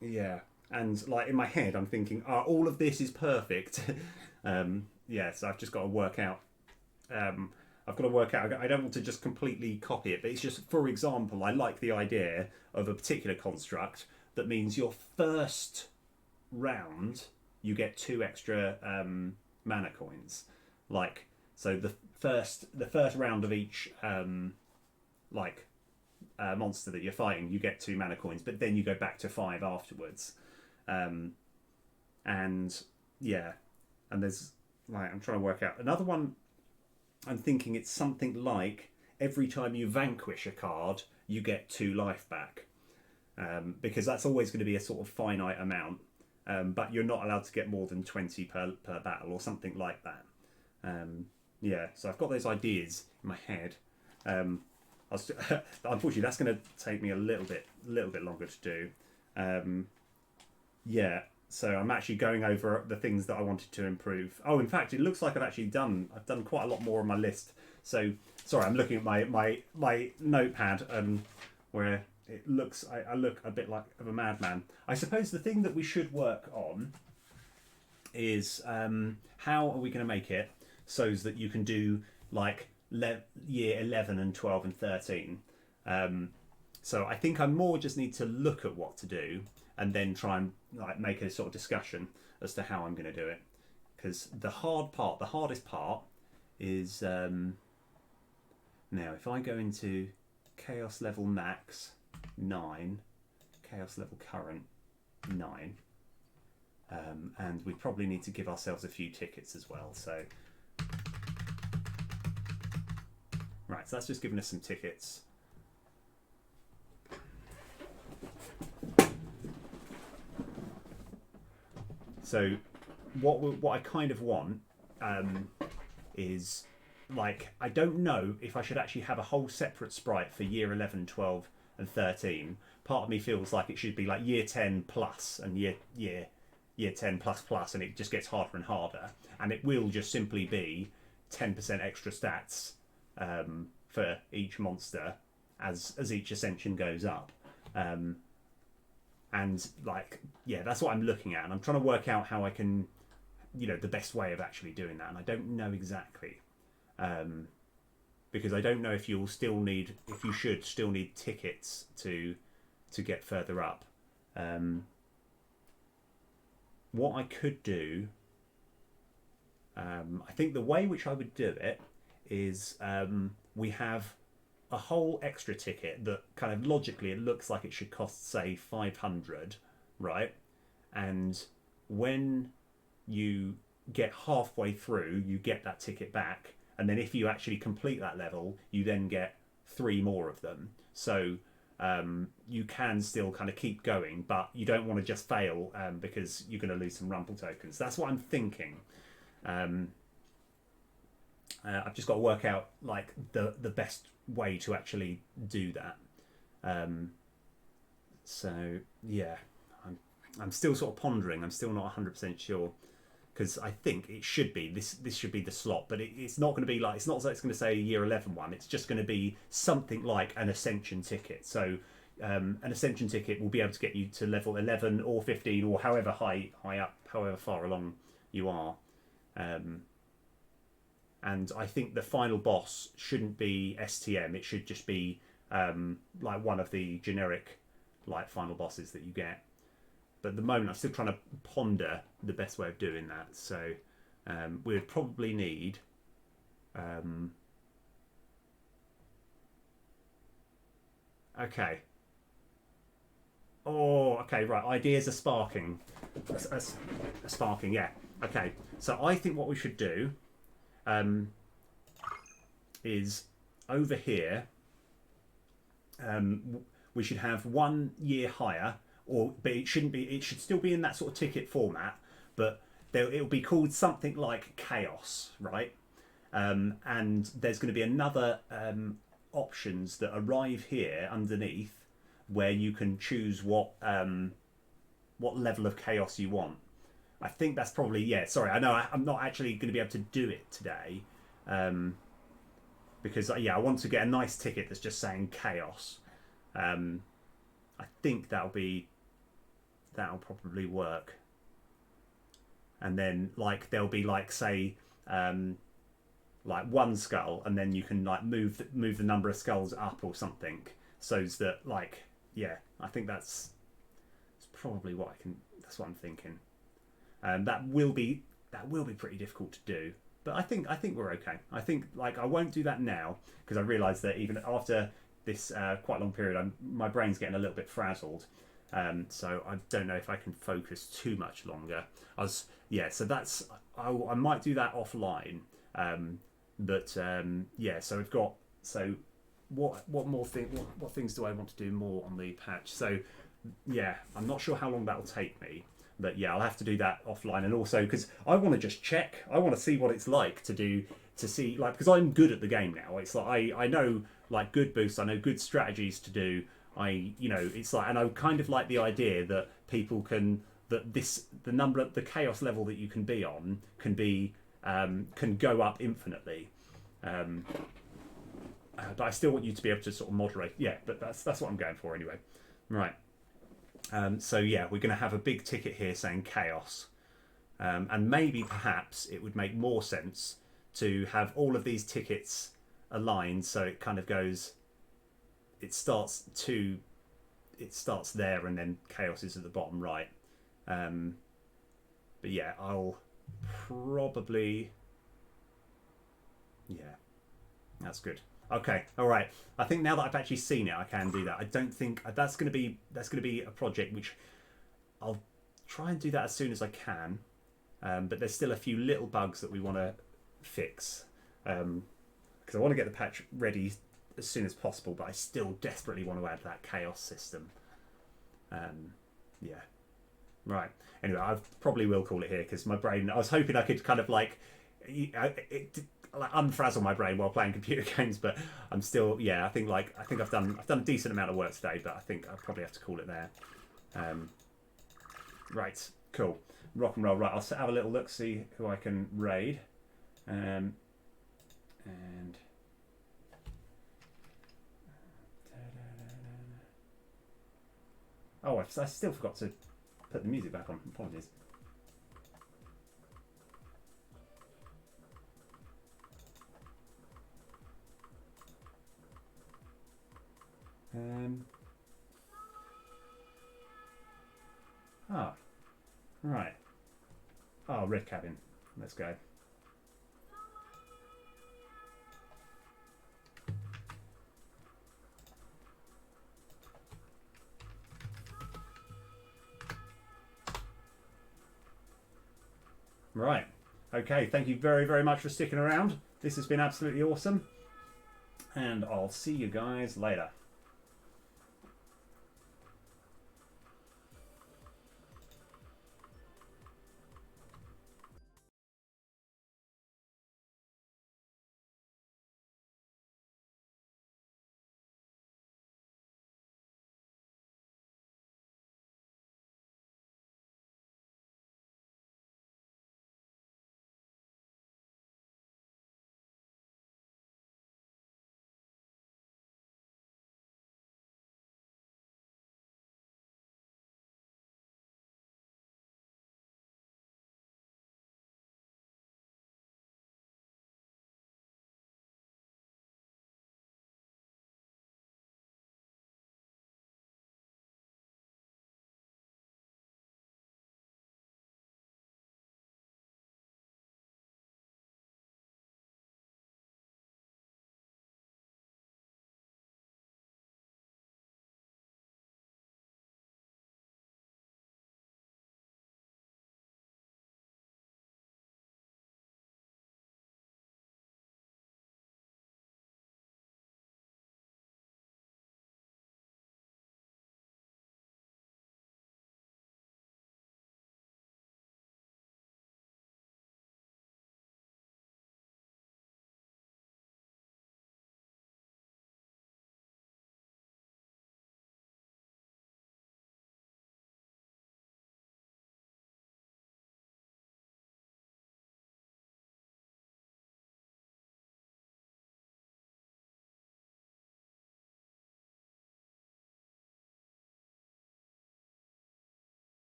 yeah, and like in my head I'm thinking, oh, all of this is perfect. Yeah, so I've just got to work out. I've got to work out. I don't want to just completely copy it, but it's just, for example, I like the idea of a particular construct that means your first round you get 2 extra mana coins. Like, so the first round of each monster that you're fighting, you get 2 mana coins, but then you go back to 5 afterwards. And yeah, and there's like, I'm trying to work out another one. I'm thinking it's something like every time you vanquish a card, you get 2 life back, because that's always going to be a sort of finite amount, but you're not allowed to get more than 20 per battle or something like that. Yeah, so I've got those ideas in my head. Unfortunately, that's going to take me a little bit longer to do. Yeah, so I'm actually going over the things that I wanted to improve. Oh, in fact, it looks like I've done quite a lot more on my list. So sorry, I'm looking at my notepad where it looks I look a bit like of a madman. I suppose the thing that we should work on is how are we going to make it so that you can do like year 11 and 12 and 13. So I think I more just need to look at what to do and then try and like make a sort of discussion as to how I'm going to do it. Because the hardest part is now if I go into Chaos level max 9, Chaos level current 9, and we probably need to give ourselves a few tickets as well. So right, so that's just giving us some tickets. So what I kind of want is, like, I don't know if I should actually have a whole separate sprite for year 11, 12 and 13. Part of me feels like it should be like year 10 plus and year 10 plus plus, and it just gets harder and harder, and it will just simply be 10% extra stats for each monster as each ascension goes up. And like, yeah, that's what I'm looking at, and I'm trying to work out how I can, the best way of actually doing that, and I don't know exactly, because I don't know if you should still need tickets to get further up. What I could do, I think the way which I would do it is we have a whole extra ticket that kind of logically it looks like it should cost, say, 500, right? And when you get halfway through, you get that ticket back, and then if you actually complete that level, you then get 3 more of them. So you can still kind of keep going, but you don't want to just fail because you're going to lose some rumble tokens. That's what I'm thinking. I've just got to work out like the best way to actually do that. So yeah, I'm still sort of pondering. I'm still not 100% sure, because I think it should be this should be the slot, but it's not going to be like, it's not like it's going to say a year 11 one. It's just going to be something like an ascension ticket. So an ascension ticket will be able to get you to level 11 or 15 or however high up, however far along you are. And I think the final boss shouldn't be STM. It should just be like one of the generic like final bosses that you get. But at the moment, I'm still trying to ponder the best way of doing that. So we would probably need. Okay. Oh, okay, right. Ideas are sparking. Sparking, yeah. Okay. So I think what we should do is over here. We should have 1 year higher, but it shouldn't be. It should still be in that sort of ticket format, but it'll be called something like Chaos, right? And there's going to be another options that arrive here underneath, where you can choose what level of chaos you want. I think that's probably, yeah. Sorry, I know I'm not actually going to be able to do it today, because yeah, I want to get a nice ticket that's just saying chaos. I think that'll probably work. And then like there'll be like say like 1 skull, and then you can like move the number of skulls up or something, so that like yeah, I think that's probably what I can. That's what I'm thinking. That will be pretty difficult to do, but I think we're okay. I think like I won't do that now because I realise that even after this quite long period, my brain's getting a little bit frazzled. So I don't know if I can focus too much longer. So that's I might do that offline. But yeah, so we've got what things do I want to do more on the patch? So yeah, I'm not sure how long that'll take me, but yeah, I'll have to do that offline. And also because I want to just check, I want to see what it's like to see like, because I'm good at the game now. It's like I know like good boosts, I know good strategies to do. It's like, and I kind of like the idea that people can the chaos level that you can be on can go up infinitely, but I still want you to be able to sort of moderate. Yeah, but that's what I'm going for anyway. Right. So yeah, we're going to have a big ticket here saying chaos, and maybe perhaps it would make more sense to have all of these tickets aligned so it kind of goes. It starts there, and then chaos is at the bottom right. But yeah, I'll probably. Yeah, that's good. Okay, all right. I think now that I've actually seen it, I can do that. I don't think that's going to be a project which I'll try and do that as soon as I can. But there's still a few little bugs that we want to fix, because I want to get the patch ready as soon as possible. But I still desperately want to add that chaos system. Yeah. Right. Anyway, I probably will call it here because my brain. I was hoping I could kind of like unfrazzle my brain while playing computer games, but I'm still. Yeah, I think I've done a decent amount of work today, but I think I'll probably have to call it there. Right. Cool. Rock and roll. Right. I'll have a little look, see who I can raid, and. Oh, I still forgot to put the music back on. Apologies. Right. Oh, Red Cabin. Let's go. Right. Okay, thank you very, very much for sticking around. This has been absolutely awesome. And I'll see you guys later.